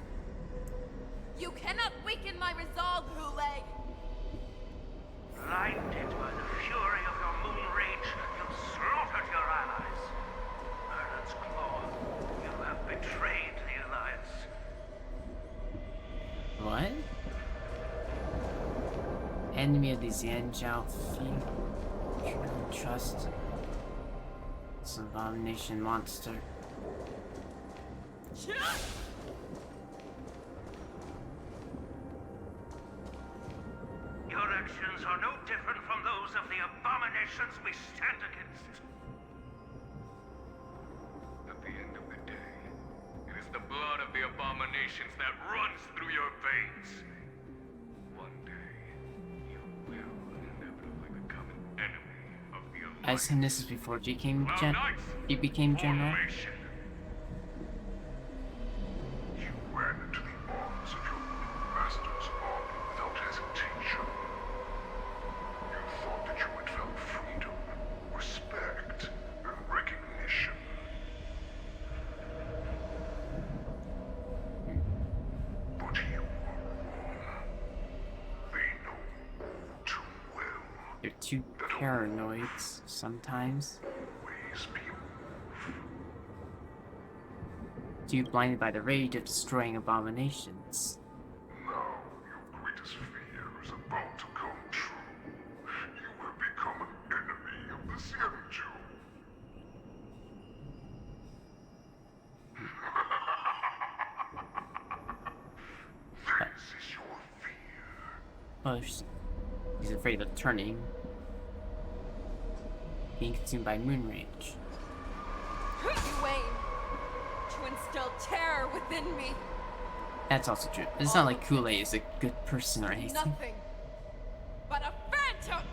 You cannot weaken my resolve, Hule. Blinded by the fury of your moon rage, you slaughtered your allies. Murder's claw, you have betrayed the Alliance. What? Enemy of the Xianzhou Trust. It's an abomination monster. Your actions are no different from those of the abominations we stand against. At the end of the day, it is the blood of the abominations that runs through your veins. One day, you will inevitably become an enemy of the Alliance. I assume this is before he became general. You ran into the arms of your master's army without hesitation. You thought that you had found freedom, respect, and recognition. But you were wrong. They know all too well. They're too paranoid sometimes. Always be Too blinded by the rage of destroying abominations. Now your greatest fear is about to come true. You have become an enemy of the Xianzhou. This is your fear. Well, he's afraid of turning. Being consumed by moon rage. You aim to instill terror within me. That's also true. It's not like Kool-Aid is a good person or anything. Nothing but a phantom.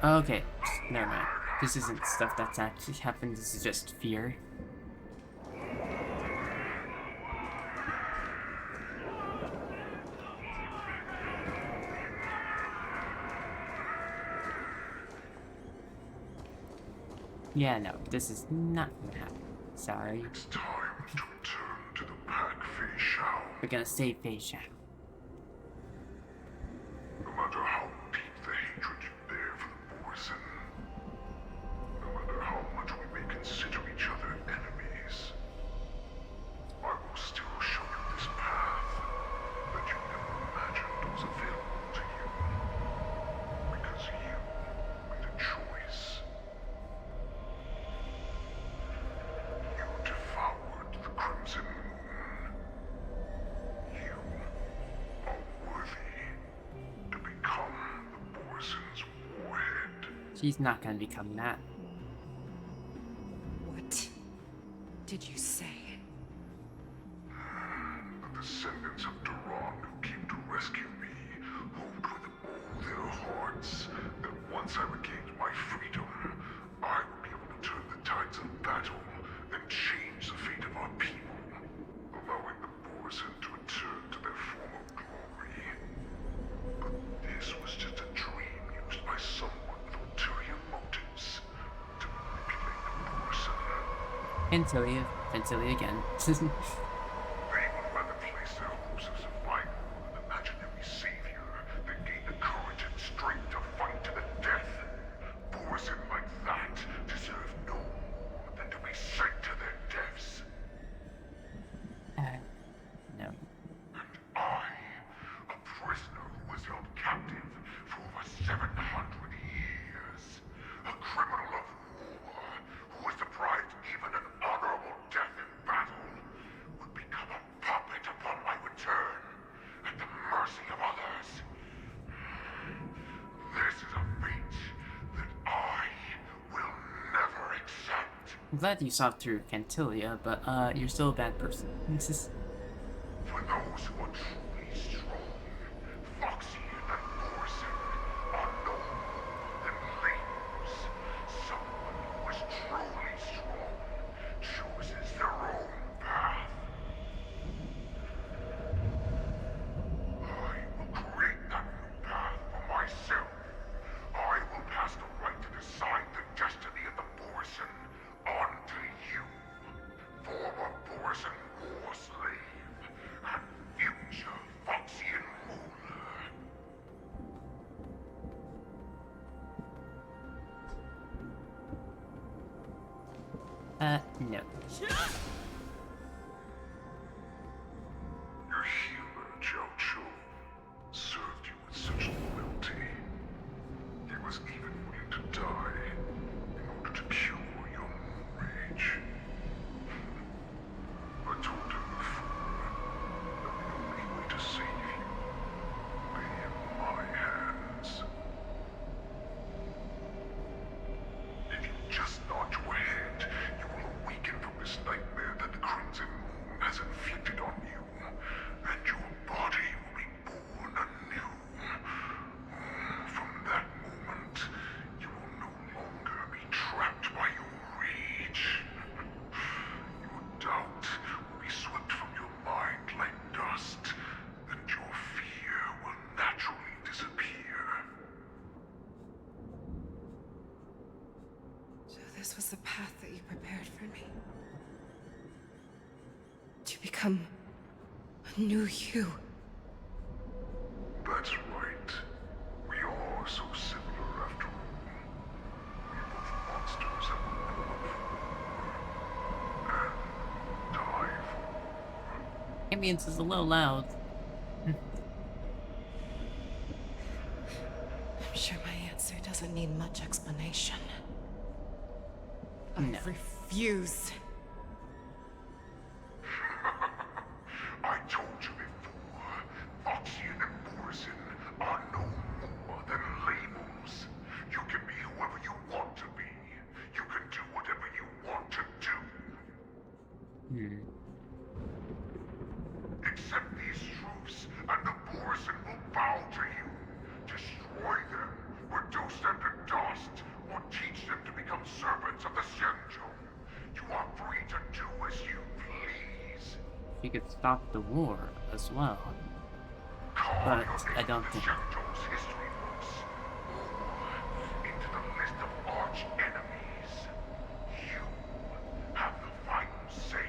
Okay, never mind. This isn't stuff that's actually happened. This is just fear. Yeah, no, this is not gonna happen. Sorry. It's time to return to the pack, Fei Shao. We're gonna save Fei Shao. No matter how deep the hatred you bear for the Borson, no matter how much we may consider each other enemies, I will still show you this path that you never imagined was available to you. Because you made a choice. You devoured the Crimson Moon. You are worthy to become the Borson's warhead. She's not gonna become that. What did you say? The descendants of Duran who came to rescue me hoped with all their hearts that once I regained my freedom, I would be able to turn the tides of battle and change the fate of our people, allowing the Borson to return to their former glory. But this was just a dream used by someone with ulterior motives to manipulate the Borson. Fantilli again. They would rather place their hopes of survival with an imaginary savior than gain the courage and strength to fight to the death. Borson like that deserve no more than to be sent to their deaths. No. And I, a prisoner who was held captive for over 700 years, a criminal of war who was deprived even an honorable death in battle, would I'm glad you saw through Cantilia, but you're still a bad person. This is... For those who are truly strong, Foxian and Borson are no more than labels. Someone who is truly strong chooses their own path. I will create that new path for myself. I will pass the right to decide the destiny of the Borson onto you. Former Borson war slave and future Foxian ruler. No. Your healer, Zhao Chu, served you with such loyalty. He was even willing to die in order to cure your moon rage. I told him before that the only way to save you lay in my hands. If you just nod your head, you will awaken from this nightmare that the Crimson Moon has inflicted on you, and your body will be born anew. From that moment, you will no longer be trapped by your rage. Your doubt will be swept from your mind like dust, and your fear will naturally disappear. So this was the path that you prepared for me. To become a new you. That's right. We are so similar after all. We're both monsters that were born for war and die for war. Ambience is a little loud. I'm sure my answer doesn't need much explanation. I refuse. I told you before, Foxian and Borson are no more than labels. You can be whoever you want to be. You can do whatever you want to do. Accept these truths, and the Borson will bow to you. Destroy them, reduce them to dust, or teach them to become servants of the Xianzhou. You are free to do as you please. You could stop the war as well. But I don't think... Xianzhou's history books, or into the list of arch enemies. You have the final say.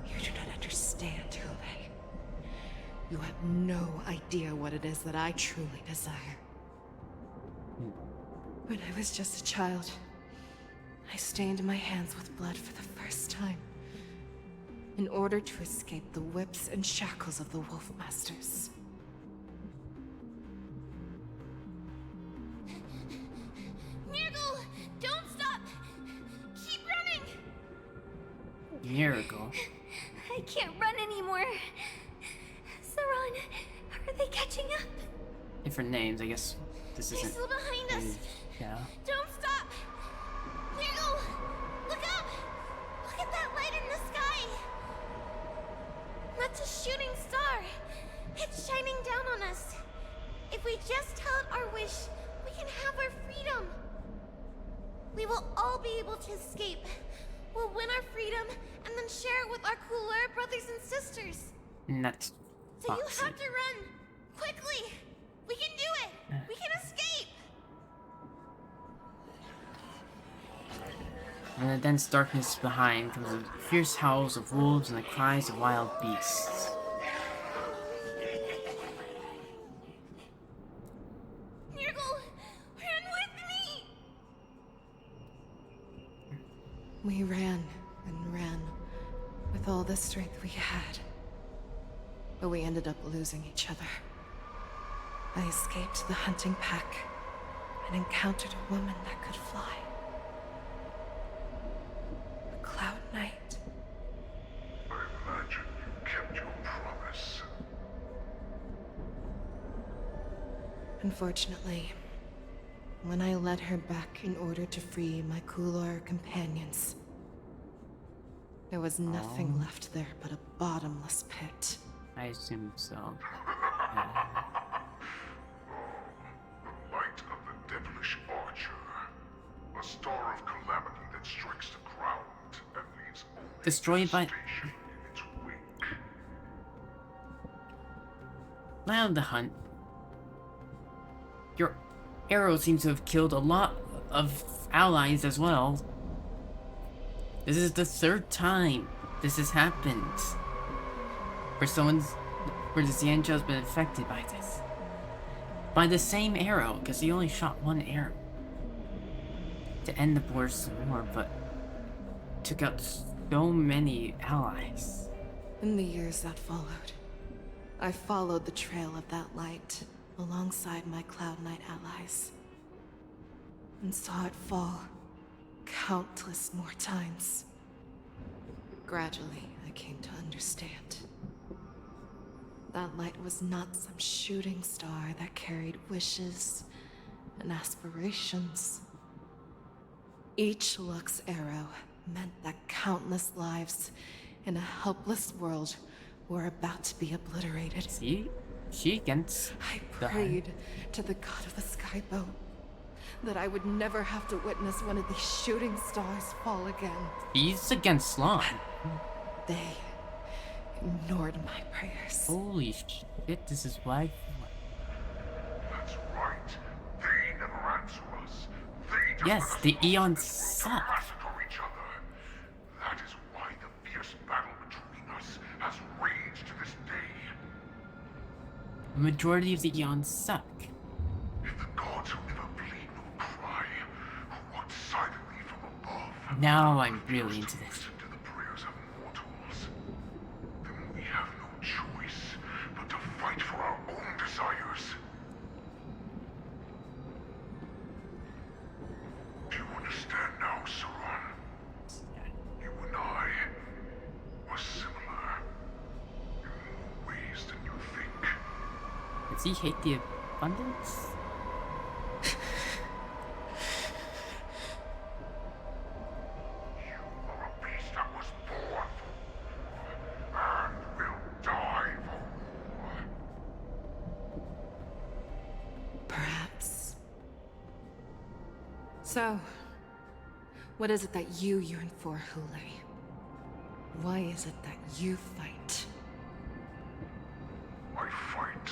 You do not understand, Hule. You have no idea what it is that I truly desire. When I was just a child, I stained my hands with blood for the first time, in order to escape the whips and shackles of the Wolf Masters. Nirgal, don't stop! Keep running! Miracle. I can't run anymore. Saran, are they catching up? Different names, I guess. This They're isn't... still behind us. Yeah. Don't stop! Nirgal, look up! Look at that light in the sky! That's a shooting star. It's shining down on us. If we just tell it our wish, we can have our freedom. We will all be able to escape. We'll win our freedom and then share it with our cooler brothers and sisters. Nuts. So you have to run! Quickly! We can do it! We can escape! In the dense darkness behind comes the fierce howls of wolves and the cries of wild beasts. Nirgal, run with me! We ran and ran with all the strength we had. But we ended up losing each other. I escaped the hunting pack and encountered a woman that could fly. A Cloud Knight. I imagine you kept your promise. Unfortunately, when I led her back in order to free my Kulor companions. There was nothing left there but a bottomless pit. I assume so. The light of the devilish archer. A star of calamity that strikes the ground and leaves only Destroyed by... devastation in its wake. Land of the Hunt. Your arrow seems to have killed a lot of allies as well. This is the third time this has happened. Where the Xianzhou's been affected by this. By the same arrow, because he only shot one arrow. To end the Boris War, but took out so many allies. In the years that followed, I followed the trail of that light alongside my Cloud Knight allies. And saw it fall countless more times. Gradually, I came to understand. That light was not some shooting star that carried wishes and aspirations. Each Lux arrow meant that countless lives in a helpless world were about to be obliterated. See? She against I prayed to the god of the skyboat that I would never have to witness one of these shooting stars fall again. He's against Slon. They ignored my prayers. Holy shit, this is why... That's right. They never answer us. They just Yes, the Eons suck. massacre each other. That is why the fierce battle between us has raged to this day. The majority of the Eons suck. If the gods who never bleed nor cry, who walk silently from above, Now I'm really into this. listen to the prayers of mortals, then we have no choice but to fight for our own desires. Do you understand now, Saran? You and I are similar in more ways than you think. Does he hate the abundance? You are a beast that was born for war and will die for war. Perhaps. So, what is it that you yearn for, Hule? Why is it that you fight? I fight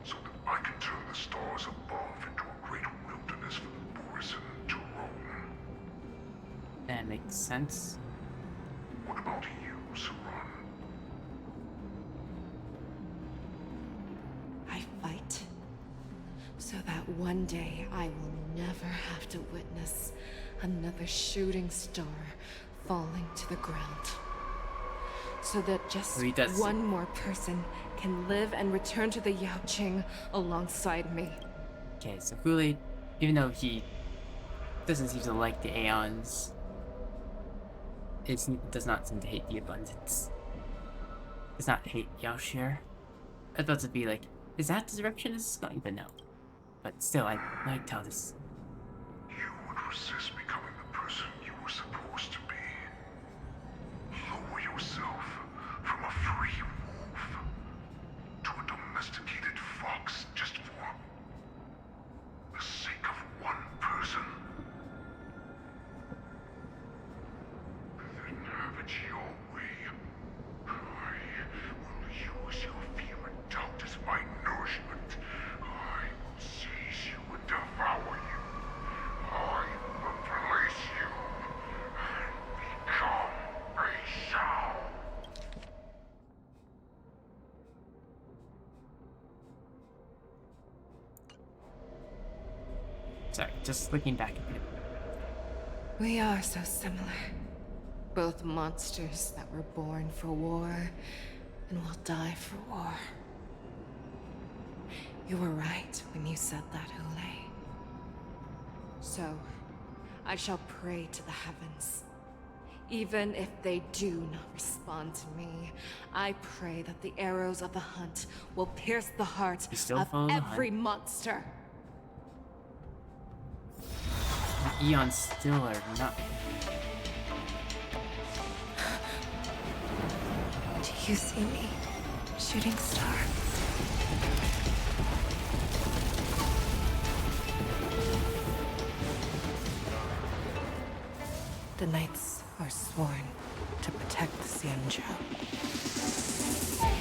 so that I can turn the stars above into a great wilderness for the Borisin to roam. That makes sense. What about you, Saran? I fight so that one day I will never have to witness another shooting star falling to the ground. So that just one more person can live and return to the Yaoqing alongside me. Okay, so Hule, even though he doesn't seem to like the Aeons, it does not seem to hate the abundance. Does not hate Yaoshir. I thought it'd be like, is that the direction this is going? But no. But still, I liked how this... You would resist becoming the person you were supposed to be. Lower yourself from a free wolf to a domesticated fox just for the sake of one person. Then have it your way. I will use your fear and doubt as my nourishment. I will seize you and devour you. I will replace you and become a shell. Sorry, just looking back at it. We are so similar. Both monsters that were born for war and will die for war. You were right when you said that, Hule. So, I shall pray to the heavens. Even if they do not respond to me, I pray that the arrows of the hunt will pierce the heart of every monster. eons still are not. Do you see me, shooting star? The knights are sworn to protect the Xianzhou.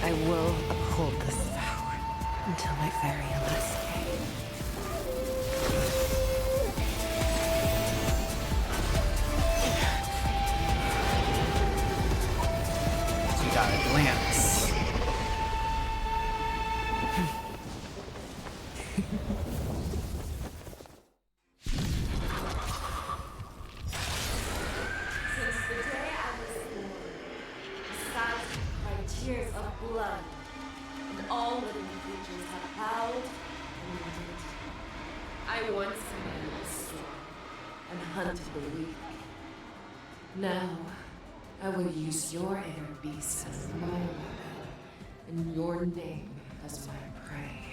I will uphold this vow until my very last day. She got a glance. Tears of blood, and all living creatures have howled and waited. I once commanded the storm and hunted the weak. Now, I will use your inner beast as my weapon, and your name as my prey.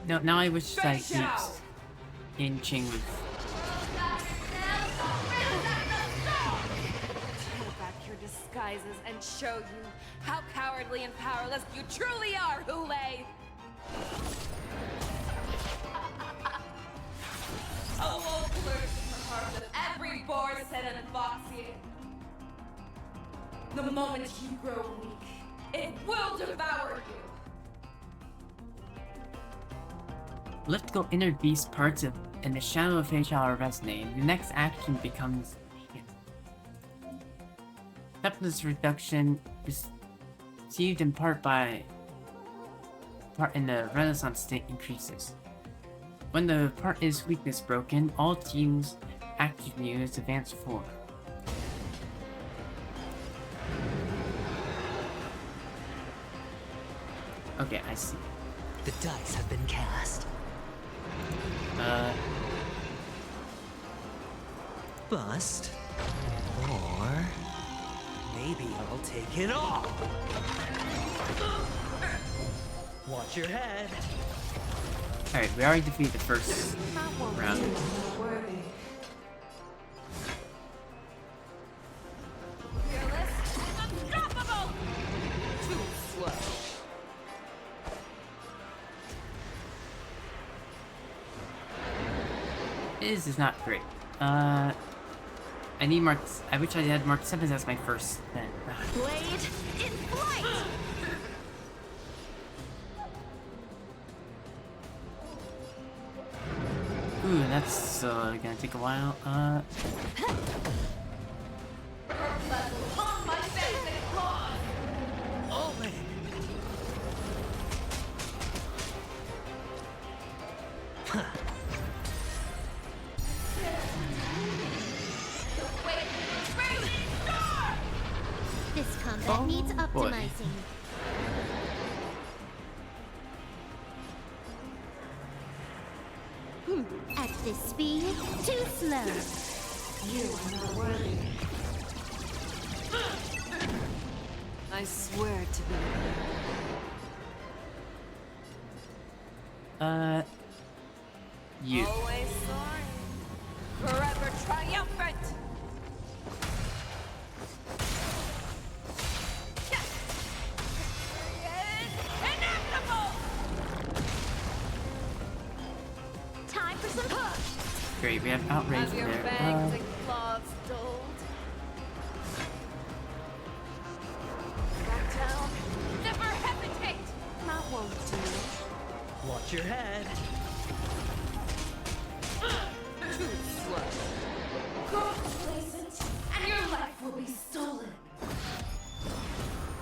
No, now I wish I keeps inching with. Tear back your disguises and show you how cowardly and powerless you truly are, Hule! A wolf lurks in the heart of every Borset and Foxian. The moment you grow weak, it will devour you! Let go inner beast parts of in the shadow of HR resonate. The next action becomes toughness reduction received in part in the Renaissance state increases. When the part is weakness broken, all teams active units advance forward. Okay, I see. The dice have been cast. Bust. Or maybe I'll take it all. Watch your head. Alright, we already defeated the first round. Unstoppable! Too slow. This is not great. I need Mark. I wish I had Mark 7 as my first then. Blade in flight! Ooh, that's gonna take a while. This combat needs optimizing. At this speed, too slow. You are not worthy. I swear to be you. Always soaring. Forever triumphant. Inevitable. Time for some push. Great, we have outrage Have your there. fangs and claws dulled? Back down. Never hesitate. That won't do. Watch your head. Too slow. Go complacent, and your life will be stolen.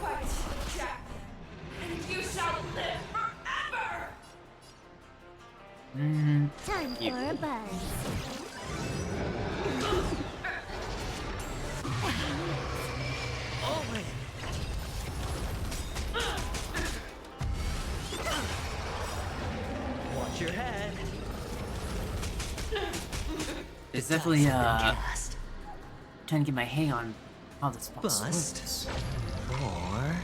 Fight, Jack, and you shall live forever. Time for a buzz. Watch your head. It's definitely trying to get my hang on how this boss Bust. Or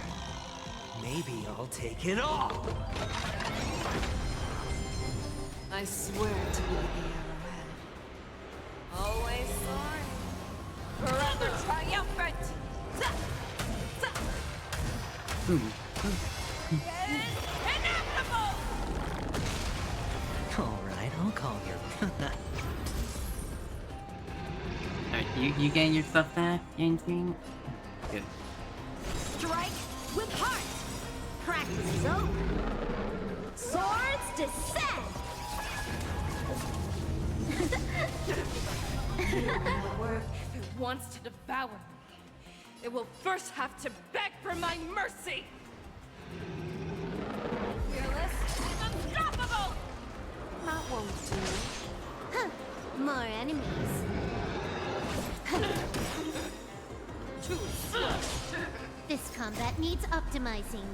maybe I'll take it all. I swear to be the arrowhead. Always soaring. Forever triumphant. Inevitable! Alright, I'll call your... Alright, you getting your stuff back, Yanjing? Good. Strike with heart. Practice is over. Swords descend. If it wants to devour me, it will first have to beg for my mercy. Fearless, unstoppable. That won't do. Huh. More enemies. Too slow. This combat needs optimizing.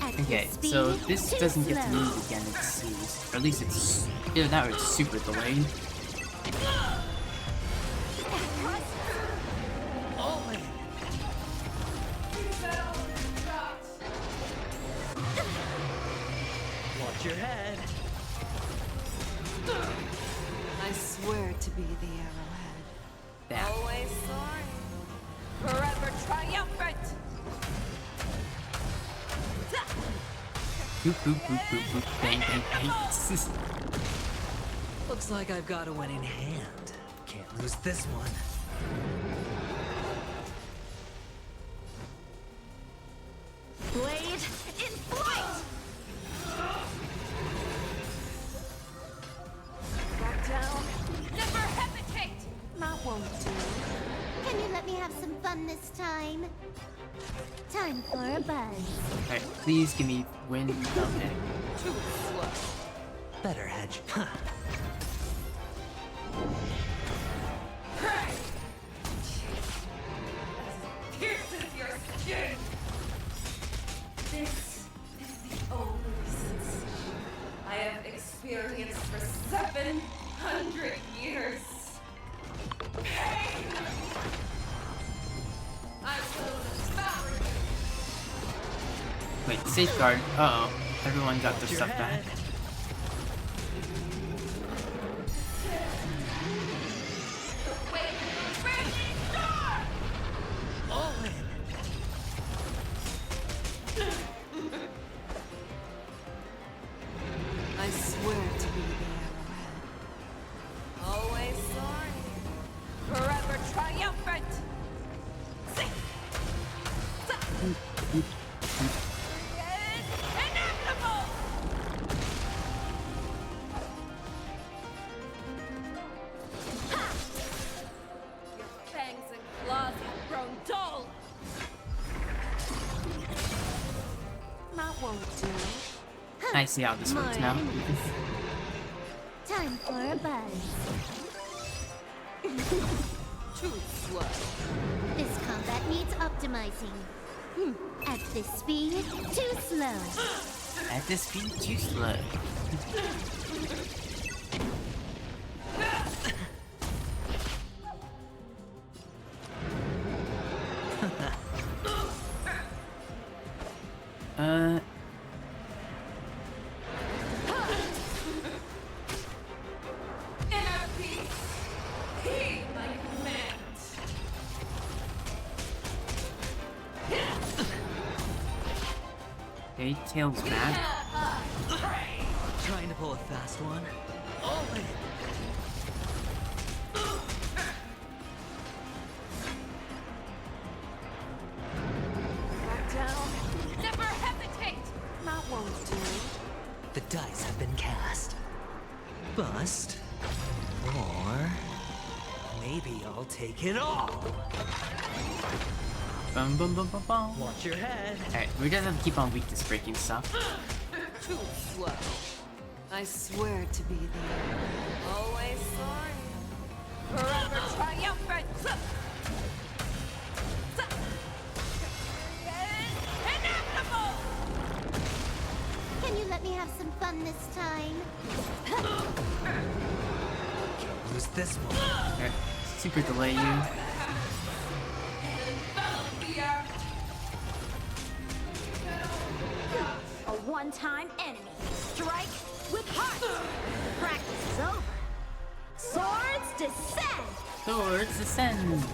At Okay, this so speed, this too doesn't get to slow. move again, it seems. Or at least it's either that or it's super delayed. Watch your head. I swear to be the arrowhead. Damn. Always soaring. Forever triumphant. Boop, boop, boop, boop, boop, bang, bang, bang. Looks like I've got a winning hand. Can't lose this one. Blade in flight. Back down. Never hesitate. That won't do. Can you let me have some fun this time? Time for a buzz. Alright, please give me wind. Okay. Too slow. Better hedge. Pierces your skin. This is the only sensation I have experienced for 700 years. Pain! I will devour you. Wait, safeguard. Uh-oh. Everyone got their stuff back. I swear to be the arrowhead. Always soaring. Forever triumphant. Inevitable! Your fangs and claws have grown dull. That won't do. I see how this works now. Time for a buzz. Too slow. This combat needs optimizing. At this speed, too slow. At this speed, too slow. Inner peace. Heed my command. Okay, tail's back. Trying to pull a fast one. Back down. Never hesitate. That won't do. The dice have been cast. Bust. Or... maybe I'll take it all. Bum, bum, bum, bum, bum. Watch your head. Alright, we just have to keep on weakness breaking stuff. Too slow. I swear to be the arrowhead. Always soaring. Forever triumphant. Inevitable! Can you let me have some fun this time? Can't lose this one. Alright, super delay you. A one-time enemy. Strike with heart. Practice is over. Swords descend! Swords descend!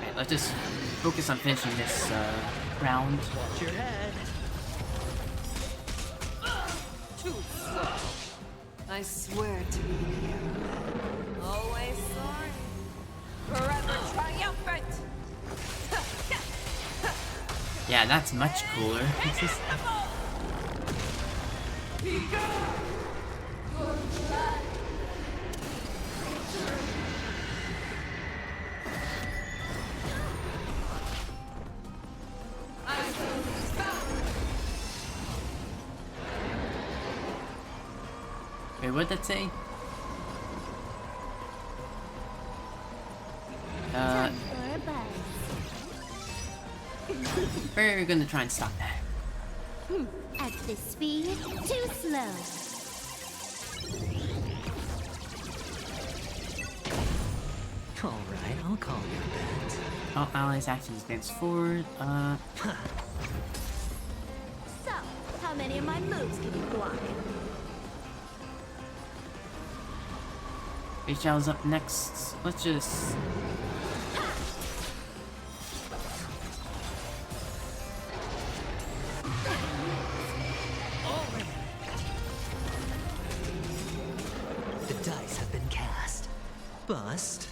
Alright, let's just focus on finishing this round. Watch your head. Too slow. I swear to be the hero. Always sorry. Forever triumphant. Yeah, that's much cooler. It's just... Wait, what'd that say? We're gonna try and stop that. At this speed, too slow. Alright, I'll call your bet. All allies actions advance forward. So, how many of my moves can you block? HL's up next. Let's just... The dice have been cast. Bust.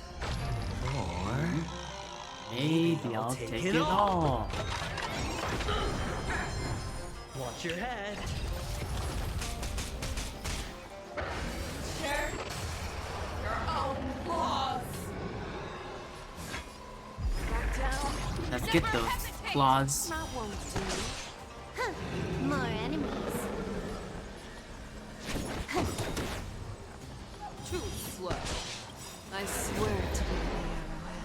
Or... Maybe I'll take it all. Watch your head. Share your own laws. Back down. Let's get those claws. That won't do. Huh, more enemies. Too slow. I swear to be the arrowhead.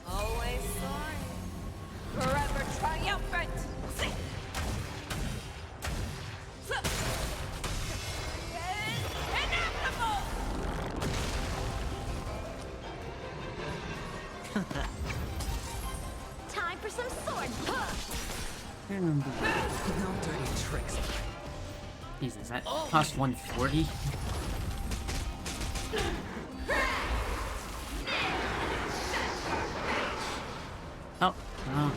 Always sorry. Forever triumphant. Inevitable. Time for some sword push. No dirty tricks. Jesus, that cost 140. Oh, oh.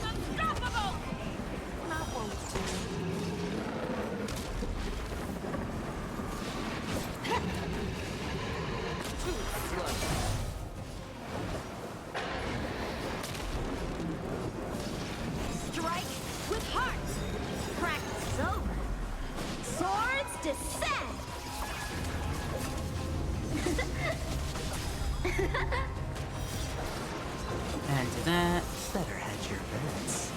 Unstoppable. That won't do. Too slow. Strike with heart. Practice is over. Swords descend. And to that. Better hedge your bets.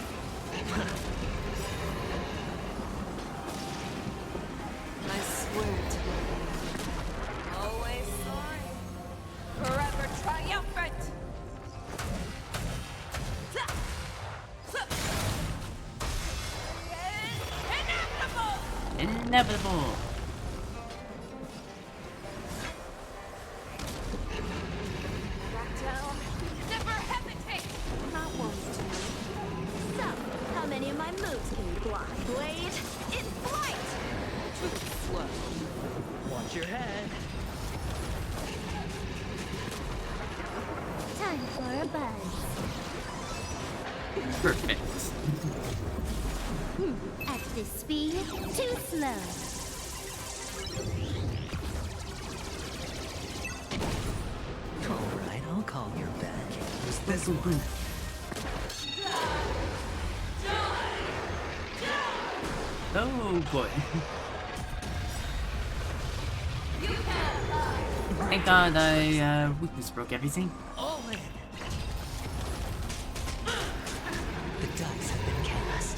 I swear to be the arrowhead. Always sorry. Forever triumphant. Inevitable. Inevitable. Back down. Never hesitate. That won't do. So, how many of my moves can you block? Blade in flight. Too slow. Watch your head. Time for a buzz. Perfect. At this speed, too slow. Alright, I'll call your bet. Who's this one? Oh boy. Thank God I weakness broke everything. All in. The dice have been cast.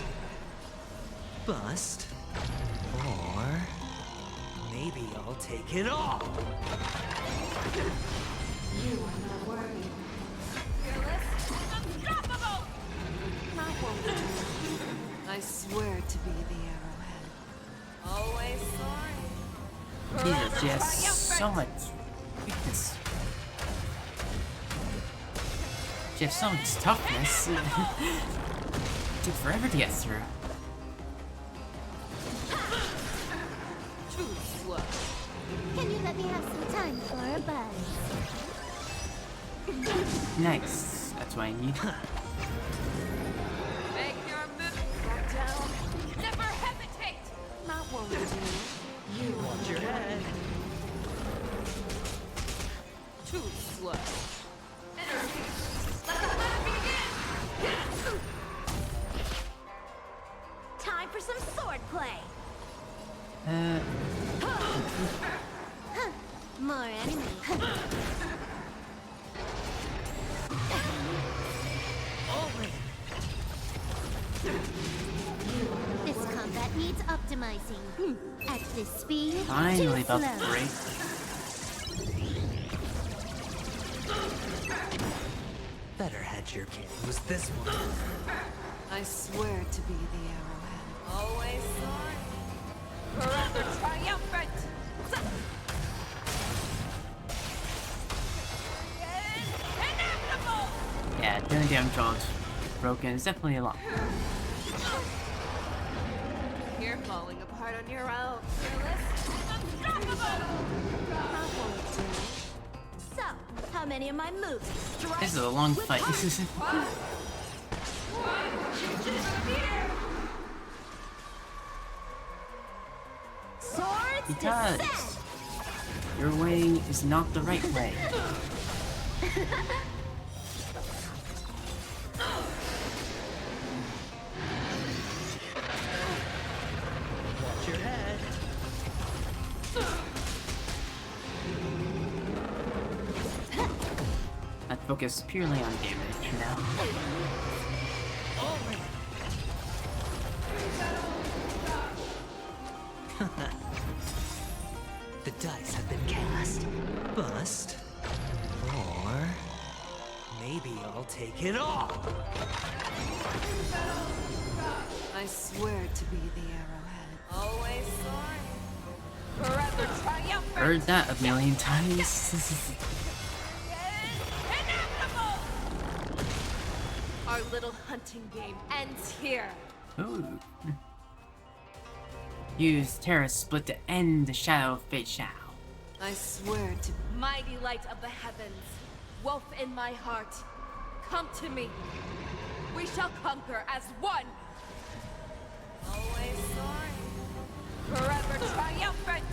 Bust. Or... maybe I'll take it all. You are not worthy. Fearless. Unstoppable. won't do. I swear to be the arrowhead. Always sorry. Jesus, she has so much weakness. She has so much toughness. It took forever to get through. Too slow. Can you let me have some time for a buzz? Nice. That's what I need. Make your move. Back down. Never hesitate. That won't do. You want your head. Too slow. Energy. Let the hunt begin. Time for some sword play. More enemies. This combat needs optimizing. At this speed, Finally too about to slow. break. Better had your kid. Was this one? I swear to be the arrowhead. Always sorry. Forever triumphant. Inevitable. Yeah, doing damage while it's broken is definitely a lot. You're falling apart on your own. Fearless. Unstoppable. That won't do. So, how many of my moves? This is a long fight. Swords Because descend. your way is not the right way. Watch your head. Let's focus purely on damage now. The dice have been cast. Bust. Or maybe I'll take it all. I swear to be the arrowhead. Always sorry. Forever triumphant. Heard that a million times. Inevitable. Our little hunting game ends here. Ooh. Use Terra Split to end the Shadow of Fate Shao. I swear to mighty light of the heavens, wolf in my heart, come to me. We shall conquer as one. Always sorry. Forever triumphant.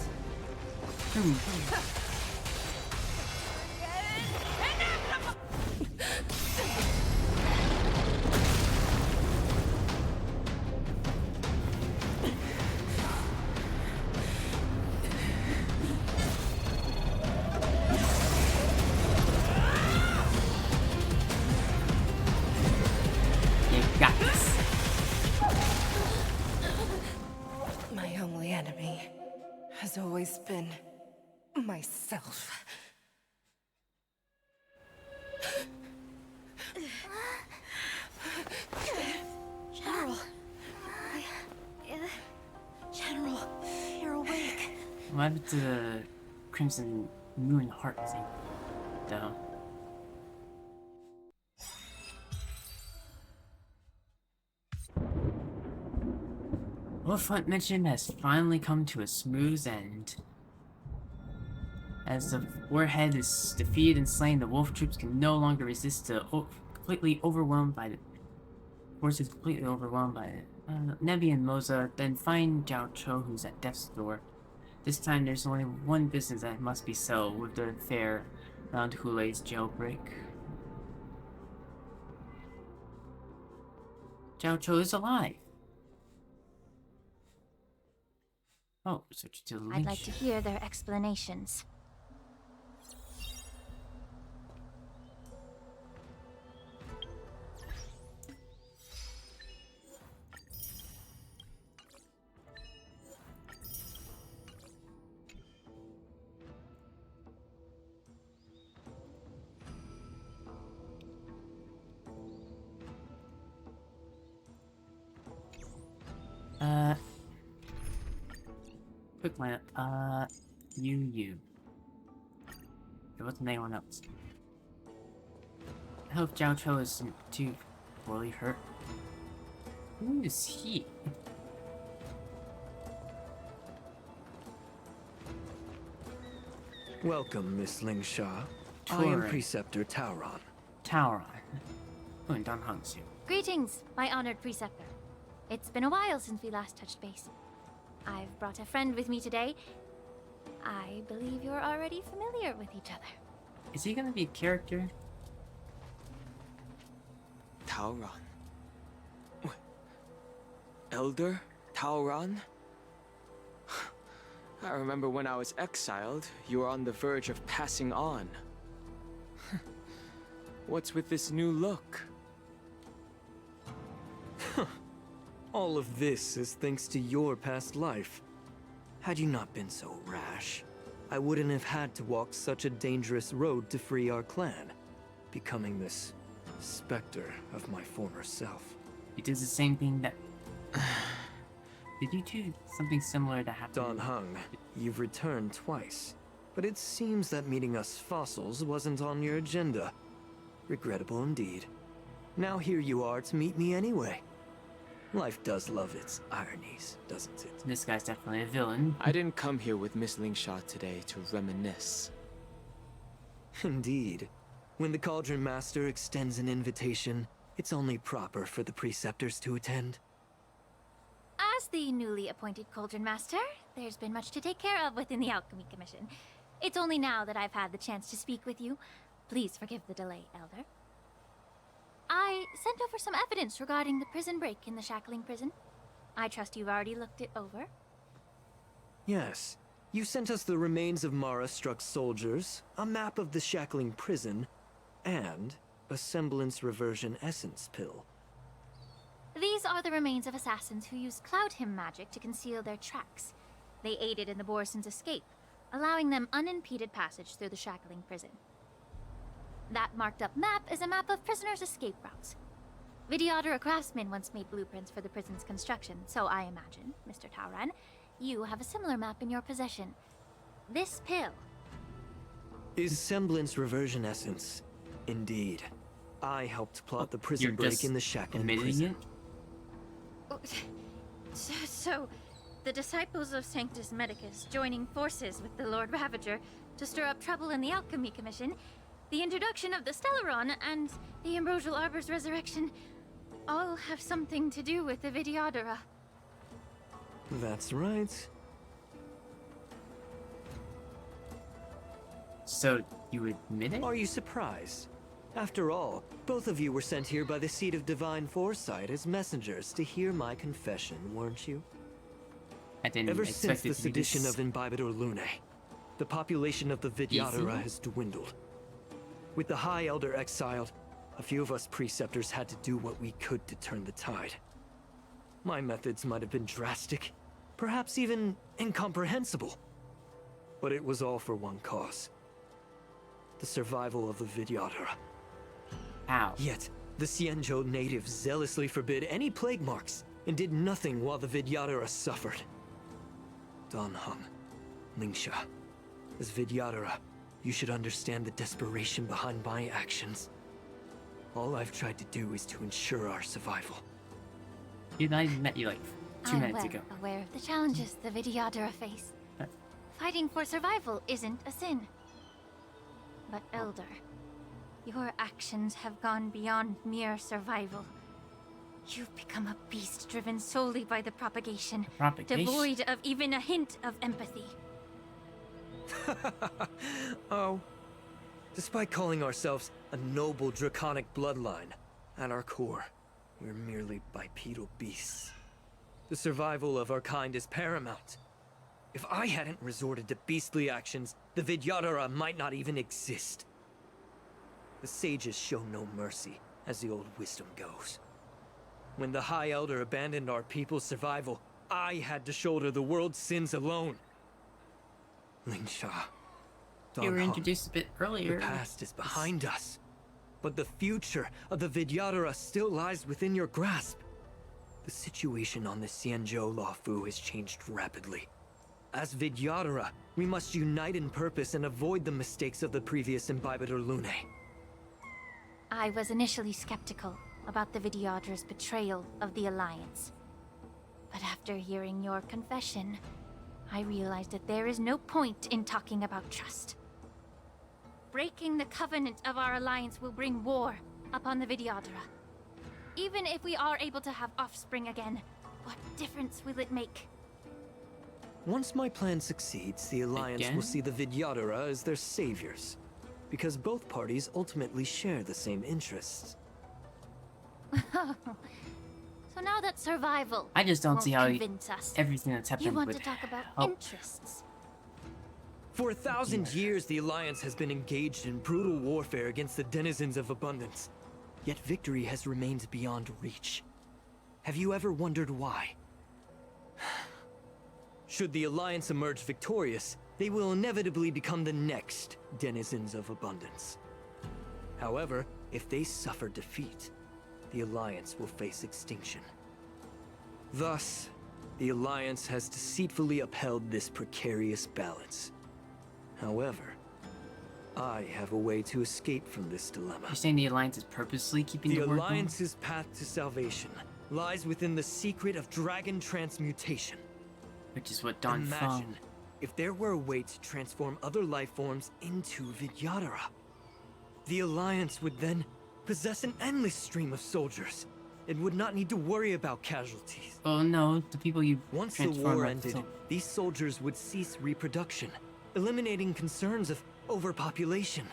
You got this. My only enemy has always been myself. General. General, you're awake. What happened to the Crimson Moon Heart thing, though? Wolf Hunt mission has finally come to a smooth end. As the warhead is defeated and slain, the wolf troops can no longer resist the completely overwhelmed by the forces completely overwhelmed by it. Nebi and Moza then find Jiao Cho, who's at death's door. This time there's only one business that must be settled with the affair around Hulei's jailbreak. Jiao Cho is alive. Oh, switch to the link. I'd like to hear their explanations. Quick line. You. There wasn't anyone else. I hope Jiao Cho isn't too poorly hurt. Who is he? Welcome, Miss Lingsha. I am Preceptor Tauron. Tauron. Don Hungsu. Greetings, my honored preceptor. It's been a while since we last touched base. I've brought a friend with me today. I believe you're already familiar with each other. Is he gonna be a character? Tauron. Elder Tauron? I remember when I was exiled, you were on the verge of passing on. What's with this new look? All of this is thanks to your past life. Had you not been so rash, I wouldn't have had to walk such a dangerous road to free our clan, becoming this specter of my former self. He does the same thing that... Did you do something similar to happen? Don Hung, you've returned twice, but it seems that meeting us fossils wasn't on your agenda. Regrettable indeed. Now here you are to meet me anyway. Life does love its ironies, doesn't it? This guy's definitely a villain. I didn't come here with Miss Lingsha today to reminisce. Indeed. When the Cauldron Master extends an invitation, it's only proper for the Preceptors to attend. As the newly appointed Cauldron Master, there's been much to take care of within the Alchemy Commission. It's only now that I've had the chance to speak with you. Please forgive the delay, Elder. I sent over some evidence regarding the prison break in the Shackling prison. I trust you've already looked it over. Yes. You sent us the remains of Mara-struck soldiers, a map of the Shackling prison, and a semblance reversion essence pill. These are the remains of assassins who used Cloud Hymn magic to conceal their tracks. They aided in the Borison's escape, allowing them unimpeded passage through the Shackling prison. That marked-up map is a map of prisoners' escape routes. Vidyadhara craftsmen once made blueprints for the prison's construction, so I imagine, Mr. Tauron, you have a similar map in your possession. This pill is semblance reversion essence. Indeed. I helped plot the prison break in the Shackling prison. So, the disciples of Sanctus Medicus joining forces with the Lord Ravager to stir up trouble in the Alchemy Commission, the introduction of the Stellaron, and the Ambrosial Arbor's resurrection all have something to do with the Vidyadhara. That's right. So, you admit it? Are you surprised? After all, both of you were sent here by the Seat of Divine Foresight as messengers to hear my confession, weren't you? I didn't Ever expect since it the to be sedition this of Imbibitor Lunae, the population of the Vidyadhara has dwindled. With the High Elder exiled, a few of us Preceptors had to do what we could to turn the tide. My methods might have been drastic, perhaps even incomprehensible. But it was all for one cause. The survival of the Vidyadhara. Ow. Yet, the Xianzhou natives zealously forbid any plague marks and did nothing while the Vidyadhara suffered. Don Hung, Lingsha, as Vidyadhara, you should understand the desperation behind my actions. All I've tried to do is to ensure our survival. Dude, I met you like 2 minutes ago. I'm aware of the challenges the Vidyadhara face. Fighting for survival isn't a sin. But Elder, your actions have gone beyond mere survival. You've become a beast driven solely by the propagation, devoid of even a hint of empathy. Oh. Despite calling ourselves a noble draconic bloodline, at our core, we're merely bipedal beasts. The survival of our kind is paramount. If I hadn't resorted to beastly actions, the Vidyadhara might not even exist. The sages show no mercy, as the old wisdom goes. When the High Elder abandoned our people's survival, I had to shoulder the world's sins alone. Lingsha, You were introduced a bit earlier. The past is behind us, but the future of the Vidyadhara still lies within your grasp. The situation on the Xianzhou Luofu has changed rapidly. As Vidyadhara, we must unite in purpose and avoid the mistakes of the previous Imbibitor Lunae. I was initially skeptical about the Vidyadhara's betrayal of the Alliance. But after hearing your confession, I realized that there is no point in talking about trust. Breaking the covenant of our Alliance will bring war upon the Vidyadhara. Even if we are able to have offspring again, what difference will it make? Once my plan succeeds, the Alliance will see the Vidyadhara as their saviors, because both parties ultimately share the same interests. So now that survival I just don't see how convince us, everything that's happened you want would to talk about help. interests. For 1,000 years, the Alliance has been engaged in brutal warfare against the denizens of abundance. Yet victory has remained beyond reach. Have you ever wondered why? Should the Alliance emerge victorious, they will inevitably become the next denizens of abundance. However, if they suffer defeat, the Alliance will face extinction. Thus, the Alliance has deceitfully upheld this precarious balance. However, I have a way to escape from this dilemma. You're saying the Alliance is purposely keeping the war going? Alliance's path to salvation lies within the secret of dragon transmutation. Which is what Don Imagine found. if there were a way to transform other life forms into Vidyadhara. The Alliance would then possess an endless stream of soldiers. It would not need to worry about casualties. Oh no, the people you Once the war ended, these soldiers would cease reproduction, eliminating concerns of overpopulation.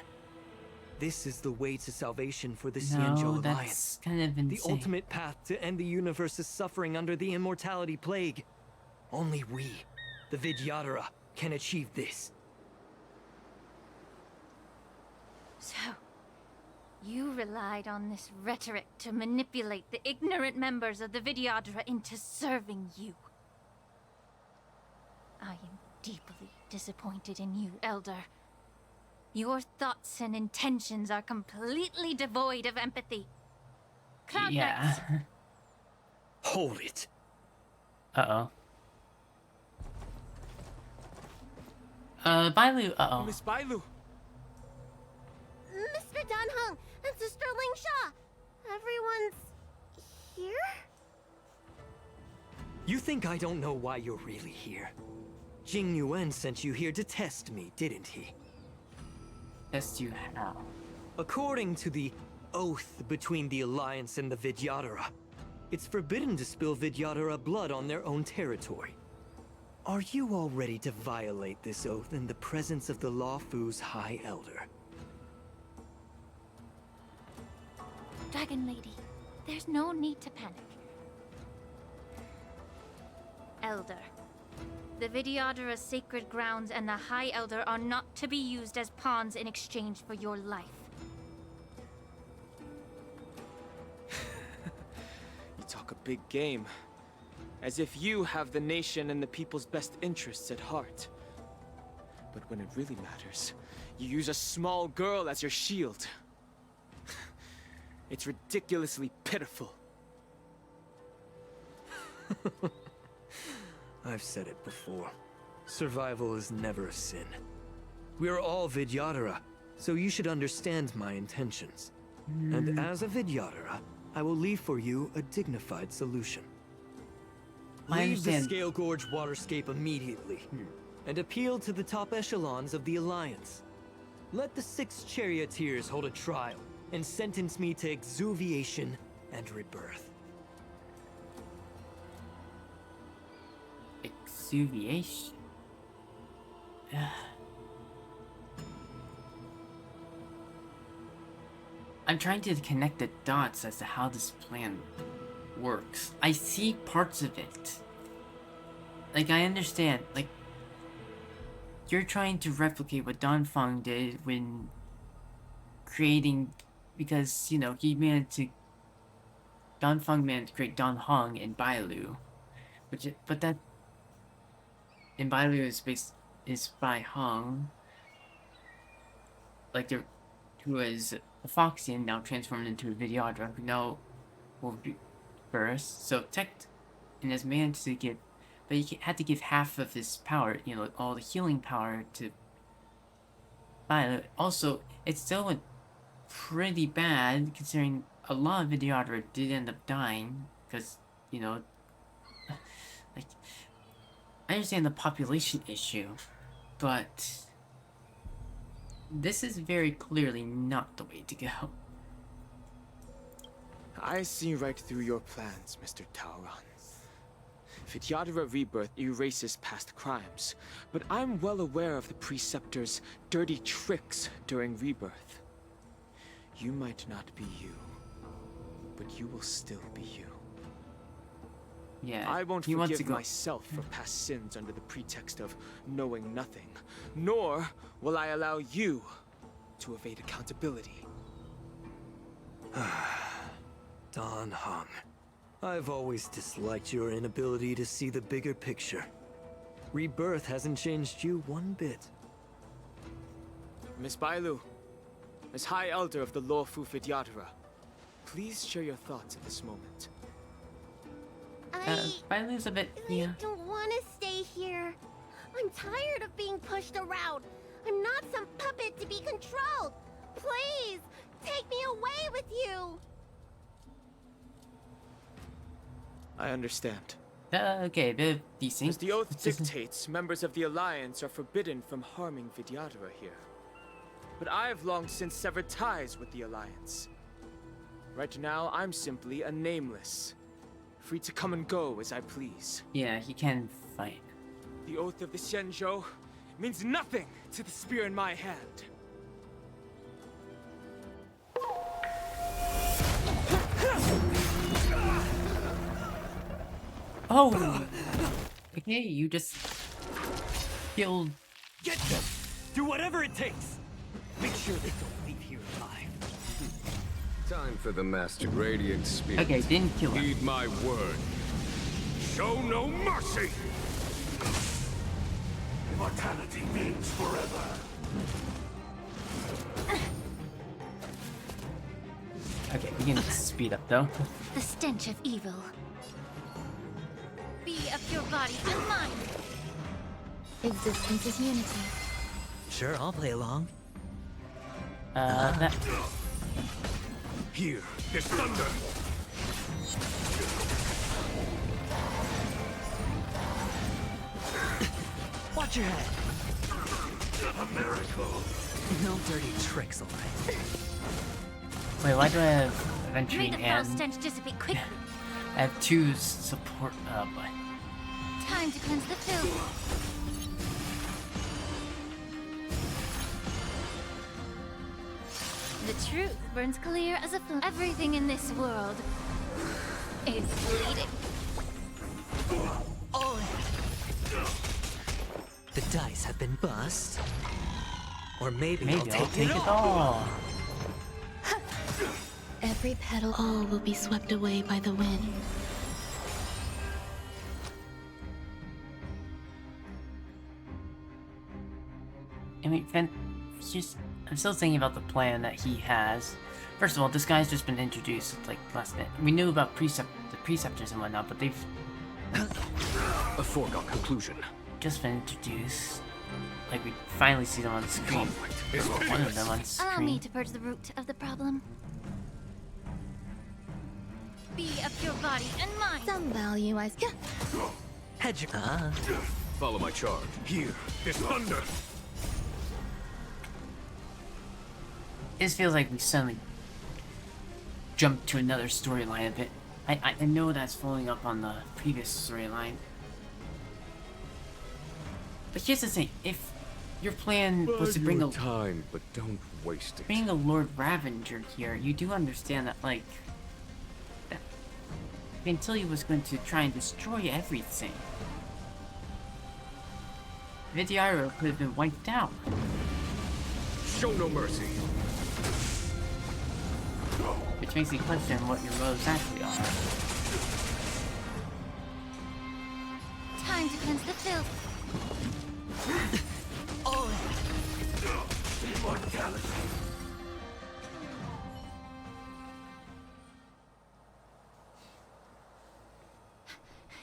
This is the way to salvation for the Xianzhou Alliance. That's kind of insane. The ultimate path to end the universe's suffering under the immortality plague. Only we, the Vidyadhara, can achieve this. So, you relied on this rhetoric to manipulate the ignorant members of the Vidyadhara into serving you. I am deeply disappointed in you, Elder. Your thoughts and intentions are completely devoid of empathy. Cloud Knights. Hold it. Uh-oh. Bailu, uh-oh. Miss Bailu! Mr. Danheng and Sister Ling Sha! Everyone's here? You think I don't know why you're really here? Jing Yuan sent you here to test me, didn't he? Test you how? According to the oath between the Alliance and the Vidyadhara, it's forbidden to spill Vidyadhara blood on their own territory. Are you all ready to violate this oath in the presence of the Luofu's High Elder? Dragon Lady, there's no need to panic. Elder, the Vidyadhara's sacred grounds and the High Elder are not to be used as pawns in exchange for your life. You talk a big game. As if you have the nation and the people's best interests at heart. But when it really matters, you use a small girl as your shield. It's ridiculously pitiful. I've said it before. Survival is never a sin. We are all Vidyadhara, so you should understand my intentions. And as a Vidyadhara, I will leave for you a dignified solution. Leave the Scale Gorge waterscape immediately, and appeal to the top echelons of the Alliance. Let the 6 charioteers hold a trial, and sentence me to exuviation and rebirth. Exuviation? I'm trying to connect the dots as to how this plan works. I see parts of it. Like, I understand. Like, you're trying to replicate what Don Feng did when creating, because, you know, Don Feng managed to create Don Hong and Bailu. And Bailu is by Hong. Like, who is a Foxian, now transformed into a Vidyadhara, who now will be birth. So and has managed to get but he had to give half of his power, you know, all the healing power to Violet. Also, it still went pretty bad, considering a lot of Vidyadhara did end up dying, because, you know, like, I understand the population issue, but this is very clearly not the way to go. I see right through your plans, Mr. Tauron. Vidyadhara Rebirth erases past crimes, but I'm well aware of the Preceptor's dirty tricks during Rebirth. You might not be you, but you will still be you. Yeah, I won't forgive myself for past sins under the pretext of knowing nothing, nor will I allow you to evade accountability. Dan Heng, I've always disliked your inability to see the bigger picture. Rebirth hasn't changed you one bit. Miss Bailu, as High Elder of the Luofu Vidyadhara, please share your thoughts at this moment. Bailu's a bit, I don't want to stay here. I'm tired of being pushed around. I'm not some puppet to be controlled. Please, take me away with you. I understand. Okay, a bit of decent. As the oath dictates, members of the Alliance are forbidden from harming Vidyadhara here. But I've long since severed ties with the Alliance. Right now, I'm simply a nameless, free to come and go as I please. Yeah, he can fight. The oath of the Xianzhou means nothing to the spear in my hand. Oh! Okay, you just killed. Get them! Do whatever it takes! Make sure they don't leave here alive. Time for the Master Radiant Spirit. Okay, didn't kill him. Heed my word. Show no mercy! Immortality means forever. Okay, we can speed up though. The stench of evil. Be of your body and mind. Existence is unity. Sure, I'll play along. That. Here, there's thunder. Watch your head. A miracle. No dirty tricks, alright. Wait, why do I have May Adventuring the foul and stench dissipate quickly. I have two support? Boy. Time to cleanse the filth. The truth burns clear as a flame. Everything in this world is bleeding. Oh! The dice have been bust. Or maybe I'll take it all. Every petal, all will be swept away by the wind. I mean, it's just, I'm still thinking about the plan that he has. First of all, this guy's just been introduced like last night. We knew about the preceptors and whatnot, but they've a foregone conclusion. Just been introduced. Like we finally see them on screen. One of them on screen. Allow me to purge the root of the problem. Be of your body and mind. Some value, I see. Hedge. Follow my charge. Here, there's thunder. This feels like we suddenly jumped to another storyline a bit. I know that's following up on the previous storyline. But here's the thing, if your plan was to bring a time, but don't waste it. Being a Lord Ravenger here, you do understand that, like, until he was going to try and destroy everything, Vidyadhara could have been wiped out. Show no mercy. Which makes me question what your motives actually are. Time to cleanse the filth. Immortality.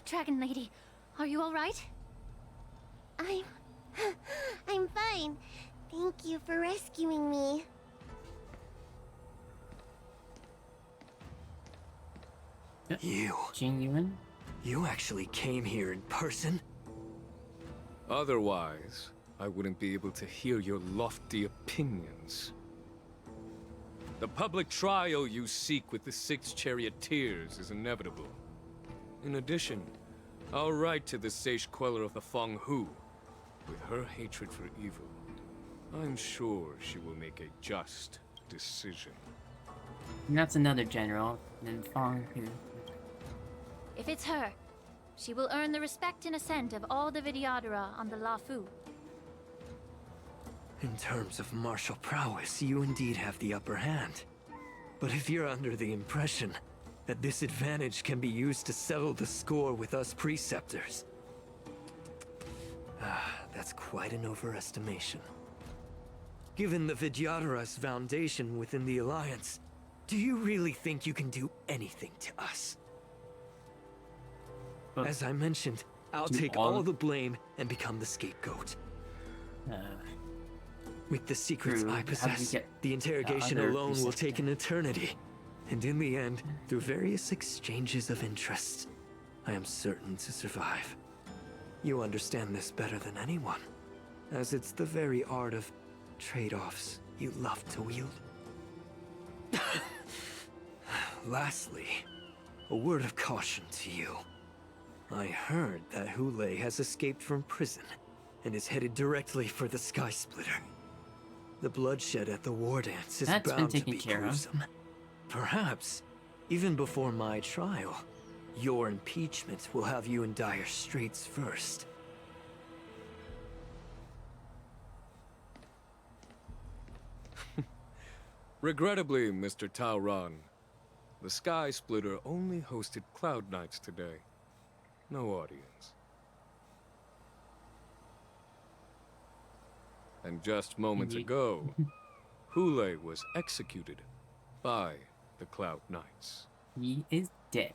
Dragon Lady, Are you alright? I'm fine. Thank you for rescuing me. You. Genuine? You actually came here in person? Otherwise, I wouldn't be able to hear your lofty opinions. The public trial you seek with the 6 charioteers is inevitable. In addition, I'll write to the Sage Queller of the Feng Hu. With her hatred for evil, I'm sure she will make a just decision. And that's another general, then Feng Hu. If it's her, she will earn the respect and assent of all the Vidyadhara on the Luofu. In terms of martial prowess, you indeed have the upper hand. But if you're under the impression that this advantage can be used to settle the score with us preceptors, that's quite an overestimation. Given the Vidyadhara's foundation within the Alliance, do you really think you can do anything to us? As I mentioned, I'll take all the blame and become the scapegoat. With the secrets I possess, the interrogation alone will take an eternity. And in the end, through various exchanges of interest, I am certain to survive. You understand this better than anyone, as it's the very art of trade-offs you love to wield. Lastly, a word of caution to you. I heard that Hule has escaped from prison and is headed directly for the Sky Splitter. The bloodshed at the war dance is bound to be gruesome. Perhaps, even before my trial, your impeachment will have you in dire straits first. Regrettably, Mr. Taoran, the Sky Splitter only hosted Cloud Knights today. No audience. And just moments ago, Hule was executed by the Cloud Knights. He is dead.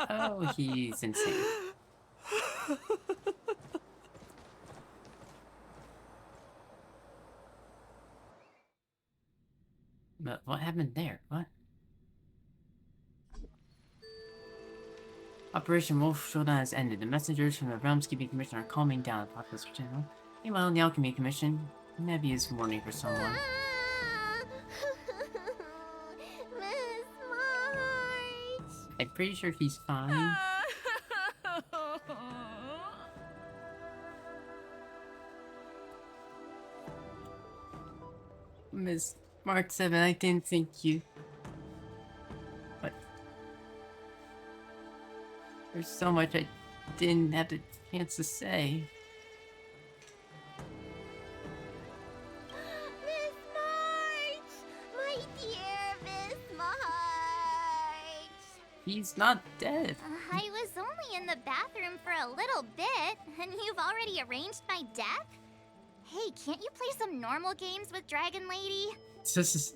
Oh, he's insane. But what happened there? What? Operation Wolf Showdown has ended. The messengers from the Realms Keeping Commission are calming down the populace channel. Meanwhile, in the Alchemy Commission, Nebby is mourning for someone. Miss March! I'm pretty sure he's fine. Miss Mark 7, I didn't think you... But... There's so much I didn't have the chance to say. Miss March! My dear Miss March! He's not dead. I was only in the bathroom for a little bit, and you've already arranged my death? Hey, can't you play some normal games with Dragon Lady? This is...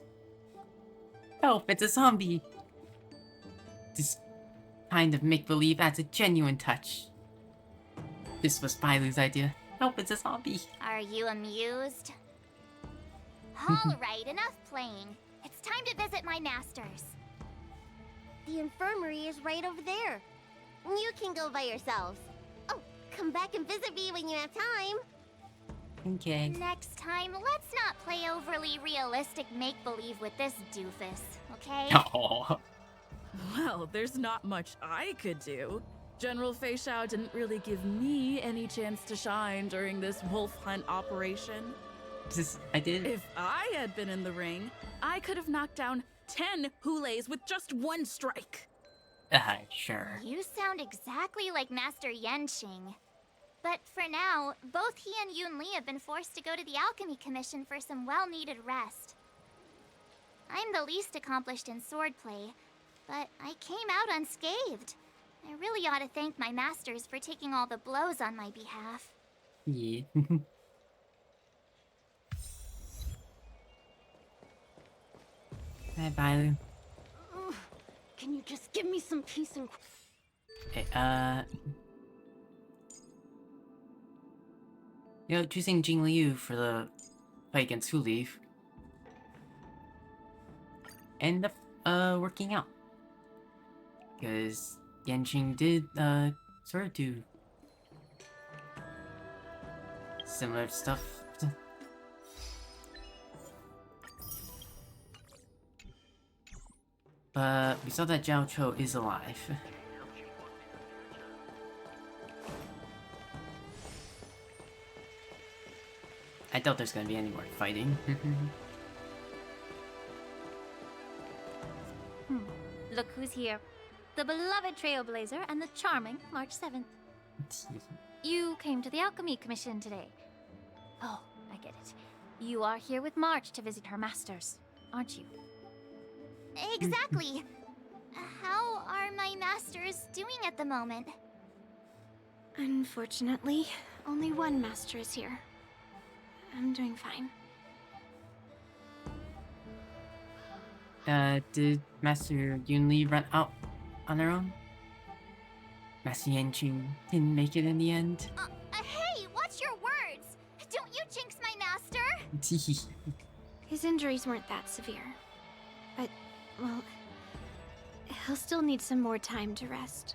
Help, it's a zombie. This kind of make-believe adds a genuine touch. This was Bailu's idea. Help, it's a zombie. Are you amused? Alright, enough playing. It's time to visit my masters. The infirmary is right over there. You can go by yourselves. Oh, come back and visit me when you have time. Okay. Next time, let's not play overly realistic make-believe with this doofus, okay? Aww. Well, there's not much I could do. General Fei Xiao didn't really give me any chance to shine during this wolf hunt operation. I did. If I had been in the ring, I could have knocked down 10 Hules with just one strike. Sure. You sound exactly like Master Yenqing. But for now, both he and Yun Li have been forced to go to the Alchemy Commission for some well-needed rest. I'm the least accomplished in swordplay, but I came out unscathed. I really ought to thank my masters for taking all the blows on my behalf. Yeah. Hi, Bailu. Can you just give me some peace and... Okay, you know, choosing Jing Liu for the fight against Hu Leaf ended up, working out. Because Yanqing did, sort of do similar stuff. But we saw that Zhao Cho is alive. I doubt there's gonna be any more fighting. Look who's here. The beloved Trailblazer and the charming March 7th. You came to the Alchemy Commission today. Oh, I get it. You are here with March to visit her masters, aren't you? Exactly. How are my masters doing at the moment? Unfortunately, only one master is here. I'm doing fine. Did Master Yunli run out on her own? Master Yanqing didn't make it in the end? Hey, watch your words! Don't you jinx my master! His injuries weren't that severe. But, well, he'll still need some more time to rest.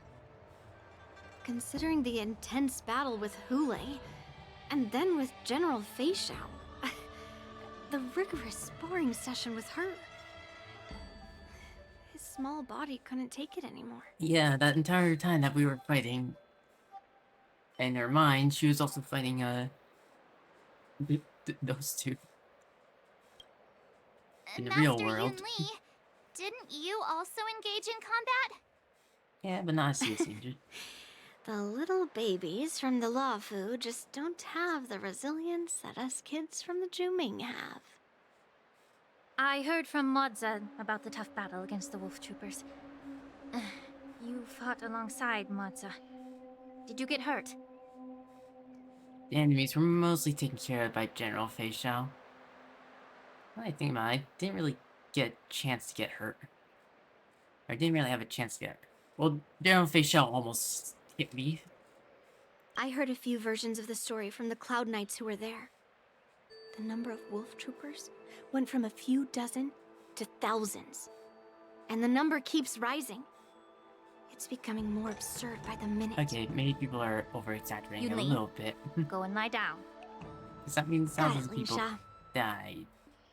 Considering the intense battle with Hule, and then with General Fei Xiao, the rigorous sparring session with her. His small body couldn't take it anymore. Yeah, that entire time that we were fighting, in her mind, she was also fighting, those two. In the real world. Yunli, didn't you also engage in combat? Yeah, but not serious injured. The little babies from the Luofu just don't have the resilience that us kids from the Zhuming have. I heard from Modza about the tough battle against the wolf troopers. You fought alongside Modza. Did you get hurt? The enemies were mostly taken care of by General Fei Xiao. When I think about it, I didn't really get a chance to get hurt. Or I didn't really have a chance to get hurt. Well, General Fei Xiao almost hit me. I heard a few versions of the story from the Cloud Knights who were there. The number of wolf troopers went from a few dozen to thousands. And the number keeps rising. It's becoming more absurd by the minute. Okay, maybe people are over-exaggerating a Yunli, little bit. go and lie down. Does that mean thousands of people died?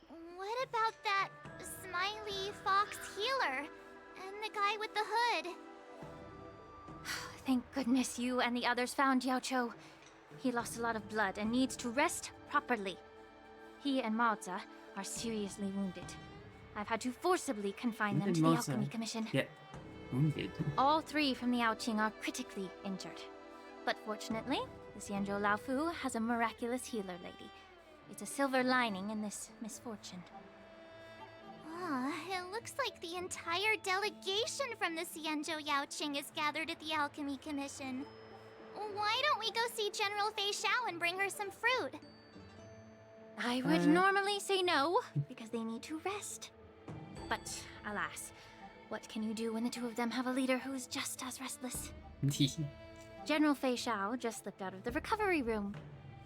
What about that smiley fox healer? And the guy with the hood? Thank goodness you and the others found Yao Cho. He lost a lot of blood and needs to rest properly. He and Maoza are seriously wounded. I've had to forcibly confine them to the Alchemy Commission. Yeah, wounded. All three from the Yaoqing are critically injured. But fortunately, the Xianzhou Luofu has a miraculous healer lady. It's a silver lining in this misfortune. It looks like the entire delegation from the Xianzhou Yaoqing is gathered at the Alchemy Commission. Why don't we go see General Fei Xiao and bring her some fruit? I would normally say no, because they need to rest. But, alas, what can you do when the two of them have a leader who is just as restless? General Fei Xiao just slipped out of the recovery room.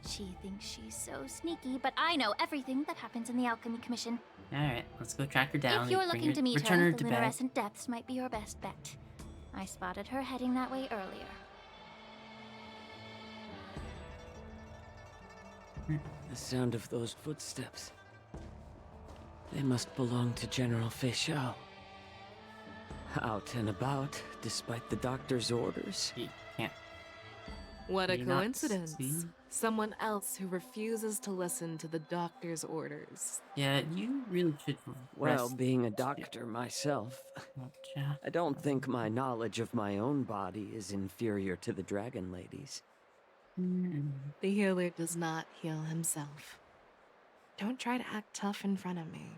She thinks she's so sneaky, but I know everything that happens in the Alchemy Commission. Alright, let's go track her down. If you're looking to meet return her, to the bed. luminescent depths might be your best bet. I spotted her heading that way earlier. The sound of those footsteps. They must belong to General Fei Xiao. Out and about, despite the doctor's orders. What a May not coincidence. see. Someone else who refuses to listen to the doctor's orders. Yeah, you really should Well, rest. being a doctor myself, I don't think my knowledge of my own body is inferior to the Dragon Lady's. The healer does not heal himself. Don't try to act tough in front of me.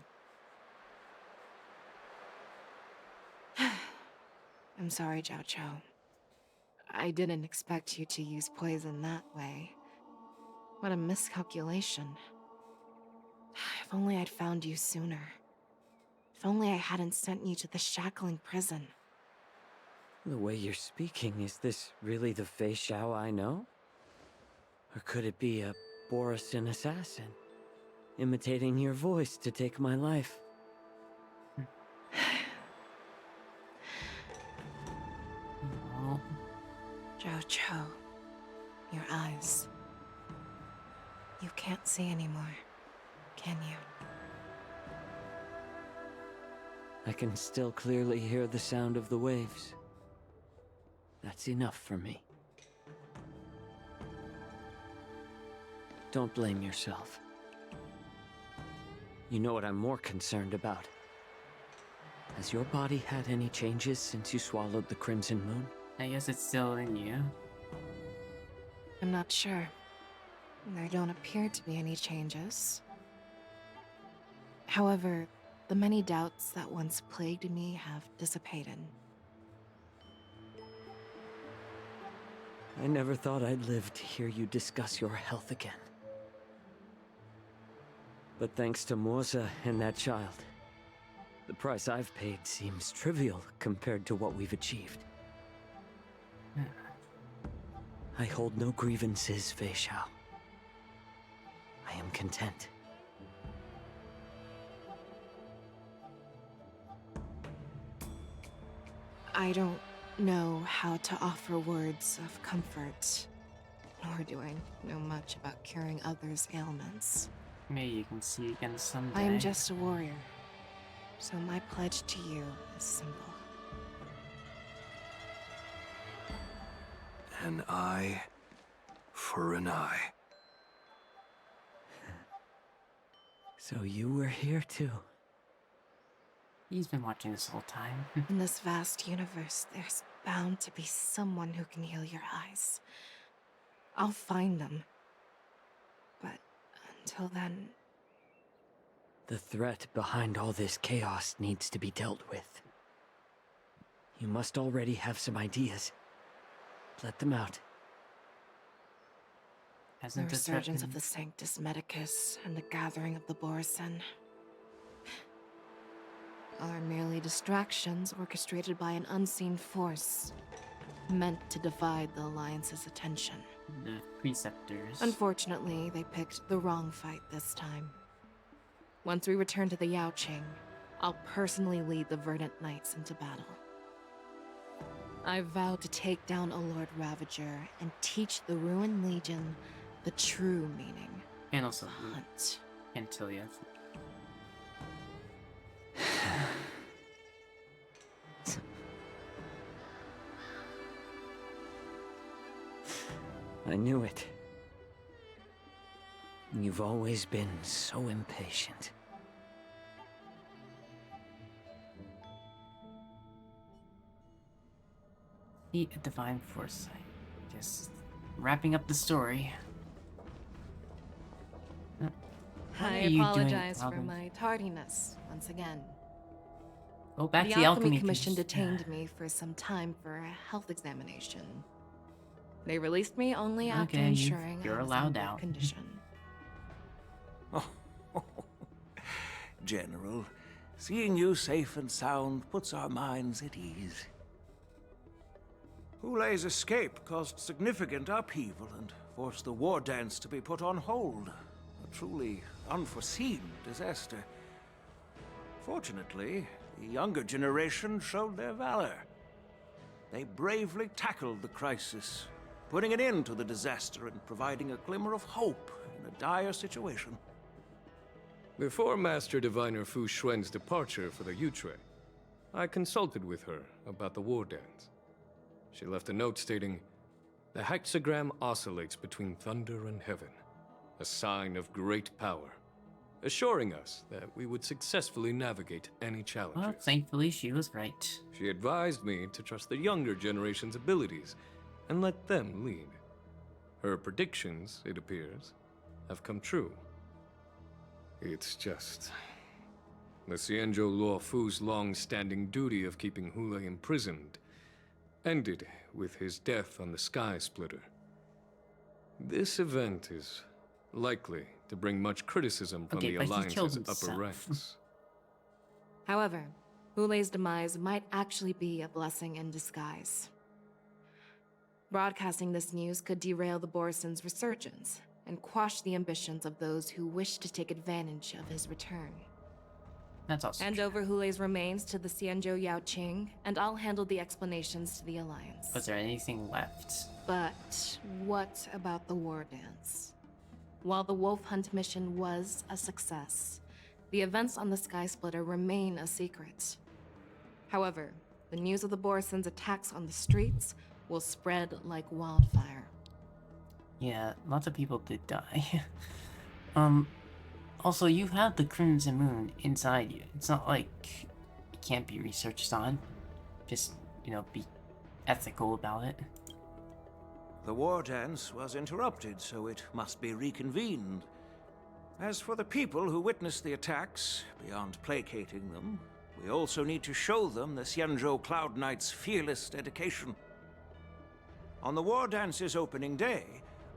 I'm sorry, Zhao Cho. I didn't expect you to use poison that way. What a miscalculation. If only I'd found you sooner. If only I hadn't sent you to the shackling prison. The way you're speaking, is this really the Fei Xiao I know? Or could it be a Borisin assassin, imitating your voice to take my life? Jojo, your eyes. You can't see anymore, can you? I can still clearly hear the sound of the waves. That's enough for me. Don't blame yourself. You know what I'm more concerned about? Has your body had any changes since you swallowed the Crimson Moon? I guess it's still in you. I'm not sure. There don't appear to be any changes. However, the many doubts that once plagued me have dissipated. I never thought I'd live to hear you discuss your health again. But thanks to Morza and that child, the price I've paid seems trivial compared to what we've achieved. I hold no grievances, Fei Xiao. I am content. I don't know how to offer words of comfort, nor do I know much about curing others' ailments. Maybe you can see again someday. I am just a warrior, so my pledge to you is simple. An eye for an eye. So you were here too. He's been watching this whole time. In this vast universe, there's bound to be someone who can heal your eyes. I'll find them. But until then... The threat behind all this chaos needs to be dealt with. You must already have some ideas. Let them out. The resurgence of the Sanctus Medicus and the gathering of the Borisin are merely distractions orchestrated by an unseen force, meant to divide the Alliance's attention. The Preceptors. Unfortunately, they picked the wrong fight this time. Once we return to the Yaoqing, I'll personally lead the Verdant Knights into battle. I vow to take down a Lord Ravager and teach the Ruined Legion the true meaning. And also hunt. Antilia. I knew it. You've always been so impatient. Eat a divine foresight. Just wrapping up the story. I apologize for my tardiness once again. Go back to the the Alchemy Commission detained me for some time for a health examination. They released me only after ensuring you're I was allowed in out. good condition. General, seeing you safe and sound puts our minds at ease. Hulei's escape caused significant upheaval and forced the war dance to be put on hold. A truly unforeseen disaster. Fortunately, the younger generation showed their valor. They bravely tackled the crisis, putting an end to the disaster and providing a glimmer of hope in a dire situation. Before Master Diviner Fu Xuan's departure for the Yutre, I consulted with her about the war dance. She left a note stating, "The hexagram oscillates between thunder and heaven, a sign of great power, assuring us that we would successfully navigate any challenges." Well, thankfully she was right. She advised me to trust the younger generation's abilities and let them lead. Her predictions, it appears, have come true. It's just... the Xianzhou Luofu's long-standing duty of keeping Hulei imprisoned ended with his death on the Sky Splitter. This event is likely to bring much criticism from the Alliance's upper ranks. However, Hule's demise might actually be a blessing in disguise. Broadcasting this news could derail the Borison's resurgence and quash the ambitions of those who wish to take advantage of his return. That's awesome. Hand over Hule's remains to the Xianzhou Yaoqing, and I'll handle the explanations to the Alliance. Was there anything left? But what about the war dance? While the Wolf Hunt mission was a success, the events on the Sky Splitter remain a secret. However, the news of the Borison's attacks on the streets will spread like wildfire. Yeah, lots of people did die. Also, you have the Crimson Moon inside you. It's not like it can't be researched on. Just, be ethical about it. The war dance was interrupted, so it must be reconvened. As for the people who witnessed the attacks, beyond placating them, we also need to show them the Xianzhou Cloud Knight's fearless dedication. On the war dance's opening day,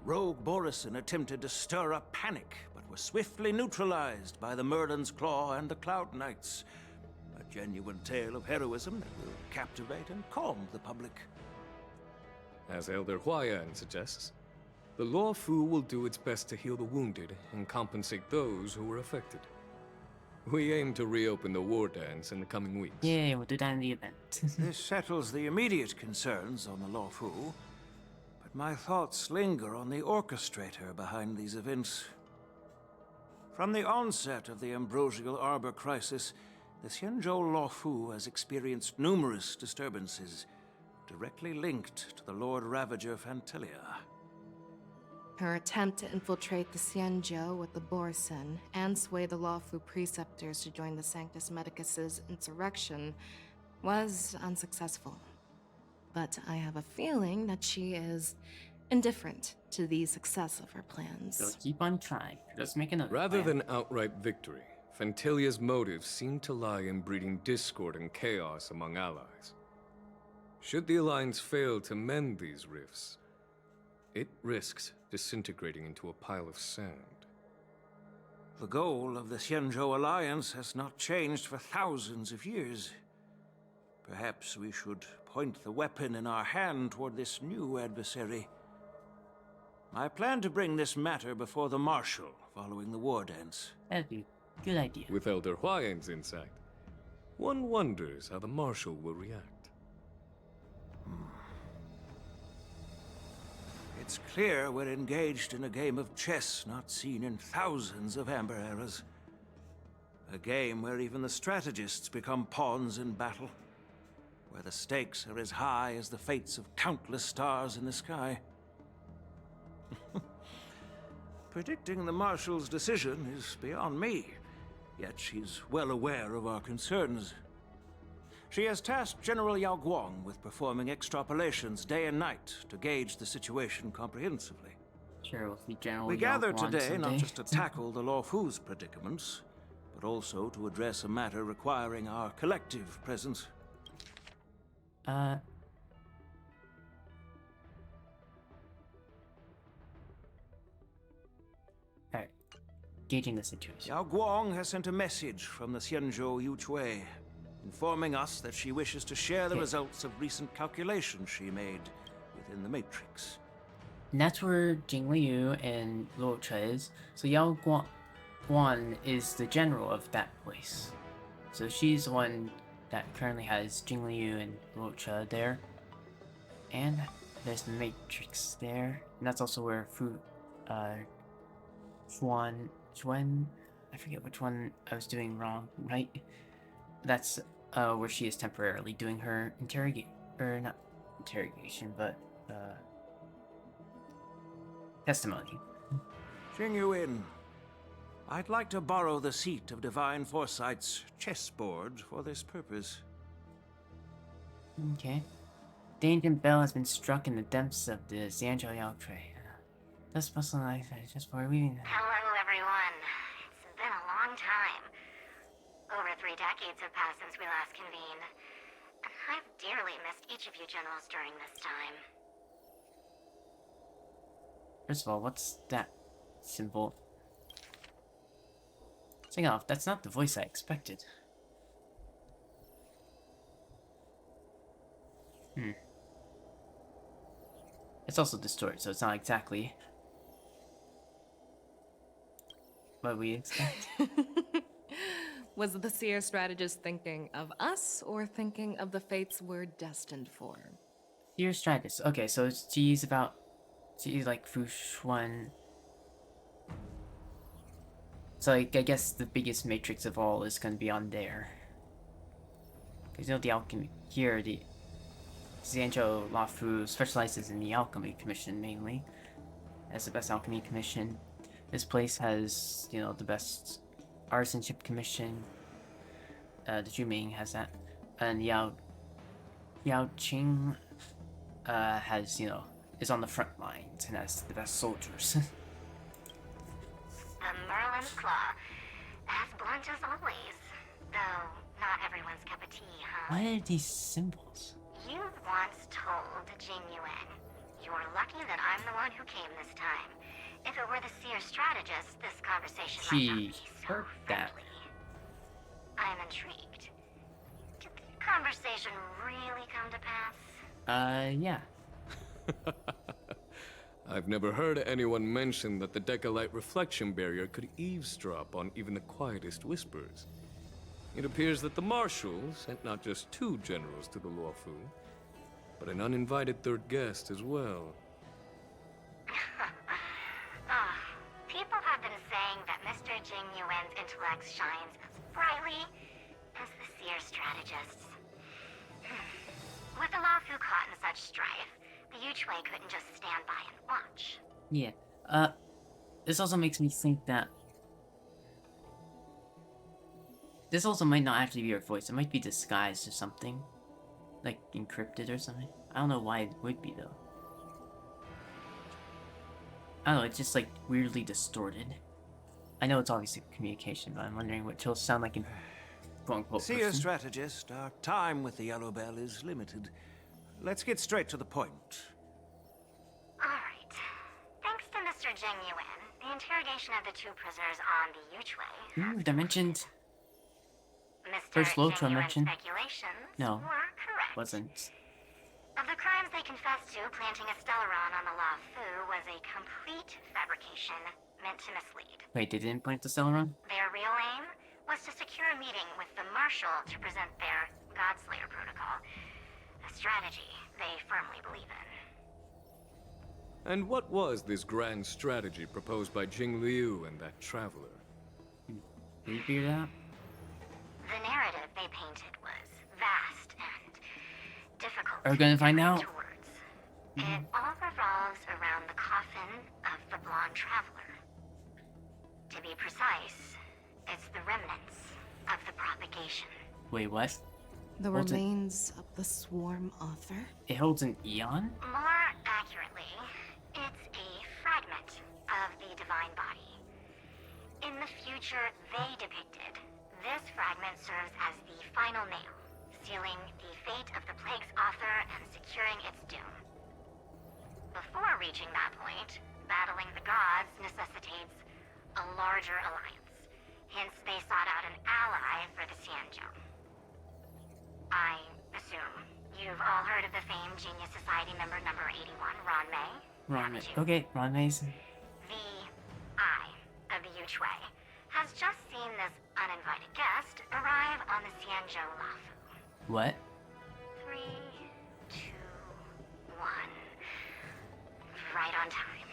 Rogue Borison attempted to stir up panic, but was swiftly neutralized by the Merlin's Claw and the Cloud Knights. A genuine tale of heroism that will captivate and calm the public. As Elder Huayan suggests, the Luofu will do its best to heal the wounded and compensate those who were affected. We aim to reopen the war dance in the coming weeks. Yeah, we'll do that in the event. This settles the immediate concerns on the Luofu, but my thoughts linger on the orchestrator behind these events. From the onset of the Ambrosial Arbor crisis, the Xianzhou Luofu has experienced numerous disturbances, directly linked to the Lord Ravager Fantilia. Her attempt to infiltrate the Xianzhou with the Borison and sway the Luofu preceptors to join the Sanctus Medicus's insurrection was unsuccessful. But I have a feeling that she is indifferent to the success of her plans. So keep on trying. Let's make another Rather plan. than outright victory, Fantilia's motives seem to lie in breeding discord and chaos among allies. Should the Alliance fail to mend these rifts, it risks disintegrating into a pile of sand. The goal of the Xianzhou Alliance has not changed for thousands of years. Perhaps we should point the weapon in our hand toward this new adversary. I plan to bring this matter before the Marshal following the war dance. That'd be a good idea. With Elder Huayan's insight, one wonders how the Marshal will react. It's clear we're engaged in a game of chess not seen in thousands of Amber eras. A game where even the strategists become pawns in battle, where the stakes are as high as the fates of countless stars in the sky. Predicting the Marshal's decision is beyond me, yet she's well aware of our concerns. She has tasked General Yao Guang with performing extrapolations day and night to gauge the situation comprehensively. Sure, we'll see General We Yao gathered Guang today someday. not just to tackle the Luofu's predicaments, but also to address a matter requiring our collective presence. Alright. Gauging the situation. Yao Guang has sent a message from the Xianzhou Yuchui, informing us that she wishes to share the results of recent calculations she made within the Matrix. And that's where Jing Liu and Luocha is. So Yao Guan is the general of that place. So she's the one that currently has Jing Liu and Luocha there. And there's the Matrix there. And that's also where Xuan, I forget which one I was doing wrong, right? That's where she is temporarily doing her not interrogation, but testimony. Jing Yuin, I'd like to borrow the seat of Divine Foresight's chessboard for this purpose. Okay. The ancient bell has been struck in the depths of the Xianzhou Yaoqui. Thus personalized just for weaving. Hello, everyone. It's been a long time. Over 3 decades have passed since we last convened. And I've dearly missed each of you generals during this time. First of all, what's that symbol? Second off, that's not the voice I expected. It's also distorted, so it's not exactly what we expect. Was the seer strategist thinking of us or thinking of the fates we're destined for? Seer strategist. Okay, so she's like Fushuan. So like, I guess the biggest matrix of all is gonna be on there. Because you know the alchemy here, the Xianzhou Luofu specializes in the alchemy commission mainly. As the best alchemy commission. This place has, you know, the best artisanship commission. The Zhuming has that. And Yao Qing has, you know, is on the front lines and has the best soldiers. The Merlin's Claw. As blunt as always. Though, not everyone's cup of tea, huh? What are these symbols? You once told Jing Yuan, "You're lucky that I'm the one who came this time. If it were the seer strategist, this conversation might not be so friendly." I'm intrigued. Did the conversation really come to pass? Yeah. I've never heard anyone mention that the Decalite reflection barrier could eavesdrop on even the quietest whispers. It appears that the Marshal sent not just 2 generals to the Luofu, but an uninvited 3rd guest as well. People have been saying that Mr. Jing Yuan's intellect shines as brightly as the seer strategist's. With the Luofu caught in such strife, the Yuchwei couldn't just stand by and watch. Yeah. This also makes me think that this also might not actually be her voice. It might be disguised or something. Like, encrypted or something. I don't know why it would be, though. I don't know, it's just, like, weirdly distorted. I know it's obviously communication, but I'm wondering what she'll sound like in quote-unquote Seer person. strategist, our time with the Yellow Bell is limited. Let's get straight to the point. Alright. Thanks to Mr. Jing Yuan, the interrogation of the 2 prisoners on the Yuchwei. They mentioned... Mr. First Jing Luofu Yuan's mentioned... speculations No. were correct. Wasn't. Of the crimes they confessed to, planting a Stellaron on the Luofu was a complete fabrication meant to mislead. Wait, they didn't plant the Celeron? Their real aim was to secure a meeting with the Marshal to present their Godslayer protocol, a strategy they firmly believe in. And what was this grand strategy proposed by Jing Liu and that traveler? Can you figure that out? The narrative they painted was vast and difficult. Are we gonna find out? It all revolves around the coffin of the blonde traveler. To be precise, it's the remnants of the propagation. Wait, what? The remains of the swarm author? It holds an eon? More accurately, it's a fragment of the divine body. In the future they depicted, this fragment serves as the final nail, sealing the fate of the plague's author and securing its doom. Before reaching that point, battling the gods necessitates a larger alliance. Hence, they sought out an ally for the Xianzhou. I assume you've all heard of the famed Genius Society member number 81, Ron Mei? Ron Mei. Okay, Ron Mei's. The eye of the Yuchwei has just seen this uninvited guest arrive on the Xianzhou Luofu. What? 3, 2, 1. Right on time.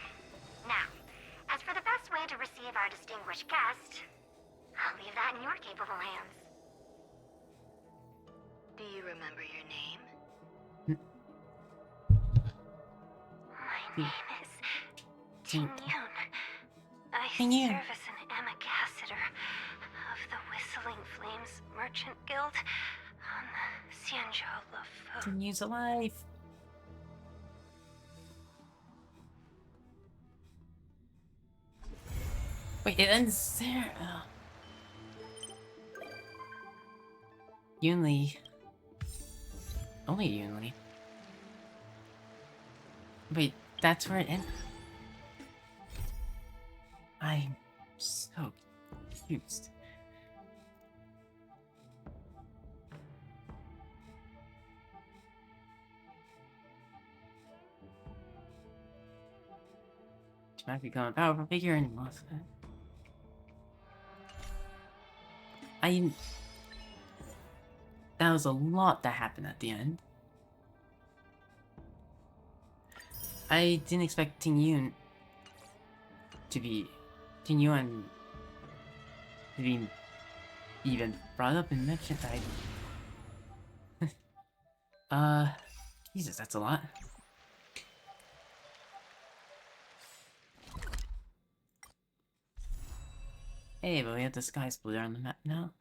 Now, as for the best way to receive our distinguished guest, I'll leave that in your capable hands. Do you remember your name? My name is Jing Yun. I serve as an ambassador of the Whistling Flames Merchant Guild on the Xianzhou Luofu. Continues alive. Wait, it ends there. Yunli. Only Yunli. Wait, that's where it ends? I'm so confused. automatically become a powerful figure and lost it. That was a lot that happened at the end. I didn't expect Ting Yuan to be even brought up and mentioned. Jesus, that's a lot. Hey, but we have the sky splitter on the map now.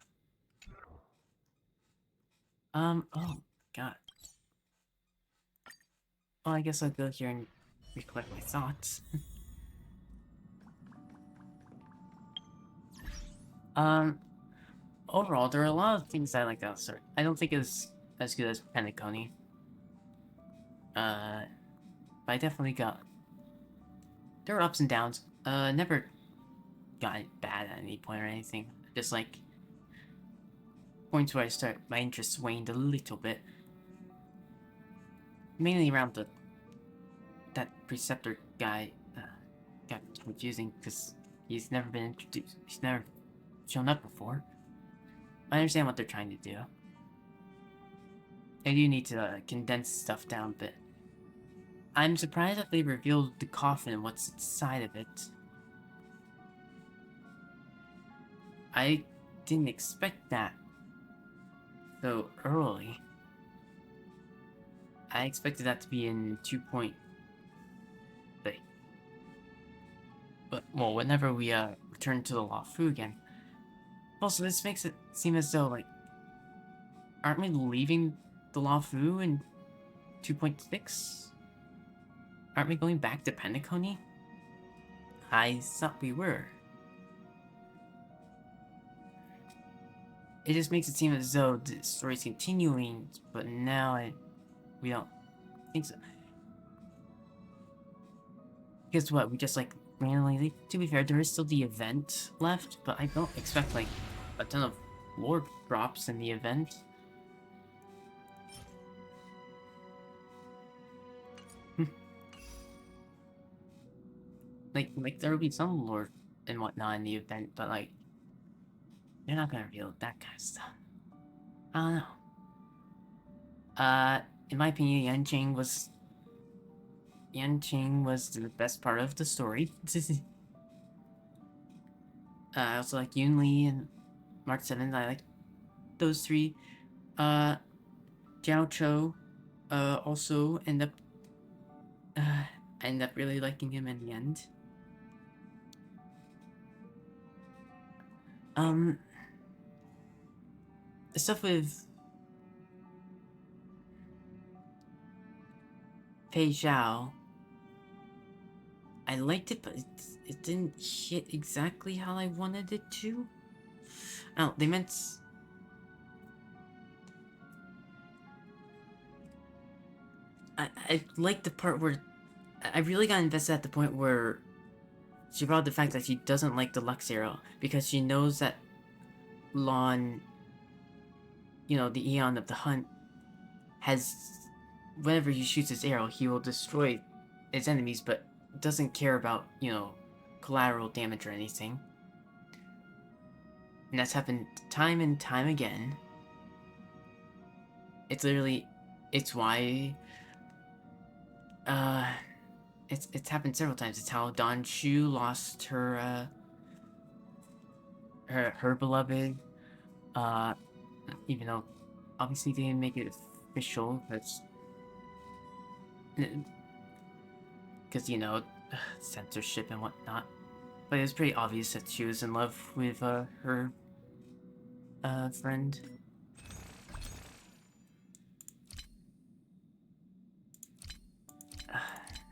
Oh, God. Well, I guess I'll go here and recollect my thoughts. Overall, there are a lot of things I like about I don't think it's as good as Penacony. But I definitely got... There were ups and downs. Never got it bad at any point or anything. Just like... points where my interest waned a little bit. Mainly around that Preceptor guy got confusing because he's never been introduced. He's never shown up before. I understand what they're trying to do. They do need to condense stuff down a bit. I'm surprised that they revealed the coffin and what's inside of it. I didn't expect that so early. I expected that to be in 2.3. But, well, whenever we return to the Luofu again. Also, this makes it seem as though, like, aren't we leaving the Luofu in 2.6? Aren't we going back to Penacony? I thought we were. It just makes it seem as though the story's continuing, but now we don't think so. Guess what? We just like randomly. To be fair, there is still the event left, but I don't expect like a ton of lore drops in the event. like there will be some lore and whatnot in the event, but like they're not gonna reveal that kind of stuff. I don't know. In my opinion, Yanqing was the best part of the story. I also like Yoon Lee and Mark 7. I like those three. Jiao Cho also end up really liking him in the end. The stuff with Fei Xiao, I liked it, but it didn't hit exactly how I wanted it to. Oh, they meant... I liked the part where... I really got invested at the point where she brought up the fact that she doesn't like the Lux arrow because she knows that Lon, you know, the Eon of the Hunt, has... Whenever he shoots his arrow, he will destroy his enemies, but doesn't care about, you know, collateral damage or anything. And that's happened time and time again. It's literally... It's why... It's happened several times. It's how Don Shu lost her, her beloved, even though obviously they didn't make it official, because, you know, censorship and whatnot. But it was pretty obvious that she was in love with, her, friend.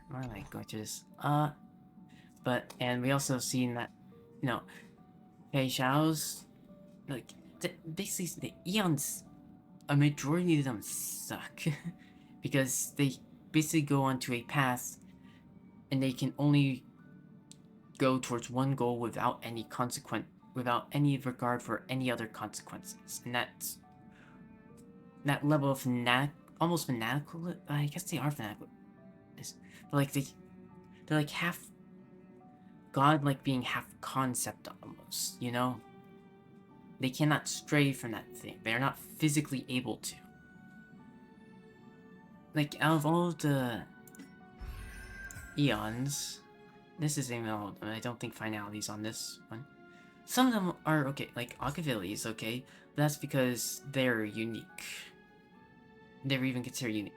Why am I going through this? And we also seen that, you know, Fei Xiao's, like, basically the Eons, a majority of them suck. Because they basically go onto a path and they can only go towards one goal without any without any regard for any other consequences. And that's that level of almost fanatical. I guess they are fanatical. But like they're like half godlike being half concept almost, you know? They cannot stray from that thing. They're not physically able to. Like, out of all of the eons, this is even all of them. I don't think finality's on this one. Some of them are okay, like Akavili's okay, but that's because they're unique. They're even considered unique.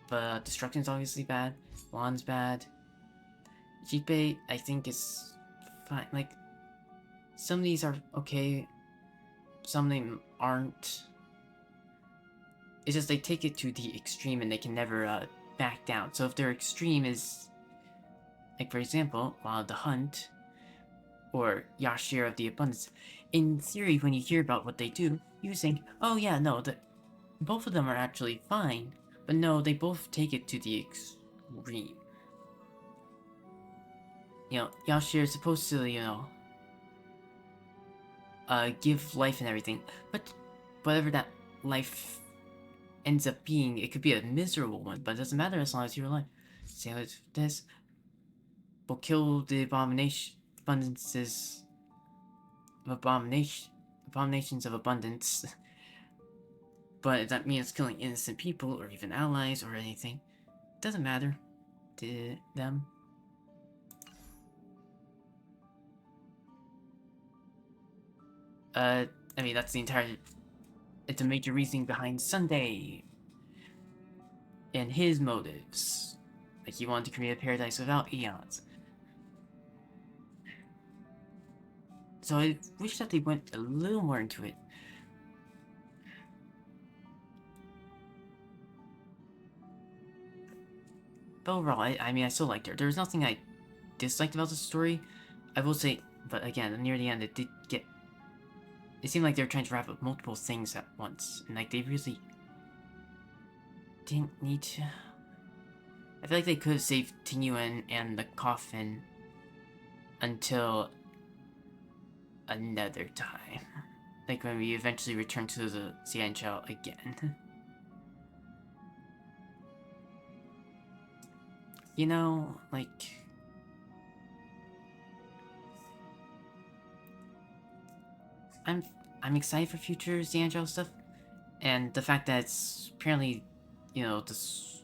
But Destruction's obviously bad. Juan's bad. Jipe, I think, is fine. Like, some of these are okay. Some of them aren't. It's just they take it to the extreme and they can never back down. So if their extreme is, like for example, Wild the Hunt, or Yashir of the Abundance, in theory, when you hear about what they do, you think, oh yeah, no, both of them are actually fine. But no, they both take it to the extreme. You know, Yashir is supposed to, you know, give life and everything, but whatever that life ends up being, it could be a miserable one, but it doesn't matter as long as you're alive. Same with this. Will kill the abominations of abundance. But if that means killing innocent people or even allies or anything, it doesn't matter to them. I mean, that's the entire... It's a major reasoning behind Sunday and his motives. Like, he wanted to create a paradise without eons. So I wish that they went a little more into it. But overall, I mean, I still liked her. There was nothing I disliked about the story. I will say, but again, near the end, it did get... It seemed like they were trying to wrap up multiple things at once. And, like, they really didn't need to... I feel like they could have saved Tinyuan and the coffin until another time. Like, when we eventually return to the Xianzhou again. You know, like... I'm excited for future Xianzhou stuff, and the fact that it's apparently, you know, this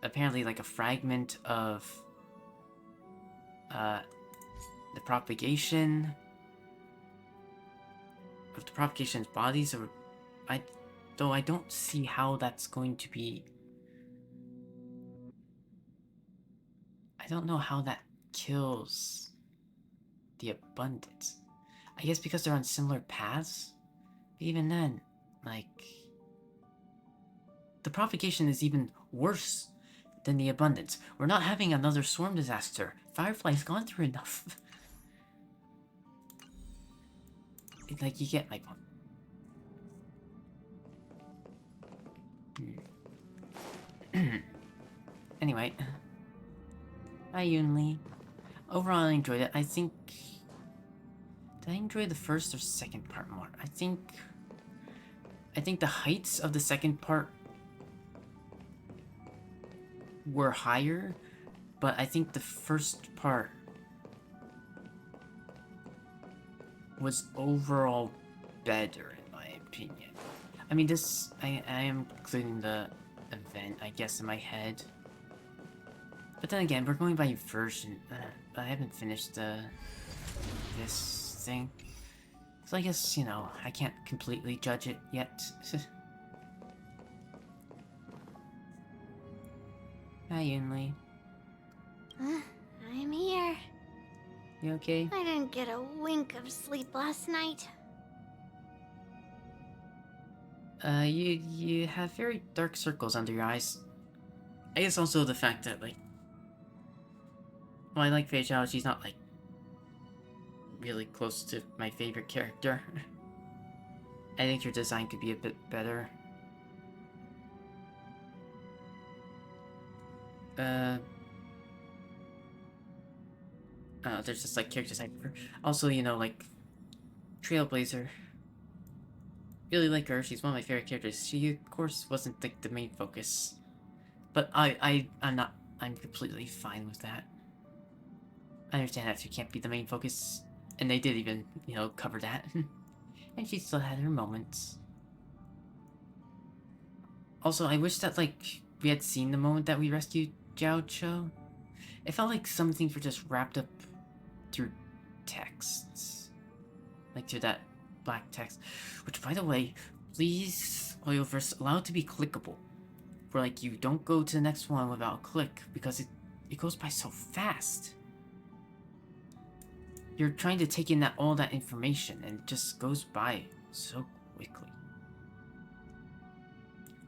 apparently like a fragment of the propagation's bodies, or though I don't see how that's going to be. I don't know how that kills the abundance. I guess because they're on similar paths? But even then, like... The propagation is even worse than the abundance. We're not having another swarm disaster. Firefly's gone through enough. Like, you get my point. Anyway... Hi, Yunli. Overall, I enjoyed it. I think... Did I enjoy the first or second part more? I think the heights of the second part were higher, but I think the first part was overall better, in my opinion. I mean, this... I am including the event, I guess, in my head. But then again, we're going by version. I haven't finished this thing. So I guess, you know, I can't completely judge it yet. Hi, Yunli. I'm here. You okay? I didn't get a wink of sleep last night. You have very dark circles under your eyes. I guess also the fact that, like... Well, I like Fei Zhao, she's not, like, really close to my favorite character. I think your design could be a bit better. There's just, like, character design. Also, you know, like, Trailblazer. Really like her, she's one of my favorite characters. She, of course, wasn't, like, the main focus. But I'm completely fine with that. I understand that she can't be the main focus, and they did even, you know, cover that. And she still had her moments. Also, I wish that, like, we had seen the moment that we rescued Jiao Cho. It felt like some things were just wrapped up through texts. Like through that black text. Which, by the way, please, Oyoverse, allow it to be clickable. Where, like, you don't go to the next one without a click, because it goes by so fast. You're trying to take in all that information, and it just goes by so quickly.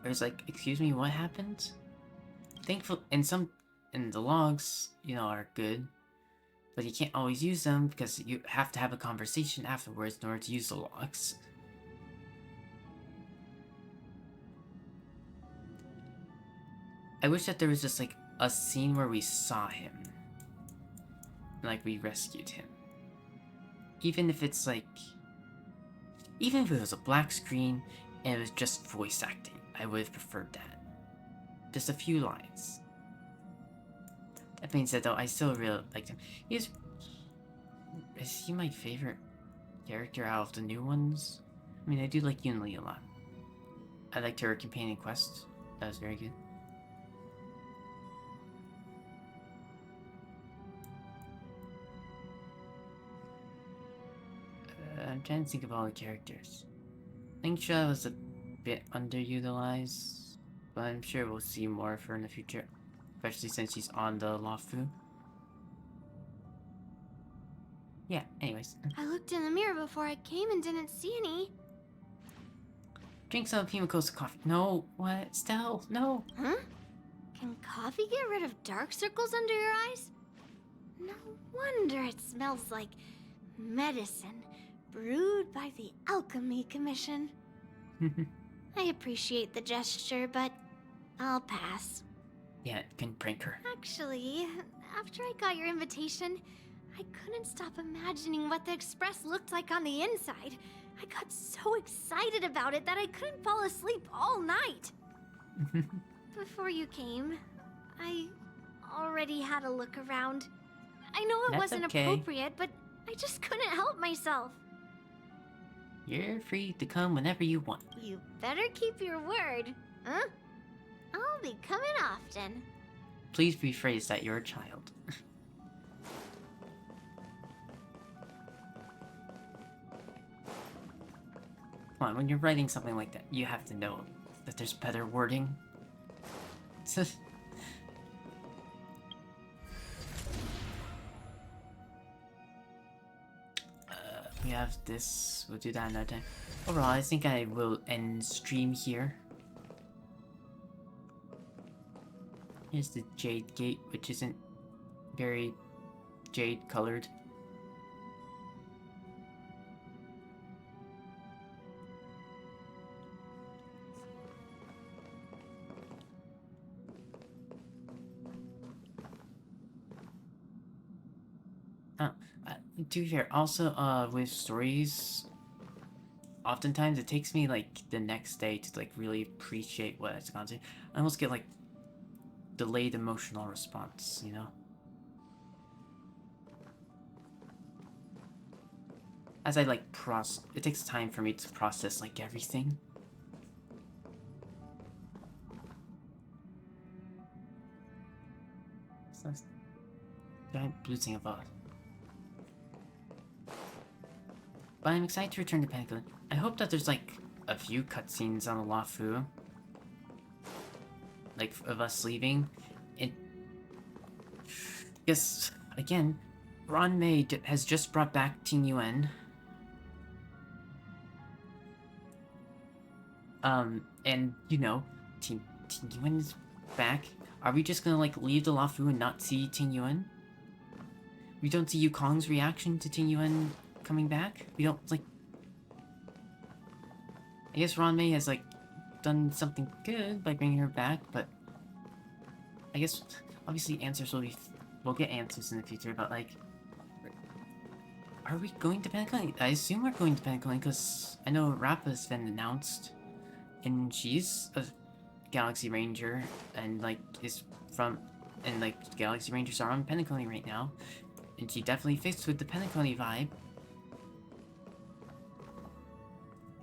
Whereas, like, excuse me, what happened? Thankful, and the logs, you know, are good, but you can't always use them because you have to have a conversation afterwards in order to use the logs. I wish that there was just, like, a scene where we saw him. Like, we rescued him. Even if it's, like... Even if it was a black screen and it was just voice acting, I would have preferred that. Just a few lines. That being said, though, I still really liked him. Is he my favorite character out of the new ones? I mean, I do like Yunli a lot. I liked her companion quest. That was very good. I'm trying to think of all the characters. Lingsha was a bit underutilized, but I'm sure we'll see more of her in the future, especially since she's on the Luofu. Yeah, anyways. I looked in the mirror before I came and didn't see any. Drink some of Himiko's coffee. No, what? Stell, no. Huh? Can coffee get rid of dark circles under your eyes? No wonder it smells like medicine brewed by the Alchemy Commission. I appreciate the gesture, but I'll pass. Yeah, it can prank her. Actually, after I got your invitation, I couldn't stop imagining what the Express looked like on the inside. I got so excited about it that I couldn't fall asleep all night. Before you came, I already had a look around. I know it wasn't appropriate, but I just couldn't help myself. You're free to come whenever you want. You better keep your word, huh? I'll be coming often. Please rephrase that you're a child. Come on, when you're writing something like that, you have to know that there's better wording. We have this, we'll do that another time. Overall, I think I will end stream here. Here's the Jade Gate, which isn't very jade colored. To be fair, also, with stories, oftentimes it takes me, like, the next day to, like, really appreciate what it's gone to. I almost get, like, delayed emotional response, you know? As I, like, it takes time for me to process, like, everything. So, giant blue thing above. But I'm excited to return to Penacony. I hope that there's, like, a few cutscenes on the Luofu. Like, of us leaving. Yes, again, Ron May has just brought back Ting Yuan. And, you know, Ting Yuan is back. Are we just gonna, like, leave the Luofu and not see Ting Yuan? We don't see Yukong's reaction to Ting Yuan coming back? We don't, like... I guess Ron May has, like, done something good by bringing her back, but... I guess, obviously, answers will be... We'll get answers in the future, but, like... Are we going to Penacony? I assume we're going to Penacony, because I know Rappa's been announced. And she's, I Galaxy Ranger and like is from, and like Galaxy Rangers are on Penacony right now, and she definitely fits with the Penacony vibe.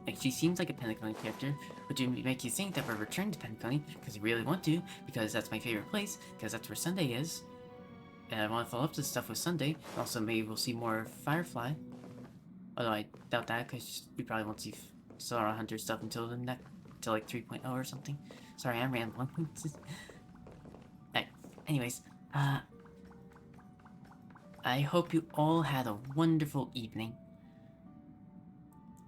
Like, she seems like a Penacony character, which would make you think that we're returning to Penacony, because I really want to, because that's my favorite place, because that's where Sunday is. And I want to follow up this stuff with Sunday. Also, maybe we'll see more Firefly. Although I doubt that, because we probably won't see Solar Hunter stuff until the next, until like 3.0 or something. Sorry, I'm rambling. Alright, anyways, I hope you all had a wonderful evening.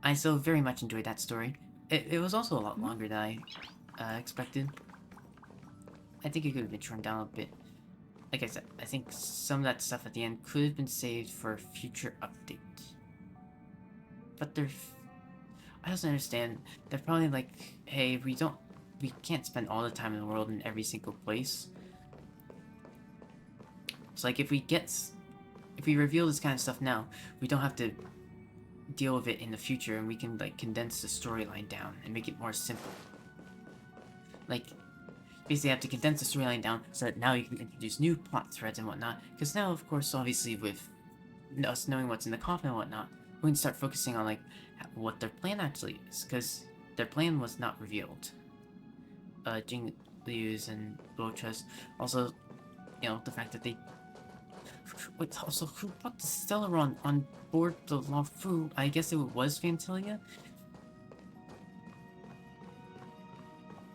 I so very much enjoyed that story. It was also a lot longer than I expected. I think it could have been trimmed down a bit. Like I said, I think some of that stuff at the end could have been saved for a future update. But I also understand, they're probably like, hey, we can't spend all the time in the world in every single place. So like, if we reveal this kind of stuff now, we don't have to deal with it in the future, and we can like condense the storyline down and make it more simple. Like, basically have to condense the storyline down so that now you can introduce new plot threads and whatnot, because now, of course, obviously with us knowing what's in the coffin and whatnot, we can start focusing on like what their plan actually is, because their plan was not revealed. Jing Liu's and Luofu's, also, you know, the fact that they... Wait, also, who brought the Stellaron on board the Luofu? I guess it was Fantilia?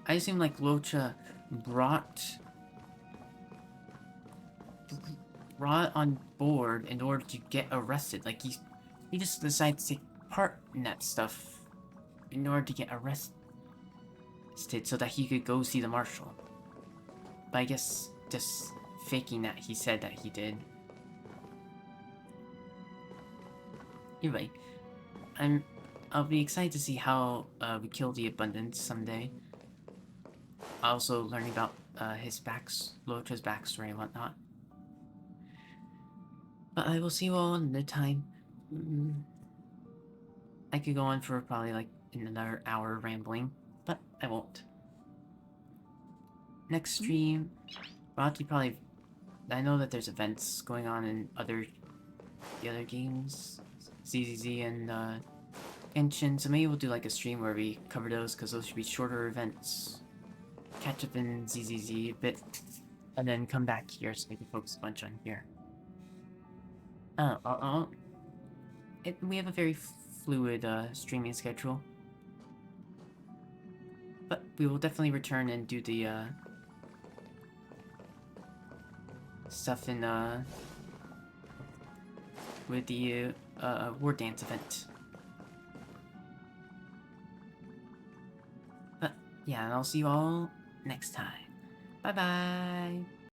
I assume, like, Luofu brought on board in order to get arrested. Like, he just decided to take part in that stuff in order to get arrested so that he could go see the marshal. But I guess just faking that he said that he did. You're right. I'll be excited to see how we kill the Abundance someday. Also learning about Luofu's backstory and whatnot. But I will see you all another time. I could go on for probably like another hour rambling, but I won't. Next stream, Rocky probably... I know that there's events going on in the other games, ZZZ and Genshin, so maybe we'll do like a stream where we cover those, because those should be shorter events. Catch up in ZZZ a bit, and then come back here so we can focus a bunch on here. We have a very fluid streaming schedule, but we will definitely return and do the stuff in with the War Dance event. But yeah, and I'll see you all next time. Bye bye.